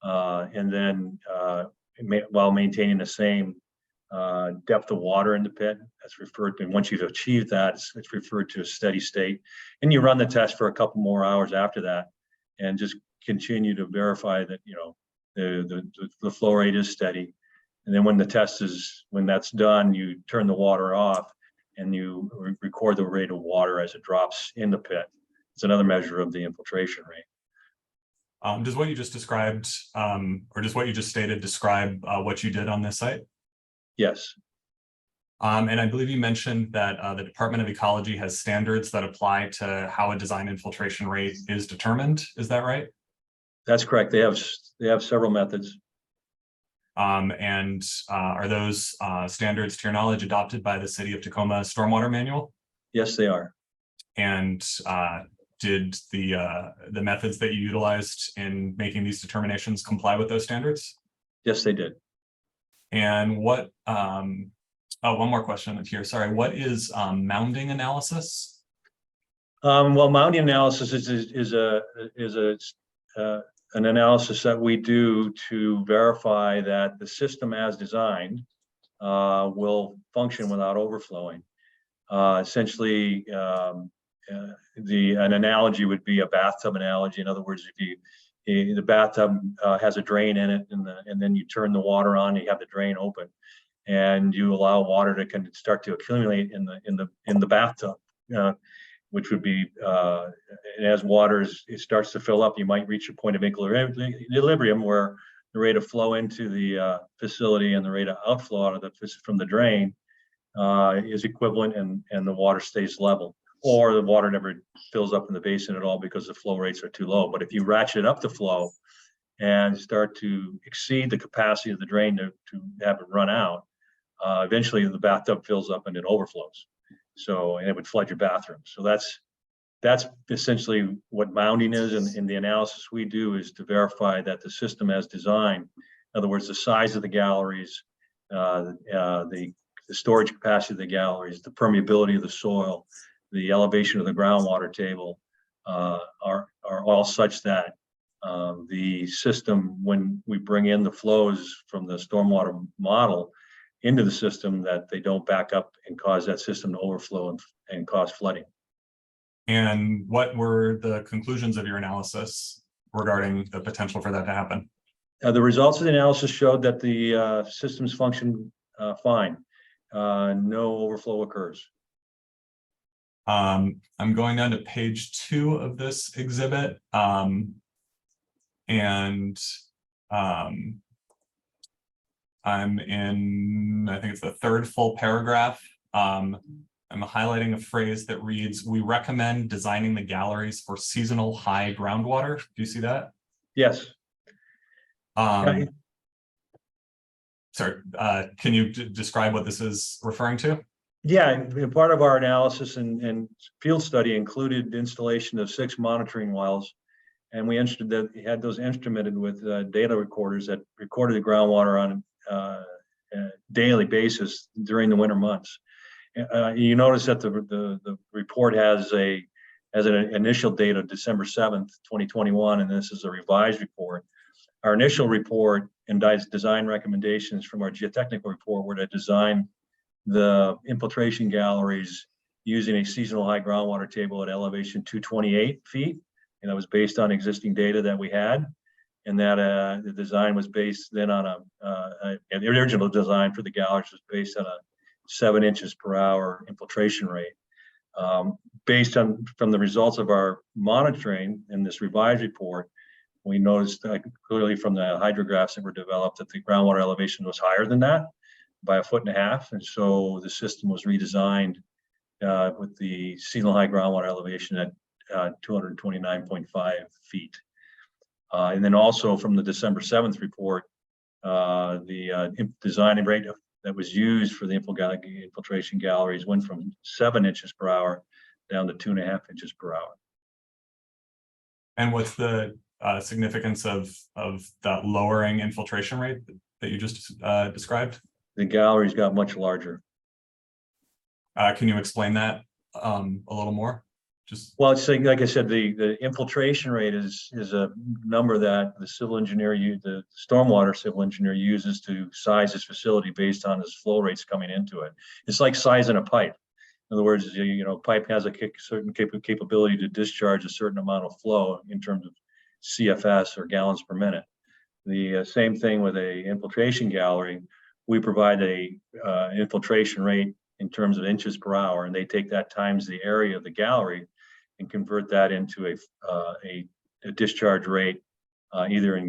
And then while maintaining the same depth of water in the pit, that's referred to. And once you've achieved that, it's referred to as steady state. And you run the test for a couple more hours after that, and just continue to verify that the flow rate is steady. And then when that's done, you turn the water off and you record the rate of water as it drops in the pit. It's another measure of the infiltration rate. Does what you just described, or does what you just stated describe what you did on this site? Yes. And I believe you mentioned that the Department of Ecology has standards that apply to how a design infiltration rate is determined. Is that right? That's correct. They have several methods. And are those standards, to your knowledge, adopted by the City of Tacoma Stormwater Manual? Yes, they are. And did the methods that you utilized in making these determinations comply with those standards? Yes, they did. And what? One more question here. Sorry. What is mounding analysis? Well, mounding analysis is an analysis that we do to verify that the system as designed will function without overflowing. Essentially, an analogy would be a bathtub analogy. In other words, if the bathtub has a drain in it, and then you turn the water on, you have the drain open, and you allow water to kind of start to accumulate in the bathtub. Which would be, as water starts to fill up, you might reach a point of equilibrium where the rate of flow into the facility and the rate of outflow from the drain is equivalent, and the water stays level, or the water never fills up in the basin at all because the flow rates are too low. But if you ratchet up the flow and start to exceed the capacity of the drain to have it run out, eventually the bathtub fills up and it overflows. And it would flood your bathroom. So that's essentially what mounding is. And the analysis we do is to verify that the system as designed, in other words, the size of the galleries, the storage capacity of the galleries, the permeability of the soil, the elevation of the groundwater table are all such that the system, when we bring in the flows from the stormwater model, into the system, that they don't back up and cause that system to overflow and cause flooding. And what were the conclusions of your analysis regarding the potential for that to happen? The results of the analysis showed that the systems function fine. No overflow occurs. I'm going down to page 2 of this exhibit. I'm in, I think it's the 3rd full paragraph. I'm highlighting a phrase that reads, "We recommend designing the galleries for seasonal high groundwater." Do you see that? Yes. Sorry, can you describe what this is referring to? Yeah, and part of our analysis and field study included installation of 6 monitoring wells, and we had those instrumented with data recorders that recorded the groundwater on a daily basis during the winter months. You notice that the report has an initial date of December 7th, 2021, and this is a revised report. Our initial report and design recommendations from our geotechnical report were to design the infiltration galleries using a seasonal high groundwater table at elevation 228 feet. And that was based on existing data that we had. And that the design was based then on the original design for the galleries was based on a 7 inches per hour infiltration rate. Based on from the results of our monitoring in this revised report, we noticed clearly from the hydrographs that were developed that the groundwater elevation was higher than that by 1.5 feet. And so the system was redesigned with the seasonal high groundwater elevation at 229.5 feet. And then also from the December 7th report, the design rate that was used for the infiltration galleries went from 7 inches per hour down to 2.5 inches per hour. And what's the significance of that lowering infiltration rate that you just described? The galleries got much larger. Can you explain that a little more? Well, it's like I said, the infiltration rate is a number that the civil engineer, the stormwater civil engineer uses to size his facility based on his flow rates coming into it. It's like sizing a pipe. In other words, pipe has a certain capability to discharge a certain amount of flow in terms of CFS or gallons per minute. The same thing with a infiltration gallery. We provide a infiltration rate in terms of inches per hour, and they take that times the area of the gallery and convert that into a discharge rate, either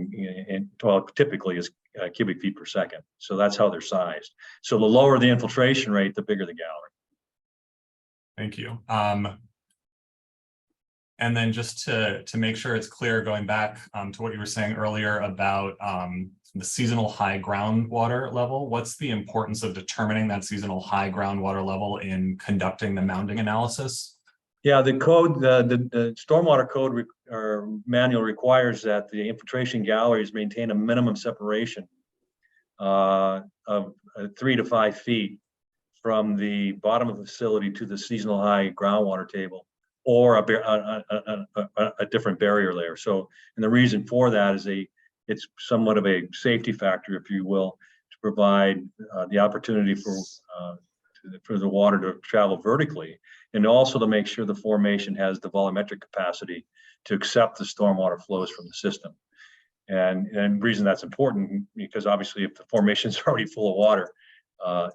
typically is cubic feet per second. So that's how they're sized. So the lower the infiltration rate, the bigger the gallery. Thank you. And then just to make sure it's clear, going back to what you were saying earlier about the seasonal high groundwater level, what's the importance of determining that seasonal high groundwater level in conducting the mounding analysis? Yeah, the code, the stormwater code or manual requires that the infiltration galleries maintain a minimum separation of 3 to 5 feet from the bottom of the facility to the seasonal high groundwater table, or a different barrier layer. So, and the reason for that is it's somewhat of a safety factor, if you will, to provide the opportunity for the water to travel vertically, and also to make sure the formation has the volumetric capacity to accept the stormwater flows from the system. And the reason that's important, because obviously if the formation is already full of water,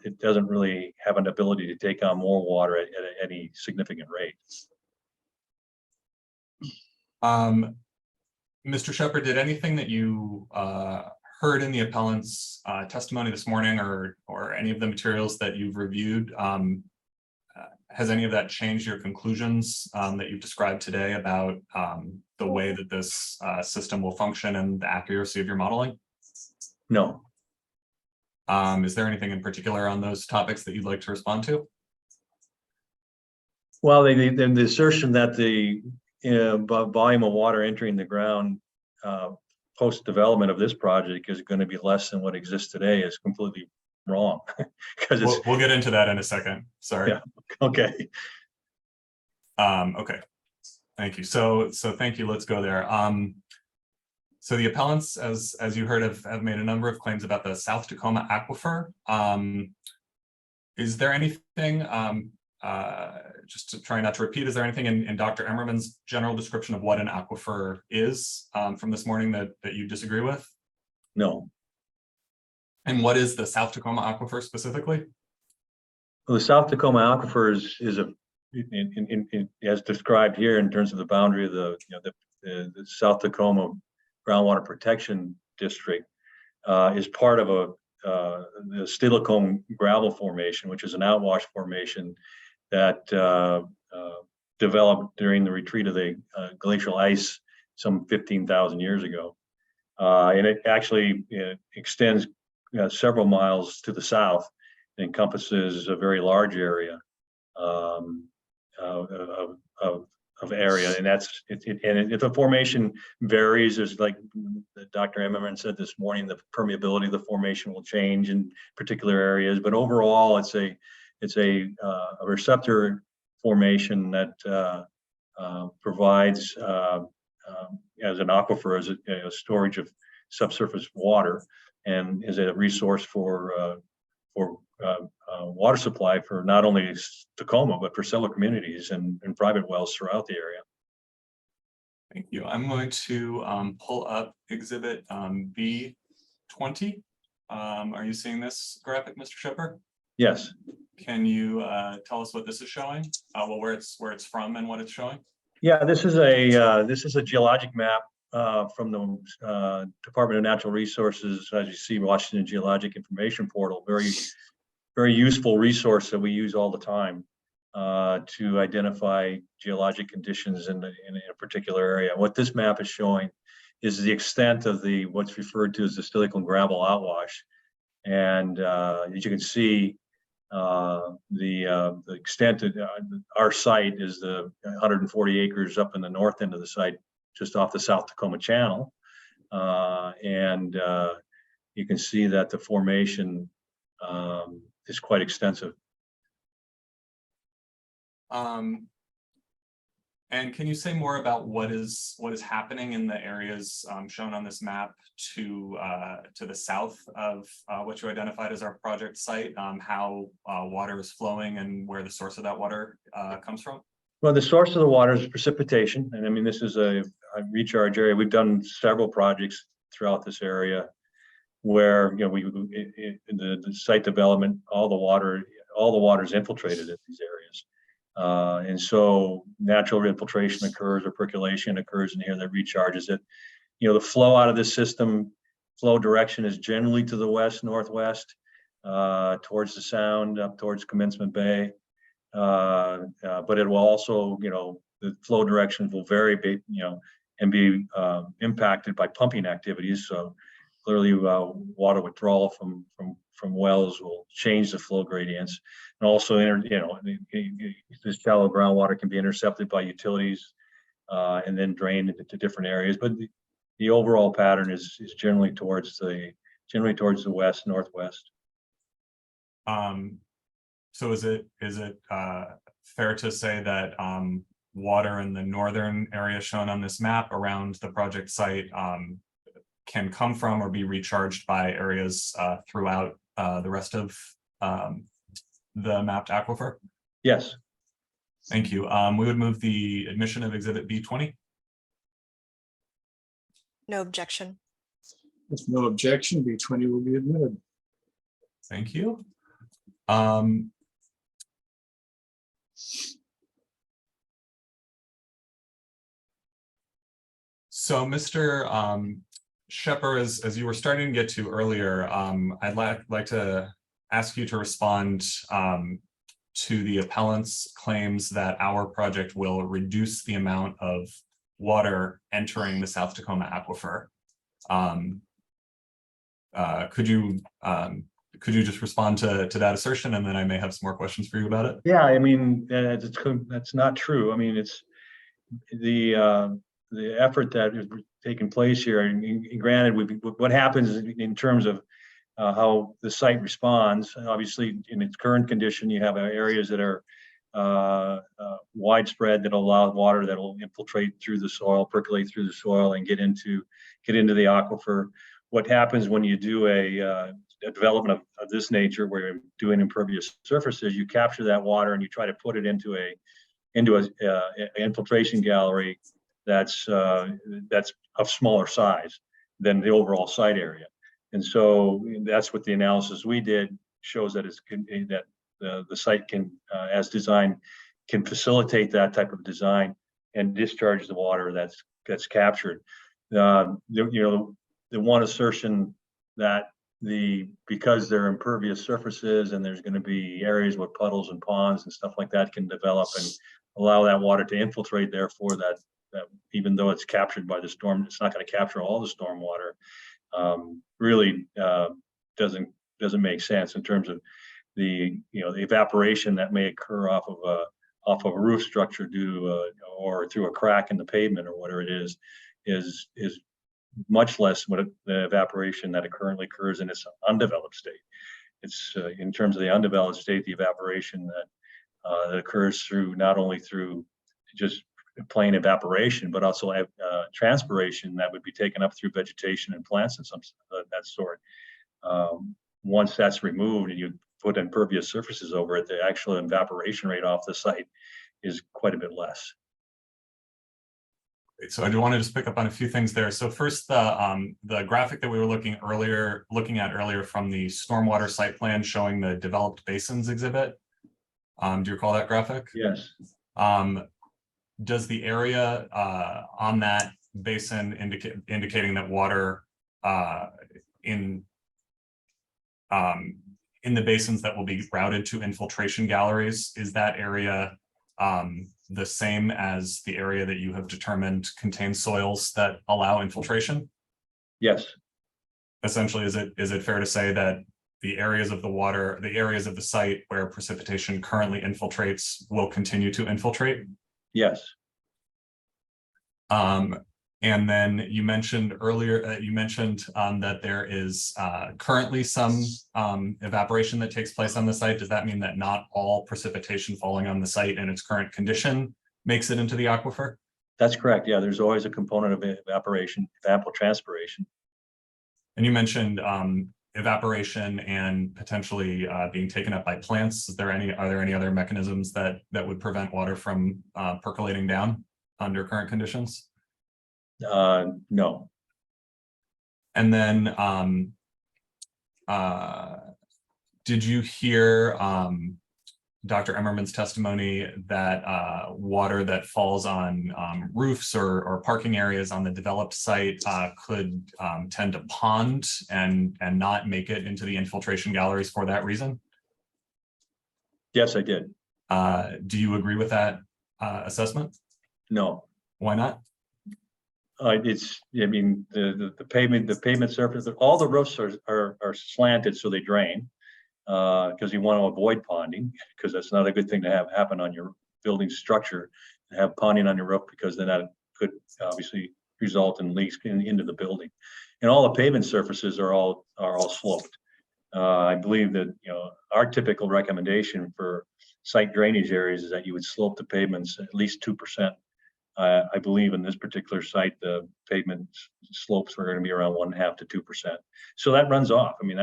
it doesn't really have an ability to take on more water at any significant rate. Mr. Shepard, did anything that you heard in the appellant's testimony this morning, or any of the materials that you've reviewed, has any of that changed your conclusions that you've described today about the way that this system will function and the accuracy of your modeling? No. Is there anything in particular on those topics that you'd like to respond to? Well, the assertion that the volume of water entering the ground post-development of this project is going to be less than what exists today is completely wrong. Because we'll get into that in a second. Sorry. Yeah. Okay. Okay. Thank you. So thank you. Let's go there. So the appellants, as you heard, have made a number of claims about the South Tacoma aquifer. Is there anything, just to try not to repeat, is there anything in Dr. Emmerman's general description of what an aquifer is from this morning that you disagree with? No. And what is the South Tacoma aquifer specifically? Well, the South Tacoma aquifer is as described here in terms of the boundary of the South Tacoma Groundwater Protection District, is part of the Steilacombs gravel formation, which is an outwash formation that developed during the retreat of the glacial ice some 15,000 years ago. And it actually extends several miles to the south, encompasses a very large area of area, and that's and if the formation varies, there's like Dr. Emmerman said this morning, the permeability of the formation will change in particular areas, but overall it's a receptor formation that provides as an aquifer, as a storage of subsurface water, and is a resource for water supply for not only Tacoma, but for several communities and private wells throughout the area. Thank you. I'm going to pull up exhibit B20. Are you seeing this graphic, Mr. Shepard? Yes. Can you tell us what this is showing? Well, where it's from and what it's showing? Yeah, this is a geologic map from the Department of Natural Resources, as you see, Washington Geologic Information Portal. Very useful resource that we use all the time to identify geologic conditions in a particular area. What this map is showing is the extent of what's referred to as the Steilacombs gravel outwash, and as you can see, the extent of our site is the 140 acres up in the north end of the site, just off the South Tacoma Channel, and you can see that the formation is quite extensive. And can you say more about what is happening in the areas shown on this map to the south of what you identified as our project site? How water is flowing and where the source of that water comes from? Well, the source of the water is precipitation, and I mean this is a recharge area. We've done several projects throughout this area where the site development, all the water is infiltrated in these areas, and so natural infiltration occurs or percolation occurs in here that recharges it. The flow out of this system, flow direction is generally to the west northwest, towards the sound, up towards Commencement Bay, but it will also, the flow directions will vary, and be impacted by pumping activities. So clearly, water withdrawal from wells will change the flow gradients, and also, this shallow groundwater can be intercepted by utilities and then drained into different areas. But the overall pattern is generally towards the west northwest. So is it fair to say that water in the northern area shown on this map around the project site can come from or be recharged by areas throughout the rest of the mapped aquifer? Yes. Thank you. We would move the admission of exhibit B20. No objection. With no objection, B20 will be admitted. Thank you. So Mr. Shepard, as you were starting to get to earlier, I'd like to ask you to respond to the appellant's claims that our project will reduce the amount of water entering the South Tacoma aquifer. Could you just respond to that assertion, and then I may have some more questions for you about it? Yeah, I mean, that's not true. I mean, it's the effort that is taking place here, and granted, what happens in terms of how the site responds. Obviously, in its current condition, you have areas that are widespread that allow water that will infiltrate through the soil, percolate through the soil, and get into the aquifer. What happens when you do a development of this nature, where you're doing impervious surfaces, you capture that water and you try to put it into a infiltration gallery that's of smaller size than the overall site area. And so that's what the analysis we did shows, that the site can, as designed, can facilitate that type of design and discharge the water that's captured. The one assertion that because they're impervious surfaces and there's going to be areas where puddles and ponds and stuff like that can develop and allow that water to infiltrate, therefore that even though it's captured by the storm, it's not going to capture all the storm water, really doesn't make sense in terms of the evaporation that may occur off of a roof structure or through a crack in the pavement or whatever it is much less what the evaporation that currently occurs in its undeveloped state. It's in terms of the undeveloped state, the evaporation that occurs through not only through just plain evaporation, but also transpiration that would be taken up through vegetation and plants and some that sort. Once that's removed and you put impervious surfaces over it, the actual evaporation rate off the site is quite a bit less. So I do want to just pick up on a few things there. So first, the graphic that we were looking at earlier from the stormwater site plan showing the developed basins exhibit. Do you recall that graphic? Yes. Does the area on that basin indicating that water in the basins that will be routed to infiltration galleries, is that area the same as the area that you have determined contains soils that allow infiltration? Yes. Essentially, is it fair to say that the areas of the site where precipitation currently infiltrates will continue to infiltrate? Yes. And then you mentioned earlier, that there is currently some evaporation that takes place on the site. Does that mean that not all precipitation falling on the site in its current condition makes it into the aquifer? That's correct. Yeah, there's always a component of evaporation, evapotranspiration. And you mentioned evaporation and potentially being taken up by plants. Are there any other mechanisms that would prevent water from percolating down under current conditions? No. And then did you hear Dr. Emmerman's testimony that water that falls on roofs or parking areas on the developed site could tend to pond and not make it into the infiltration galleries for that reason? Yes, I did. Do you agree with that assessment? No. Why not? The pavement surface, all the roofs are slanted so they drain, because you want to avoid ponding, because that's not a good thing to have happen on your building structure, to have ponding on your roof, because then that could obviously result in leaks into the building. And all the pavement surfaces are all sloped. I believe that our typical recommendation for site drainage areas is that you would slope the pavements at least 2%. I believe in this particular site, the pavement slopes are going to be around 1.5 to 2%. So that runs off. I mean,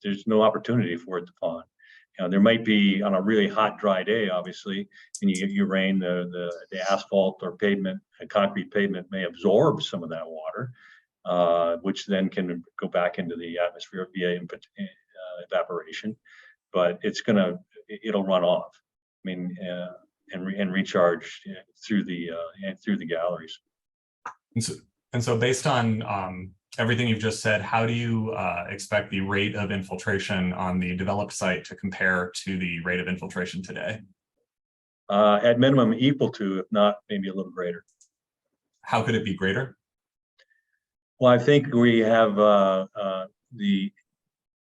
there's no opportunity for it to pond. There might be on a really hot, dry day, obviously, and you rain, the asphalt or pavement, concrete pavement may absorb some of that water, which then can go back into the atmosphere via evaporation. But it'll run off. I mean, and recharge through the galleries. And so based on everything you've just said, how do you expect the rate of infiltration on the developed site to compare to the rate of infiltration today? At minimum equal to, if not maybe a little greater. How could it be greater? Well, I think we have the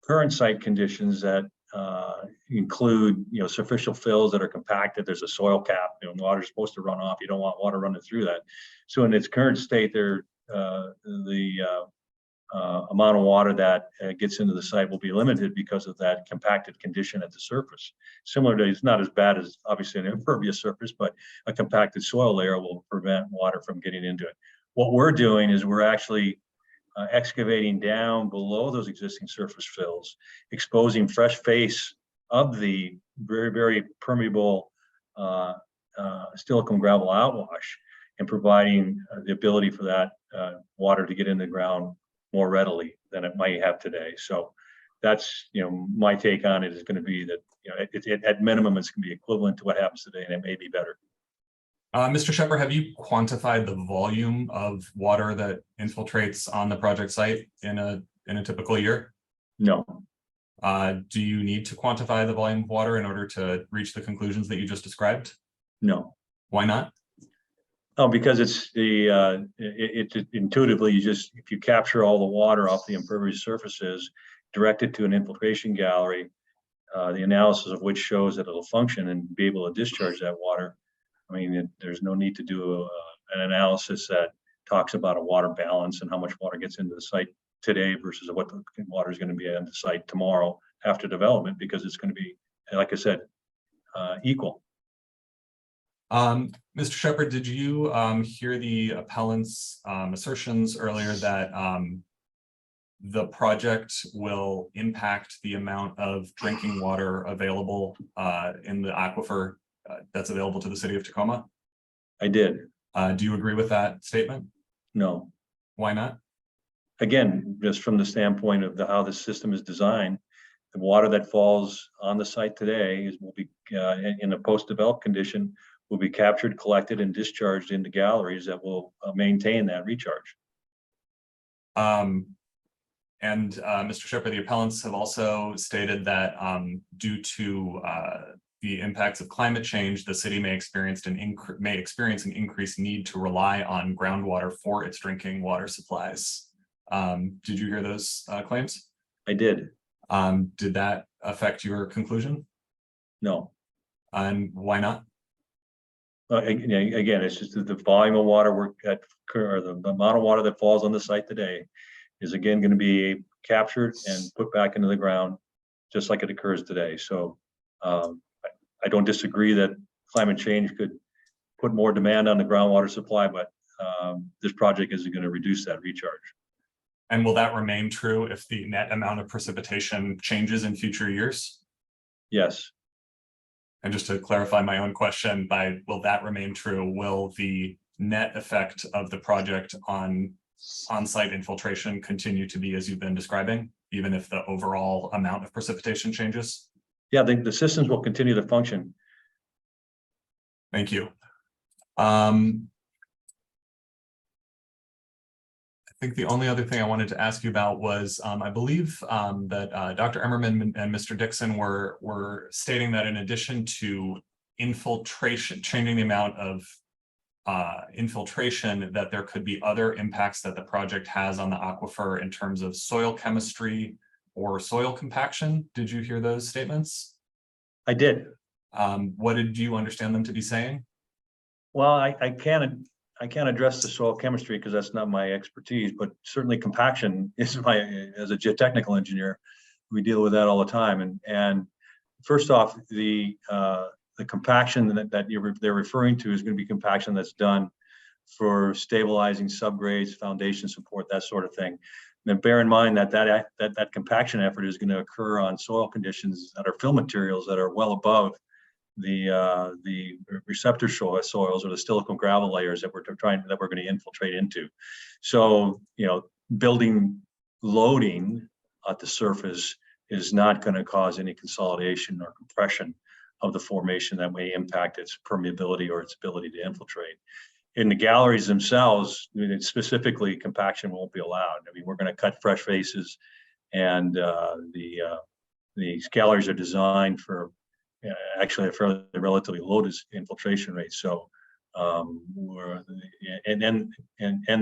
current site conditions that include superficial fills that are compacted. There's a soil cap. Water's supposed to run off. You don't want water running through that. So in its current state, the amount of water that gets into the site will be limited because of that compacted condition at the surface. Similar to, it's not as bad as obviously an impervious surface, but a compacted soil layer will prevent water from getting into it. What we're doing is we're actually excavating down below those existing surface fills, exposing fresh face of the very, very permeable silicon gravel outwash, and providing the ability for that water to get in the ground more readily than it might have today. So that's, my take on it is going to be that, at minimum, it's going to be equivalent to what happens today, and it may be better. Mr. Shepherd, have you quantified the volume of water that infiltrates on the project site in a typical year? No. Do you need to quantify the volume of water in order to reach the conclusions that you just described? No. Why not? Oh, because it's intuitively, if you capture all the water off the impervious surfaces, direct it to an infiltration gallery, the analysis of which shows that it'll function and be able to discharge that water. I mean, there's no need to do an analysis that talks about a water balance and how much water gets into the site today versus what the water is going to be on the site tomorrow after development, because it's going to be, like I said, equal. Mr. Shepherd, did you hear the appellant's assertions earlier that the project will impact the amount of drinking water available in the aquifer that's available to the city of Tacoma? I did. Do you agree with that statement? No. Why not? Again, just from the standpoint of how the system is designed, the water that falls on the site today will be in a post-developed condition, will be captured, collected, and discharged into galleries that will maintain that recharge. And Mr. Shepherd, the appellants have also stated that due to the impacts of climate change, the city may experience an increased need to rely on groundwater for its drinking water supplies. Did you hear those claims? I did. Did that affect your conclusion? No. And why not? Again, it's just that the volume of water or the amount of water that falls on the site today is again going to be captured and put back into the ground just like it occurs today. So I don't disagree that climate change could put more demand on the groundwater supply, but this project isn't going to reduce that recharge. And will that remain true if the net amount of precipitation changes in future years? Yes. And just to clarify my own question, will that remain true? Will the net effect of the project on on-site infiltration continue to be as you've been describing, even if the overall amount of precipitation changes? Yeah, the systems will continue to function. Thank you. I think the only other thing I wanted to ask you about was, I believe that Dr. Emmerman and Mr. Dixon were stating that in addition to infiltration, changing the amount of infiltration, that there could be other impacts that the project has on the aquifer in terms of soil chemistry or soil compaction. Did you hear those statements? I did. What did you understand them to be saying? Well, I can't address the soil chemistry because that's not my expertise, but certainly compaction is as a geotechnical engineer, we deal with that all the time. And first off, the compaction that they're referring to is going to be compaction that's done for stabilizing subgrades, foundation support, that sort of thing. And then bear in mind that compaction effort is going to occur on soil conditions that are fill materials that are well above the receptor soils or the silicon gravel layers that we're going to infiltrate into. So, building loading at the surface is not going to cause any consolidation or compression of the formation that may impact its permeability or its ability to infiltrate. In the galleries themselves, specifically, compaction won't be allowed. I mean, we're going to cut fresh faces, and these galleries are designed for actually a fairly relatively low infiltration rate. So, and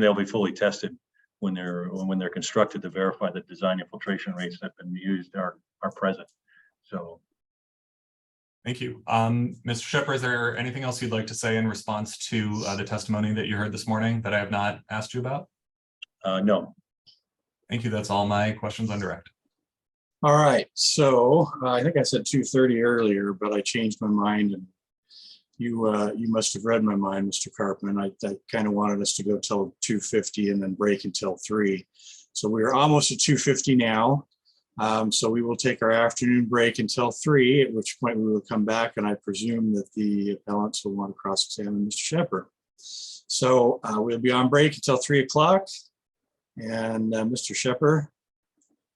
they'll be fully tested when they're constructed to verify that design infiltration rates that have been used are present. So. Thank you. Mr. Shepherd, is there anything else you'd like to say in response to the testimony that you heard this morning that I have not asked you about? No. Thank you. That's all my questions on direct. All right, so I think I said 2:30 earlier, but I changed my mind, and you must have read my mind, Mr. Carpman. I kind of wanted us to go till 2:50 and then break until 3. So we're almost at 2:50 now. So we will take our afternoon break until 3, at which point we will come back, and I presume that the appellants will want to cross-examine Mr. Shepherd. So we'll be on break until 3 o'clock. And Mr. Shepherd,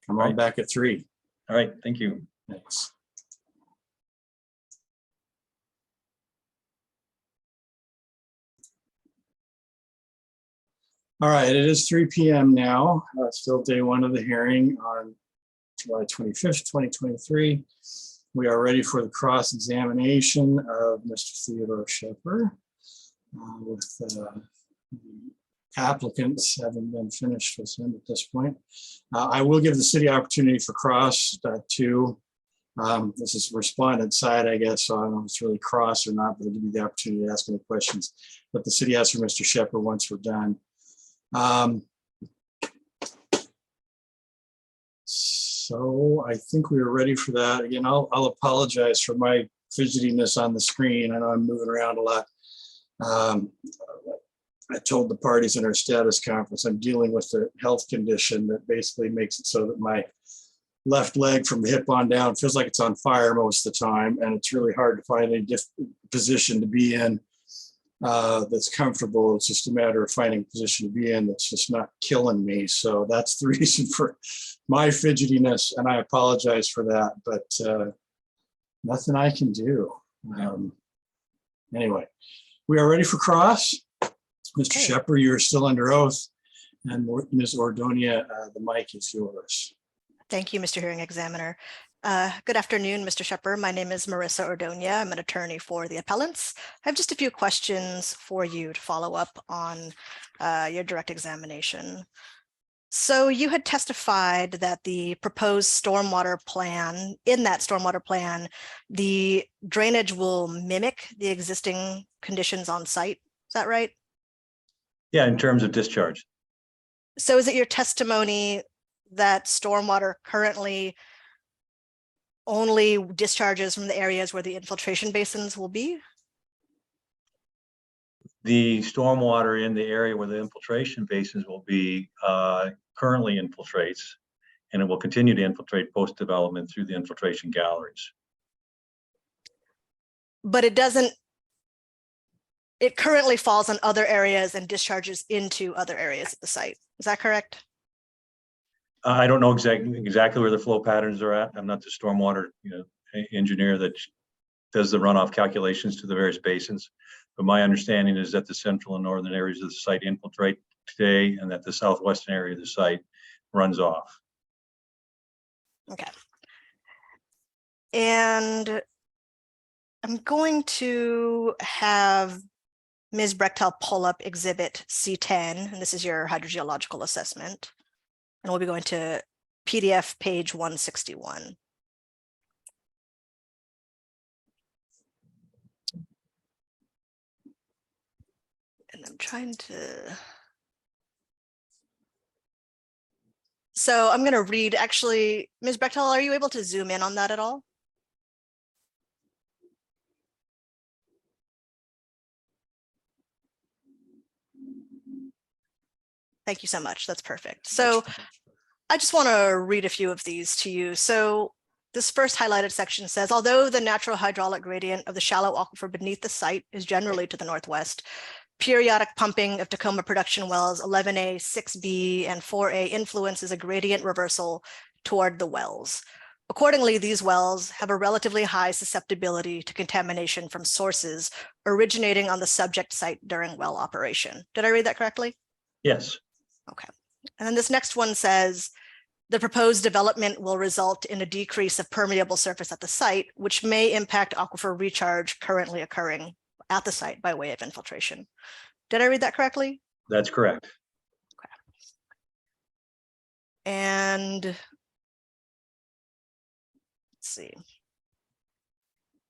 come on back at 3. All right, thank you. Thanks. All right, it is 3 p.m. now. Still day 1 of the hearing on July 25th, 2023. We are ready for the cross-examination of Mr. Theodore Shepherd with the applicants having been finished with him at this point. I will give the city opportunity for cross too. This is respondent side, I guess, so I don't know if it's really cross or not, but it'll give you the opportunity to ask any questions that the city has for Mr. Shepherd once we're done. So I think we are ready for that. Again, I'll apologize for my fidgetiness on the screen. I know I'm moving around a lot. I told the parties in our status conference, I'm dealing with a health condition that basically makes it so that my left leg from the hip on down feels like it's on fire most of the time. And it's really hard to find a position to be in that's comfortable. It's just a matter of finding a position to be in that's just not killing me. So that's the reason for my fidgetiness, and I apologize for that, but nothing I can do. Anyway, we are ready for cross. Mr. Shepherd, you're still under oath, and Ms. Ordonia, the mic is yours. Thank you, Mr. Hearing Examiner. Good afternoon, Mr. Shepherd. My name is Marissa Ordonia. I'm an attorney for the appellants. I have just a few questions for you to follow up on your direct examination. So you had testified that the proposed stormwater plan, in that stormwater plan, the drainage will mimic the existing conditions on site. Is that right? Yeah, in terms of discharge. So is it your testimony that stormwater currently only discharges from the areas where the infiltration basins will be? The stormwater in the area where the infiltration basins will be currently infiltrates, and it will continue to infiltrate post-development through the infiltration galleries. But it doesn't, it currently falls on other areas and discharges into other areas of the site. Is that correct? I don't know exactly where the flow patterns are at. I'm not the stormwater engineer that does the runoff calculations to the various basins. But my understanding is that the central and northern areas of the site infiltrate today, and that the southwestern area of the site runs off. Okay. And I'm going to have Ms. Brechtel pull up exhibit C10, and this is your hydrogeological assessment. And we'll be going to PDF page 161. And I'm trying to. So I'm going to read, actually, Ms. Brechtel, are you able to zoom in on that at all? Thank you so much. That's perfect. So I just want to read a few of these to you. So this first highlighted section says, although the natural hydraulic gradient of the shallow aquifer beneath the site is generally to the northwest, periodic pumping of Tacoma production wells 11A, 6B, and 4A influences a gradient reversal toward the wells. Accordingly, these wells have a relatively high susceptibility to contamination from sources originating on the subject site during well operation. Did I read that correctly? Yes. Okay. And then this next one says, the proposed development will result in a decrease of permeable surface at the site, which may impact aquifer recharge currently occurring at the site by way of infiltration. Did I read that correctly? That's correct. Okay. And let's see.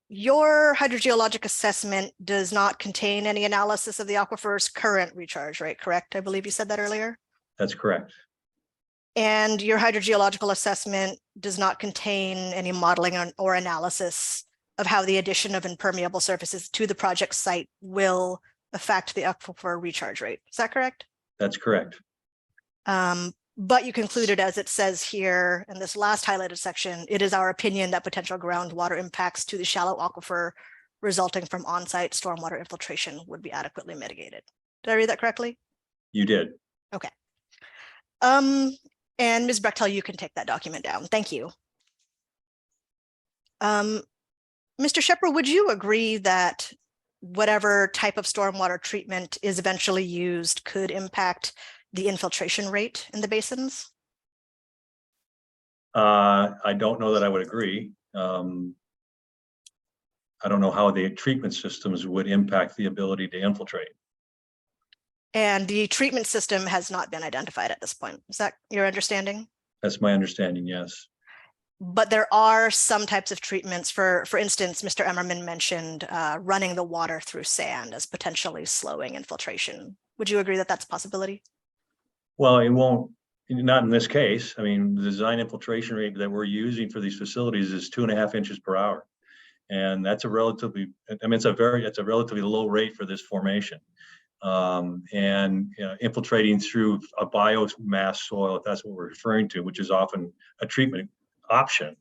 Your hydrogeologic assessment does not contain any analysis of the aquifer's current recharge rate, correct? I believe you said that earlier. That's correct. And your hydrogeological assessment does not contain any modeling or analysis of how the addition of impermeable surfaces to the project site will affect the aquifer recharge rate. Is that correct? That's correct. But you concluded, as it says here in this last highlighted section, it is our opinion that potential groundwater impacts to the shallow aquifer resulting from on-site stormwater infiltration would be adequately mitigated. Did I read that correctly? You did. Okay. And Ms. Brechtel, you can take that document down. Thank you. Mr. Shepherd, would you agree that whatever type of stormwater treatment is eventually used could impact the infiltration rate in the basins? I don't know that I would agree. I don't know how the treatment systems would impact the ability to infiltrate. And the treatment system has not been identified at this point. Is that your understanding? That's my understanding, yes. But there are some types of treatments. For instance, Mr. Emmerman mentioned running the water through sand as potentially slowing infiltration. Would you agree that that's a possibility? Well, it won't, not in this case. I mean, the design infiltration rate that we're using for these facilities is 2.5 inches per hour. And that's a relatively, I mean, it's a relatively low rate for this formation. Infiltrating through a biomass soil, if that's what we're referring to, which is often a treatment option,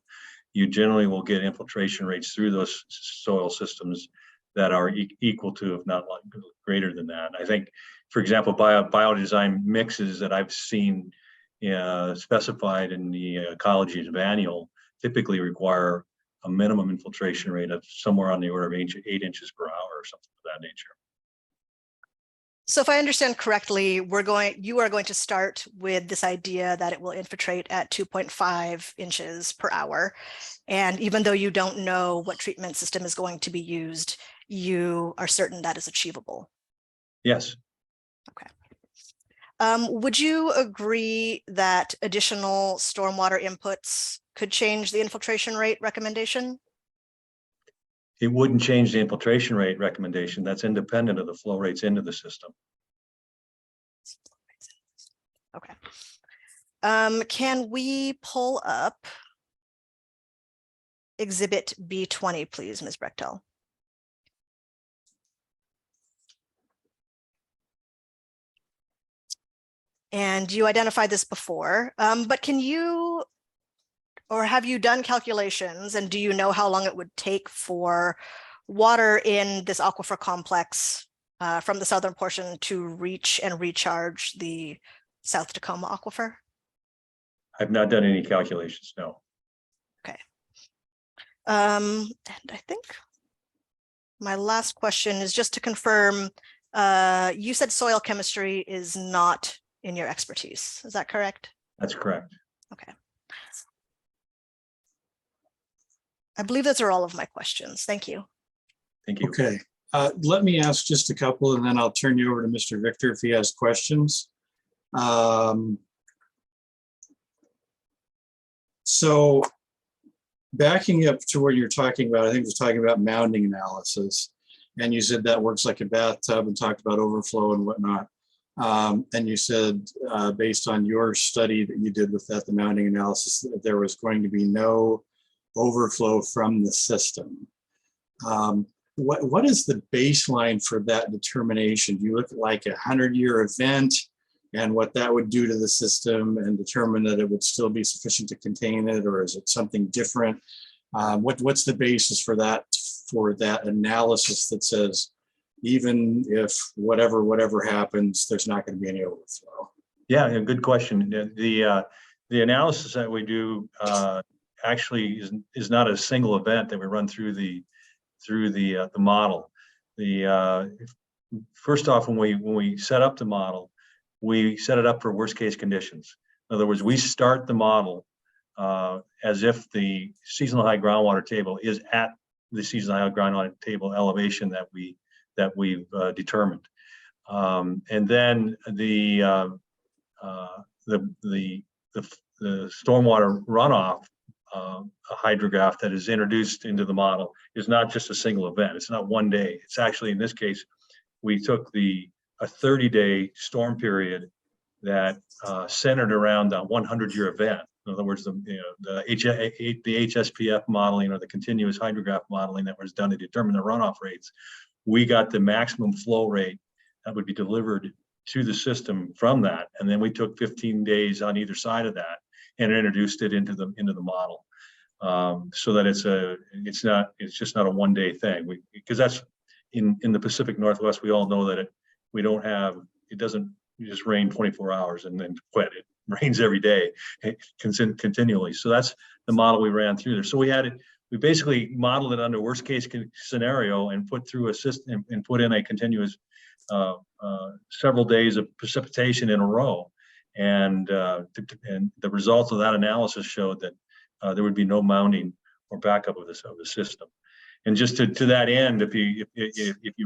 you generally will get infiltration rates through those soil systems that are equal to, if not greater than that. I think, for example, biodesign mixes that I've seen specified in the ecology manual typically require a minimum infiltration rate of somewhere on the order of 8 inches per hour or something of that nature. So if I understand correctly, you are going to start with this idea that it will infiltrate at 2.5 inches per hour. And even though you don't know what treatment system is going to be used, you are certain that is achievable. Yes. Okay. Would you agree that additional stormwater inputs could change the infiltration rate recommendation? It wouldn't change the infiltration rate recommendation. That's independent of the flow rates into the system. Okay. Can we pull up Exhibit B20, please, Ms. Brechtel? And you identified this before, but can you, or have you done calculations, and do you know how long it would take for water in this aquifer complex from the southern portion to reach and recharge the South Tacoma aquifer? I've not done any calculations, no. Okay. And I think my last question is just to confirm, you said soil chemistry is not in your expertise. Is that correct? That's correct. Okay. I believe those are all of my questions. Thank you. Thank you. Okay, let me ask just a couple and then I'll turn you over to Mr. Victor if he has questions. So backing up to what you're talking about, I think you're talking about mounding analysis. And you said that works like a bathtub and talked about overflow and whatnot. And you said, based on your study that you did with that, the mounding analysis, that there was going to be no overflow from the system. What is the baseline for that determination? Do you look at like a 100-year event and what that would do to the system and determine that it would still be sufficient to contain it, or is it something different? What's the basis for that analysis that says, even if whatever happens, there's not going to be any overflow? Yeah, good question. The analysis that we do actually is not a single event that we run through the model. First off, when we set up the model, we set it up for worst case conditions. In other words, we start the model as if the seasonal high groundwater table is at the seasonal high groundwater table elevation that we've determined, and then the stormwater runoff hydrograph that is introduced into the model is not just a single event. It's not one day. It's actually, in this case, we took a 30-day storm period that centered around a 100-year event. In other words, the HSPF modeling, or the continuous hydrograph modeling that was done to determine the runoff rates, we got the maximum flow rate that would be delivered to the system from that, and then we took 15 days on either side of that and introduced it into the model, so that it's just not a one-day thing. Because that's in the Pacific Northwest, we all know that it doesn't just rain 24 hours and then quit. It rains every day continually. So that's the model we ran through there. So we basically modeled it under worst case scenario and put through a system and put in a continuous several days of precipitation in a row. And the results of that analysis showed that there would be no mounting or backup of the system. And just to that end, if you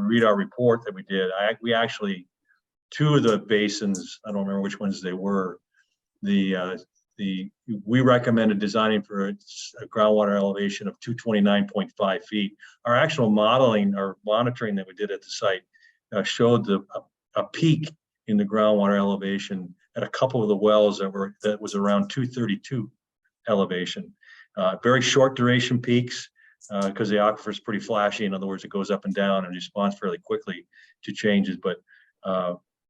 read our report that we did, we actually, two of the basins, I don't remember which ones they were, we recommended designing for a groundwater elevation of 229.5 feet. Our actual modeling or monitoring that we did at the site showed a peak in the groundwater elevation at a couple of the wells that was around 232 elevation. Very short duration peaks, because the aquifer is pretty flashy. In other words, it goes up and down and responds fairly quickly to changes. But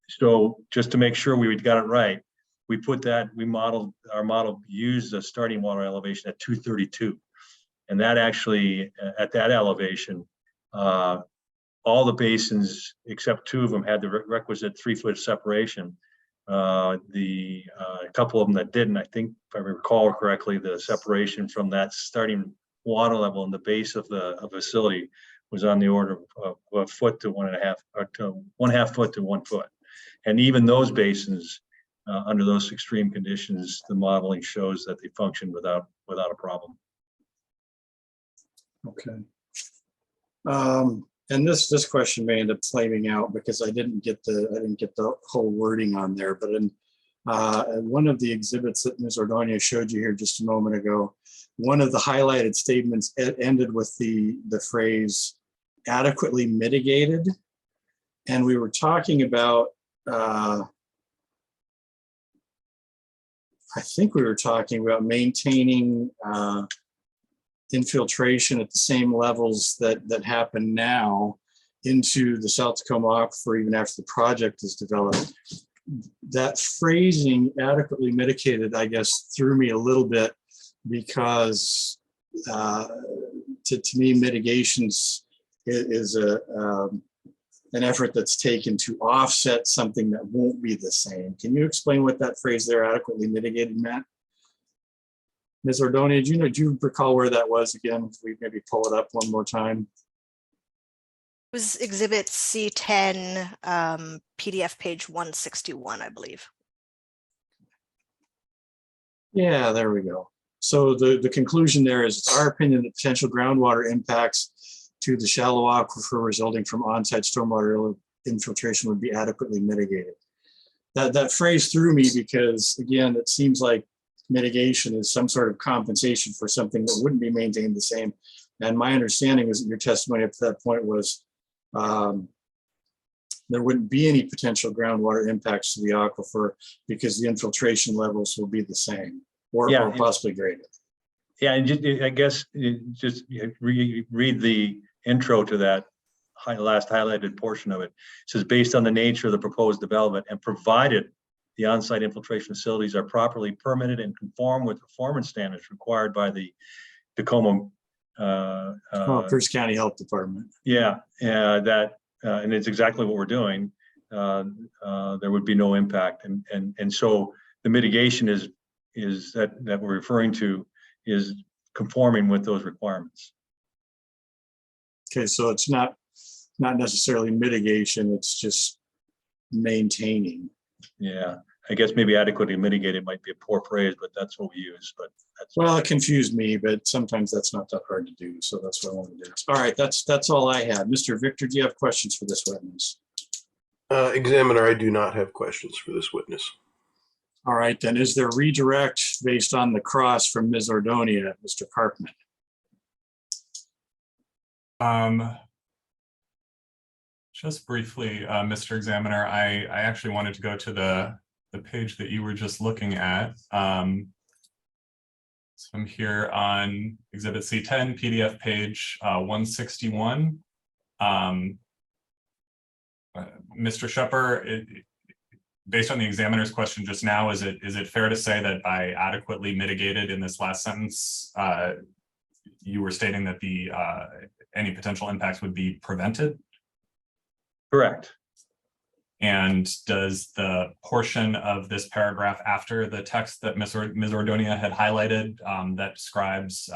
so just to make sure we got it right, our model used a starting water elevation at 232. And that actually, at that elevation, all the basins except two of them had the requisite 3-foot separation. A couple of them that didn't, I think, if I recall correctly, the separation from that starting water level in the base of the facility was on the order of a foot to 1.5, or to 1/2 foot to 1 foot. And even those basins, under those extreme conditions, the modeling shows that they function without a problem. Okay. And this question may end up flaming out because I didn't get the whole wording on there. But in one of the exhibits that Ms. Ordonez showed you here just a moment ago, one of the highlighted statements ended with the phrase "adequately mitigated," and we were talking about. I think we were talking about maintaining infiltration at the same levels that happen now into the South Tacoma Aquifer even after the project is developed. That phrasing, adequately mitigated, I guess, threw me a little bit because to me, mitigations is an effort that's taken to offset something that won't be the same. Can you explain what that phrase there, adequately mitigated, meant? Ms. Ordonez, do you recall where that was again? If we maybe pull it up one more time. It was Exhibit C10, PDF page 161, I believe. Yeah, there we go. So the conclusion there is, it's our opinion that potential groundwater impacts to the shallow aquifer resulting from on-site stormwater infiltration would be adequately mitigated. That phrase threw me because, again, it seems like mitigation is some sort of compensation for something that wouldn't be maintained the same. And my understanding is that your testimony up to that point was there wouldn't be any potential groundwater impacts to the aquifer because the infiltration levels will be the same or possibly greater. Yeah, and I guess just read the intro to that last highlighted portion of it. It says, based on the nature of the proposed development and provided the on-site infiltration facilities are properly permitted and conform with performance standards required by the Tacoma Pierce County Health Department. Yeah, and it's exactly what we're doing. There would be no impact, and so the mitigation is that we're referring to is conforming with those requirements. Okay, so it's not necessarily mitigation; it's just maintaining. Yeah, I guess maybe adequately mitigated might be a poor phrase, but that's what we use. But well, it confused me, but sometimes that's not that hard to do. So that's what I wanted to do. All right, that's all I had. Mr. Victor, do you have questions for this witness? Examiner, I do not have questions for this witness. All right, then is there redirect based on the cross from Ms. Ordonez, Mr. Karpman? Just briefly, Mr. Examiner, I actually wanted to go to the the page that you were just looking at. So I'm here on Exhibit C10, PDF page 161. Mr. Shepard, based on the examiner's question just now, is it fair to say that by adequately mitigated in this last sentence, you were stating that the any potential impacts would be prevented? Correct. And does the portion of this paragraph after the text that Ms. Ordonia had highlighted that describes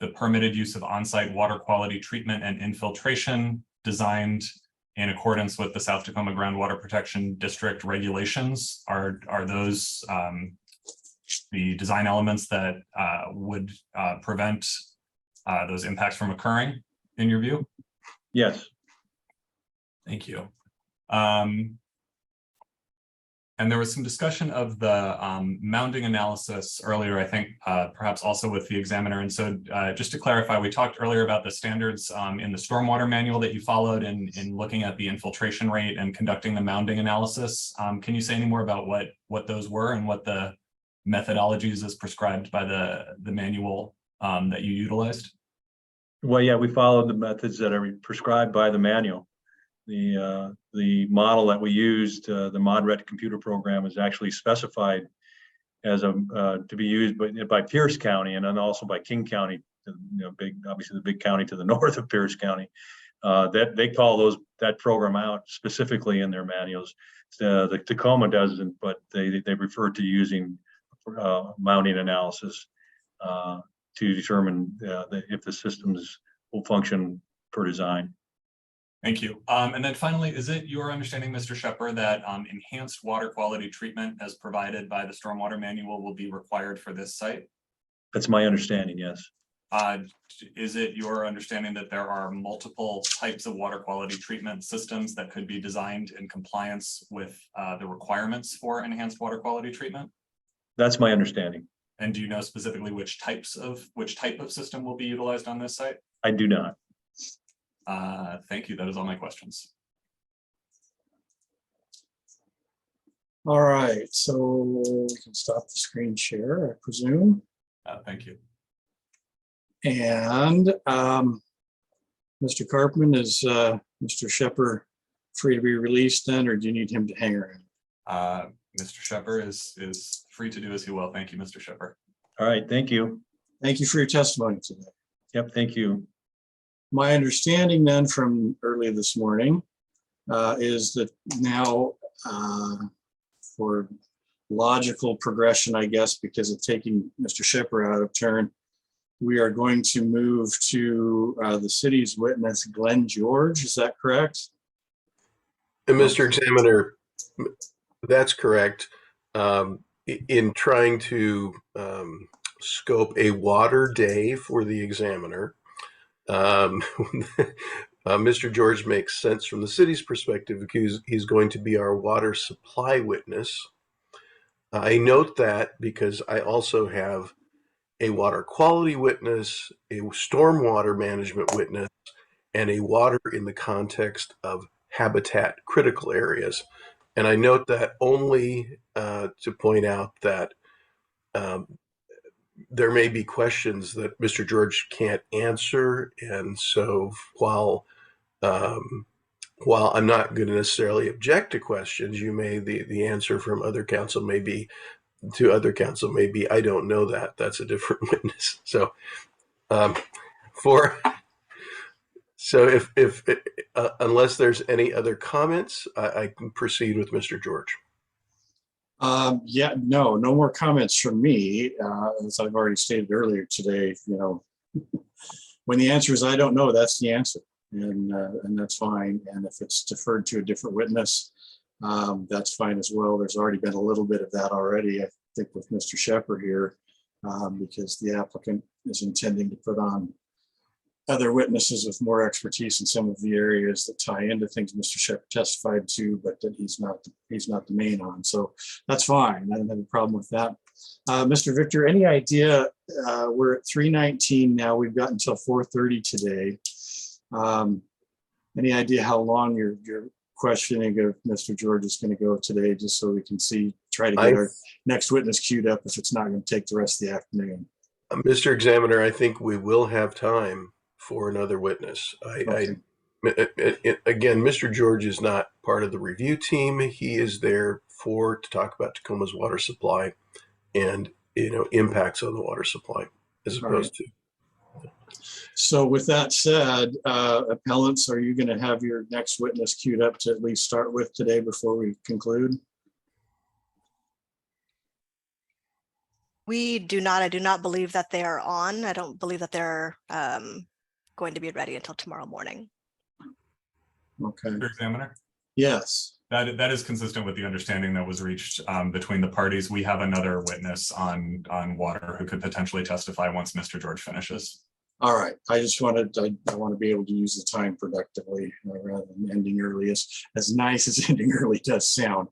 the permitted use of on-site water quality treatment and infiltration designed in accordance with the South Tacoma Groundwater Protection District regulations, are those the design elements that would prevent those impacts from occurring in your view? Yes. Thank you. And there was some discussion of the mounding analysis earlier, I think perhaps also with the examiner. And so just to clarify, we talked earlier about the standards in the stormwater manual that you followed in looking at the infiltration rate and conducting the mounding analysis. Can you say any more about what those were and what the methodologies as prescribed by the manual that you utilized? Well, yeah, we followed the methods that are prescribed by the manual. The model that we used, the ModRet computer program, is actually specified as to be used by Pierce County and then also by King County, obviously the big county to the north of Pierce County. That they call that program out specifically in their manuals. The Tacoma doesn't, but they refer to using mounting analysis to determine if the systems will function per design. Thank you. And then finally, is it your understanding, Mr. Shepard, that enhanced water quality treatment as provided by the stormwater manual will be required for this site? That's my understanding, yes. Is it your understanding that there are multiple types of water quality treatment systems that could be designed in compliance with the requirements for enhanced water quality treatment? That's my understanding. And do you know specifically which type of system will be utilized on this site? I do not. Thank you. That is all my questions. All right, so we can stop the screen share, I presume. Thank you. And Mr. Carpman, is Mr. Shepard free to be released then, or do you need him to hang around? Mr. Shepard is free to do as he will. Thank you, Mr. Shepard. All right, thank you. Thank you for your testimony today. Yep, thank you. My understanding then from early this morning is that now for logical progression, I guess, because of taking Mr. Shepard out of turn, we are going to move to the city's witness, Glenn George. Is that correct? Mr. Examiner, that's correct. In trying to scope a water day for the examiner, Mr. George makes sense from the city's perspective because he's going to be our water supply witness. I note that because I also have a water quality witness, a stormwater management witness, and a water in the context of habitat critical areas. And I note that only to point out that there may be questions that Mr. George can't answer. And so while I'm not going to necessarily object to questions, the answer from other counsel may be, I don't know that. That's a different witness. So if unless there's any other comments, I can proceed with Mr. George. Yeah, no more comments from me. As I've already stated earlier today, when the answer is I don't know, that's the answer, and that's fine. And if it's deferred to a different witness, that's fine as well. There's already been a little bit of that already, I think, with Mr. Shepard here, because the applicant is intending to put on other witnesses with more expertise in some of the areas that tie into things Mr. Shepard testified to, but that he's not the main on. So that's fine. I don't have a problem with that. Mr. Victor, any idea? We're at 3:19 now. We've got until 4:30 today. Any idea how long your questioning of Mr. George is going to go today, just so we can try to get our next witness queued up if it's not going to take the rest of the afternoon. Mr. Examiner, I think we will have time for another witness. Again, Mr. George is not part of the review team. He is there to talk about Tacoma's water supply and impacts on the water supply, as opposed to. So with that said, appellants, are you going to have your next witness queued up to at least start with today before we conclude? We do not. I do not believe that they are on. I don't believe that they're going to be ready until tomorrow morning. Okay. Mr. Examiner? Yes. That is consistent with the understanding that was reached between the parties. We have another witness on water who could potentially testify once Mr. George finishes. All right. I want to be able to use the time productively rather than ending early. As nice as ending early does sound.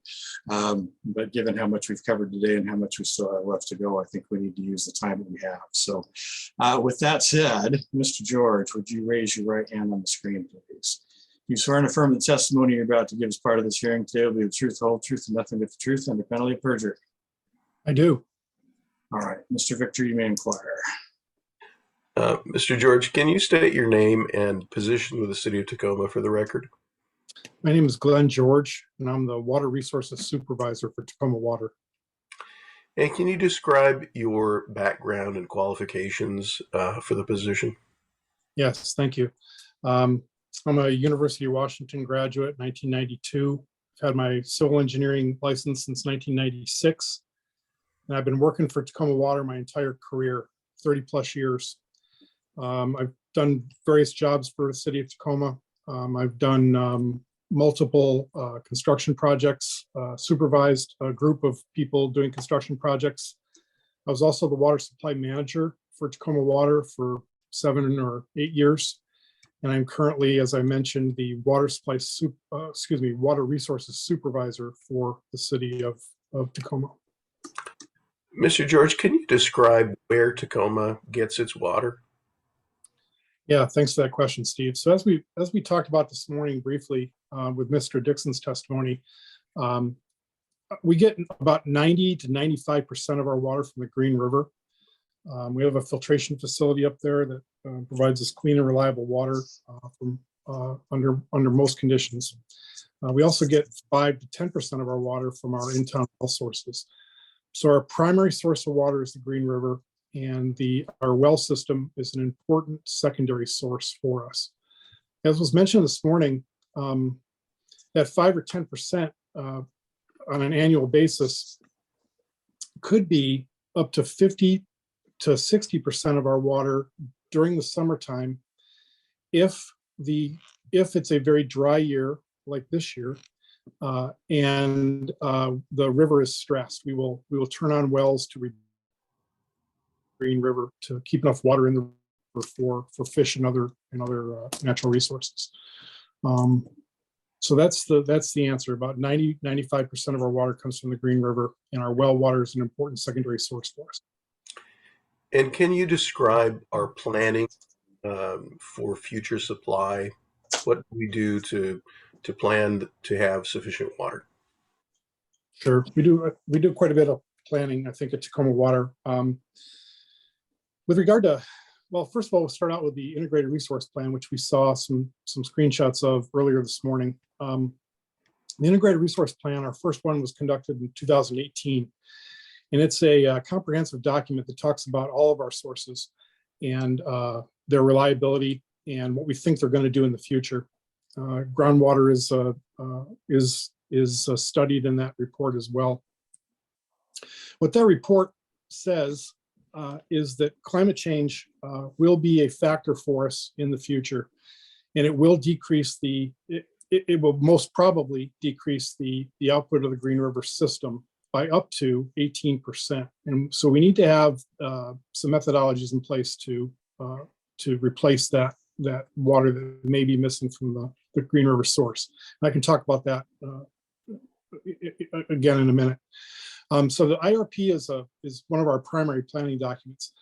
But given how much we've covered today and how much we still have left to go, I think we need to use the time that we have. So with that said, Mr. George, would you raise your right hand on the screen, please? You swear and affirm the testimony you're about to give as part of this hearing today will be the truth, the whole truth, and nothing but the truth under penalty of perjury. I do. All right. Mr. Victor, you may inquire. Mr. George, can you state your name and position with the city of Tacoma for the record? My name is Glenn George, and I'm the Water Resources Supervisor for Tacoma Water. And can you describe your background and qualifications for the position? Yes, thank you. I'm a University of Washington graduate, 1992. I've had my civil engineering license since 1996. And I've been working for Tacoma Water my entire career, 30 plus years. I've done various jobs for the city of Tacoma. I've done multiple construction projects, supervised a group of people doing construction projects. I was also the water supply manager for Tacoma Water for 7 or 8 years. And I'm currently, as I mentioned, the water resources supervisor for the city of Tacoma. Mr. George, can you describe where Tacoma gets its water? Yeah, thanks for that question, Steve. So as we talked about this morning briefly with Mr. Dixon's testimony, we get about 90 to 95% of our water from the Green River. We have a filtration facility up there that provides us clean and reliable water from under most conditions. We also get 5 to 10% of our water from our in-town well sources. So our primary source of water is the Green River, and our well system is an important secondary source for us. As was mentioned this morning, that 5 or 10% on an annual basis could be up to 50 to 60% of our water during the summertime if it's a very dry year like this year and the river is stressed. We will turn on wells to Green River to keep enough water in the river for fish and other natural resources. So that's the answer. About 95% of our water comes from the Green River, and our well water is an important secondary source for us. And can you describe our planning for future supply? What do we do to plan to have sufficient water? Sure, we do quite a bit of planning, I think, at Tacoma Water. With regard to, well, first of all, we'll start out with the integrated resource plan, which we saw some screenshots of earlier this morning. The integrated resource plan, our first one was conducted in 2018. And it's a comprehensive document that talks about all of our sources and their reliability and what we think they're going to do in the future. Groundwater is studied in that report as well. What that report says is that climate change will be a factor for us in the future, and it will decrease it will most probably decrease the output of the Green River system by up to 18%. And so we need to have some methodologies in place to replace that water that may be missing from the Green River source. And I can talk about that again in a minute. So the IRP is one of our primary planning documents.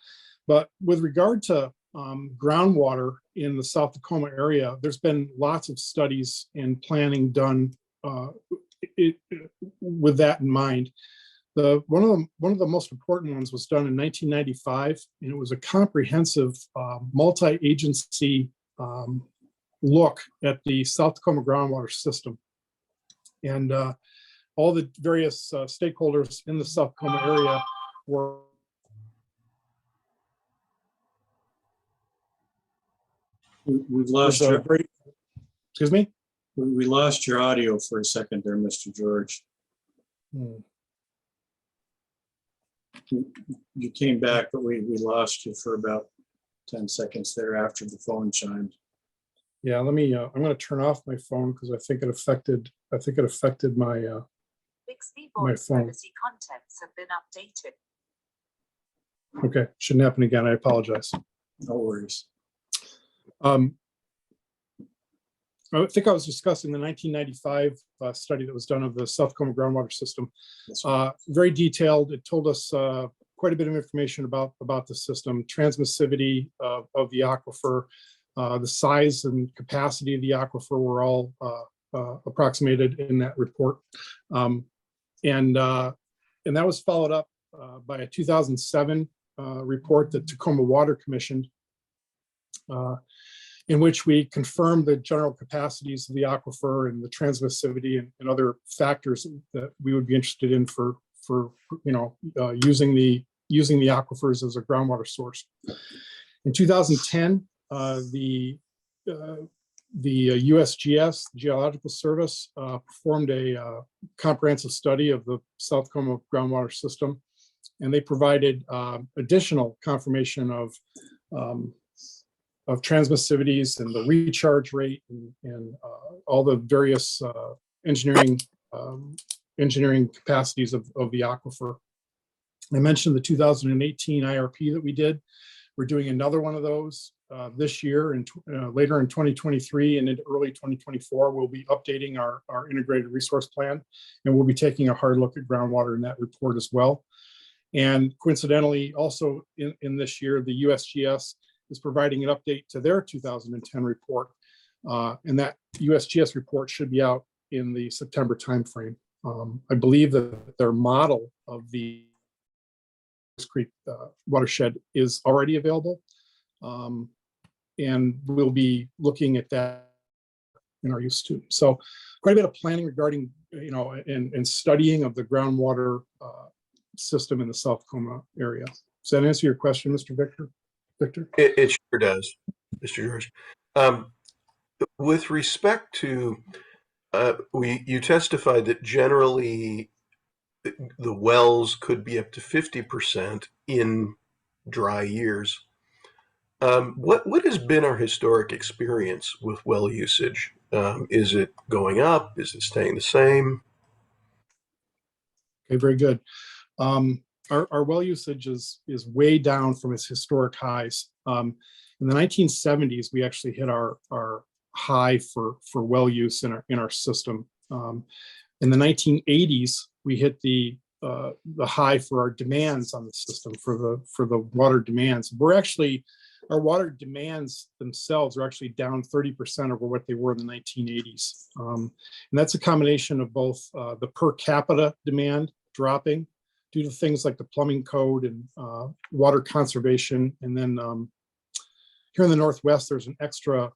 But with regard to groundwater in the South Tacoma area, there's been lots of studies and planning done with that in mind. One of the most important ones was done in 1995, and it was a comprehensive multi-agency look at the South Tacoma groundwater system. And all the various stakeholders in the South Tacoma area were We've lost your, excuse me? we lost your audio for a second there, Mr. George. You came back, but we lost you for about 10 seconds there after the phone chimed. Yeah, let me, I'm going to turn off my phone because I think it affected my, my phone. Contents have been updated. Okay, shouldn't happen again. I apologize. No worries. I think I was discussing the 1995 study that was done of the South Tacoma groundwater system. Very detailed. It told us quite a bit of information about the system, transmissivity of the aquifer, the size and capacity of the aquifer were all approximated in that report. And that was followed up by a 2007 report that Tacoma Water commissioned, in which we confirmed the general capacities of the aquifer and the transmissivity and other factors that we would be interested in for using the aquifers as a groundwater source. In 2010, the USGS Geological Service performed a comprehensive study of the South Tacoma groundwater system, and they provided additional confirmation of transmissivities and the recharge rate and all the various engineering capacities of the aquifer. I mentioned the 2018 IRP that we did. We're doing another one of those this year and later in 2023 and in early 2024. We'll be updating our integrated resource plan, and we'll be taking a hard look at groundwater in that report as well. And coincidentally, also in this year, the USGS is providing an update to their 2010 report. And that USGS report should be out in the September timeframe. I believe that their model of the Creek watershed is already available. And we'll be looking at that in our use too. So quite a bit of planning regarding, and studying of the groundwater system in the South Tacoma area. Does that answer your question, Mr. Victor? It sure does, Mr. George. With respect to, you testified that generally the wells could be up to 50% in dry years. What has been our historic experience with well usage? Is it going up? Is it staying the same? Okay, very good. Our well usage is way down from its historic highs. In the 1970s, we actually hit our high for well use in our system. In the 1980s, we hit the high for our demands on the system, for the water demands. Our water demands themselves are actually down 30% over what they were in the 1980s. And that's a combination of both the per capita demand dropping due to things like the plumbing code and water conservation. And then here in the Northwest, there's an extra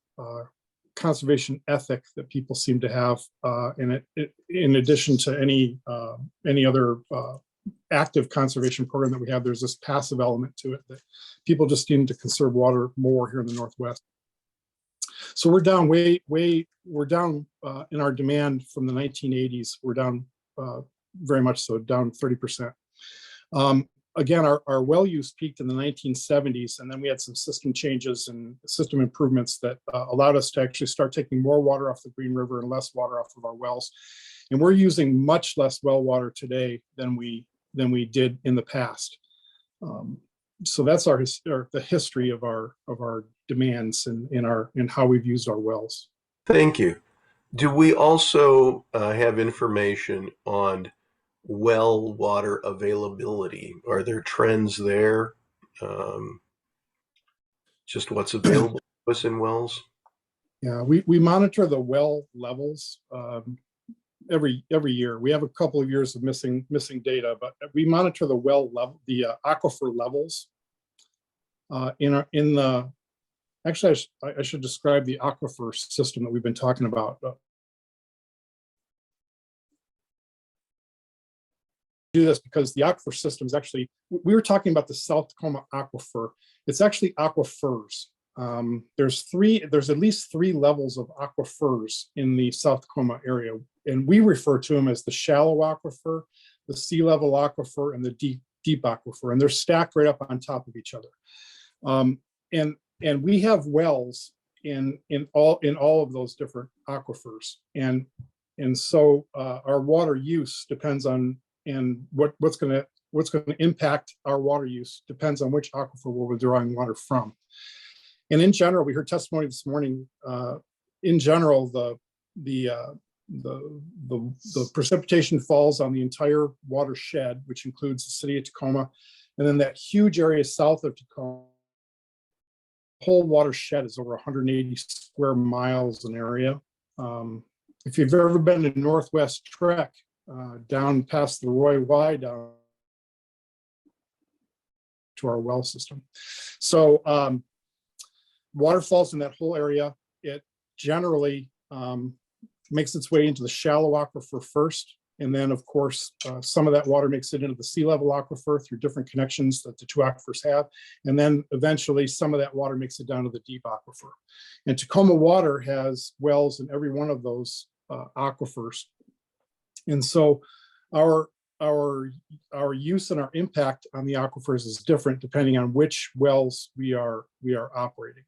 conservation ethic that people seem to have. And it in addition to any other active conservation program that we have, there's this passive element to it that people just seem to conserve water more here in the Northwest. So we're down we're down in our demand from the 1980s. We're down very much so, down 30%. Again, our well use peaked in the 1970s, and then we had some system changes and system improvements that allowed us to actually start taking more water off the Green River and less water off of our wells. And we're using much less well water today than we did in the past. So that's the history of our demands and how we've used our wells. Thank you. Do we also have information on well water availability? Are there trends there? just what's available to us in wells? Yeah, we monitor the well levels every year. We have a couple of years of missing data, but we monitor the well level, the aquifer levels in the. Actually, I should describe the aquifer system that we've been talking about. Do this because the aquifer system is actually, we were talking about the South Tacoma aquifer. It's actually aquifers. There's at least 3 levels of aquifers in the South Tacoma area, and we refer to them as the shallow aquifer, the sea level aquifer, and the deep aquifer, and they're stacked right up on top of each other. And we have wells in all of those different aquifers, and so our water use depends on, and what's going to impact our water use depends on which aquifer we're drawing water from. And in general, we heard testimony this morning. In general, the precipitation falls on the entire watershed, which includes the city of Tacoma, and then that huge area south of Tacoma. The whole watershed is over 180 square miles in area. If you've ever been to Northwest Trek, down past the Roy Y down to our well system. So water falls in that whole area. It generally makes its way into the shallow aquifer first. And then, of course, some of that water makes it into the sea level aquifer through different connections that the 2 aquifers have. And then eventually some of that water makes it down to the deep aquifer. And Tacoma Water has wells in every one of those aquifers. And so our use and our impact on the aquifers is different depending on which wells we are operating.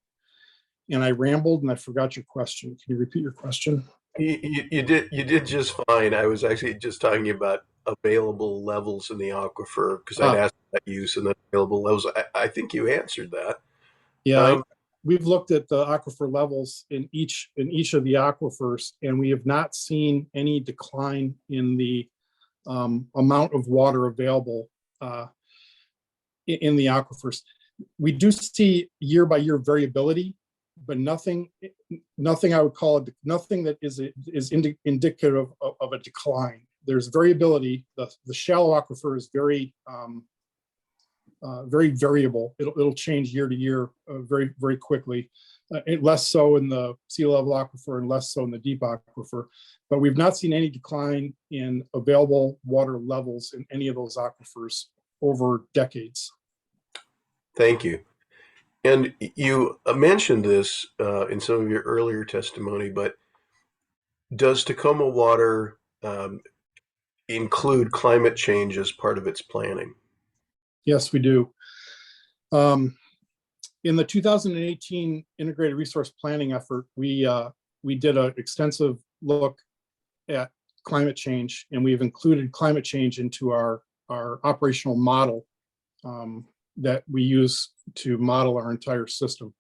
And I rambled and I forgot your question. Can you repeat your question? You did just fine. I was actually just talking about available levels in the aquifer because I'd asked that use and the available levels. I think you answered that. Yeah, we've looked at the aquifer levels in each of the aquifers, and we have not seen any decline in the amount of water available in the aquifers. We do see year by year variability, but nothing I would call it, nothing that is indicative of a decline. There's variability. The shallow aquifer is very variable. It'll change year to year very, very quickly. Less so in the sea level aquifer and less so in the deep aquifer. But we've not seen any decline in available water levels in any of those aquifers over decades. Thank you. And you mentioned this in some of your earlier testimony, but does Tacoma Water include climate change as part of its planning? Yes, we do. In the 2018 integrated resource planning effort, we did an extensive look at climate change, and we've included climate change into our operational model that we use to model our entire system.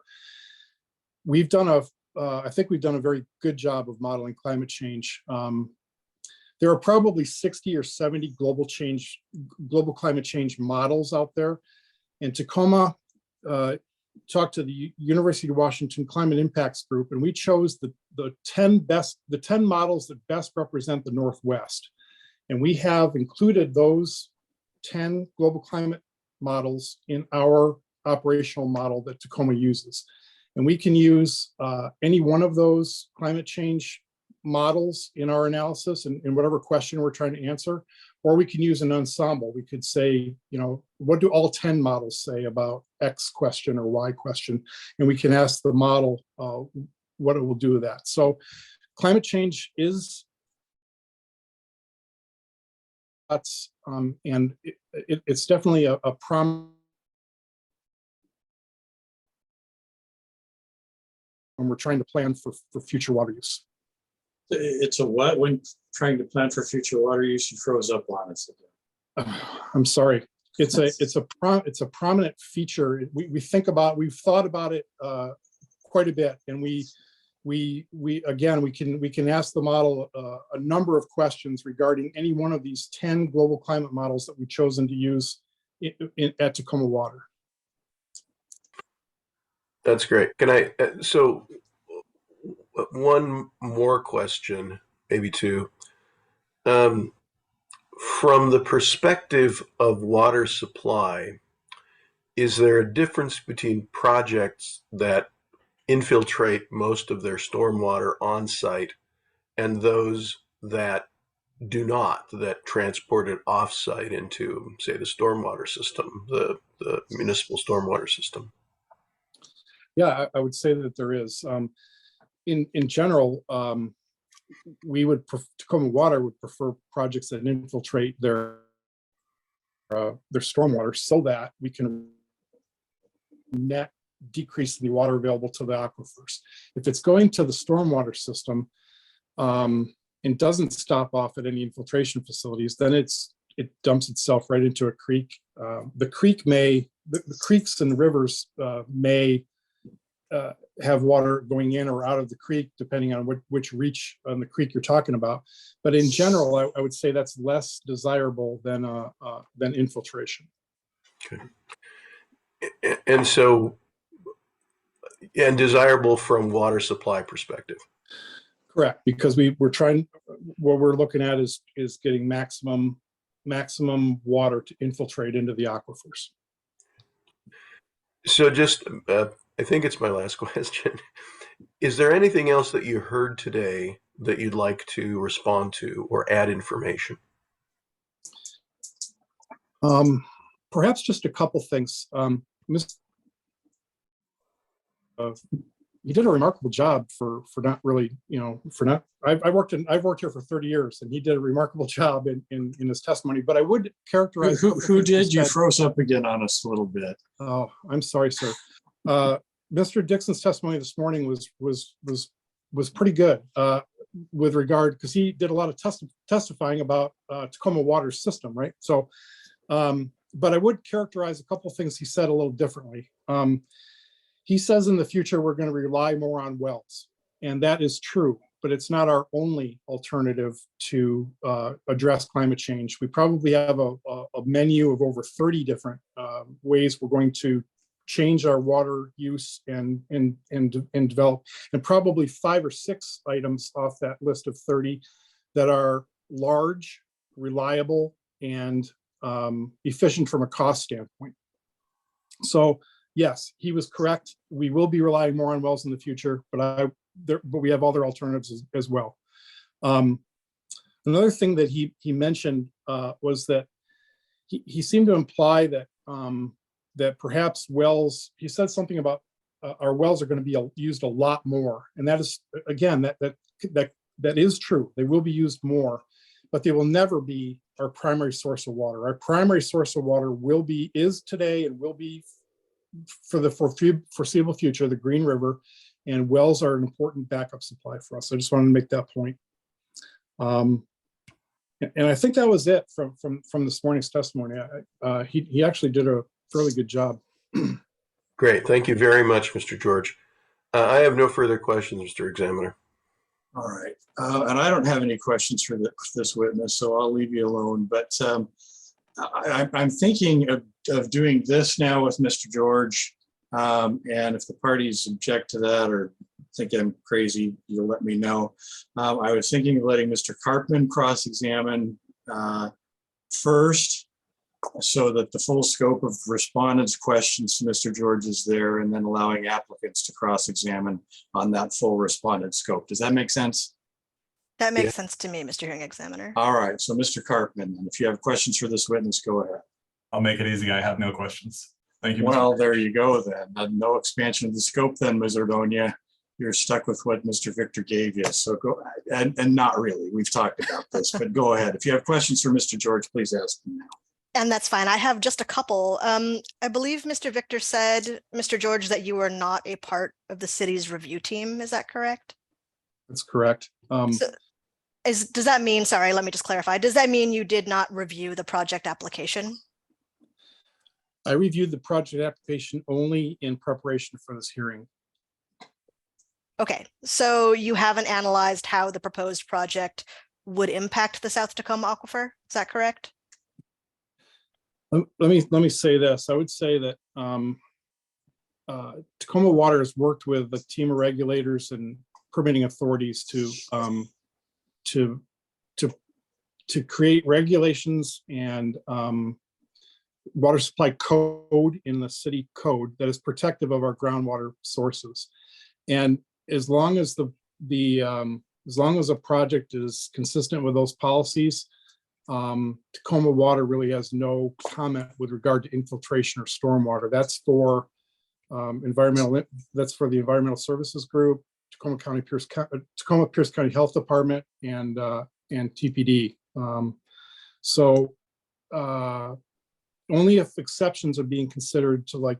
We've done I think we've done a very good job of modeling climate change. There are probably 60 or 70 global climate change models out there. And Tacoma talked to the University of Washington Climate Impacts Group, and we chose the 10 models that best represent the Northwest. And we have included those 10 global climate models in our operational model that Tacoma uses. And we can use any one of those climate change models in our analysis and in whatever question we're trying to answer, or we can use an ensemble. We could say, what do all 10 models say about X question or Y question? And we can ask the model what it will do with that. So climate change is, and it's definitely a problem when we're trying to plan for future water use. It's a what? When trying to plan for future water use, you froze up on us again. I'm sorry. It's a prominent feature. We've thought about it quite a bit, and we can ask the model a number of questions regarding any one of these 10 global climate models that we've chosen to use at Tacoma Water. That's great. Can I, one more question, maybe two. Um, from the perspective of water supply, is there a difference between projects that infiltrate most of their stormwater on site and those that do not, that transport it off site into, say, the stormwater system, the municipal stormwater system? Yeah, I would say that there is. In general, we would, Tacoma Water would prefer projects that infiltrate their stormwater so that we can net decrease the water available to the aquifers. If it's going to the stormwater system and doesn't stop off at any infiltration facilities, then it dumps itself right into a creek. The creeks and rivers may have water going in or out of the creek, depending on which reach on the creek you're talking about. But in general, I would say that's less desirable than infiltration. Okay. And so, and desirable from water supply perspective. Correct, because we're trying, what we're looking at is getting maximum water to infiltrate into the aquifers. So just, I think it's my last question. Is there anything else that you heard today that you'd like to respond to or add information? Perhaps just a couple things. He did a remarkable job for not really, I've worked here for 30 years, and he did a remarkable job in his testimony. But I would characterize who did. You froze up again on us a little bit. Oh, I'm sorry, sir. Mr. Dixon's testimony this morning was pretty good with regard, because he did a lot of testifying about Tacoma Water's system, right? So, but I would characterize a couple of things he said a little differently. He says in the future we're going to rely more on wells, and that is true, but it's not our only alternative to address climate change. We probably have a menu of over 30 different ways we're going to change our water use and develop, and probably 5 or 6 items off that list of 30 that are large, reliable, and efficient from a cost standpoint. So yes, he was correct. We will be relying more on wells in the future, but we have other alternatives as well. Another thing that he mentioned was that he seemed to imply that that perhaps wells, he said something about our wells are going to be used a lot more, and that is, again, that is true. They will be used more, but they will never be our primary source of water. Our primary source of water is today and will be for the foreseeable future, the Green River, and wells are an important backup supply for us. I just wanted to make that point. And I think that was it from this morning's testimony. He actually did a fairly good job. Great. Thank you very much, Mr. George. I have no further questions, Mr. Examiner. All right. And I don't have any questions for this witness, so I'll leave you alone. But I'm thinking of doing this now with Mr. George. And if the parties object to that or think I'm crazy, you'll let me know. I was thinking of letting Mr. Karpman cross-examine first, so that the full scope of respondents' questions to Mr. George is there, and then allowing applicants to cross-examine on that full respondent scope. Does that make sense? That makes sense to me, Mr. Hearing Examiner. All right, so Mr. Karpman, and if you have questions for this witness, go ahead. I'll make it easy. I have no questions. Thank you. Well, there you go then. No expansion of the scope then, Ms. Ordonia. You're stuck with what Mr. Victor gave you. So go, and not really, we've talked about this, but go ahead. If you have questions for Mr. George, please ask him now. And that's fine. I have just a couple. I believe Mr. Victor said, Mr. George, that you were not a part of the city's review team. Is that correct? That's correct. Does that mean, sorry, let me just clarify. Does that mean you did not review the project application? I reviewed the project application only in preparation for this hearing. Okay, so you haven't analyzed how the proposed project would impact the South Tacoma Aquifer. Is that correct? Let me say this. I would say that Tacoma Water has worked with a team of regulators and permitting authorities to create regulations and water supply code in the city code that is protective of our groundwater sources. And as long as as long as a project is consistent with those policies, Tacoma Water really has no comment with regard to infiltration or stormwater. That's for that's for the Environmental Services Group, Tacoma Pierce County Health Department, and TPD. Only if exceptions are being considered to, like,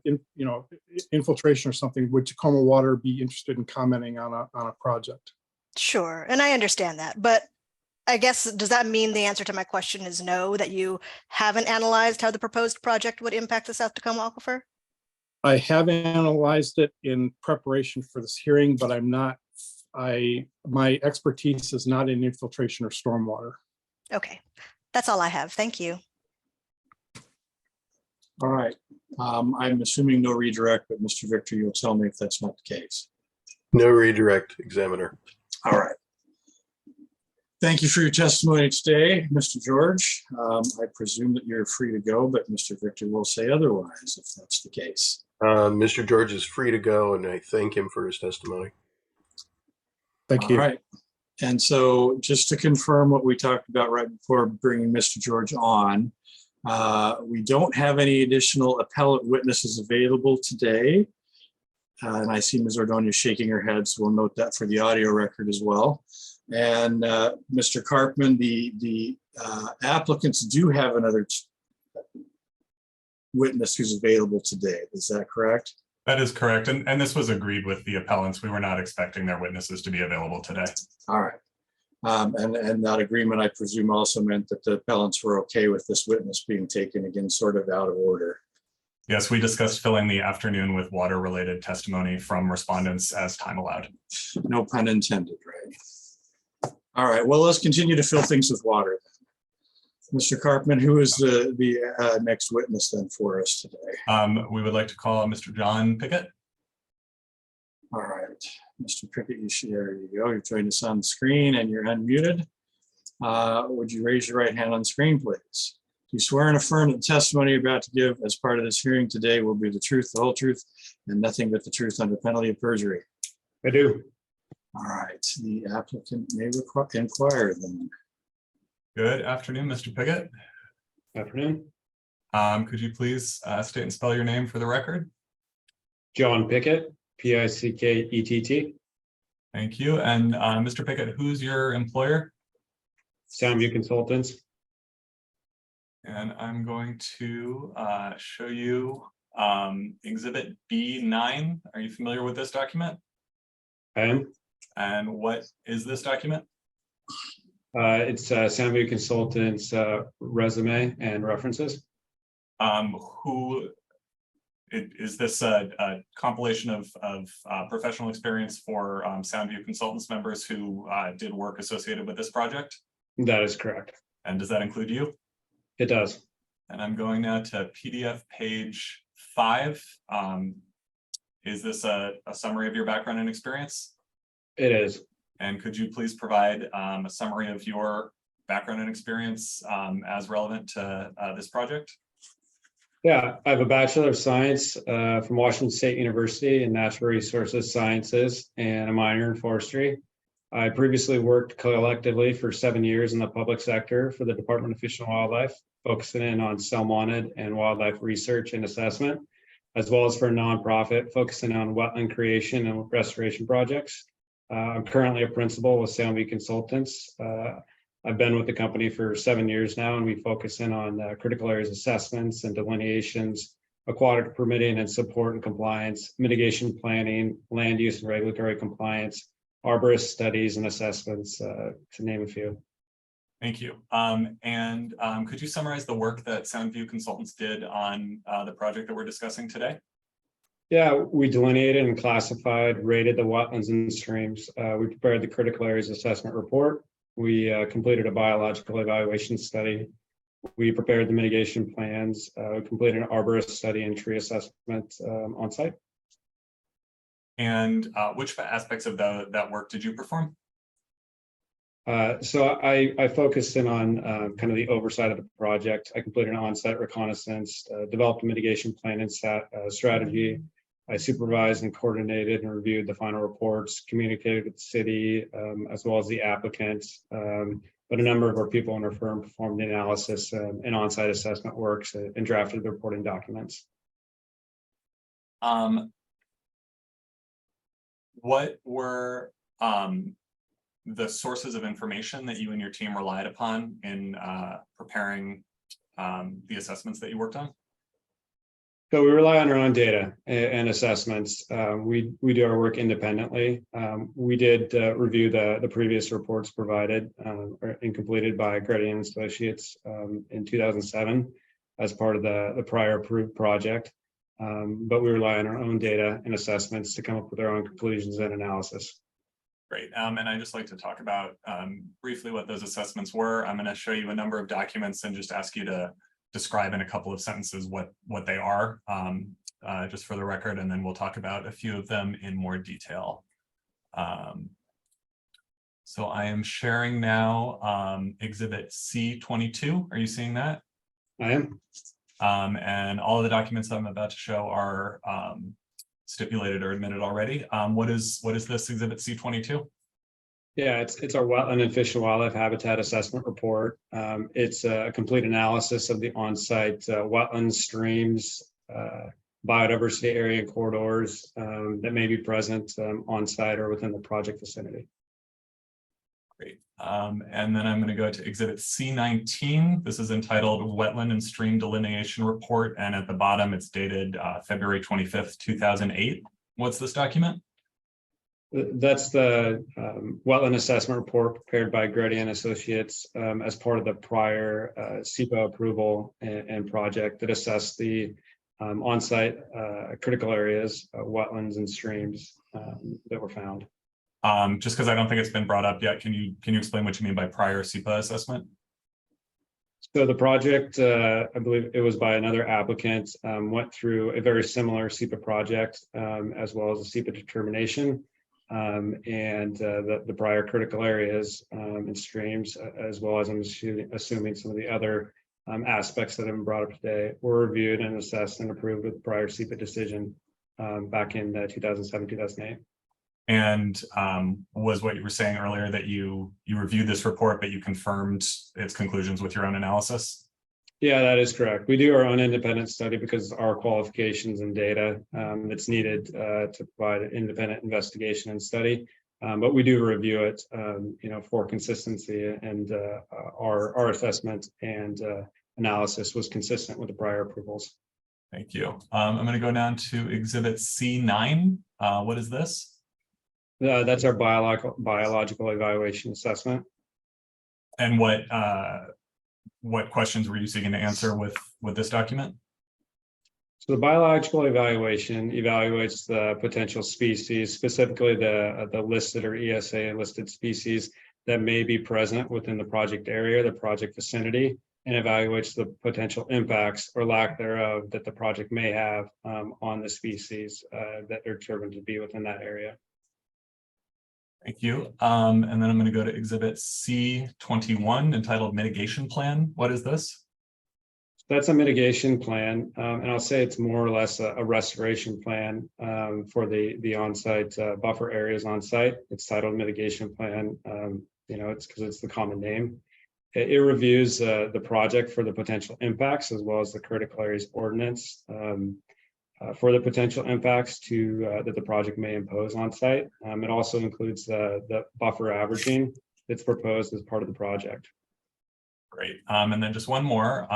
infiltration or something, would Tacoma Water be interested in commenting on a project. Sure, and I understand that, but I guess, does that mean the answer to my question is no, that you haven't analyzed how the proposed project would impact the South Tacoma Aquifer? I have analyzed it in preparation for this hearing, but my expertise is not in infiltration or stormwater. Okay, that's all I have. Thank you. All right. I'm assuming no redirect, but Mr. Victor, you'll tell me if that's not the case. No redirect, examiner. All right. Thank you for your testimony today, Mr. George. I presume that you're free to go, but Mr. Victor will say otherwise if that's the case. Mr. George is free to go, and I thank him for his testimony. Thank you. All right. And so just to confirm what we talked about right before bringing Mr. George on, we don't have any additional appellate witnesses available today. And I see Ms. Ordonez shaking her head, so we'll note that for the audio record as well. And Mr. Karpman, the applicants do have another witness who's available today. Is that correct? That is correct. And this was agreed with the appellants. We were not expecting their witnesses to be available today. All right. And that agreement, I presume, also meant that the appellants were okay with this witness being taken, again, sort of out of order. Yes, we discussed filling the afternoon with water-related testimony from respondents as time allowed. No pun intended, right? All right, well, let's continue to fill things with water then. Mr. Karpman, who is the next witness then for us today? We would like to call Mr. John Pickett. All right, Mr. Pickett, there you go. You're joining us on the screen and you're unmuted. Would you raise your right hand on screen, please? Do you swear and affirm that the testimony you're about to give as part of this hearing today will be the truth, the whole truth, and nothing but the truth under penalty of perjury? I do. All right, the applicant may inquire then. Good afternoon, Mr. Pickett. Afternoon. Could you please state and spell your name for the record? John Pickett, Pickett. Thank you. And Mr. Pickett, who's your employer? Soundview Consultants. And I'm going to show you Exhibit B9. Are you familiar with this document? I am. And what is this document? It's Soundview Consultants resume and references. Is this a compilation of professional experience for Soundview Consultants members who did work associated with this project? That is correct. And does that include you? It does. And I'm going now to PDF page 5. Is this a summary of your background and experience? It is. And could you please provide a summary of your background and experience as relevant to this project? Yeah, I have a Bachelor of Science from Washington State University in Natural Resources Sciences and a minor in forestry. I previously worked collectively for 7 years in the public sector for the Department of Fish and Wildlife, focusing in on salmonid and wildlife research and assessment, as well as for a nonprofit focusing on wetland creation and restoration projects. I'm currently a principal with Soundview Consultants. I've been with the company for 7 years now, and we focus in on critical areas assessments and delineations, aquatic permitting and support and compliance, mitigation planning, land use and regulatory compliance, arborist studies and assessments, to name a few. Thank you. Could you summarize the work that Soundview Consultants did on the project that we're discussing today? Yeah, we delineated and classified, rated the wetlands and streams. We prepared the critical areas assessment report. We completed a biological evaluation study. We prepared the mitigation plans, completed an arborist study and tree assessment on site. And which aspects of that work did you perform? So I focused in on kind of the oversight of the project. I completed an on-site reconnaissance, developed a mitigation plan and strategy. I supervised and coordinated and reviewed the final reports, communicated with the city, as well as the applicants. But a number of our people in our firm performed the analysis and on-site assessment works and drafted the reporting documents. What were the sources of information that you and your team relied upon in preparing the assessments that you worked on? So we rely on our own data and assessments. We do our work independently. We did review the previous reports provided and completed by Grady and Associates in 2007 as part of the prior approved project. But we rely on our own data and assessments to come up with our own conclusions and analysis. Great. And I'd just like to talk about briefly what those assessments were. I'm going to show you a number of documents and just ask you to describe in a couple of sentences what they are, just for the record, and then we'll talk about a few of them in more detail. So I am sharing now Exhibit C22. Are you seeing that? I am. And all of the documents I'm about to show are stipulated or admitted already. What is this Exhibit C22? Yeah, it's our wetland and fish and wildlife habitat assessment report. It's a complete analysis of the on-site wetlands, streams, biodiversity area and corridors that may be present on-site or within the project vicinity. Great. And then I'm going to go to Exhibit C19. This is entitled Wetland and Stream Delineation Report, and at the bottom it's dated February 25th, 2008. What's this document? That's the wetland assessment report prepared by Grady and Associates as part of the prior SEPA approval and project that assessed the on-site critical areas, wetlands and streams that were found. Just because I don't think it's been brought up yet, can you explain what you mean by prior SEPA assessment? So the project, I believe it was by another applicant, went through a very similar SEPA project as well as a SEPA determination. And the prior critical areas and streams, as well as I'm assuming some of the other aspects that have been brought up today, were reviewed and assessed and approved with prior SEPA decision back in 2007, 2008. And was what you were saying earlier that you reviewed this report, but you confirmed its conclusions with your own analysis? Yeah, that is correct. We do our own independent study because our qualifications and data that's needed to provide an independent investigation and study. But we do review it, for consistency, and our assessment and analysis was consistent with the prior approvals. Thank you. I'm going to go down to Exhibit C9. What is this? That's our biological evaluation assessment. And what questions were you seeking to answer with this document? So the biological evaluation evaluates the potential species, specifically the listed or ESA listed species that may be present within the project area, the project vicinity, and evaluates the potential impacts or lack thereof that the project may have on the species that are determined to be within that area. Thank you. And then I'm going to go to Exhibit C21 entitled Mitigation Plan. What is this? That's a mitigation plan, and I'll say it's more or less a restoration plan for the on-site buffer areas on site. It's titled mitigation plan. It's because it's the common name. It reviews the project for the potential impacts as well as the critical areas ordinance for the potential impacts that the project may impose on site. It also includes the buffer averaging that's proposed as part of the project. Great. And then just one more.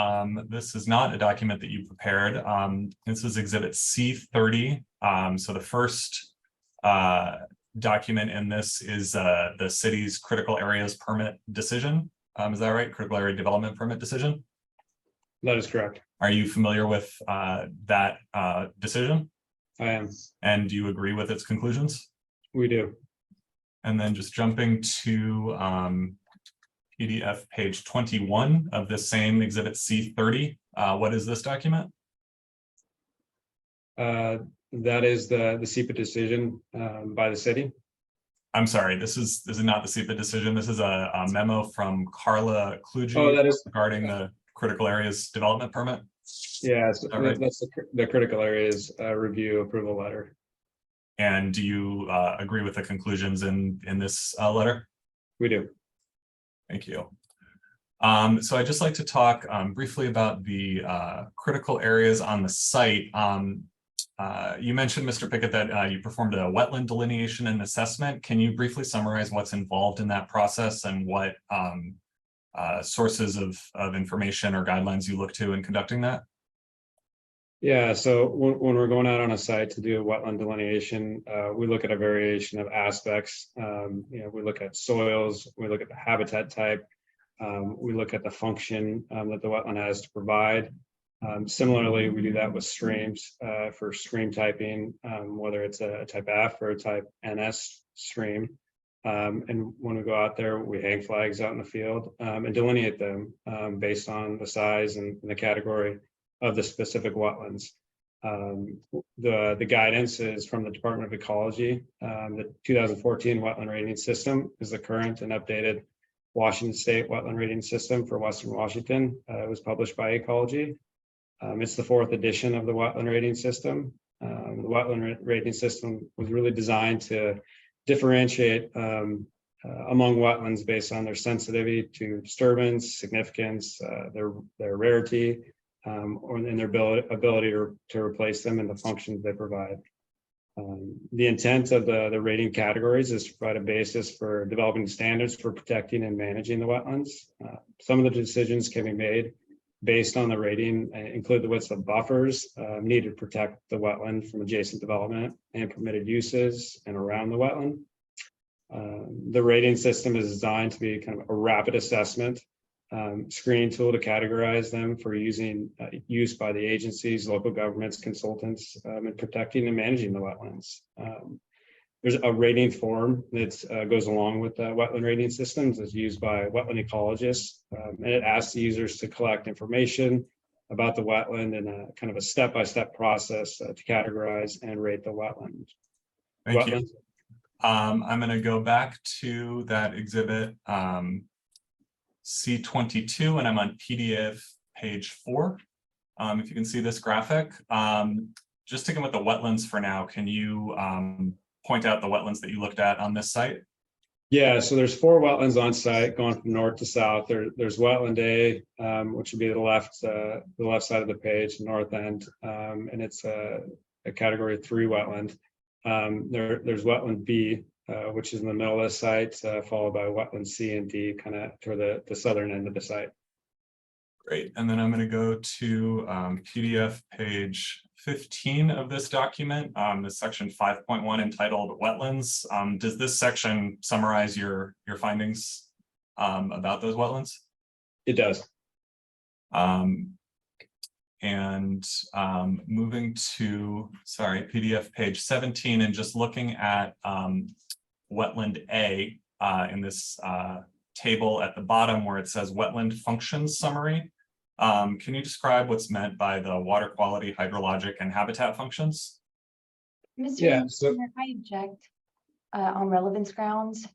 This is not a document that you prepared. This is Exhibit C30. So the first document in this is the city's critical areas permit decision. Is that right? Critical area development permit decision? That is correct. Are you familiar with that decision? I am. And do you agree with its conclusions? We do. And then just jumping to PDF page 21 of this same Exhibit C30. What is this document? That is the SEPA decision by the city. I'm sorry, this is not the SEPA decision. This is a memo from Carla Kluge Oh, that is regarding the critical areas development permit. Yeah, right? that's the critical areas review approval letter. And do you agree with the conclusions in this letter? We do. Thank you. So I'd just like to talk briefly about the critical areas on the site. You mentioned, Mr. Pickett, that you performed a wetland delineation and assessment. Can you briefly summarize what's involved in that process and what sources of information or guidelines you look to in conducting that? Yeah, so when we're going out on a site to do a wetland delineation, we look at a variation of aspects. We look at soils, we look at the habitat type, we look at the function that the wetland has to provide. Similarly, we do that with streams for stream typing, whether it's a type F or a type NS stream. And when we go out there, we hang flags out in the field and delineate them based on the size and the category of the specific wetlands. The guidance is from the Department of Ecology. The 2014 wetland rating system is the current and updated Washington State wetland rating system for Western Washington. It was published by Ecology. It's the 4th edition of the wetland rating system. The wetland rating system was really designed to differentiate among wetlands based on their sensitivity to disturbance, significance, their rarity, or in their ability to replace them and the functions they provide. The intent of the rating categories is to provide a basis for developing standards for protecting and managing the wetlands. Some of the decisions can be made based on the rating, include the widths of buffers needed to protect the wetland from adjacent development and permitted uses and around the wetland. The rating system is designed to be kind of a rapid assessment screening tool to categorize them for use by the agencies, local governments, consultants, in protecting and managing the wetlands. There's a rating form that goes along with the wetland rating systems. It's used by wetland ecologists, and it asks the users to collect information about the wetland in a kind of a step-by-step process to categorize and rate the wetland. Thank you. I'm going to go back to that exhibit C22, and I'm on PDF page 4. If you can see this graphic, just sticking with the wetlands for now, can you point out the wetlands that you looked at on this site? Yeah, so there's 4 wetlands on site going from north to south. There's wetland A, which would be the left side of the page, north end, and it's a category 3 wetland. There's wetland B, which is in the middle of the site, followed by wetland C and D, kind of toward the southern end of the site. Great, and then I'm going to go to PDF page 15 of this document, this section 5.1 entitled Wetlands. Does this section summarize your findings about those wetlands? It does. Moving to, PDF page 17, and just looking at wetland A in this table at the bottom where it says wetland functions summary. Can you describe what's meant by the water quality, hydrologic, and habitat functions? Mr. Yeah, I object on relevance grounds.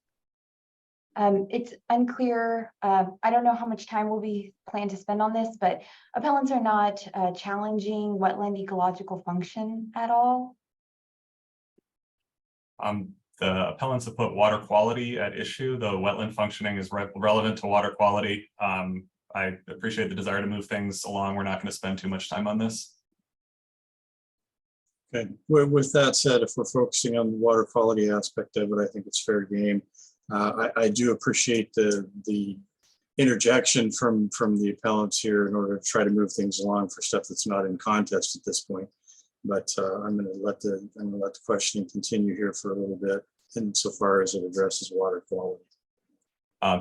It's unclear. I don't know how much time will be planned to spend on this, but appellants are not challenging wetland ecological function at all. The appellants have put water quality at issue. The wetland functioning is relevant to water quality. I appreciate the desire to move things along. We're not going to spend too much time on this. Okay, with that said, if we're focusing on the water quality aspect of it, I think it's fair game. I do appreciate the interjection from the appellants here in order to try to move things along for stuff that's not in contest at this point. But I'm going to let the questioning continue here for a little bit, insofar as it addresses water quality.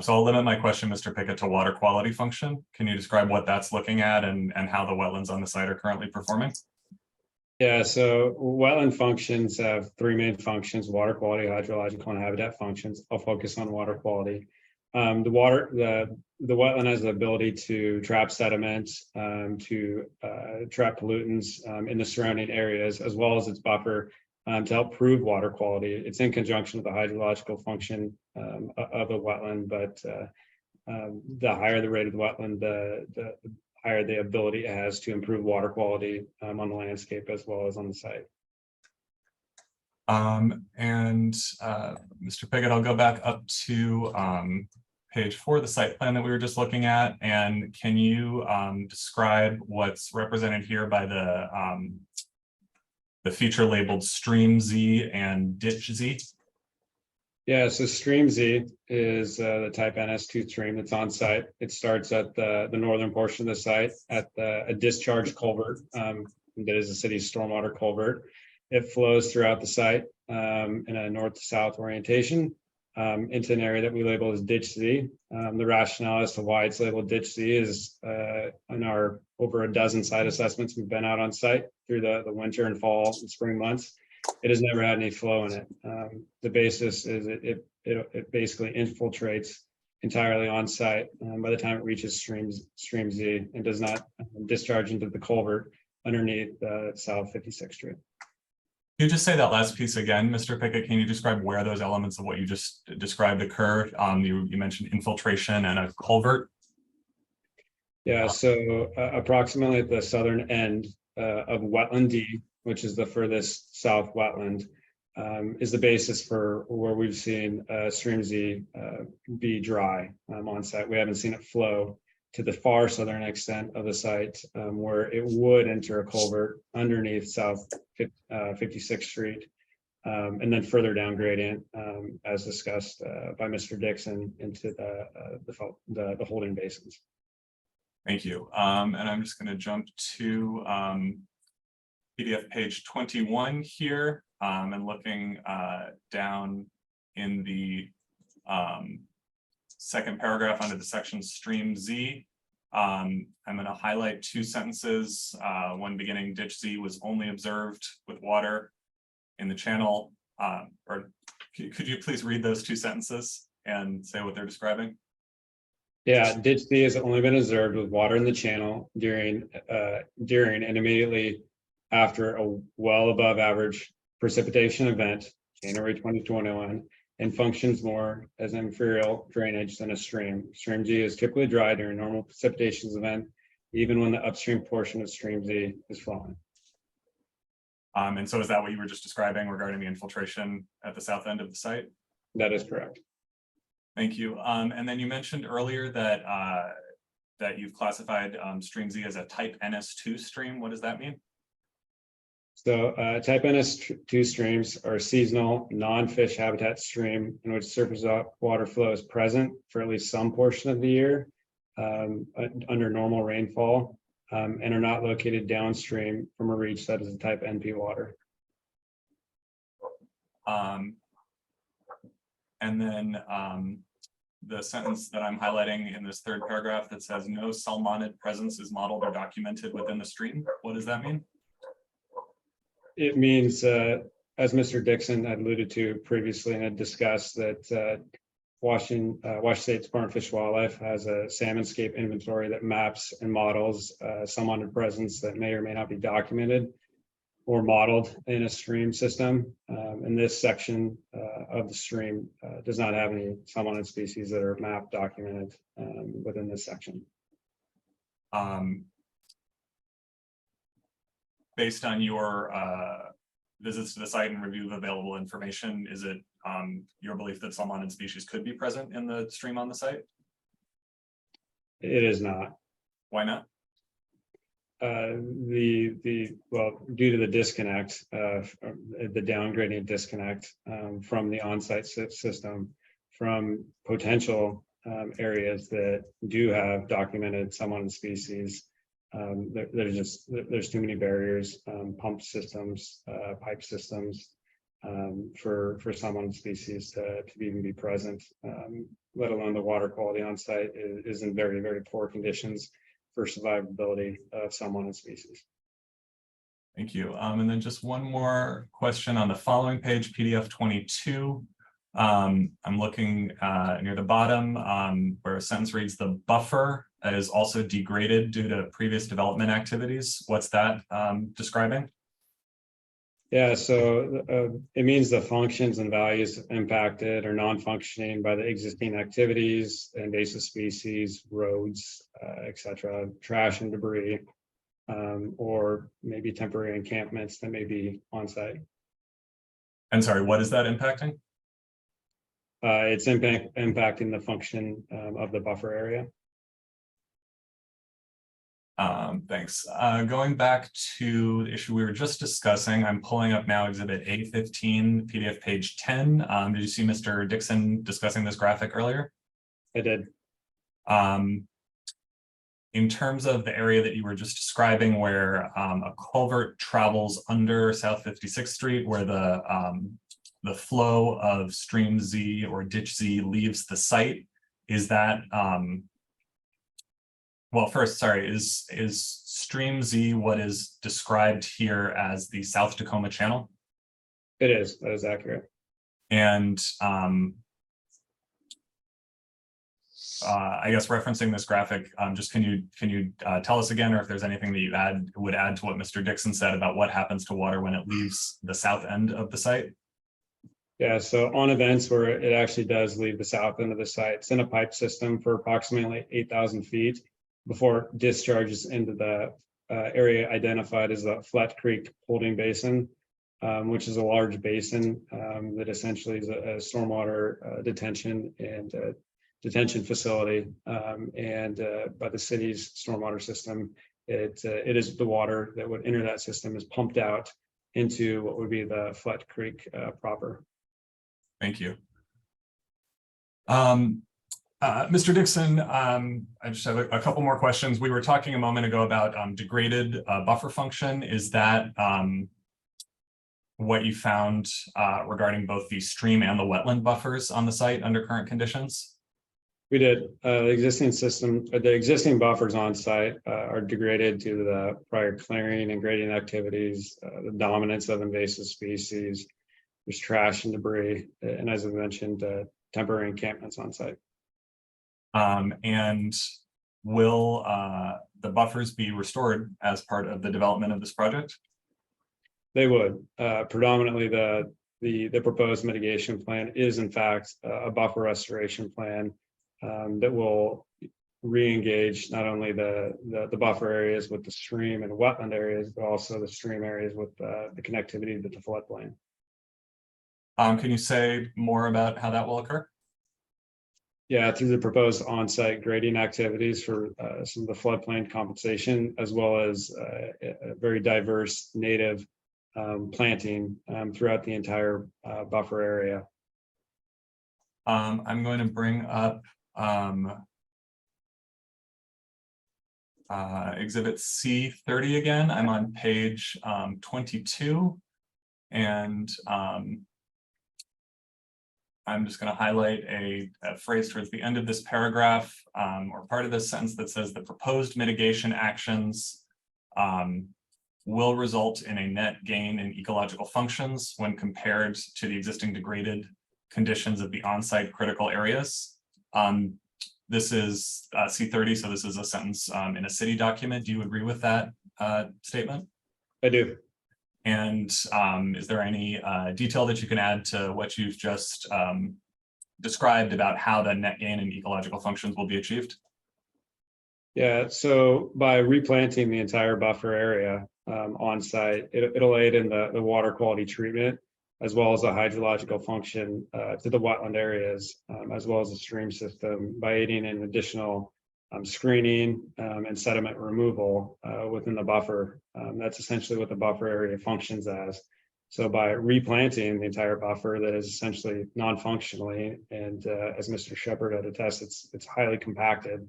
So I'll limit my question, Mr. Pickett, to water quality function. Can you describe what that's looking at and how the wetlands on the site are currently performing? Yeah, so wetland functions have 3 main functions: water quality, hydrological, and habitat functions. I'll focus on water quality. The wetland has the ability to trap sediment, to trap pollutants in the surrounding areas, as well as its buffer to help prove water quality. It's in conjunction with the hydrological function of the wetland, but the higher the rate of the wetland, the higher the ability it has to improve water quality on the landscape as well as on the site. Mr. Piggott, I'll go back up to page 4, the site plan that we were just looking at. And can you describe what's represented here by the feature labeled Stream Z and Ditch Z? Yeah, so Stream Z is the type NS2 stream that's on site. It starts at the northern portion of the site at a discharge culvert that is the city's stormwater culvert. It flows throughout the site in a north to south orientation into an area that we label as Ditch Z. The rationale as to why it's labeled Ditch Z is in our over a dozen site assessments we've been out on site through the winter and fall and spring months. It has never had any flow in it. The basis is it basically infiltrates entirely on site by the time it reaches Stream Z and does not discharge into the culvert underneath South 56th Street. Can you just say that last piece again, Mr. Pickett? Can you describe where those elements of what you just described occur? You mentioned infiltration and a culvert. Yeah, so approximately at the southern end of Wetland D, which is the furthest south wetland, is the basis for where we've seen Stream Z be dry on site. We haven't seen it flow to the far southern extent of the site where it would enter a culvert underneath South 56th Street and then further down gradient as discussed by Mr. Dixon into the holding basins. Thank you. And I'm just going to jump to PDF page 21 here and looking down in the second paragraph under the section Stream Z. I'm going to highlight 2 sentences. One beginning, Ditch Z was only observed with water in the channel. Or could you please read those 2 sentences and say what they're describing? Yeah, Ditch Z has only been observed with water in the channel during and immediately after a well above average precipitation event, January 2021, and functions more as inferior drainage than a stream. Stream Z is typically dry during normal precipitations event, even when the upstream portion of Stream Z is flowing. And so is that what you were just describing regarding the infiltration at the south end of the site? That is correct. Thank you. And then you mentioned earlier that that you've classified Stream Z as a type NS2 stream. What does that mean? So type NS2 streams are seasonal, non-fish habitat stream in which surface water flow is present for at least some portion of the year under normal rainfall and are not located downstream from a reach that is a type NP water. And then the sentence that I'm highlighting in this third paragraph that says no salmonid presence is modeled or documented within the stream. What does that mean? It means, as Mr. Dixon had alluded to previously and had discussed, that Washington State Department of Fish and Wildlife has a salmonscape inventory that maps and models salmonid presence that may or may not be documented or modeled in a stream system. And this section of the stream does not have any salmonid species that are mapped documented within this section. Based on your visits to the site and review of available information, is it your belief that salmonid species could be present in the stream on the site? It is not. Why not? Well, due to the disconnect, the downgradient disconnect from the on-site system from potential areas that do have documented salmonid species. There's too many barriers, pump systems, pipe systems for salmonid species to even be present, let alone the water quality on site is in very, very poor conditions for survivability of salmonid species. Thank you. And then just one more question on the following page, PDF 22. I'm looking near the bottom where a sentence reads, the buffer is also degraded due to previous development activities. What's that describing? Yeah, so it means the functions and values impacted or non-functioning by the existing activities, invasive species, roads, etc., trash and debris, or maybe temporary encampments that may be on site. And sorry, what is that impacting? It's impacting the function of the buffer area. Thanks. Going back to the issue we were just discussing, I'm pulling up now Exhibit A15, PDF page 10. Did you see Mr. Dixon discussing this graphic earlier? I did. In terms of the area that you were just describing where a culvert travels under South 56th Street, where the flow of stream Z or ditch Z leaves the site, is that, well, first, sorry, is stream Z what is described here as the South Tacoma Channel? It is, that is accurate. And I guess referencing this graphic, just can you tell us again, or if there's anything that you would add to what Mr. Dixon said about what happens to water when it leaves the south end of the site? Yeah, so on events where it actually does leave the south end of the site, it's in a pipe system for approximately 8,000 feet before it discharges into the area identified as the Flat Creek Holding Basin, which is a large basin that essentially is a stormwater detention and detention facility, and by the city's stormwater system, it is the water that would enter that system is pumped out into what would be the Flat Creek proper. Thank you. Mr. Dixon, I just have a couple more questions. We were talking a moment ago about degraded buffer function. Is that what you found regarding both the stream and the wetland buffers on the site under current conditions? We did. The existing buffers on site are degraded due to the prior clearing and grading activities, the dominance of invasive species. There's trash and debris, and as I mentioned, temporary encampments on site. And will the buffers be restored as part of the development of this project? They would. Predominantly, the proposed mitigation plan is in fact a buffer restoration plan that will re-engage not only the buffer areas with the stream and wetland areas, but also the stream areas with the connectivity to the floodplain. Can you say more about how that will occur? Yeah, through the proposed on-site grading activities for some of the floodplain compensation, as well as a very diverse native planting throughout the entire buffer area. I'm going to bring up Exhibit C30 again. I'm on page 22, and I'm just going to highlight a phrase towards the end of this paragraph, or part of this sentence that says the proposed mitigation actions will result in a net gain in ecological functions when compared to the existing degraded conditions of the on-site critical areas. This is C30, so this is a sentence in a city document. Do you agree with that statement? I do. And is there any detail that you can add to what you've just described about how the net gain in ecological functions will be achieved? Yeah, so by replanting the entire buffer area on site, it'll aid in the water quality treatment, as well as the hydrological function to the wetland areas, as well as the stream system, by aiding in additional screening and sediment removal within the buffer. That's essentially what the buffer area functions as. So by replanting the entire buffer that is essentially non-functionally, and as Mr. Shepard had attested, it's highly compacted,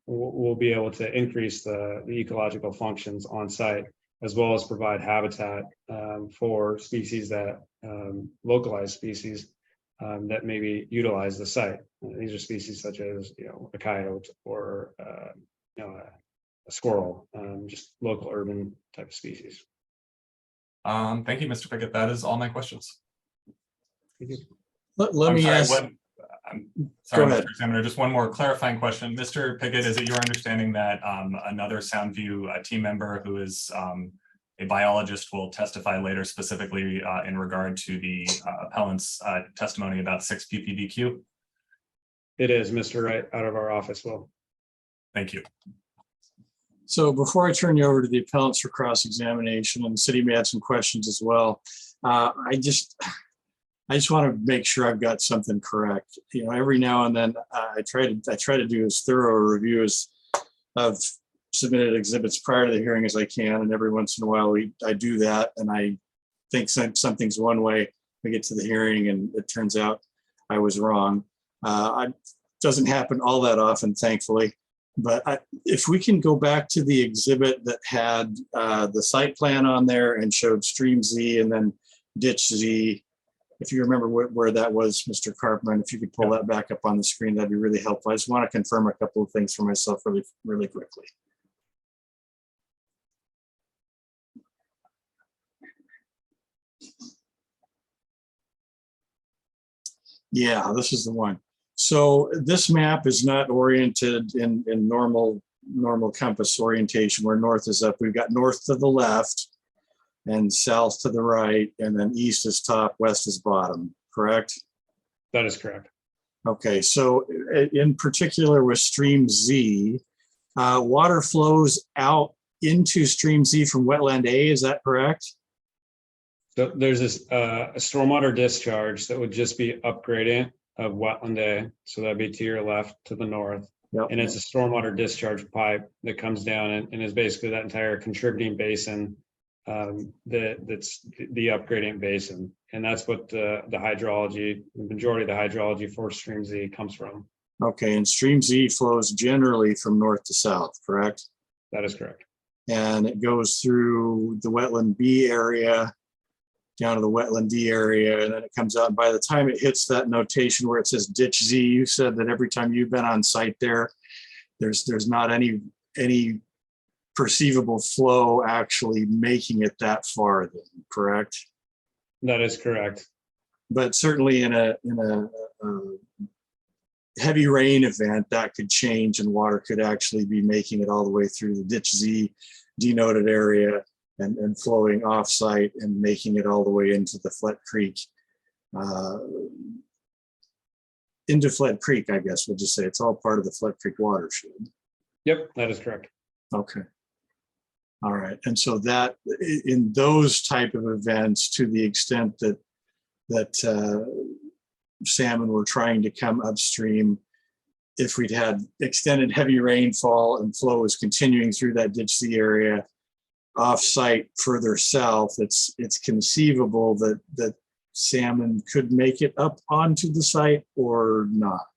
we'll be able to increase the ecological functions on site, as well as provide habitat for species that localized species that maybe utilize the site. These are species such as, a coyote or a squirrel, just local urban type of species. Thank you, Mr. Pickett. That is all my questions. Thank you. Let I'm me sorry, ask. I'm Go sorry, ahead. Mr. Examiner, just one more clarifying question. Mr. Pickett, is it your understanding that another Soundview team member who is a biologist will testify later specifically in regard to the appellant's testimony about 6 ppbq? It is Mr. Wright out of our office will. Thank you. So before I turn you over to the appellants for cross-examination, and the city may have some questions as well, I just want to make sure I've got something correct. You know, every now and then I try to do as thorough a review of submitted exhibits prior to the hearing as I can, and every once in a while I do that, and I think something's one way. We get to the hearing, and it turns out I was wrong. It doesn't happen all that often, thankfully. But if we can go back to the exhibit that had the site plan on there and showed stream Z and then ditch Z, if you remember where that was, Mr. Carpman, if you could pull that back up on the screen, that'd be really helpful. I just want to confirm a couple of things for myself really quickly. Yeah, this is the one. So this map is not oriented in normal compass orientation where north is up. We've got north to the left and south to the right, and then east is top, west is bottom, correct? That is correct. Okay, so in particular with stream Z, water flows out into stream Z from wetland A, is that correct? So there's this a stormwater discharge that would just be upgrading of wetland A. So that'd be to your left, to the north. Yep. And it's a stormwater discharge pipe that comes down and is basically that entire contributing basin that's the upgrading basin. And that's what the hydrology, the majority of the hydrology for stream Z comes from. Okay, and stream Z flows generally from north to south, correct? That is correct. And it goes through the wetland B area, down to the wetland D area, and then it comes out. And by the time it hits that notation where it says ditch Z, you said that every time you've been on site there, there's not any perceivable flow actually making it that far, then, correct? That is correct. But certainly in a heavy rain event, that could change and water could actually be making it all the way through the ditch Z denoted area and flowing off site and making it all the way into the Flett Creek. Into Flett Creek, I guess we'll just say it's all part of the Flett Creek watershed. Yep, that is correct. Okay. All right. And so that in those type of events, to the extent that salmon were trying to come upstream, if we'd had extended heavy rainfall and flow was continuing through that ditch Z area off-site further south, it's conceivable that salmon could make it up onto the site or not.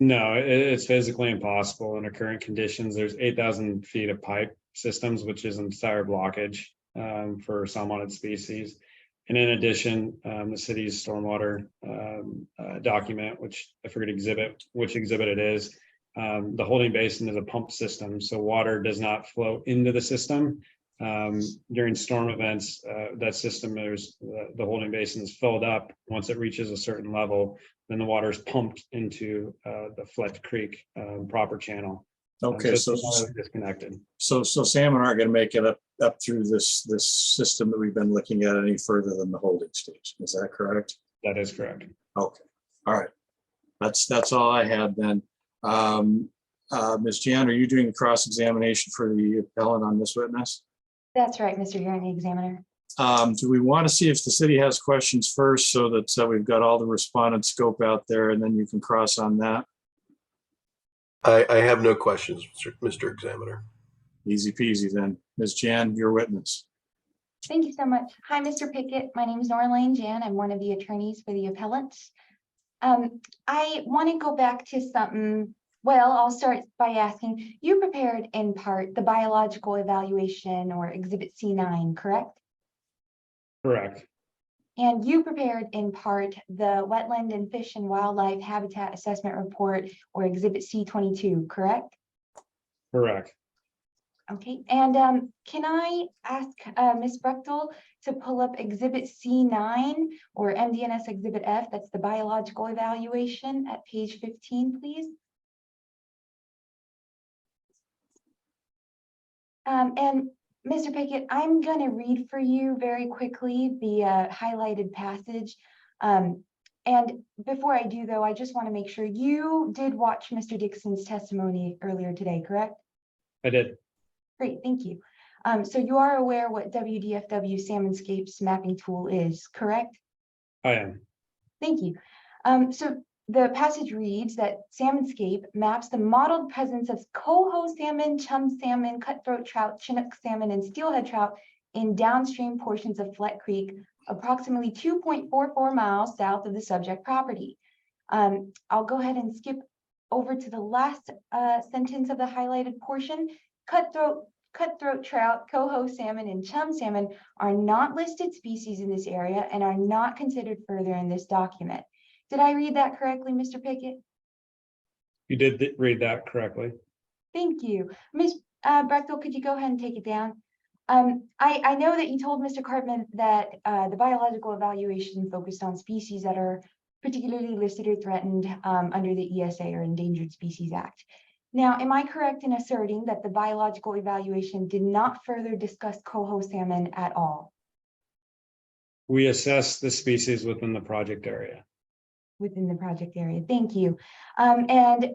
No, it's physically impossible under current conditions. There's 8,000 feet of pipe systems, which is an entire blockage for salmonid species. And in addition, the city's stormwater document, which I forget which exhibit it is, the holding basin is a pump system. So water does not flow into the system. During storm events, that system, the holding basin is filled up. Once it reaches a certain level, then the water is pumped into the Flett Creek proper channel. Okay, so it's disconnected. So salmon aren't going to make it up through this system that we've been looking at any further than the holding station. Is that correct? That is correct. Okay. All right. That's all I had then. Ms. Jan, are you doing the cross-examination for the appellant on this witness? That's right, Mr. Hearing Examiner. Do we want to see if the city has questions first so that we've got all the respondent scope out there and then you can cross on that? I have no questions, Mr. Examiner. Easy peasy then. Ms. Jan, your witness. Thank you so much. Hi, Mr. Pickett. My name is Norlane Jan. I'm one of the attorneys for the appellants. I want to go back to something. Well, I'll start by asking, you prepared in part the biological evaluation or Exhibit C9, correct? Correct. And you prepared in part the Wetland and Fish and Wildlife Habitat Assessment Report or Exhibit C22, correct? Correct. Okay, and can I ask Ms. Brechtel to pull up Exhibit C9 or MDNS Exhibit F, that's the biological evaluation at page 15, please? And Mr. Pickett, I'm going to read for you very quickly the highlighted passage. And before I do, though, I just want to make sure you did watch Mr. Dixon's testimony earlier today, correct? I did. Great, thank you. So you are aware what WDFW Salmonscape's mapping tool is, correct? I am. Thank you. So the passage reads that Salmonscape maps the modeled presence of coho salmon, chum salmon, cutthroat trout, chinook salmon, and steelhead trout in downstream portions of Fleck Creek, approximately 2.44 miles south of the subject property. I'll go ahead and skip over to the last sentence of the highlighted portion. Cutthroat trout, coho salmon, and chum salmon are not listed species in this area and are not considered further in this document. Did I read that correctly, Mr. Pickett? You did read that correctly. Thank you. Ms. Brechtel, could you go ahead and take it down? I know that you told Mr. Cartman that the biological evaluation focused on species that are particularly listed or threatened under the ESA or Endangered Species Act. Now, am I correct in asserting that the biological evaluation did not further discuss coho salmon at all? We assessed the species within the project area. Within the project area, thank you. And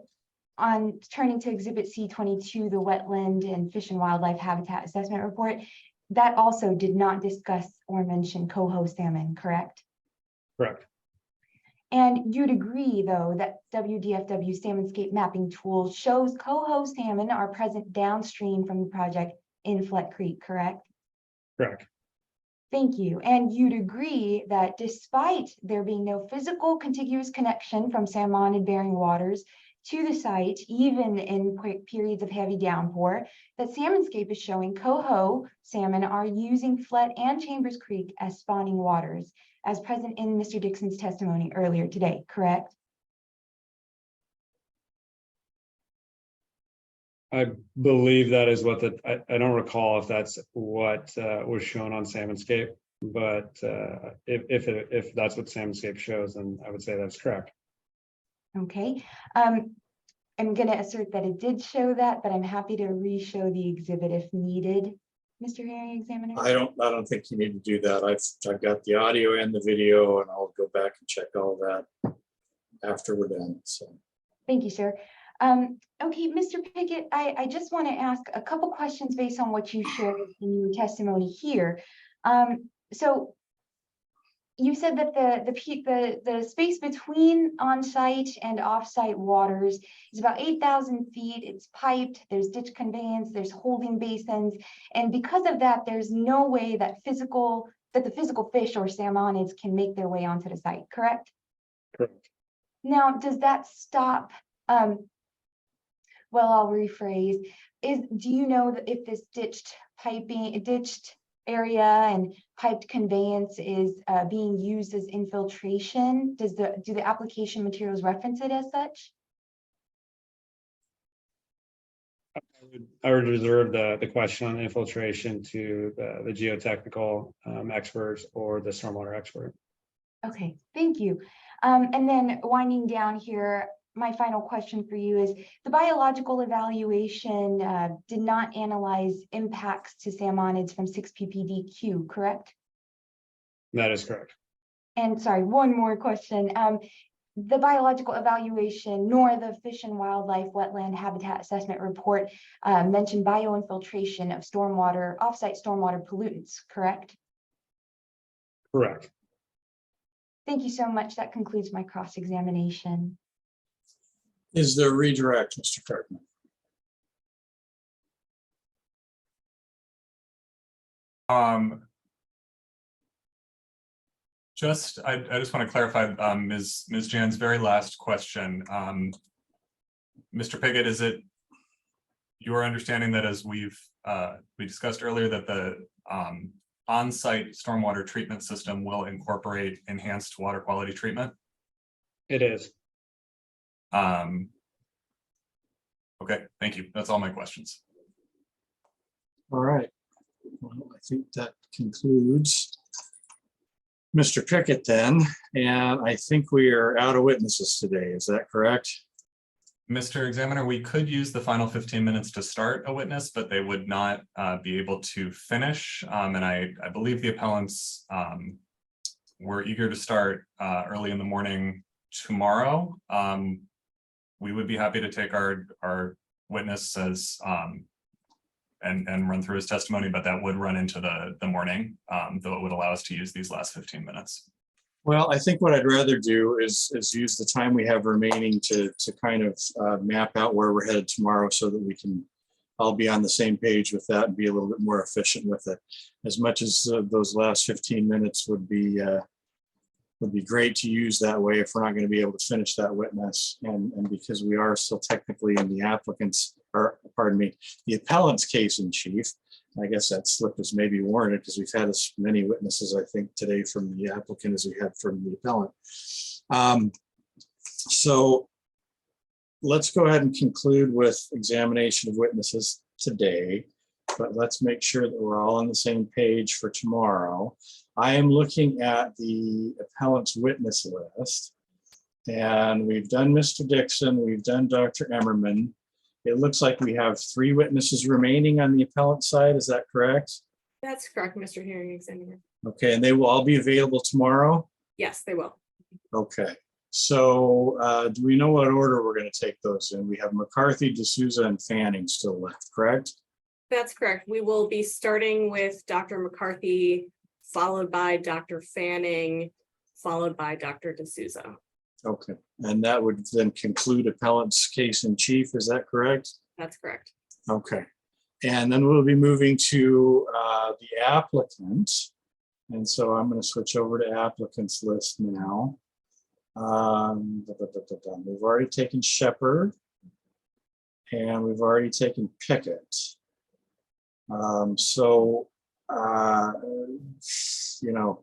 on turning to Exhibit C22, the Wetland and Fish and Wildlife Habitat Assessment Report, that also did not discuss or mention coho salmon, correct? Correct. And you'd agree, though, that WDFW Salmonscape mapping tool shows coho salmon are present downstream from the project in Fleck Creek, correct? Correct. Thank you. And you'd agree that despite there being no physical contiguous connection from salmonid bearing waters to the site, even in periods of heavy downpour, that Salmonscape is showing coho salmon are using Flett and Chambers Creek as spawning waters, as present in Mr. Dixon's testimony earlier today, correct? I believe that is what I don't recall if that's what was shown on Salmonscape, but if that's what Salmonscape shows, then I would say that's correct. Okay. I'm going to assert that it did show that, but I'm happy to re-show the exhibit if needed. Mr. Hearing Examiner? I don't think you need to do that. I've got the audio and the video, and I'll go back and check all that after we're done. So thank you, sir. Okay, Mr. Pickett, I just want to ask a couple questions based on what you shared in your testimony here. So you said that the space between on-site and off-site waters is about 8,000 feet. It's piped, there's ditch conveyance, there's holding basins. And because of that, there's no way that the physical fish or salmonids can make their way onto the site, correct? Correct. Now, does that stop, well, I'll rephrase. Do you know that if this ditched area and piped conveyance is being used as infiltration? Do the application materials reference it as such? I would reserve the question on infiltration to the geotechnical experts or the stormwater expert. Okay, thank you. And then winding down here, my final question for you is, the biological evaluation did not analyze impacts to salmonids from 6-ppdq, correct? That is correct. And sorry, one more question. The biological evaluation nor the Fish and Wildlife Wetland Habitat Assessment Report mentioned bioinfiltration of stormwater, offsite stormwater pollutants, correct? Correct. Thank you so much. That concludes my cross-examination. is there redirect, Mr. Cartman? I just want to clarify Ms. Jan's very last question. Mr. Pickett, is it your understanding that as we discussed earlier that the on-site stormwater treatment system will incorporate enhanced water quality treatment? It is. Okay, thank you. That's all my questions. All right. Well, I think that concludes Mr. Pickett then, and I think we are out of witnesses today. Is that correct? Mr. Examiner, we could use the final 15 minutes to start a witness, but they would not be able to finish. And I believe the appellants were eager to start early in the morning tomorrow. We would be happy to take our witness as and run through his testimony, but that would run into the morning, though it would allow us to use these last 15 minutes. Well, I think what I'd rather do is use the time we have remaining to kind of map out where we're headed tomorrow so that we can all be on the same page with that and be a little bit more efficient with it. As much as those last 15 minutes would be great to use that way if we're not going to be able to finish that witness. And because we are still technically in the applicant's, or pardon me, the appellant's case in chief, I guess that slip is maybe warranted because we've had as many witnesses, I think, today from the applicant as we had from the appellant. So let's go ahead and conclude with examination of witnesses today, but let's make sure that we're all on the same page for tomorrow. I am looking at the appellant's witness list, and we've done Mr. Dixon, we've done Dr. Emmerman. It looks like we have 3 witnesses remaining on the appellant side. Is that correct? That's correct, Mr. Hearing Examiner. Okay, and they will all be available tomorrow? Yes, they will. Okay, so do we know what order we're going to take those in? We have McCarthy, D'Souza, and Fanning still left, correct? That's correct. We will be starting with Dr. McCarthy, followed by Dr. Fanning, followed by Dr. D'Souza. Okay, and that would then conclude appellant's case in chief, is that correct? That's correct. Okay, and then we'll be moving to the applicant. And so I'm going to switch over to applicants list now. We've already taken Shepherd, and we've already taken Pickett. You know,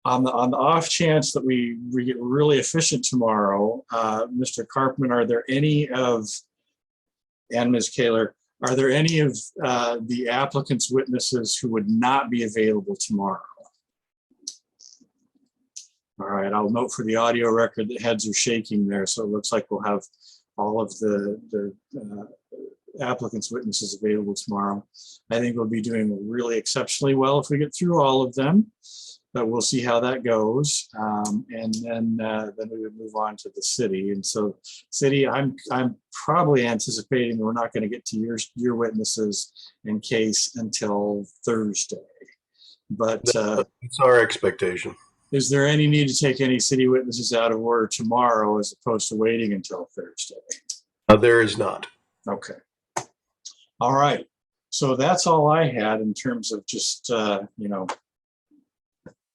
on the off chance that we get really efficient tomorrow, Mr. Karpman, are there any of, and Ms. Kaler, are there any of the applicant's witnesses who would not be available tomorrow? All right, I'll note for the audio record that heads are shaking there, so it looks like we'll have all of the applicant's witnesses available tomorrow. I think we'll be doing really exceptionally well if we get through all of them, but we'll see how that goes. And then we would move on to the city. And so city, I'm probably anticipating we're not going to get to your witnesses in case until Thursday. But it's our expectation. Is there any need to take any city witnesses out of order tomorrow as opposed to waiting until Thursday? There is not. Okay. All right. So that's all I had in terms of just, you know,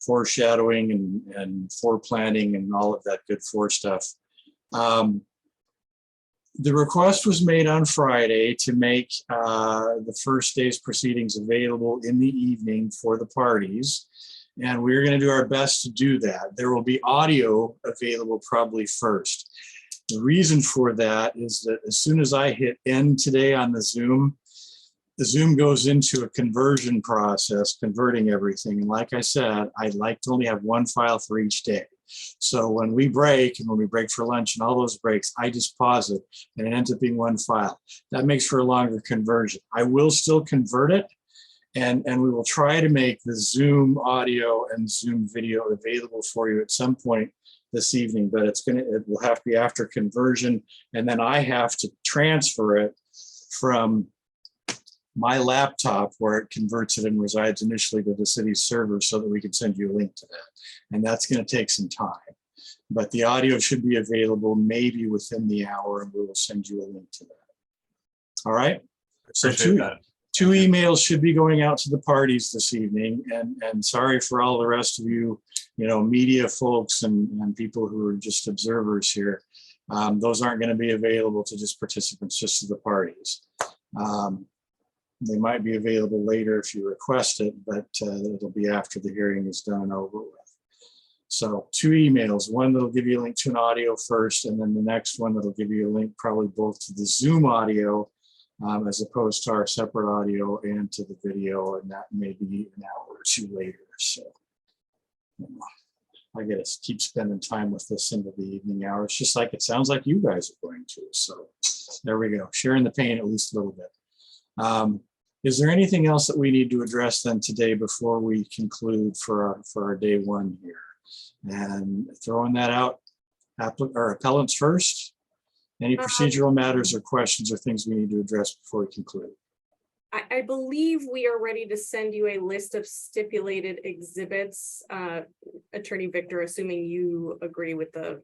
foreshadowing and foreplanning and all of that good fore stuff. The request was made on Friday to make the first day's proceedings available in the evening for the parties. And we're going to do our best to do that. There will be audio available probably first. The reason for that is that as soon as I hit end today on the Zoom goes into a conversion process, converting everything. And like I said, I'd like to only have one file for each day. So when we break, and when we break for lunch and all those breaks, I just pause it and it ends up being one file. That makes for a longer conversion. I will still convert it. And we will try to make the Zoom audio and Zoom video available for you at some point this evening, but it will have to be after conversion. And then I have to transfer it from my laptop where it converts it and resides initially to the city's server so that we can send you a link to that. And that's going to take some time, but the audio should be available maybe within the hour and we will send you a link to that. All right. So two emails should be going out to the parties this evening, and sorry for all the rest of you, you know, media folks and people who are just observers here. Those aren't going to be available to just participants, just to the parties. They might be available later if you request it, but it'll be after the hearing is done and over with. So 2 emails, one that'll give you a link to an audio first, and then the next one that'll give you a link probably both to the Zoom audio as opposed to our separate audio and to the video, and that may be an hour or two later. So I get to keep spending time with this into the evening hours, just like it sounds like you guys are going to. So there we go, sharing the pain at least a little bit. Is there anything else that we need to address then today before we conclude for our day one here? And throwing that out, appellants first. Any procedural matters or questions or things we need to address before we conclude? I believe we are ready to send you a list of stipulated exhibits. Attorney Victor, assuming you agree with the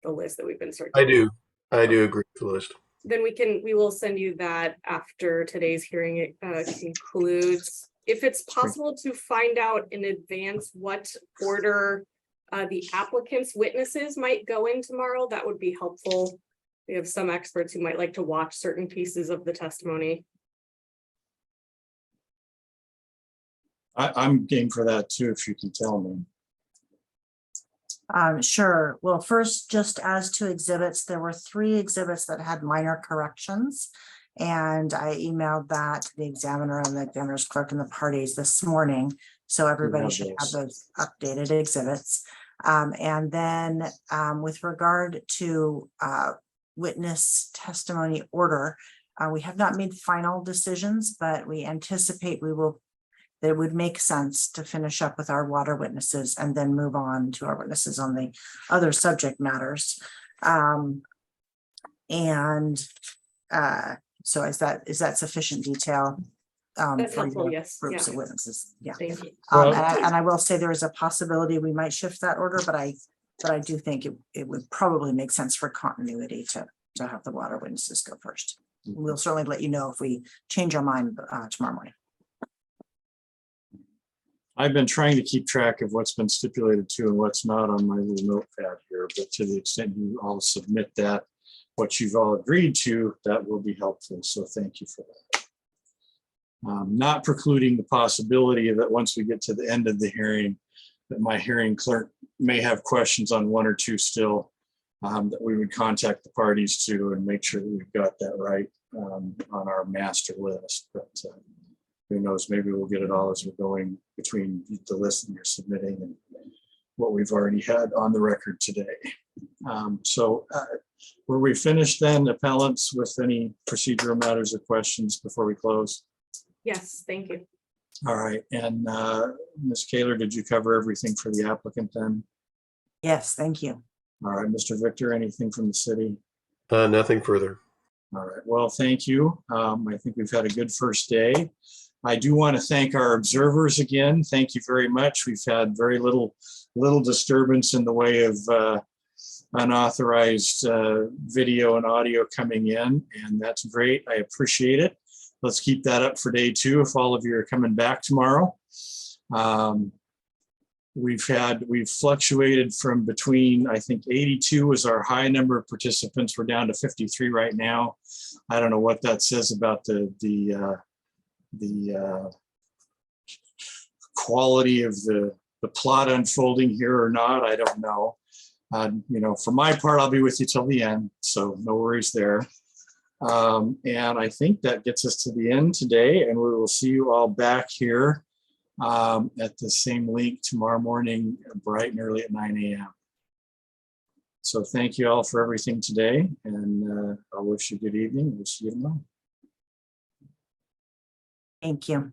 list that we've been circulating. I do agree with the list. Then we will send you that after today's hearing concludes. If it's possible to find out in advance what order the applicant's witnesses might go in tomorrow, that would be helpful. We have some experts who might like to watch certain pieces of the testimony. I'm game for that too, if you can tell me. Sure. Well, first, just as to exhibits, there were 3 exhibits that had minor corrections. And I emailed that to the examiner and the examiner's clerk and the parties this morning. So everybody should have those updated exhibits. And then with regard to witness testimony order, we have not made final decisions, but we anticipate that it would make sense to finish up with our water witnesses and then move on to our witnesses on the other subject matters. So is that sufficient detail? That's for helpful, your yes. groups Yeah. of witnesses? Yeah. Thank you. And I will say there is a possibility we might shift that order, but I do think it would probably make sense for continuity to have the water witnesses go first. We'll certainly let you know if we change our mind tomorrow morning. I've been trying to keep track of what's been stipulated to and what's not on my little notepad here, but to the extent you all submit that, what you've all agreed to, that will be helpful. So thank you for that. Not precluding the possibility that once we get to the end of the hearing, that my hearing clerk may have questions on 1 or 2 still, that we would contact the parties to and make sure that we've got that right on our master list. But who knows, maybe we'll get it all as we're going between the list that you're submitting and what we've already had on the record today. Were we finished then, appellants, with any procedural matters or questions before we close? Yes, thank you. All right, and Ms. Kaler, did you cover everything for the applicant then? Yes, thank you. All right, Mr. Victor, anything from the city? Nothing further. All right, well, thank you. I think we've had a good first day. I do want to thank our observers again. Thank you very much. We've had very little disturbance in the way of unauthorized video and audio coming in, and that's great. I appreciate it. Let's keep that up for day 2 if all of you are coming back tomorrow. We've fluctuated from between, I think 82 was our high number of participants. We're down to 53 right now. I don't know what that says about the quality of the plot unfolding here or not. I don't know. For my part, I'll be with you till the end, so no worries there. And I think that gets us to the end today, and we will see you all back here at the same link tomorrow morning, bright and early at 9 a.m. So thank you all for everything today, and I wish you a good evening. We'll see you tomorrow. Thank you.